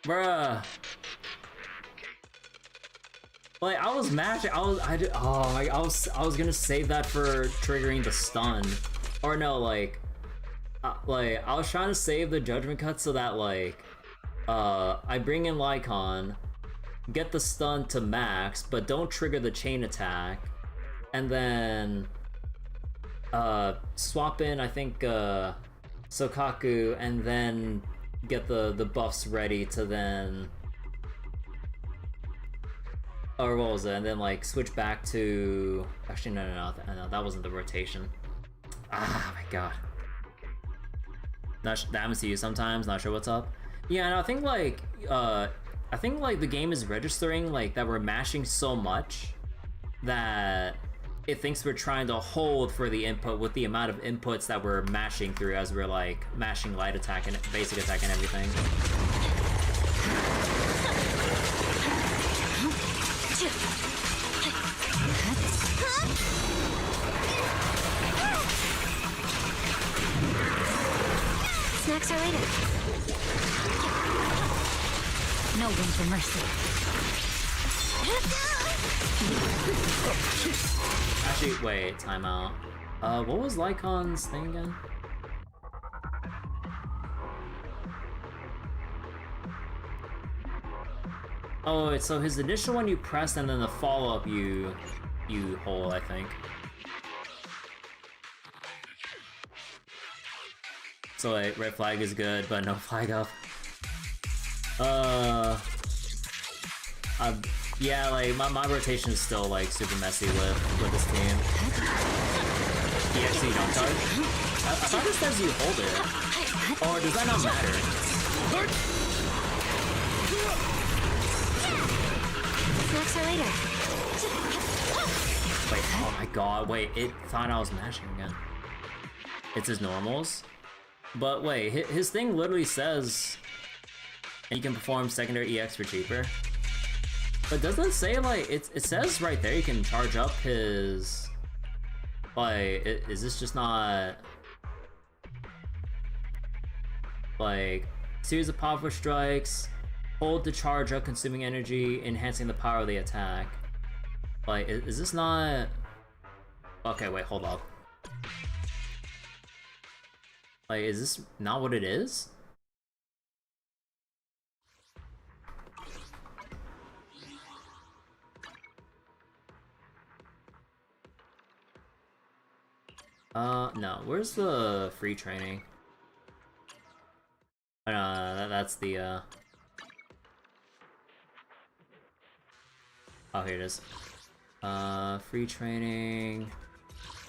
Bruh. Like, I was mashing, oh my, I was gonna save that for triggering the stun. Or no, like, I was trying to save the judgment cut so that, like, I bring in Lycon, get the stun to max, but don't trigger the chain attack, and then, swap in, I think, Sokaku, and then get the buffs ready to then... Or what was it? And then, like, switch back to... Actually, no, that wasn't the rotation. Ah, my god. That happens to you sometimes, not sure what's up. Yeah, and I think, like, the game is registering, like, that we're mashing so much that it thinks we're trying to hold for the input with the amount of inputs that we're mashing through as we're, like, mashing light attack and basic attack and everything. Snacks are later. No room for mercy. Actually, wait, timeout. What was Lycon's thing again? Oh, wait, so his initial one you press and then the follow-up you hold, I think. So like, red flag is good, but no flag up. Yeah, like, my rotation is still, like, super messy with this team. You actually don't charge? I thought it says you hold it. Or does that not matter? Snacks are later. Wait, oh my god, wait, it thought I was mashing again. It's his normals? But wait, his thing literally says you can perform secondary EX for cheaper. But doesn't it say, like, it says right there you can charge up his... Like, is this just not... Like, series of powerful strikes, hold to charge up consuming energy, enhancing the power of the attack. Like, is this not... Okay, wait, hold up. Like, is this not what it is? No. Where's the free training? Oh, no, that's the, Oh, here it is. Free training...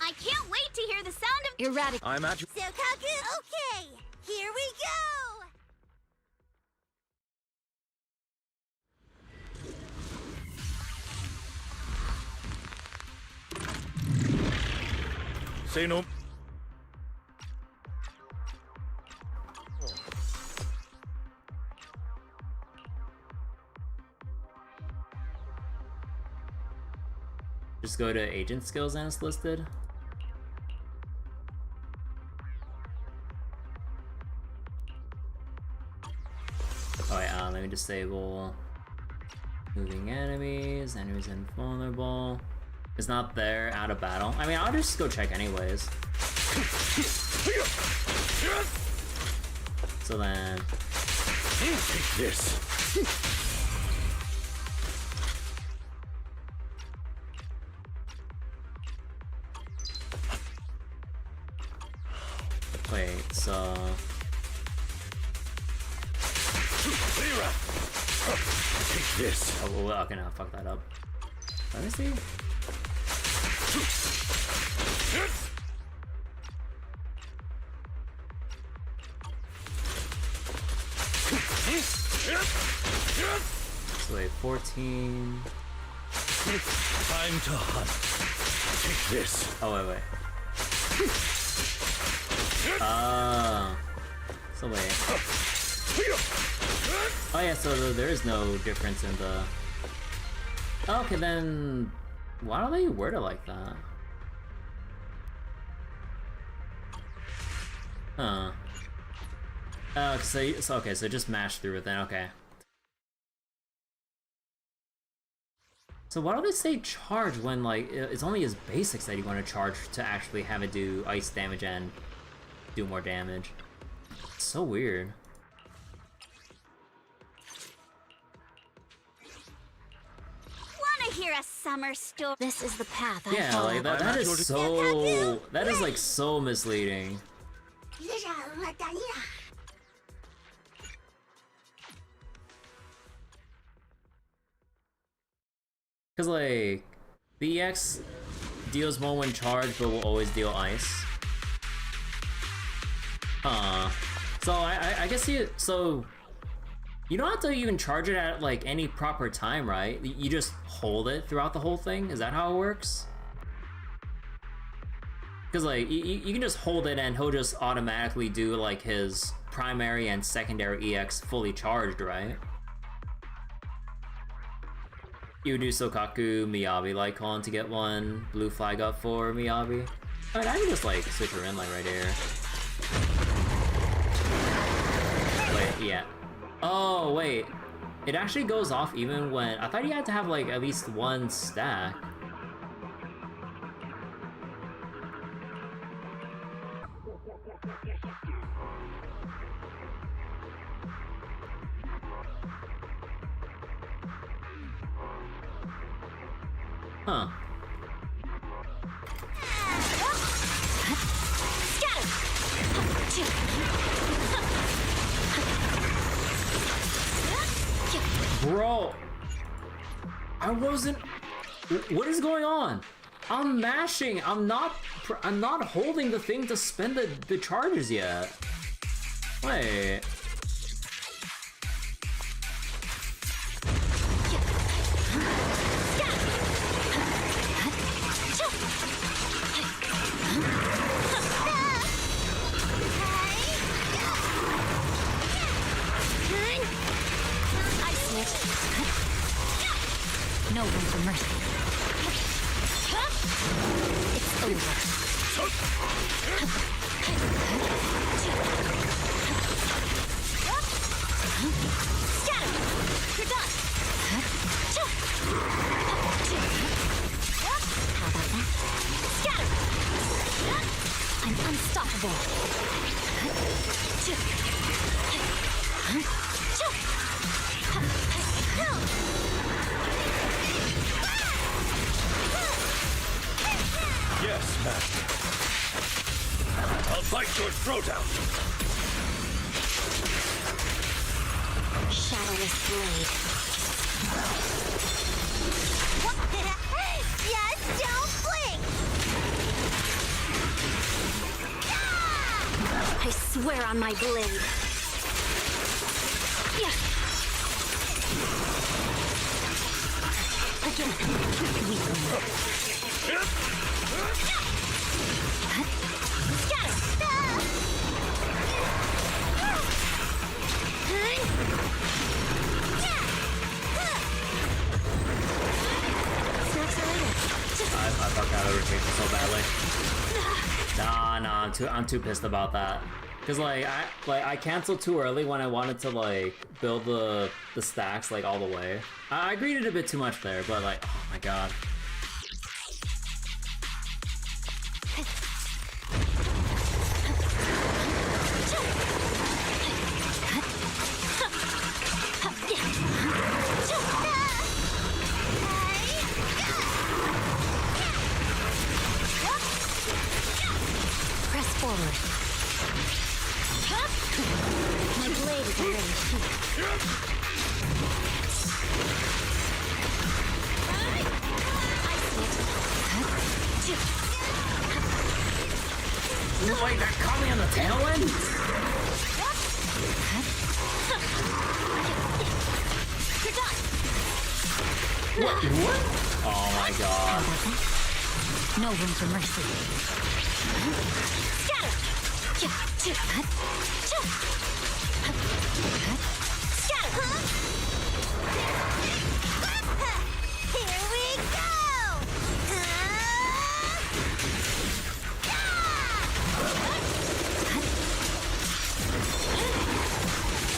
I can't wait to hear the sound of Erratic. I'm at you. Sokaku. Okay, here we go. Say no. Just go to agent skills and it's listed. Oh yeah, let me disable moving enemies, enemies invulnerable. It's not there, out of battle. I mean, I'll just go check anyways. So then... Take this. Wait, so... Take this. Oh, well, okay, now fuck that up. Let me see. So wait, 14... Time to hunt. Take this. Oh, wait. So wait. Oh yeah, so there is no difference in the... Okay, then... Why don't they word it like that? Huh. Okay, so just mash through it then, okay. So why don't they say charge when, like, it's only his basics that you want to charge to actually have it do ice damage and do more damage? It's so weird. Wanna hear a summer story? This is the path I Yeah, follow. like, that is so... That is, like, so misleading. Cause like, the EX deals more when charged, but will always deal ice. So I guess so you don't have to even charge it at like any proper time, right? You just hold it throughout the whole thing? Is that how it works? Cause like, you can just hold it and he'll just automatically do like his primary and secondary EX fully charged, right? You would do Sokaku, Miyabi like calling to get one blue flag up for Miyabi. I mean, I can just like switch her in like right here. Wait, yeah. Oh, wait. It actually goes off even when... I thought you had to have like at least one stack. Huh. Bro, I wasn't... What is going on? I'm mashing. I'm not holding the thing to spend the charges yet. Wait. No room for mercy. It's over. Scatter! You're done! How about that? Scatter! I'm unstoppable. Yes, Master. I'll bite your throat out. Shadowless blade. Just don't blink! I swear on my blade. Yeah. Again, I fucked out of rotation so badly. Nah, I'm too pissed about that. Cause like I canceled too early when I wanted to like build the stacks like all the way. I greeted a bit too much there, but like, oh my god. press forward. My blade is already Wait, that caught me on the tail end? What? Oh my god. No room for mercy. Here we go!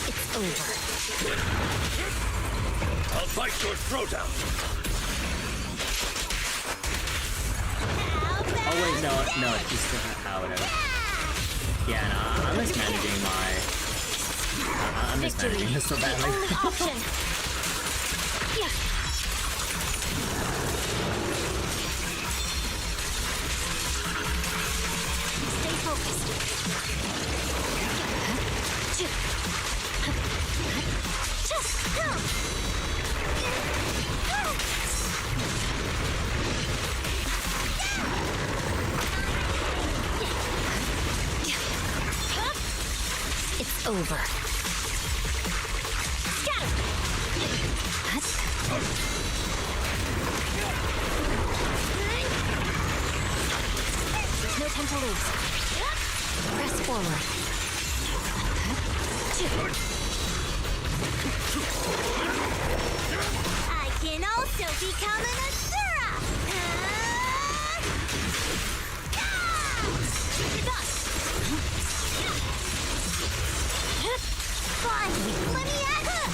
It's over. I'll bite your throat out. wait, no, just whatever. Yeah, no, I'm mismanaging my... I'm mismanaging this so badly. Only option. Yeah. Stay focused. It's over. Scatter! No time to lose. Press forward. I can also become an Asura! Fine, let me at her!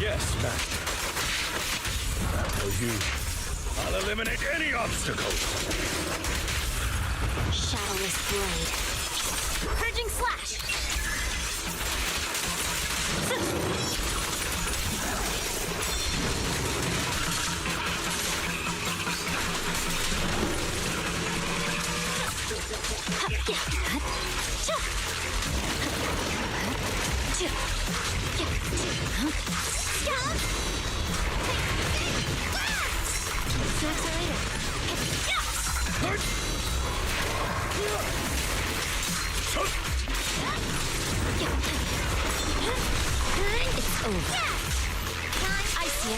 Yes, Master. For you, I'll eliminate any obstacle. Shadowless blade. Purging slash. It's over. I see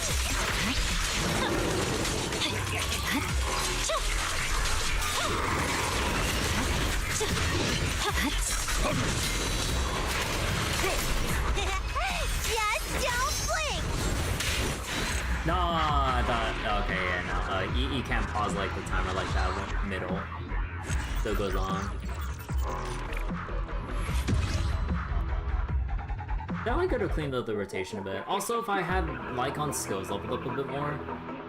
Just don't blink! No, I thought... Okay, yeah, no. You can't pause like the timer like that one middle. Still goes on. Definitely could have cleaned up the rotation a bit. Also, if I had Lycon's skills leveled up a bit more,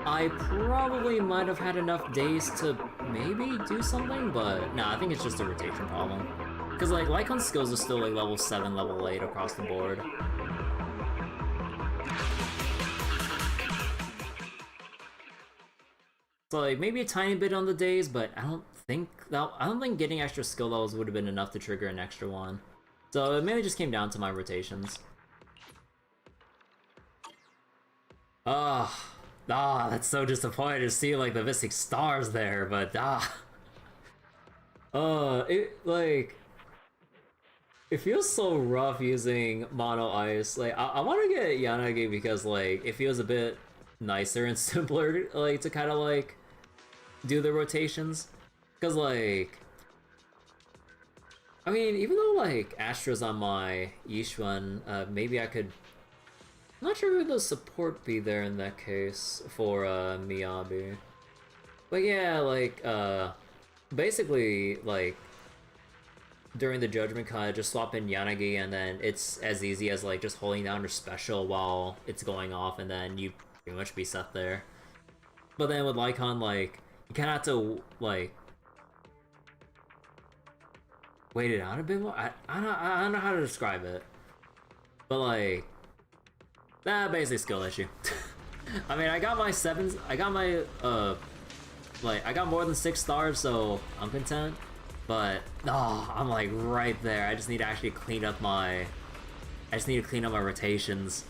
I probably might have had enough days to maybe do something, but nah, I think it's just a rotation problem. Because like Lycon's skills are still like level 7, level 8 across the board. So like maybe a tiny bit on the days, but I don't think getting extra skill levels would have been enough to trigger an extra one. So it mainly just came down to my rotations. That's so disappointing to see like the missing stars there, but it feels so rough using mono ice. Like I want to get Yanagi because like it feels a bit nicer and simpler like to kind of like do the rotations, because like I mean, even though like Astra's on my Yishuan, maybe I could... I'm not sure who the support be there in that case for Miyabi. But yeah, like basically like during the Judgment Cut, just swap in Yanagi and then it's as easy as like just holding down your special while it's going off and then you pretty much be set there. But then with Lycon, like, you kinda have to like wait it out a bit more? I don't know how to describe it. But like, basically skill issue. I mean, I got my 7s, I got my, like, I got more than 6 stars, so I'm content. But, I'm like right there. I just need to actually clean up my, rotations.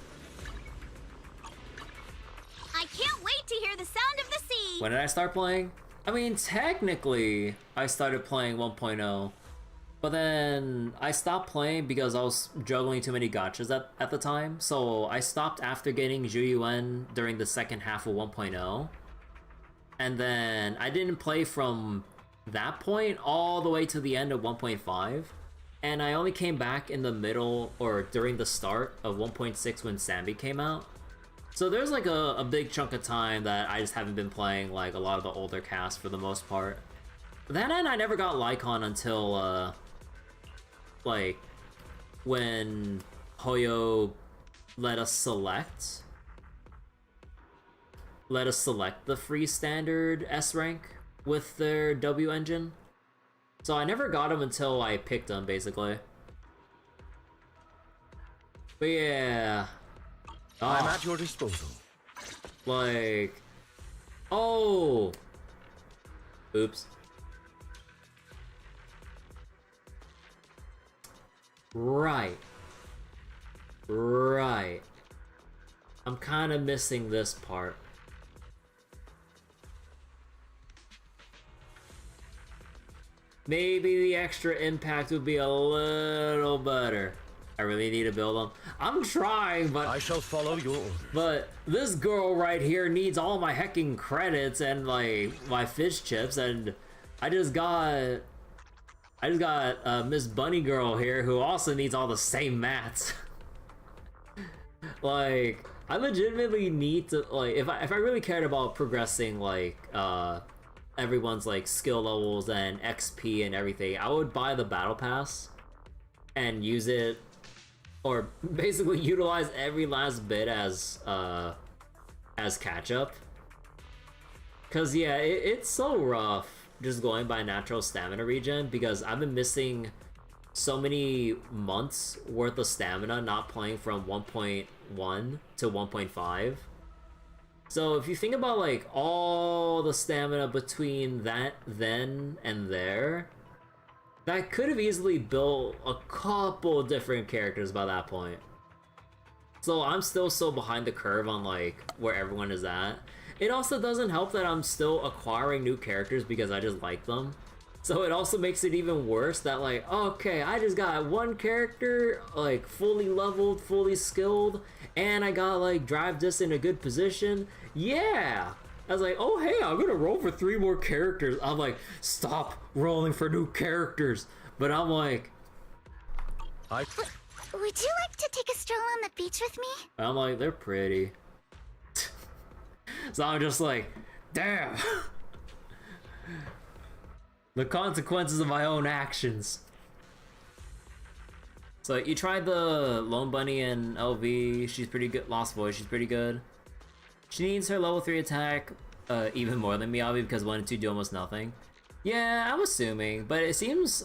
I can't wait to hear the sound of the sea! When did I start playing? I mean, technically, I started playing 1.0. But then I stopped playing because I was juggling too many gachas at the time. So I stopped after getting Zhuyuan during the second half of 1.0. And then I didn't play from that point all the way to the end of 1.5. And I only came back in the middle or during the start of 1.6 when Sambi came out. So there's like a big chunk of time that I just haven't been playing like a lot of the older casts for the most part. Then I never got Lycon until like when Hoyo let us select let us select the free standard S rank with their W engine. So I never got them until I picked them, basically. But yeah. I'm at your disposal. Like... Oh! Oops. Right. Right. I'm kind of missing this part. Maybe the extra impact would be a little better. I really need to build them. I'm trying, but I shall follow your orders. But this girl right here needs all my hecking credits and like my fish chips, and I just got Miss Bunny Girl here who also needs all the same mats. Like, I legitimately need to, like, if I really cared about progressing like everyone's like skill levels and XP and everything, I would buy the battle pass and use it, or basically utilize every last bit as catch up. Cause yeah, it's so rough just going by natural stamina regen, because I've been missing so many months worth of stamina not playing from 1.1 to 1.5. So if you think about like all the stamina between that then and there, that could have easily built a couple different characters by that point. So I'm still so behind the curve on like where everyone is at. It also doesn't help that I'm still acquiring new characters because I just like them. So it also makes it even worse that like, okay, I just got one character like fully leveled, fully skilled, and I got like drive this in a good position. Yeah! I was like, oh hey, I'm gonna roll for 3 more characters. I'm like, stop rolling for new characters. But I'm like... Would you like to take a stroll on the beach with me? I'm like, they're pretty. So I'm just like, damn! The consequences of my own actions. So you tried the Lone Bunny and LV, she's pretty good. Lost Voice, she's pretty good. She needs her level 3 attack even more than Miyabi because 1 and 2 do almost nothing. Yeah, I'm assuming, but it seems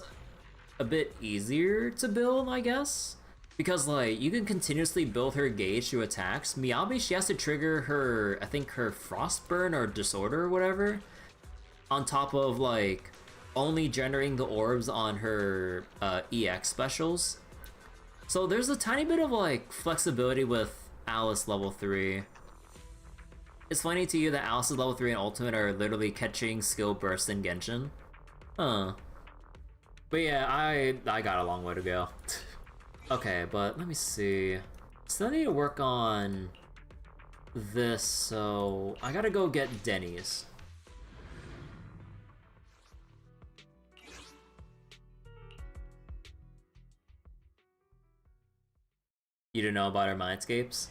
a bit easier to build, I guess. Because like, you can continuously build her gauge through attacks. Miyabi, she has to trigger her, I think her Frostburn or Disorder or whatever, on top of like, only generating the orbs on her EX specials. So there's a tiny bit of like flexibility with Alice level 3. It's funny to you that Alice's level 3 and Ultimate are literally catching skill bursts in Genshin. Huh. But yeah, I got a long way to go. Okay, but let me see. Still need to work on this, so I gotta go get Denny's. You didn't know about her Mindscapes?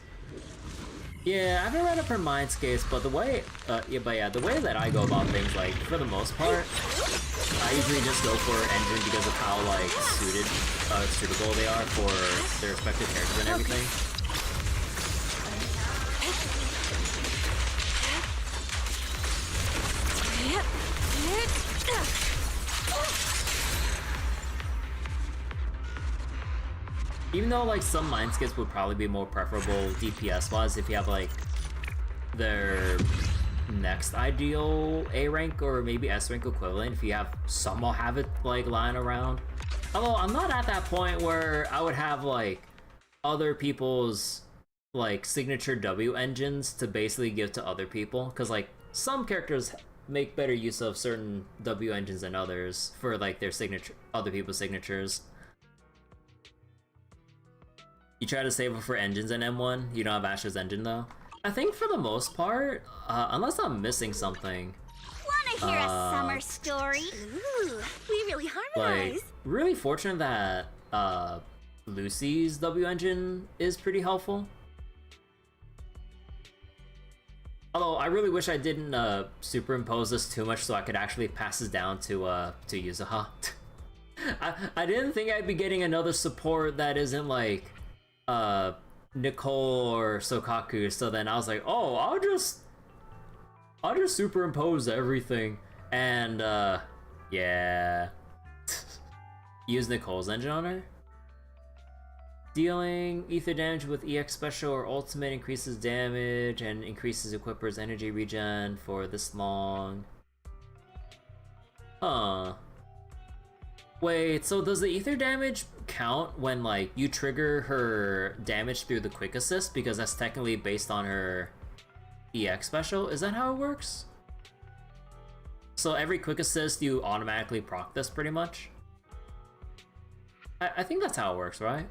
Yeah, I haven't read up her Mindscapes, but the way, the way that I go about things, like, for the most part, I usually just go for engine because of how, like, suitable they are for their respective characters and everything. Even though, like, some Mindscapes would probably be more preferable DPS-wise if you have, like, their next ideal A rank or maybe S rank equivalent, if you somehow have it, like, lying around. Although, I'm not at that point where I would have, like, other people's, like, signature W engines to basically give to other people. Because, like, some characters make better use of certain W engines than others for, like, their signature, other people's signatures. You try to save it for engines in M1, you don't have Asher's engine though. I think for the most part, unless I'm missing something. Wanna hear a summer story? Ooh, we really harmonize. Like, really fortunate that Lucy's W engine is pretty helpful. Although I really wish I didn't superimpose this too much so I could actually pass this down to Yuzuha. I didn't think I'd be getting another support that isn't like Nicole or Sokaku, so then I was like, oh, I'll just superimpose everything and yeah. Use Nicole's engine on her. Dealing ether damage with EX special or ultimate increases damage and increases equipper's energy regen for this long. Huh. Wait, so does the ether damage count when like you trigger her damage through the quick assist, because that's technically based on her EX special? Is that how it works? So every quick assist you automatically proc this pretty much? I think that's how it works, right?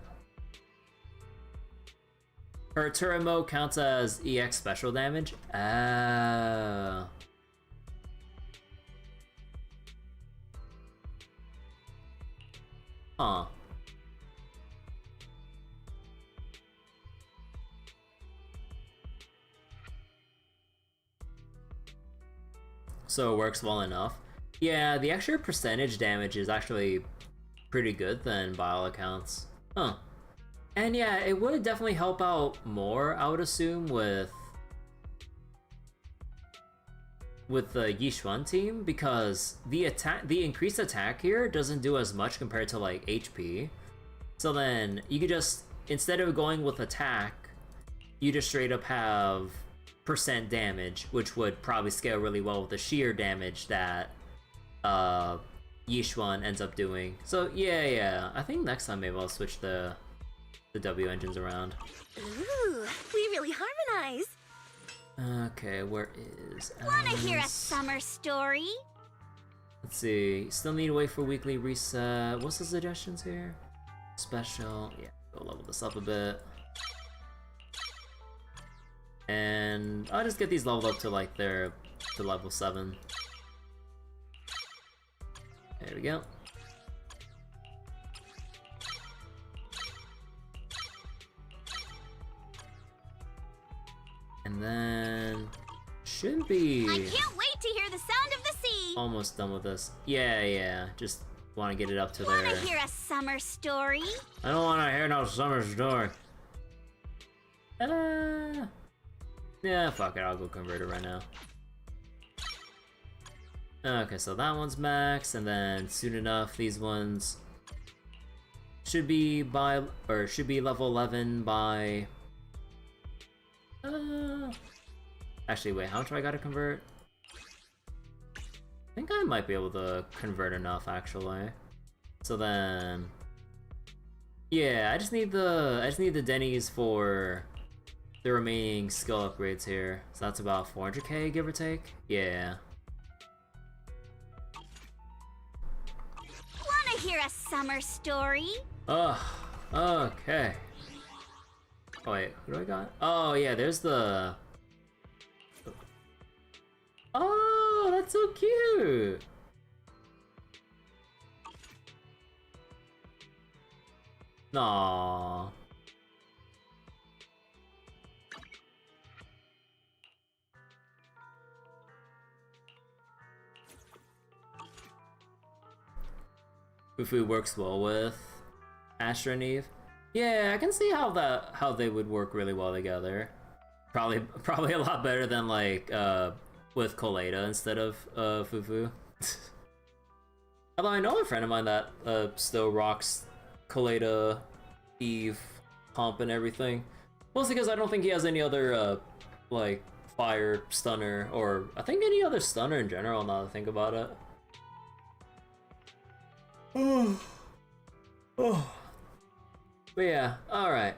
Her turret mode counts as EX special damage? Oh. Huh. So it works well enough. Yeah, the extra percentage damage is actually pretty good then by all accounts. Huh. And yeah, it would definitely help out more, I would assume, with the Yixuan team, because the increased attack here doesn't do as much compared to like HP. So then you could just, instead of going with attack, you just straight up have percent damage, which would probably scale really well with the sheer damage that Yixuan ends up doing. So yeah, I think next time maybe I'll switch the W engines around. Ooh, we really harmonize. Okay, where is Wanna hear a Alice? summer story? Let's see. Still need to wait for weekly reset. What's the suggestions here? Special. Yeah, go level this up a bit. And I'll just get these leveled up to like to level 7. There we go. And then should be I can't wait to hear the sound of the sea. almost done with this. Yeah. Just want to get it up to Wanna there. hear a summer story? I don't want to hear no summer story. Yeah, fuck it. I'll go convert it right now. Okay, so that one's max, and then soon enough, these ones should be level 11 by. Actually, wait, how much do I gotta convert? I think I might be able to convert enough, actually. So then, yeah, I just need the Denny's for the remaining skill upgrades here. So that's about 400k, give or take. Yeah. Wanna hear a summer story? Ugh. Okay. Oh wait, what do I got? Oh yeah, there's the. Oh, that's so cute. Aww. Fufu works well with Astra and Eve. Yeah, I can see how they would work really well together. Probably a lot better than like with Colada instead of Fufu. Although I know a friend of mine that still rocks Colada, Eve, Pump, and everything. Mostly because I don't think he has any other like fire stunner, or I think any other stunner in general. Now that I think about it. But yeah, alright.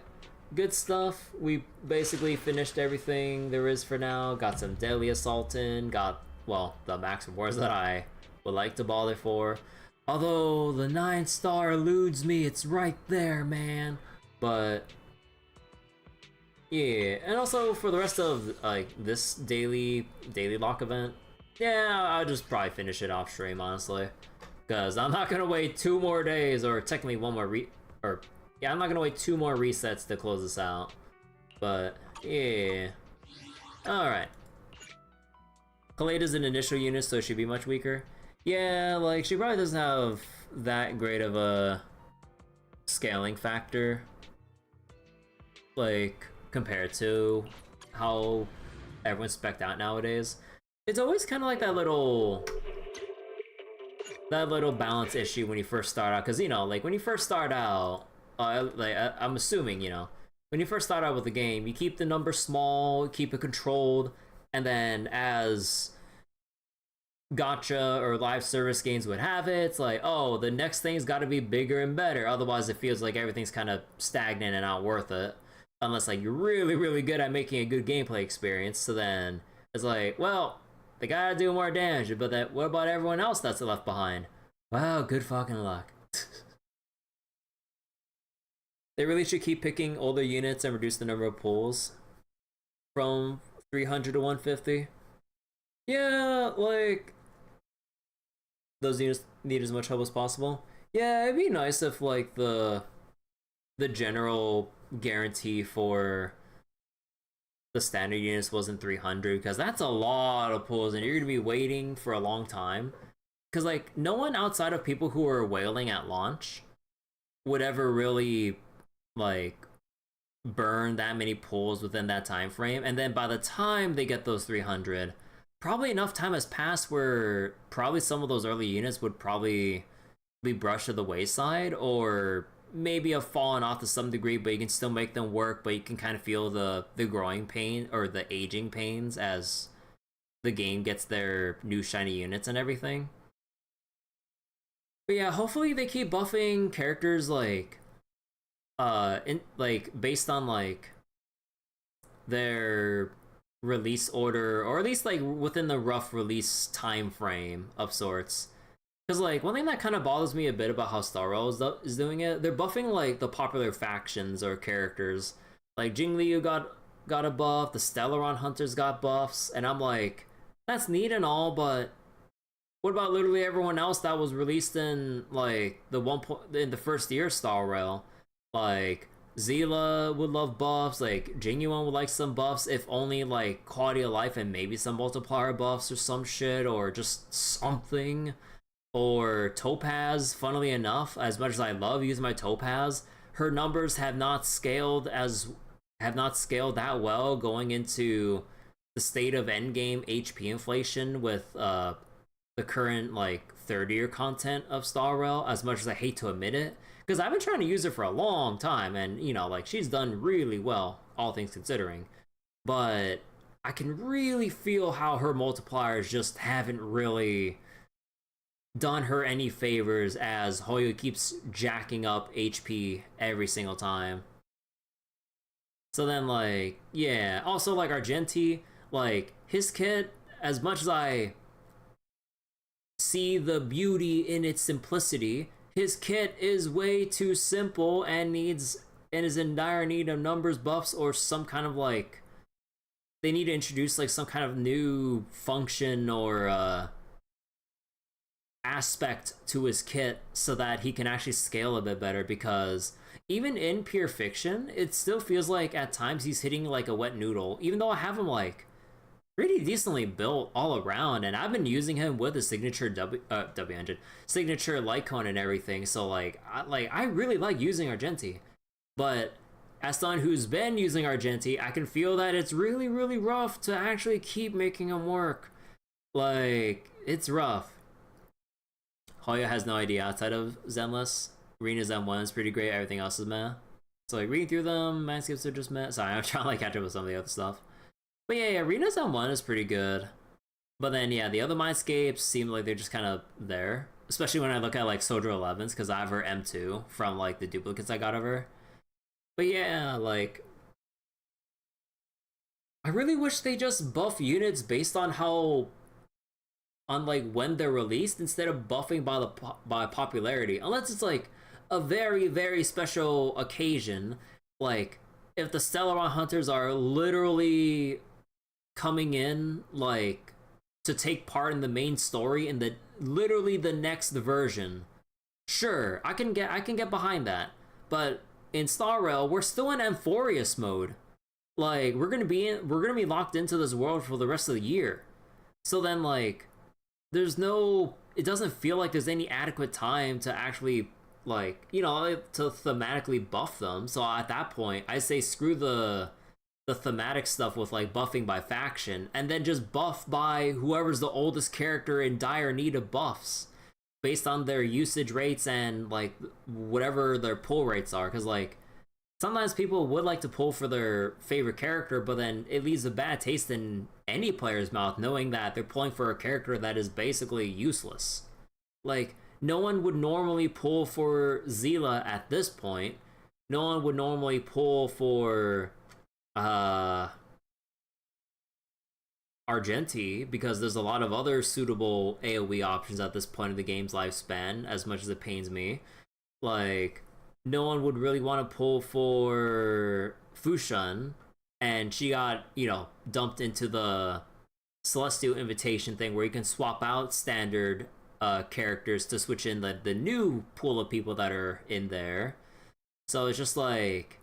Good stuff. We basically finished everything there is for now. Got some Deadly Assault in. Got, well, the max rewards that I would like to bother for. Although the 9-star eludes me, it's right there, man. But yeah, and also for the rest of like this daily lock event, yeah, I'll just probably finish it off stream, honestly. Because I'm not gonna wait 2 more days, or technically one more yeah, I'm not gonna wait 2 more resets to close this out. But yeah. Alright. Kalada's an initial unit, so she'd be much weaker. Yeah, like she probably doesn't have that great of a scaling factor, like compared to how everyone's spec'd out nowadays. It's always kind of like that little balance issue when you first start out, because you know, like when you first start out, I'm assuming, you know, when you first start out with the game, you keep the number small, keep it controlled, and then as gotcha or live service games would have it, it's like, oh, the next thing's got to be bigger and better, otherwise it feels like everything's kind of stagnant and not worth it, unless like you're really really good at making a good gameplay experience. So then it's like, well, they gotta do more damage, but that, what about everyone else that's left behind? Wow, good fucking luck. They really should keep picking older units and reduce the number of pulls from 300 to 150. Yeah, like those units need as much help as possible. Yeah, it'd be nice if like the general guarantee for the standard units wasn't 300, because that's a lot of pulls and you're gonna be waiting for a long time. Because like no one outside of people who are whaling at launch would ever really like burn that many pulls within that time frame, and then by the time they get those 300, probably enough time has passed where probably some of those early units would probably be brushed to the wayside, or maybe have fallen off to some degree, but you can still make them work, but you can kind of feel the growing pain or the aging pains as the game gets their new shiny units and everything. But yeah, hopefully they keep buffing characters like based on like their release order, or at least like within the rough release time frame of sorts. Because like one thing that kind of bothers me a bit about how Star Rail is doing it, they're buffing like the popular factions or characters. Like Jing Liu got a buff, the Stellaron Hunters got buffs, and I'm like, that's neat and all, but what about literally everyone else that was released in like in the first year of Star Rail? Like Zila would love buffs, like Genuine would like some buffs, if only like quality of life and maybe some multiplier buffs or some shit, or just something. Or Topaz, funnily enough, as much as I love using my Topaz, her numbers have not scaled that well going into the state of endgame HP inflation with the current like third year content of Star Rail, as much as I hate to admit it. Because I've been trying to use her for a long time, and you know, like she's done really well, all things considering. But I can really feel how her multipliers just haven't really done her any favors, as Hoyo keeps jacking up HP every single time. So then like, yeah, also like Argenti, like his kit, as much as I see the beauty in its simplicity, his kit is way too simple and is in dire need of numbers buffs, or some kind of like, they need to introduce like some kind of new function or aspect to his kit so that he can actually scale a bit better. Because even in pure fiction, it still feels like at times he's hitting like a wet noodle, even though I have him like pretty decently built all around, and I've been using him with a signature W engine, signature light cone and everything. So like I really like using Argenti, but as someone who's been using Argenti, I can feel that it's really really rough to actually keep making him work. Like, it's rough. Hoya has no idea outside of Zenless. Arena's M1 is pretty great, everything else is meh. So like reading through them, Mindscapes are just meh. Sorry, I'm trying to like catch up with some of the other stuff. But yeah, Arena's M1 is pretty good. But then yeah, the other Mindscapes seem like they're just kind of there. Especially when I look at like Soldier 11s, because I have her M2 from like the duplicates I got of her. But yeah, like, I really wish they just buff units based on how, on like when they're released, instead of buffing by popularity. Unless it's like a very very special occasion, like if the Stellaron Hunters are literally coming in like to take part in the main story in the literally the next version, sure, I can get behind that. But in Star Rail, we're still in Amphorius mode. Like, we're gonna be locked into this world for the rest of the year. So then like, it doesn't feel like there's any adequate time to actually, like, you know, to thematically buff them. So at that point, I say screw the the thematic stuff with like buffing by faction, and then just buff by whoever's the oldest character in dire need of buffs based on their usage rates and like whatever their pull rates are. Because like sometimes people would like to pull for their favorite character, but then it leaves a bad taste in any player's mouth knowing that they're pulling for a character that is basically useless. Like, no one would normally pull for Zila at this point. No one would normally pull for Argenti, because there's a lot of other suitable AoE options at this point of the game's lifespan, as much as it pains me. Like, no one would really want to pull for Fushun, and she got, you know, dumped into the Celestial Invitation thing where you can swap out standard characters to switch in the new pool of people that are in there. So it's just like,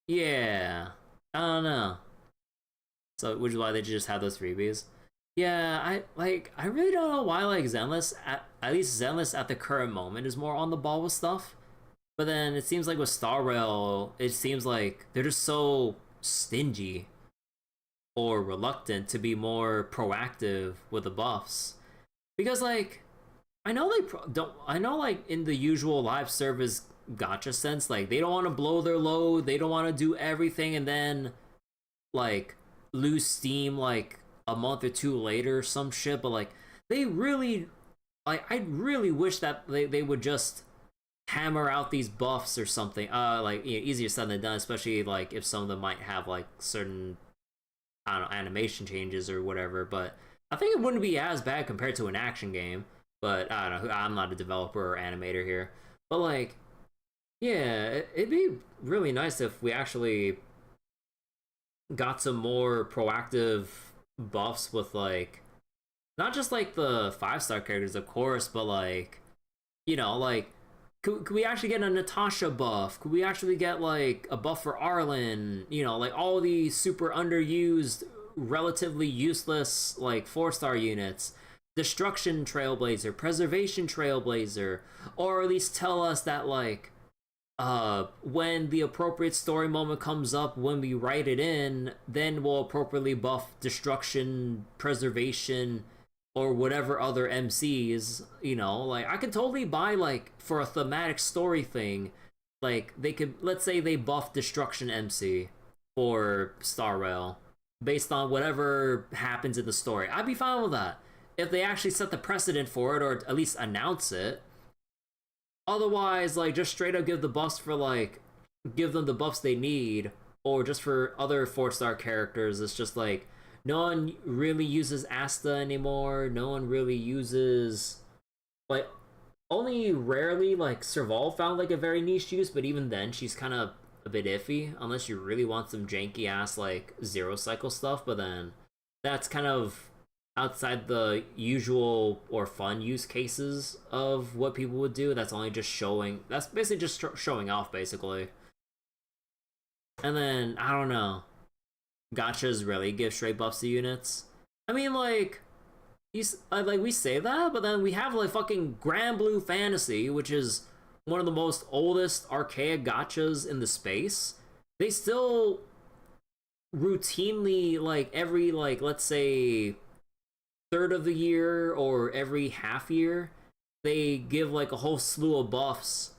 yeah, I don't know. So which is why they just have those freebies. Yeah, I really don't know why like Zenless, at least Zenless at the current moment is more on the ball with stuff. But then it seems like with Star Rail, it seems like they're just so stingy or reluctant to be more proactive with the buffs. Because like, I know I know like in the usual live service gacha sense, like they don't want to blow their load, they don't want to do everything and then like lose steam like a month or two later or some shit. But like they really, like I really wish that they would just hammer out these buffs or something. Like, you know, easier said than done, especially like if some of them might have like certain, I don't know, animation changes or whatever. But I think it wouldn't be as bad compared to an action game. But I don't know, I'm not a developer or animator here. But like, yeah, it'd be really nice if we actually got some more proactive buffs with like, not just like the 5-star characters, of course, but like, you know, like, could we actually get a Natasha buff? Could we actually get like a buff for Arlen? You know, like all these super underused, relatively useless like 4-star units. Destruction Trailblazer, Preservation Trailblazer, or at least tell us that like when the appropriate story moment comes up, when we write it in, then we'll appropriately buff Destruction, Preservation, or whatever other MCs, you know. Like I could totally buy like for a thematic story thing, like they could, let's say they buff Destruction MC for Star Rail based on whatever happens in the story. I'd be fine with that if they actually set the precedent for it, or at least announce it. Otherwise, like, just straight up give the buffs for, like, give them the buffs they need, or just for other 4-star characters. It's just like, no one really uses Asta anymore, no one really uses, like, only rarely, like, Serval found, like, a very niche use, but even then, she's kind of a bit iffy, unless you really want some janky-ass, like, Zero Cycle stuff, but then that's kind of outside the usual or fun use cases of what people would do. That's only just showing, that's basically just showing off, basically. And then, I don't know, gachas really give straight buffs to units. I mean, like, like we say that, but then we have like fucking Grand Blue Fantasy, which is one of the most oldest archaic gachas in the space. They still routinely, like every, like, let's say third of the year or every half year, they give like a whole slew of buffs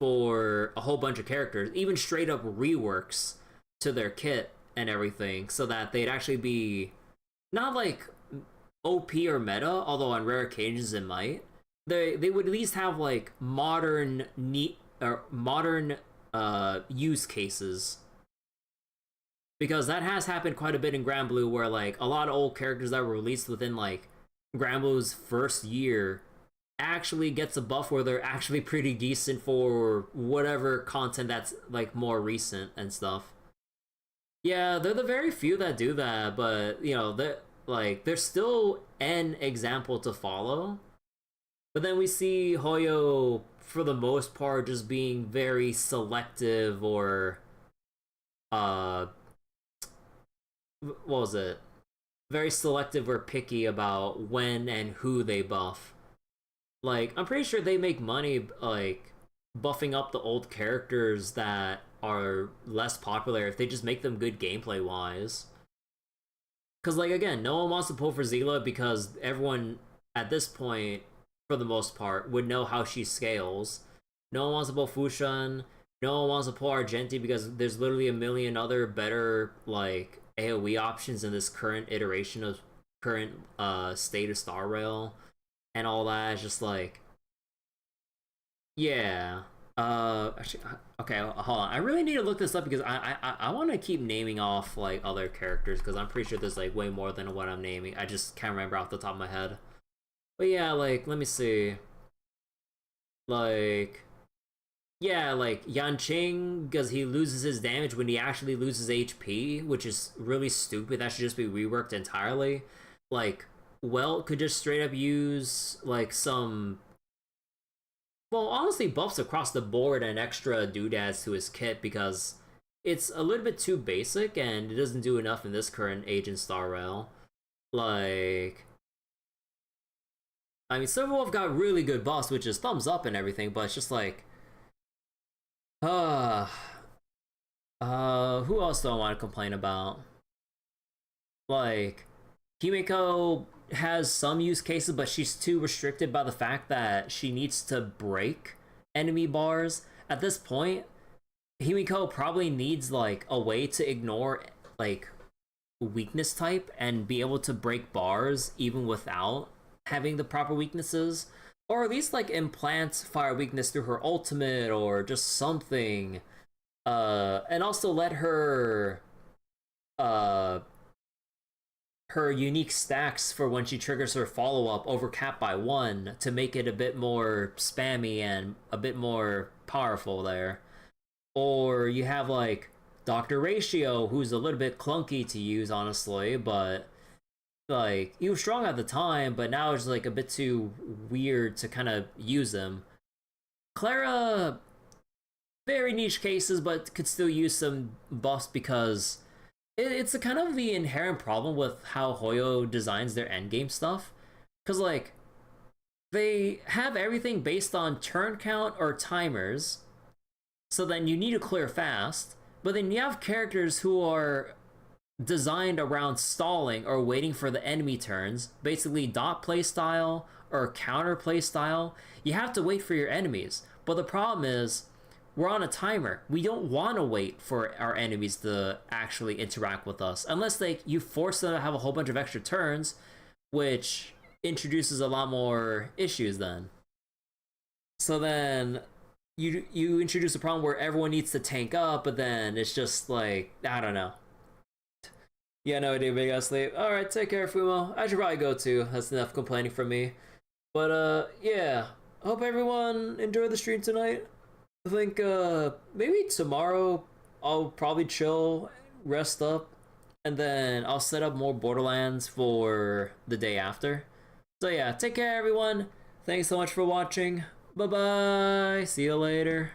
for a whole bunch of characters, even straight up reworks to their kit and everything, so that they'd actually be not like OP or meta, although on rare occasions it might. They would at least have like modern use cases. Because that has happened quite a bit in Grand Blue, where like a lot of old characters that were released within like Grand Blue's first year actually gets a buff where they're actually pretty decent for whatever content that's like more recent and stuff. Yeah, they're the very few that do that, but you know, there's still an example to follow. But then we see Hoyo for the most part just being very selective, or what was it? Very selective or picky about when and who they buff. Like, I'm pretty sure they make money, like, buffing up the old characters that are less popular if they just make them good gameplay wise. Because, like, again, no one wants to pull for Zila because everyone at this point, for the most part, would know how she scales. No one wants to pull Fushan. No one wants to pull Argenti because there's literally a million other better, like, AoE options in this current iteration of current state of Star Rail and all that. It's just like, yeah. Actually, okay, hold on. I really need to look this up because I want to keep naming off like other characters because I'm pretty sure there's like way more than what I'm naming. I just can't remember off the top of my head. But yeah, like let me see. Like, yeah, like Yanqing because he loses his damage when he actually loses HP, which is really stupid. That should just be reworked entirely. Like, Welt could just straight up use like some. Well, honestly, buffs across the board and extra doodads to his kit because it's a little bit too basic and it doesn't do enough in this current age in Star Rail. Like, I mean, Silverwolf got really good buffs, which is thumbs up and everything, but it's just like, who else do I want to complain about? Like, Himiko has some use cases, but she's too restricted by the fact that she needs to break enemy bars. At this point, Himiko probably needs like a way to ignore like weakness type and be able to break bars even without having the proper weaknesses, or at least like implant fire weakness through her ultimate or just something. And also let her her unique stacks for when she triggers her follow-up overcap by 1 to make it a bit more spammy and a bit more powerful there. Or you have like Dr. Ratio, who's a little bit clunky to use honestly, but like he was strong at the time, but now it's like a bit too weird to kind of use him. Clara, very niche cases, but could still use some buffs because it's a kind of the inherent problem with how Hoyo designs their endgame stuff. Because, like, they have everything based on turn count or timers, so then you need to clear fast, but then you have characters who are designed around stalling or waiting for the enemy turns, basically dot playstyle or counter playstyle. You have to wait for your enemies, but the problem is, we're on a timer. We don't want to wait for our enemies to actually interact with us unless like you force them to have a whole bunch of extra turns, which introduces a lot more issues then. So then you introduce a problem where everyone needs to tank up, but then it's just like, I don't know. Yeah, no idea, but you gotta sleep. Alright, take care, Fumo. I should probably go too. That's enough complaining from me. But yeah. Hope everyone enjoyed the stream tonight. I think maybe tomorrow I'll probably chill, rest up, and then I'll set up more Borderlands for the day after. So yeah, take care everyone. Thanks so much for watching. Bye bye. See you later.